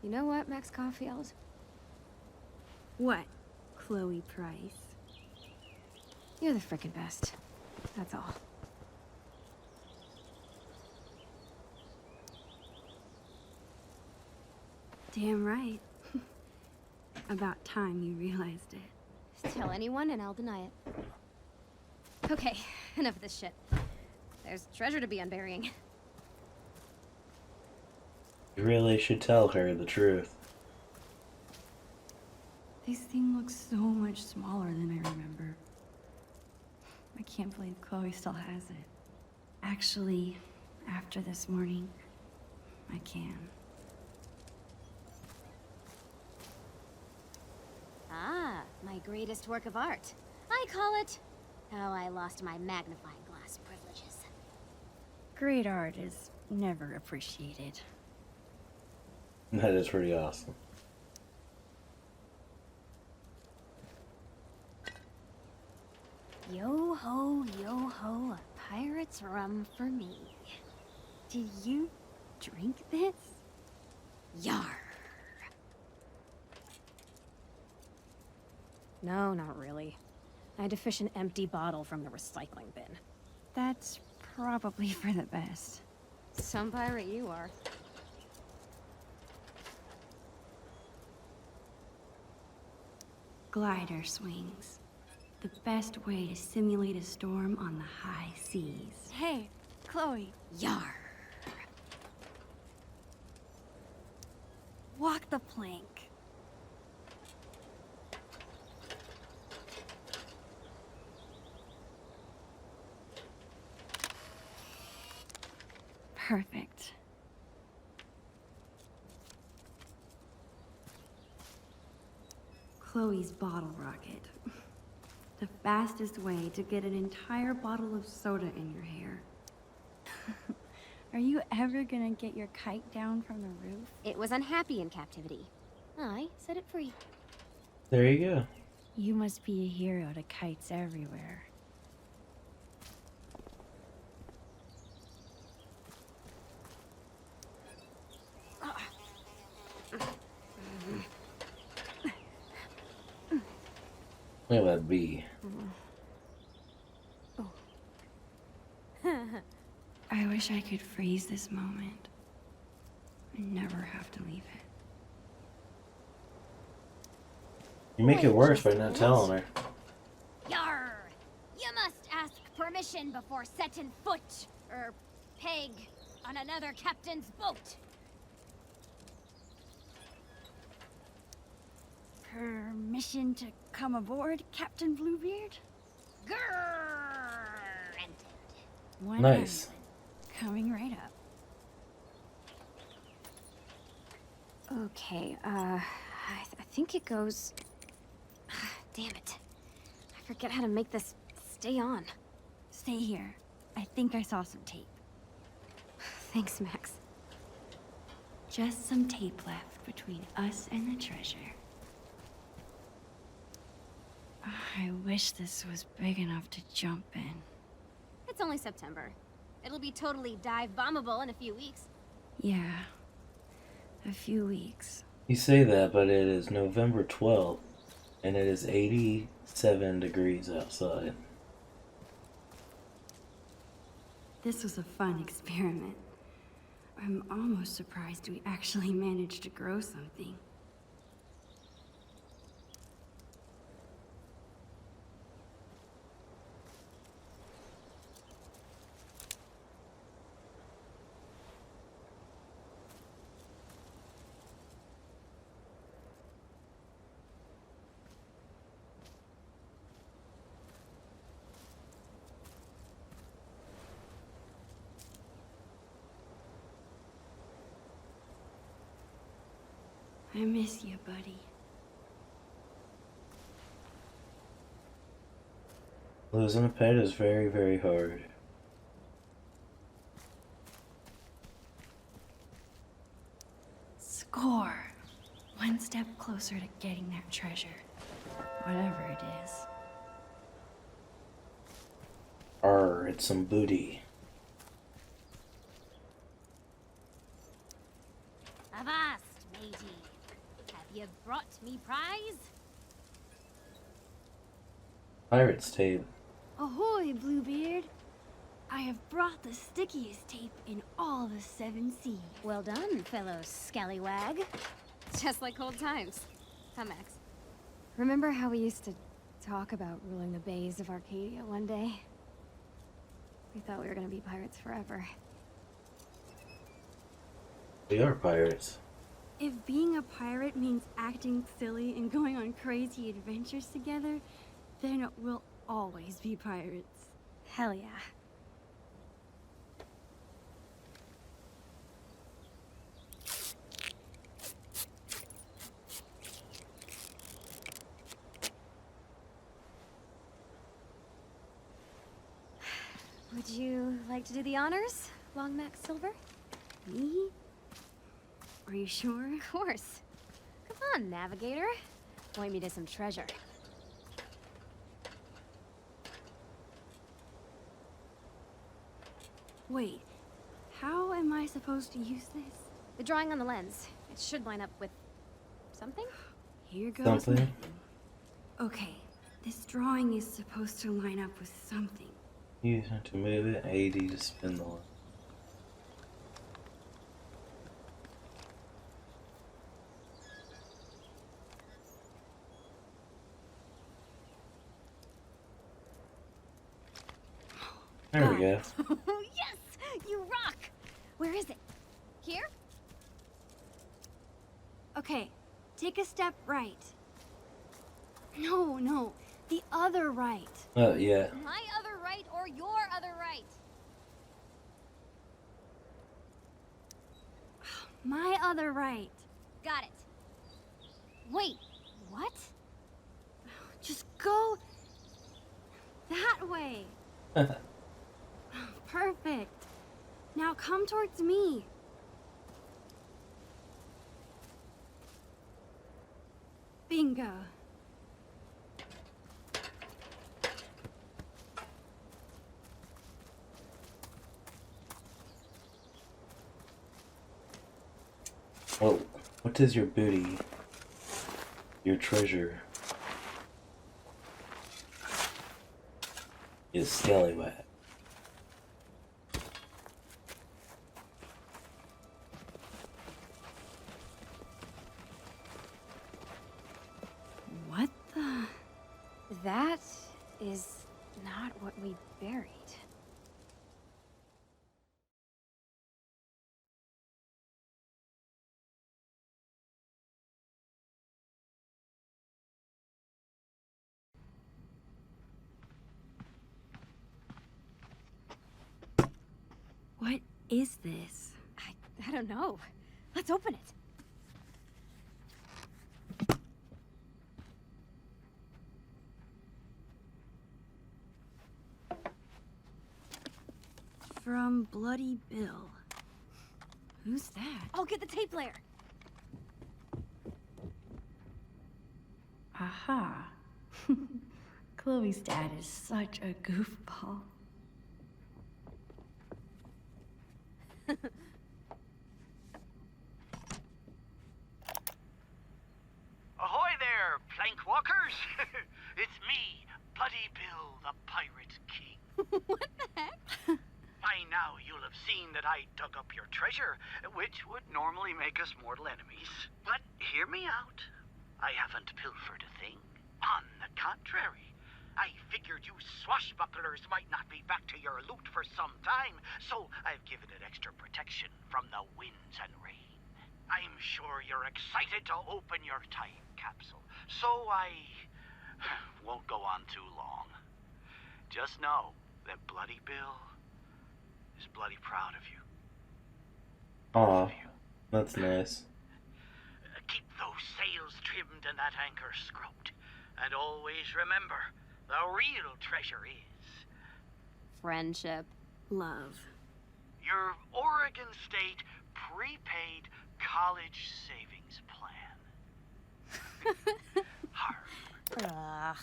You know what, Max Caulfield? What, Chloe Price? You're the frickin' best. That's all. Damn right. About time you realized it. Tell anyone and I'll deny it. Okay, enough of this shit. There's treasure to be unburying. You really should tell her the truth. This thing looks so much smaller than I remember. I can't believe Chloe still has it. Actually, after this morning, I can. Ah, my greatest work of art. I call it How I Lost My Magnifying Glass Privileges. Great art is never appreciated. That is pretty awesome. Yo ho, a pirate's rum for me. Do you drink this? Yar. No, not really. I had to fish an empty bottle from the recycling bin. That's probably for the best. Some pirate you are. Glider swings. the best way to simulate a storm on the high seas. Hey, Chloe. Yar. Walk the plank. Perfect. Chloe's bottle rocket. The fastest way to get an entire bottle of soda in your hair. Are you ever gonna get your kite down from the roof? It was unhappy in captivity. I set it free. There you go. You must be a hero to kites everywhere. Look at that bee. I wish I could freeze this moment and never have to leave it. You make it worse by not telling her. Yar! You must ask permission before setting foot, or peg, on another captain's boat. Permission to come aboard, Captain Bluebeard? Granted. Nice. Coming right up. Okay, I think it goes... Damn it. I forget how to make this stay on. Stay here. I think I saw some tape. Thanks, Max. Just some tape left between us and the treasure. I wish this was big enough to jump in. It's only September. It'll be totally dive bombable in a few weeks. Yeah, a few weeks. You say that, but it is November 12th, and it is 87 degrees outside. This was a fun experiment. I'm almost surprised we actually managed to grow something. I miss you, buddy. Losing a pet is very, very hard. Score! One step closer to getting that treasure. Whatever it is. Arr, it's some booty. Avast, matey. Have you brought me prize? Pirate's tape. Ahoy, Bluebeard! I have brought the stickiest tape in all the 7 seas. Well done, fellow scallywag. Just like old times. Huh, Max? Remember how we used to talk about ruling the bays of Arcadia one day? We thought we were gonna be pirates forever. We are pirates. If being a pirate means acting silly and going on crazy adventures together, then we'll always be pirates. Hell yeah. Would you like to do the honors, Long Max Silver? Me? Are you sure? Of course. Come on, Navigator. Point me to some treasure. Wait, how am I supposed to use this? The drawing on the lens. It should line up with... something? Here goes Something? nothing. Okay, this drawing is supposed to line up with something. Use it to move it, 80 to spin the line. There we go. Yes! You rock! Where is it? Here? Okay, take a step right. No, the other right. Yeah. My other right or your other right? My other right. Got it. Wait, what? Just go that way. Perfect. Now come towards me. Bingo. Well, what is your booty? Your treasure is scallywag. What the? That is not what we buried. What is this? I don't know. Let's open it. From Bloody Bill. Who's that? I'll get the tape player. Aha. Chloe's dad is such a goofball. Ahoy there, plank walkers! It's me, Bloody Bill, the Pirate King. What the heck? By now you'll have seen that I dug up your treasure, which would normally make us mortal enemies. But hear me out. I haven't pilfered a thing. On the contrary, I figured you swashbucklers might not be back to your loot for some time, so I've given it extra protection from the winds and rain. I'm sure you're excited to open your time capsule, so I won't go on too long. Just know that Bloody Bill is bloody proud of you. Aw, that's nice. Keep those sails trimmed and that anchor scrubbed. And always remember, the real treasure is... Friendship. Love. your Oregon State prepaid college savings plan. Ugh.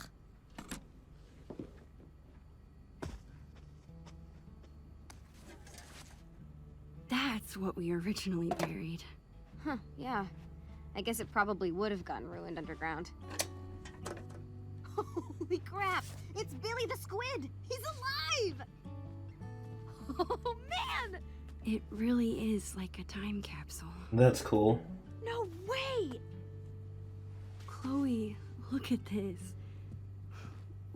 That's what we originally buried. Huh, yeah. I guess it probably would have gotten ruined underground. Holy crap! It's Billy the Squid! He's alive! Oh, man! It really is like a time capsule. That's cool. No way! Chloe, look at this.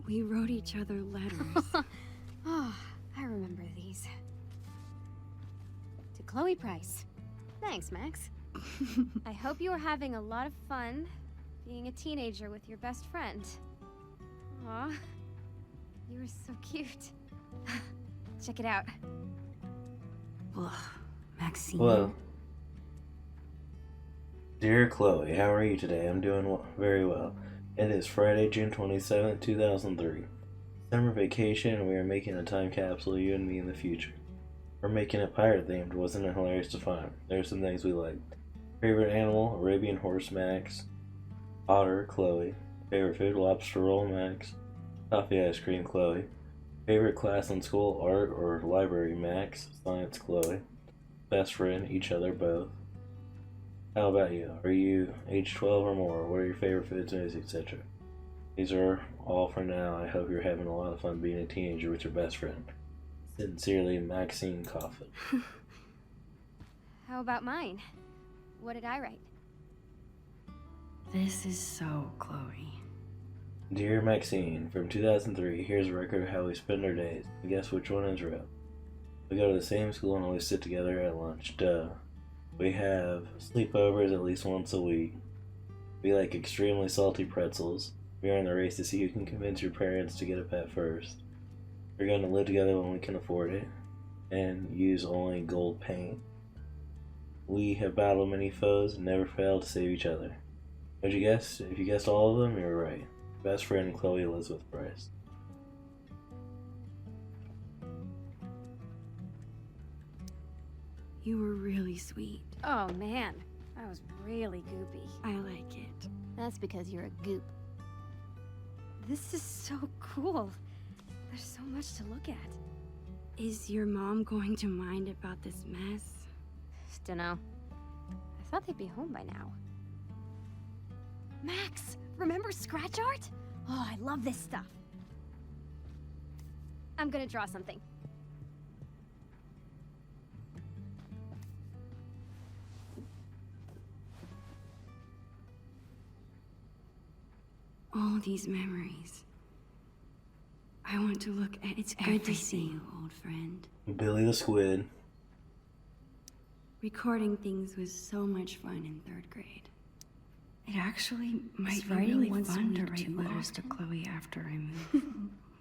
We wrote each other letters. Oh, I remember these. To Chloe Price. Thanks, Max. I hope you are having a lot of fun being a teenager with your best friend. Aw, you were so cute. Check it out. Ugh, Maxine. Hello. Dear Chloe, how are you today? I'm doing very well. It is Friday, June 27th, 2003. Summer vacation, and we are making a time capsule, you and me, in the future. We're making it pirate themed. Wasn't it hilarious to find? There are some things we liked. Favorite animal, Arabian horse, Max. Otter, Chloe. Favorite food, lobster roll, Max. Coffee ice cream, Chloe. Favorite class in school, art or library, Max. Science, Chloe. Best friend, each other, both. How about you? Are you age 12 or more? What are your favorite foods, music, etc.? These are all for now. I hope you're having a lot of fun being a teenager with your best friend. Sincerely, Maxine Coffin. How about mine? What did I write? This is so Chloe. Dear Maxine, from 2003, here's a record of how we spend our days. And guess which one is real? We go to the same school and always sit together at lunch. Duh. We have sleepovers at least once a week. We like extremely salty pretzels. We are in the race to see who can convince your parents to get a pet first. We're going to live together when we can afford it, and use only gold paint. We have battled many foes and never failed to save each other. What'd you guess? If you guessed all of them, you were right. Best friend, Chloe Elizabeth Price. You were really sweet. Oh man, that was really goopy. I like it. That's because you're a goop. This is so cool. There's so much to look at. Is your mom going to mind about this mess? Dunno. I thought they'd be home by now. Max, remember scratch art? Oh, I love this stuff. I'm gonna draw something. All these memories. I want to look at it's good to see you, old friend. Billy the Squid. Recording things was so much fun in 3rd grade. It actually might be writing really once a fun to week write too letters to Chloe after I move.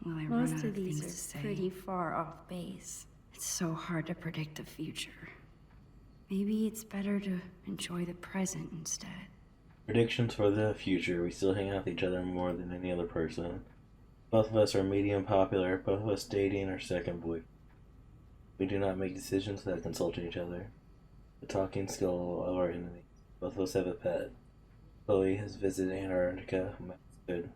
Will I run Most out of these things are to say? pretty far off base. It's so hard to predict the future. Maybe it's better to enjoy the present instead. Predictions for the future. We still hang out with each other more than any other person. Both of us are medium popular, both of us dating our second boyfriend. We do not make decisions without consulting each other. The talking skull of our enemies. Both of us have a pet. Chloe has visited Antarctica. Max could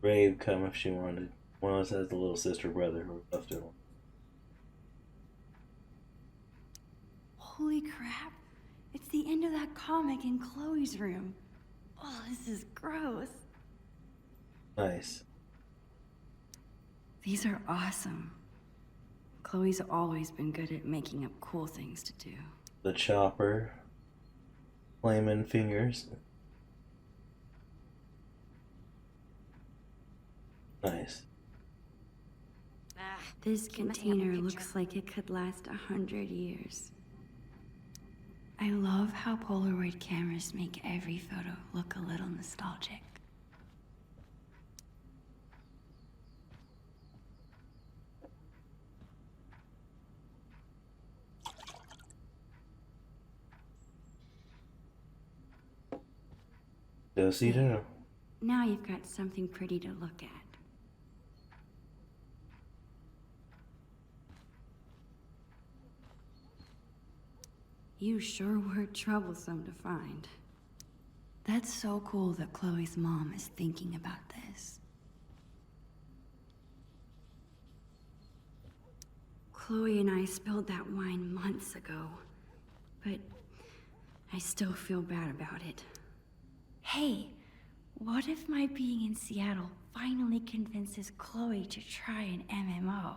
brave come if she wanted. One of us has a little sister brother. We're both doing. Holy crap! It's the end of that comic in Chloe's room. Oh, this is gross. Nice. These are awesome. Chloe's always been good at making up cool things to do. The chopper. Flaming fingers. Nice. This container looks like it could last 100 years. I love how Polaroid cameras make every photo look a little nostalgic. Do-si-do. Now you've got something pretty to look at. You sure were troublesome to find. That's so cool that Chloe's mom is thinking about this. Chloe and I spilled that wine months ago, but I still feel bad about it. Hey, what if my being in Seattle finally convinces Chloe to try an MMO?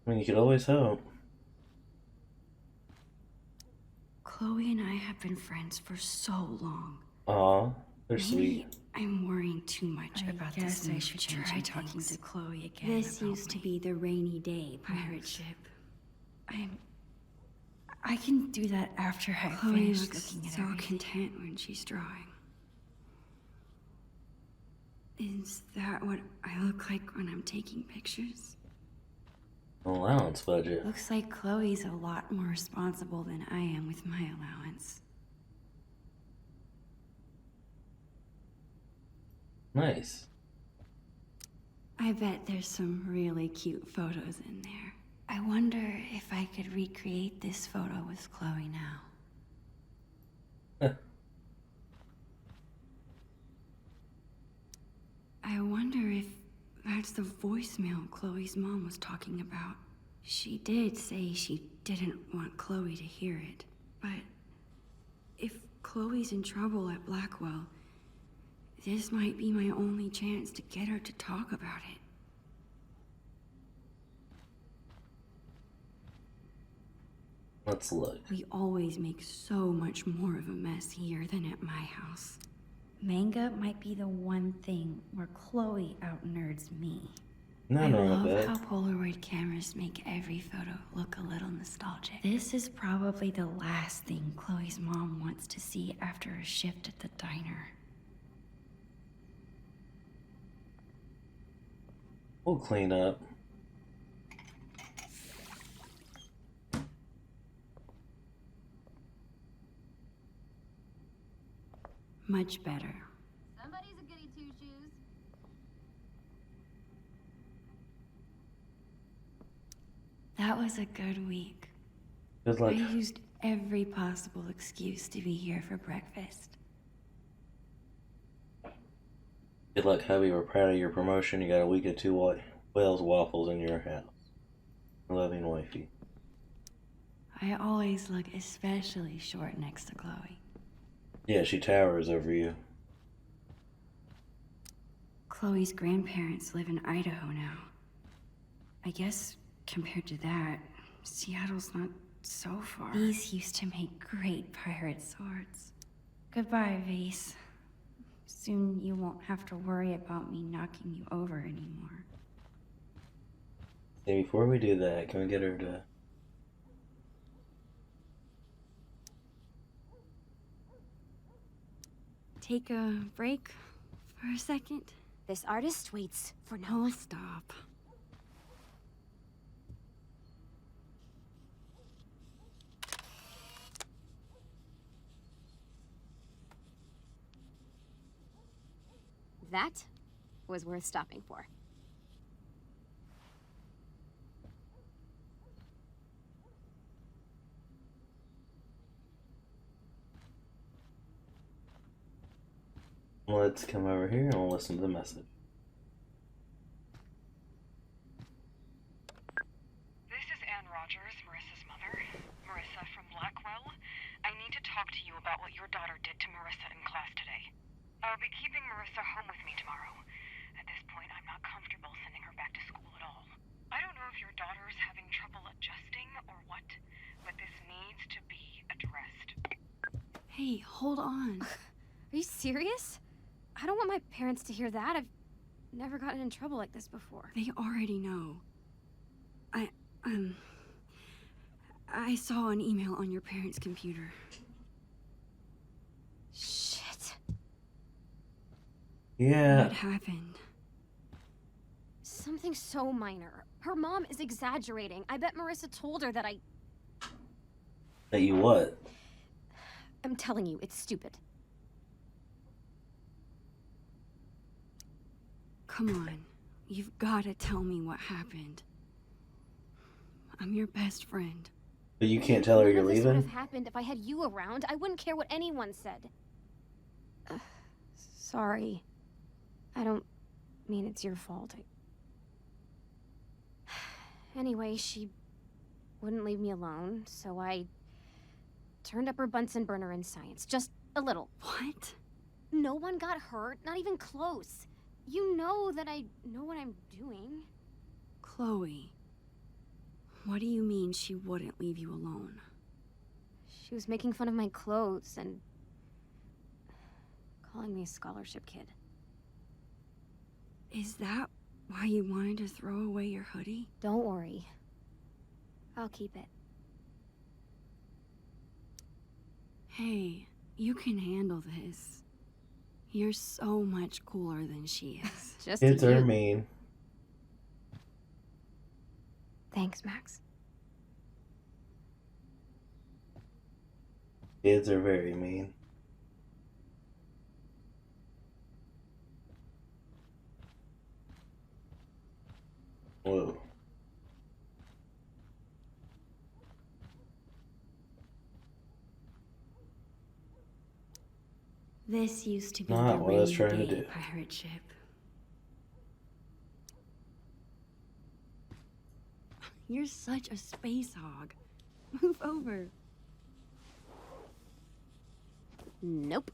I mean, you could always hope. Chloe and I have been friends for so long. Aw, they're Maybe sweet. I'm worrying too much about this. I should try talking to Chloe again. This used to be the rainy day pirate ship. I can do that after I finish looking at so content when she's drawing. Is that what I look like when I'm taking pictures? Allowance budget. Looks like Chloe's a lot more responsible than I am with my allowance. Nice. I bet there's some really cute photos in there. I wonder if I could recreate this photo with Chloe now. I wonder if that's the voicemail Chloe's mom was talking about. She did say she didn't want Chloe to hear it, but if Chloe's in trouble at Blackwell, this might be my only chance to get her to talk about it. Let's look. We always make so much more of a mess here than at my house. Manga might be the one thing where Chloe out-nerds me. Nothing I wrong love with that. how Polaroid cameras make every photo look a little nostalgic. This is probably the last thing Chloe's mom wants to see after a shift at the diner. We'll clean up. Much better. Somebody's a goody two-shoes. That was a good week. Good luck. I used every possible excuse to be here for breakfast. Good luck, hubby. We're proud of your promotion. You got a week of 2 Wales waffles in your house. Loving wifey. I always look especially short next to Chloe. Yeah, she towers over you. Chloe's grandparents live in Idaho now. I guess compared to that, Seattle's not so far. These used to make great pirate swords. Goodbye, Vase. Soon you won't have to worry about me knocking you over anymore. Hey, before we do that, can we get her to... Take a break for a second? This artist waits for no Oh, one. stop. That was worth stopping for. Let's come over here and we'll listen to the message. This is Anne Rogers, Marissa's mother. Marissa from Blackwell. I need to talk to you about what your daughter did to Marissa in class today. I'll be keeping Marissa home with me tomorrow. At this point, I'm not comfortable sending her back to school at all. I don't know if your daughter's having trouble adjusting or what, but this needs to be addressed. Hey, hold on. Are you serious? I don't want my parents to hear that. I've never gotten in trouble like this before. They already know. I saw an email on your parents' computer. Shit. Yeah. What happened? Something so minor. Her mom is exaggerating. I bet Marissa told her that I... That you what? I'm telling you, it's stupid. Come on. You've got to tell me what happened. I'm your best friend. But you can't tell her you're None of this would leaving? have happened if I had you around. I wouldn't care what anyone said. Sorry. I don't mean it's your fault. Anyway, she wouldn't leave me alone, so I turned up her Bunsen burner in science. Just a little. What? No one got hurt, not even close. You know that I know what I'm doing. Chloe. What do you mean she wouldn't leave you alone? She was making fun of my clothes and calling me a scholarship kid. Is that why you wanted to throw away your hoodie? Don't worry. I'll keep it. Hey, you can handle this. You're so much cooler than she is. Just Kids you. are mean. Thanks, Max. Kids are very mean. Whoa. This used to be Not the what I was rainy trying to day do. pirate ship. You're such a space hog. Move over. Nope.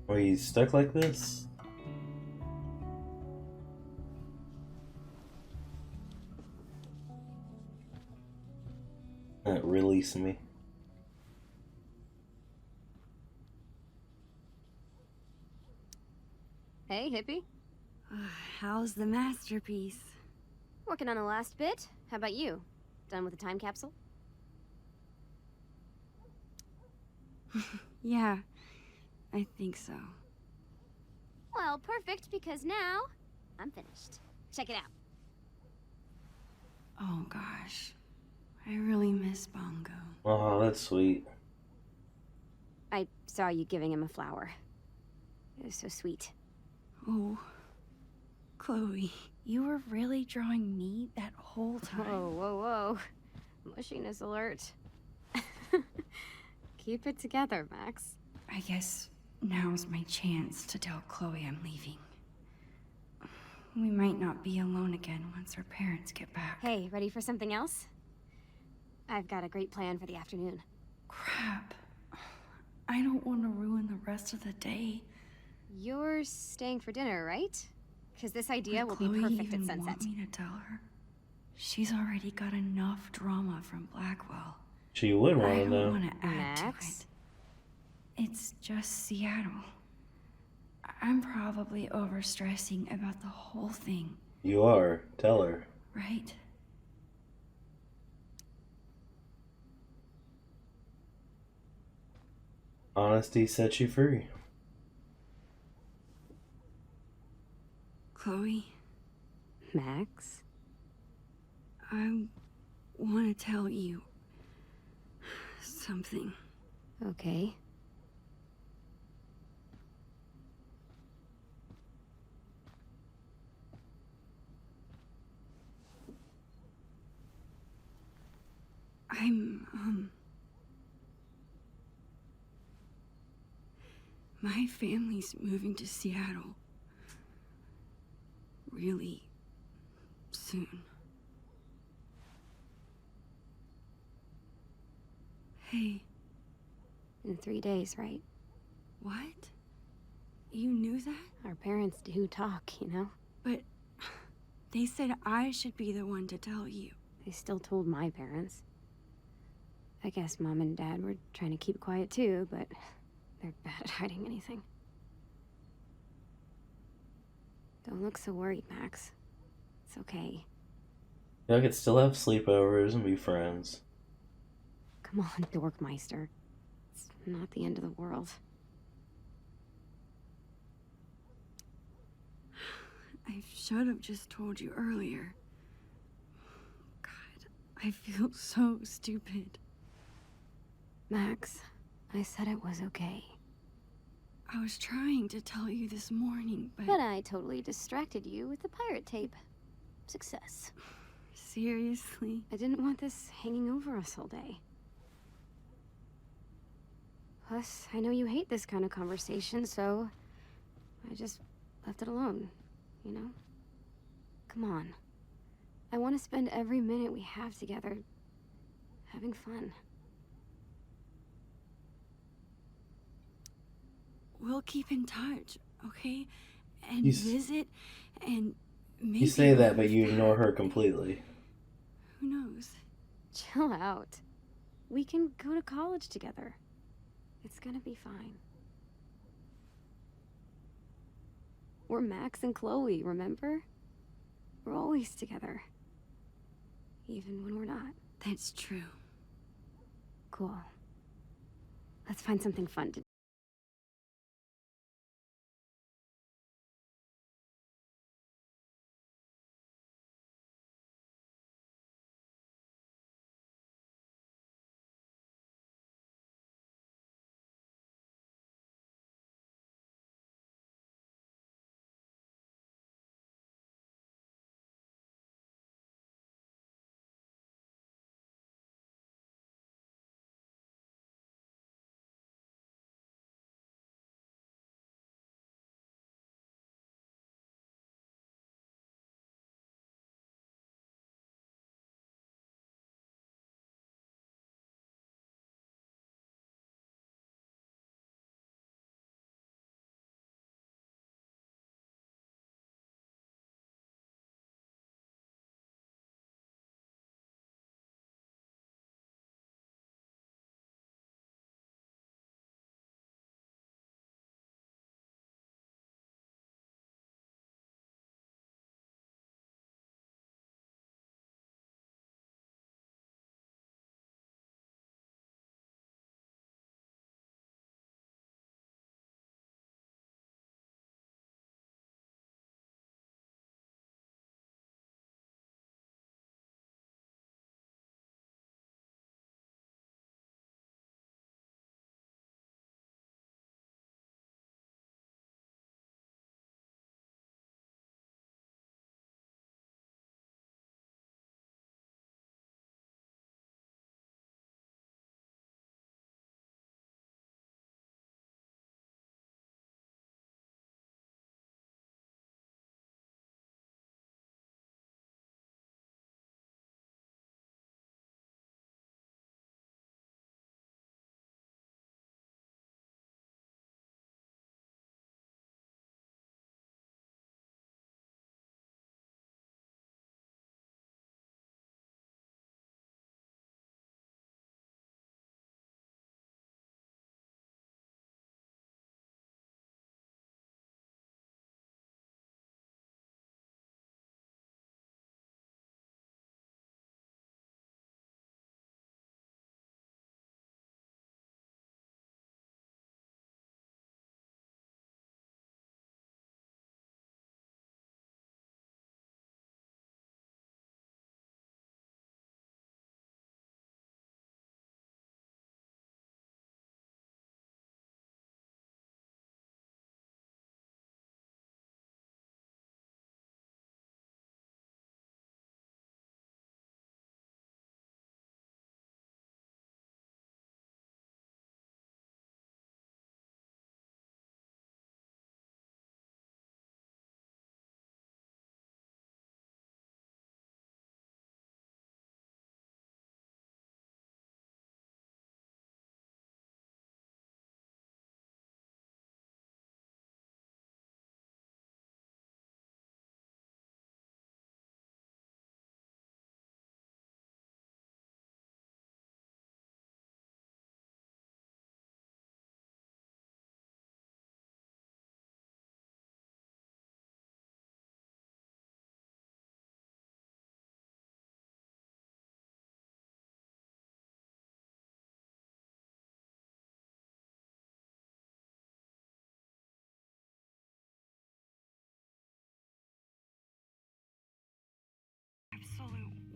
Are you stuck like this? Release me. Hey, hippie. How's the masterpiece? Working on the last bit. How about you? Done with the time capsule? Yeah, I think so. Well, perfect, because now I'm finished. Check it out. Oh gosh, I really miss Bongo. Oh, that's sweet. I saw you giving him a flower. It was so sweet. Oh, Chloe, you were really drawing me that whole time? Whoa, whoa, whoa. Mushiness alert. Keep it together, Max. I guess now's my chance to tell Chloe I'm leaving. We might not be alone again once her parents get back. Hey, ready for something else? I've got a great plan for the afternoon. Crap. I don't want to ruin the rest of the day. You're staying for dinner, right? Because this idea will Would be Chloe perfect at even sunset. want me to tell her? She's already got enough drama from Blackwell. She would want I to don't know. want to add Max? to it. It's just Seattle. I'm probably overstressing about the whole thing, You are. Tell her. right? Honesty sets you free. Chloe, Max? I want to tell you something. Okay. My family's moving to Seattle. Really soon. Hey. In 3 days, right? What? You knew that? Our parents do talk, you know? But they said I should be the one to tell you. They still told my parents. I guess Mom and Dad were trying to keep quiet too, but they're bad at hiding anything. Don't look so worried, Max. It's okay. Y'all could still have sleepovers and be friends. Come on, Dorkmeister. It's not the end of the world. I should have just told you earlier. God, I feel so stupid. Max, I said it was okay. I was trying to tell you this morning, but... But I totally distracted you with the pirate tape. Success. Seriously? I didn't want this hanging over us all day. Plus, I know you hate this kind of conversation, so I just left it alone, you know? Come on. I want to spend every minute we have together having fun. We'll keep in touch, okay? And You visit, and maybe... You say that, but move you ignore back. her completely. Who knows? Chill out. We can go to college together. It's gonna be fine. We're Max and Chloe, remember? We're always together. Even when we're not. That's true. Cool. Let's find something fun to do.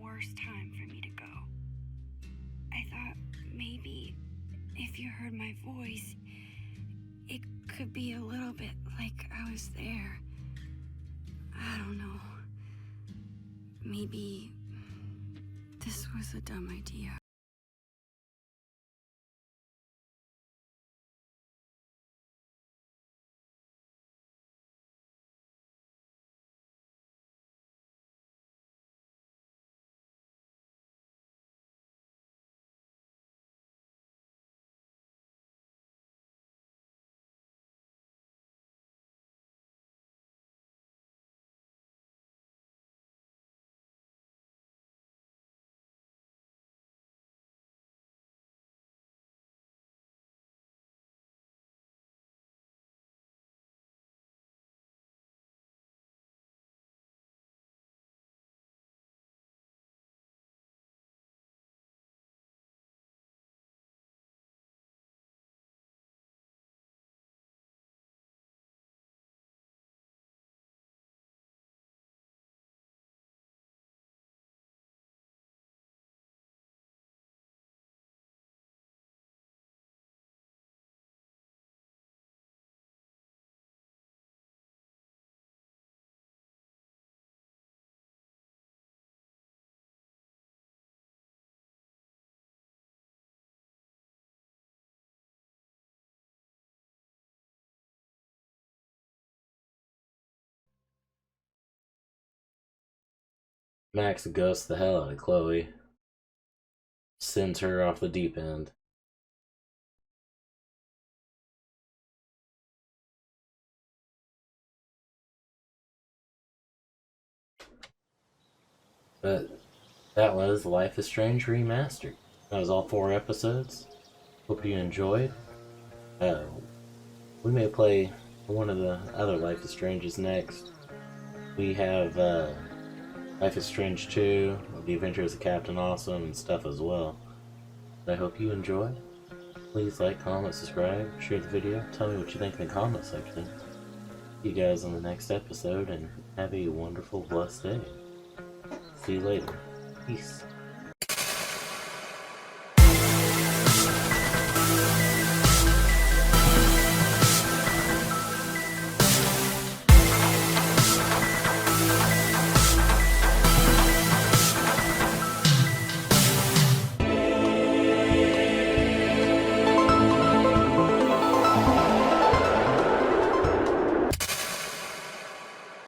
worst time for me to go. I thought maybe if you heard my voice, it could be a little bit like I was there. I don't know. Maybe this was a dumb idea. Max ghosts the hell out of Chloe. Sends her off the deep end. But that was Life is Strange Remastered. That was all 4 episodes. Hope you enjoyed. We may play one of the other Life is Stranges next. We have Life is Strange 2, The Adventures of Captain Awesome, and stuff as well. I hope you enjoy. Please like, comment, subscribe, share the video, tell me what you think in the comment section. See you guys in the next episode, and have a wonderful, blessed day. See you later. Peace.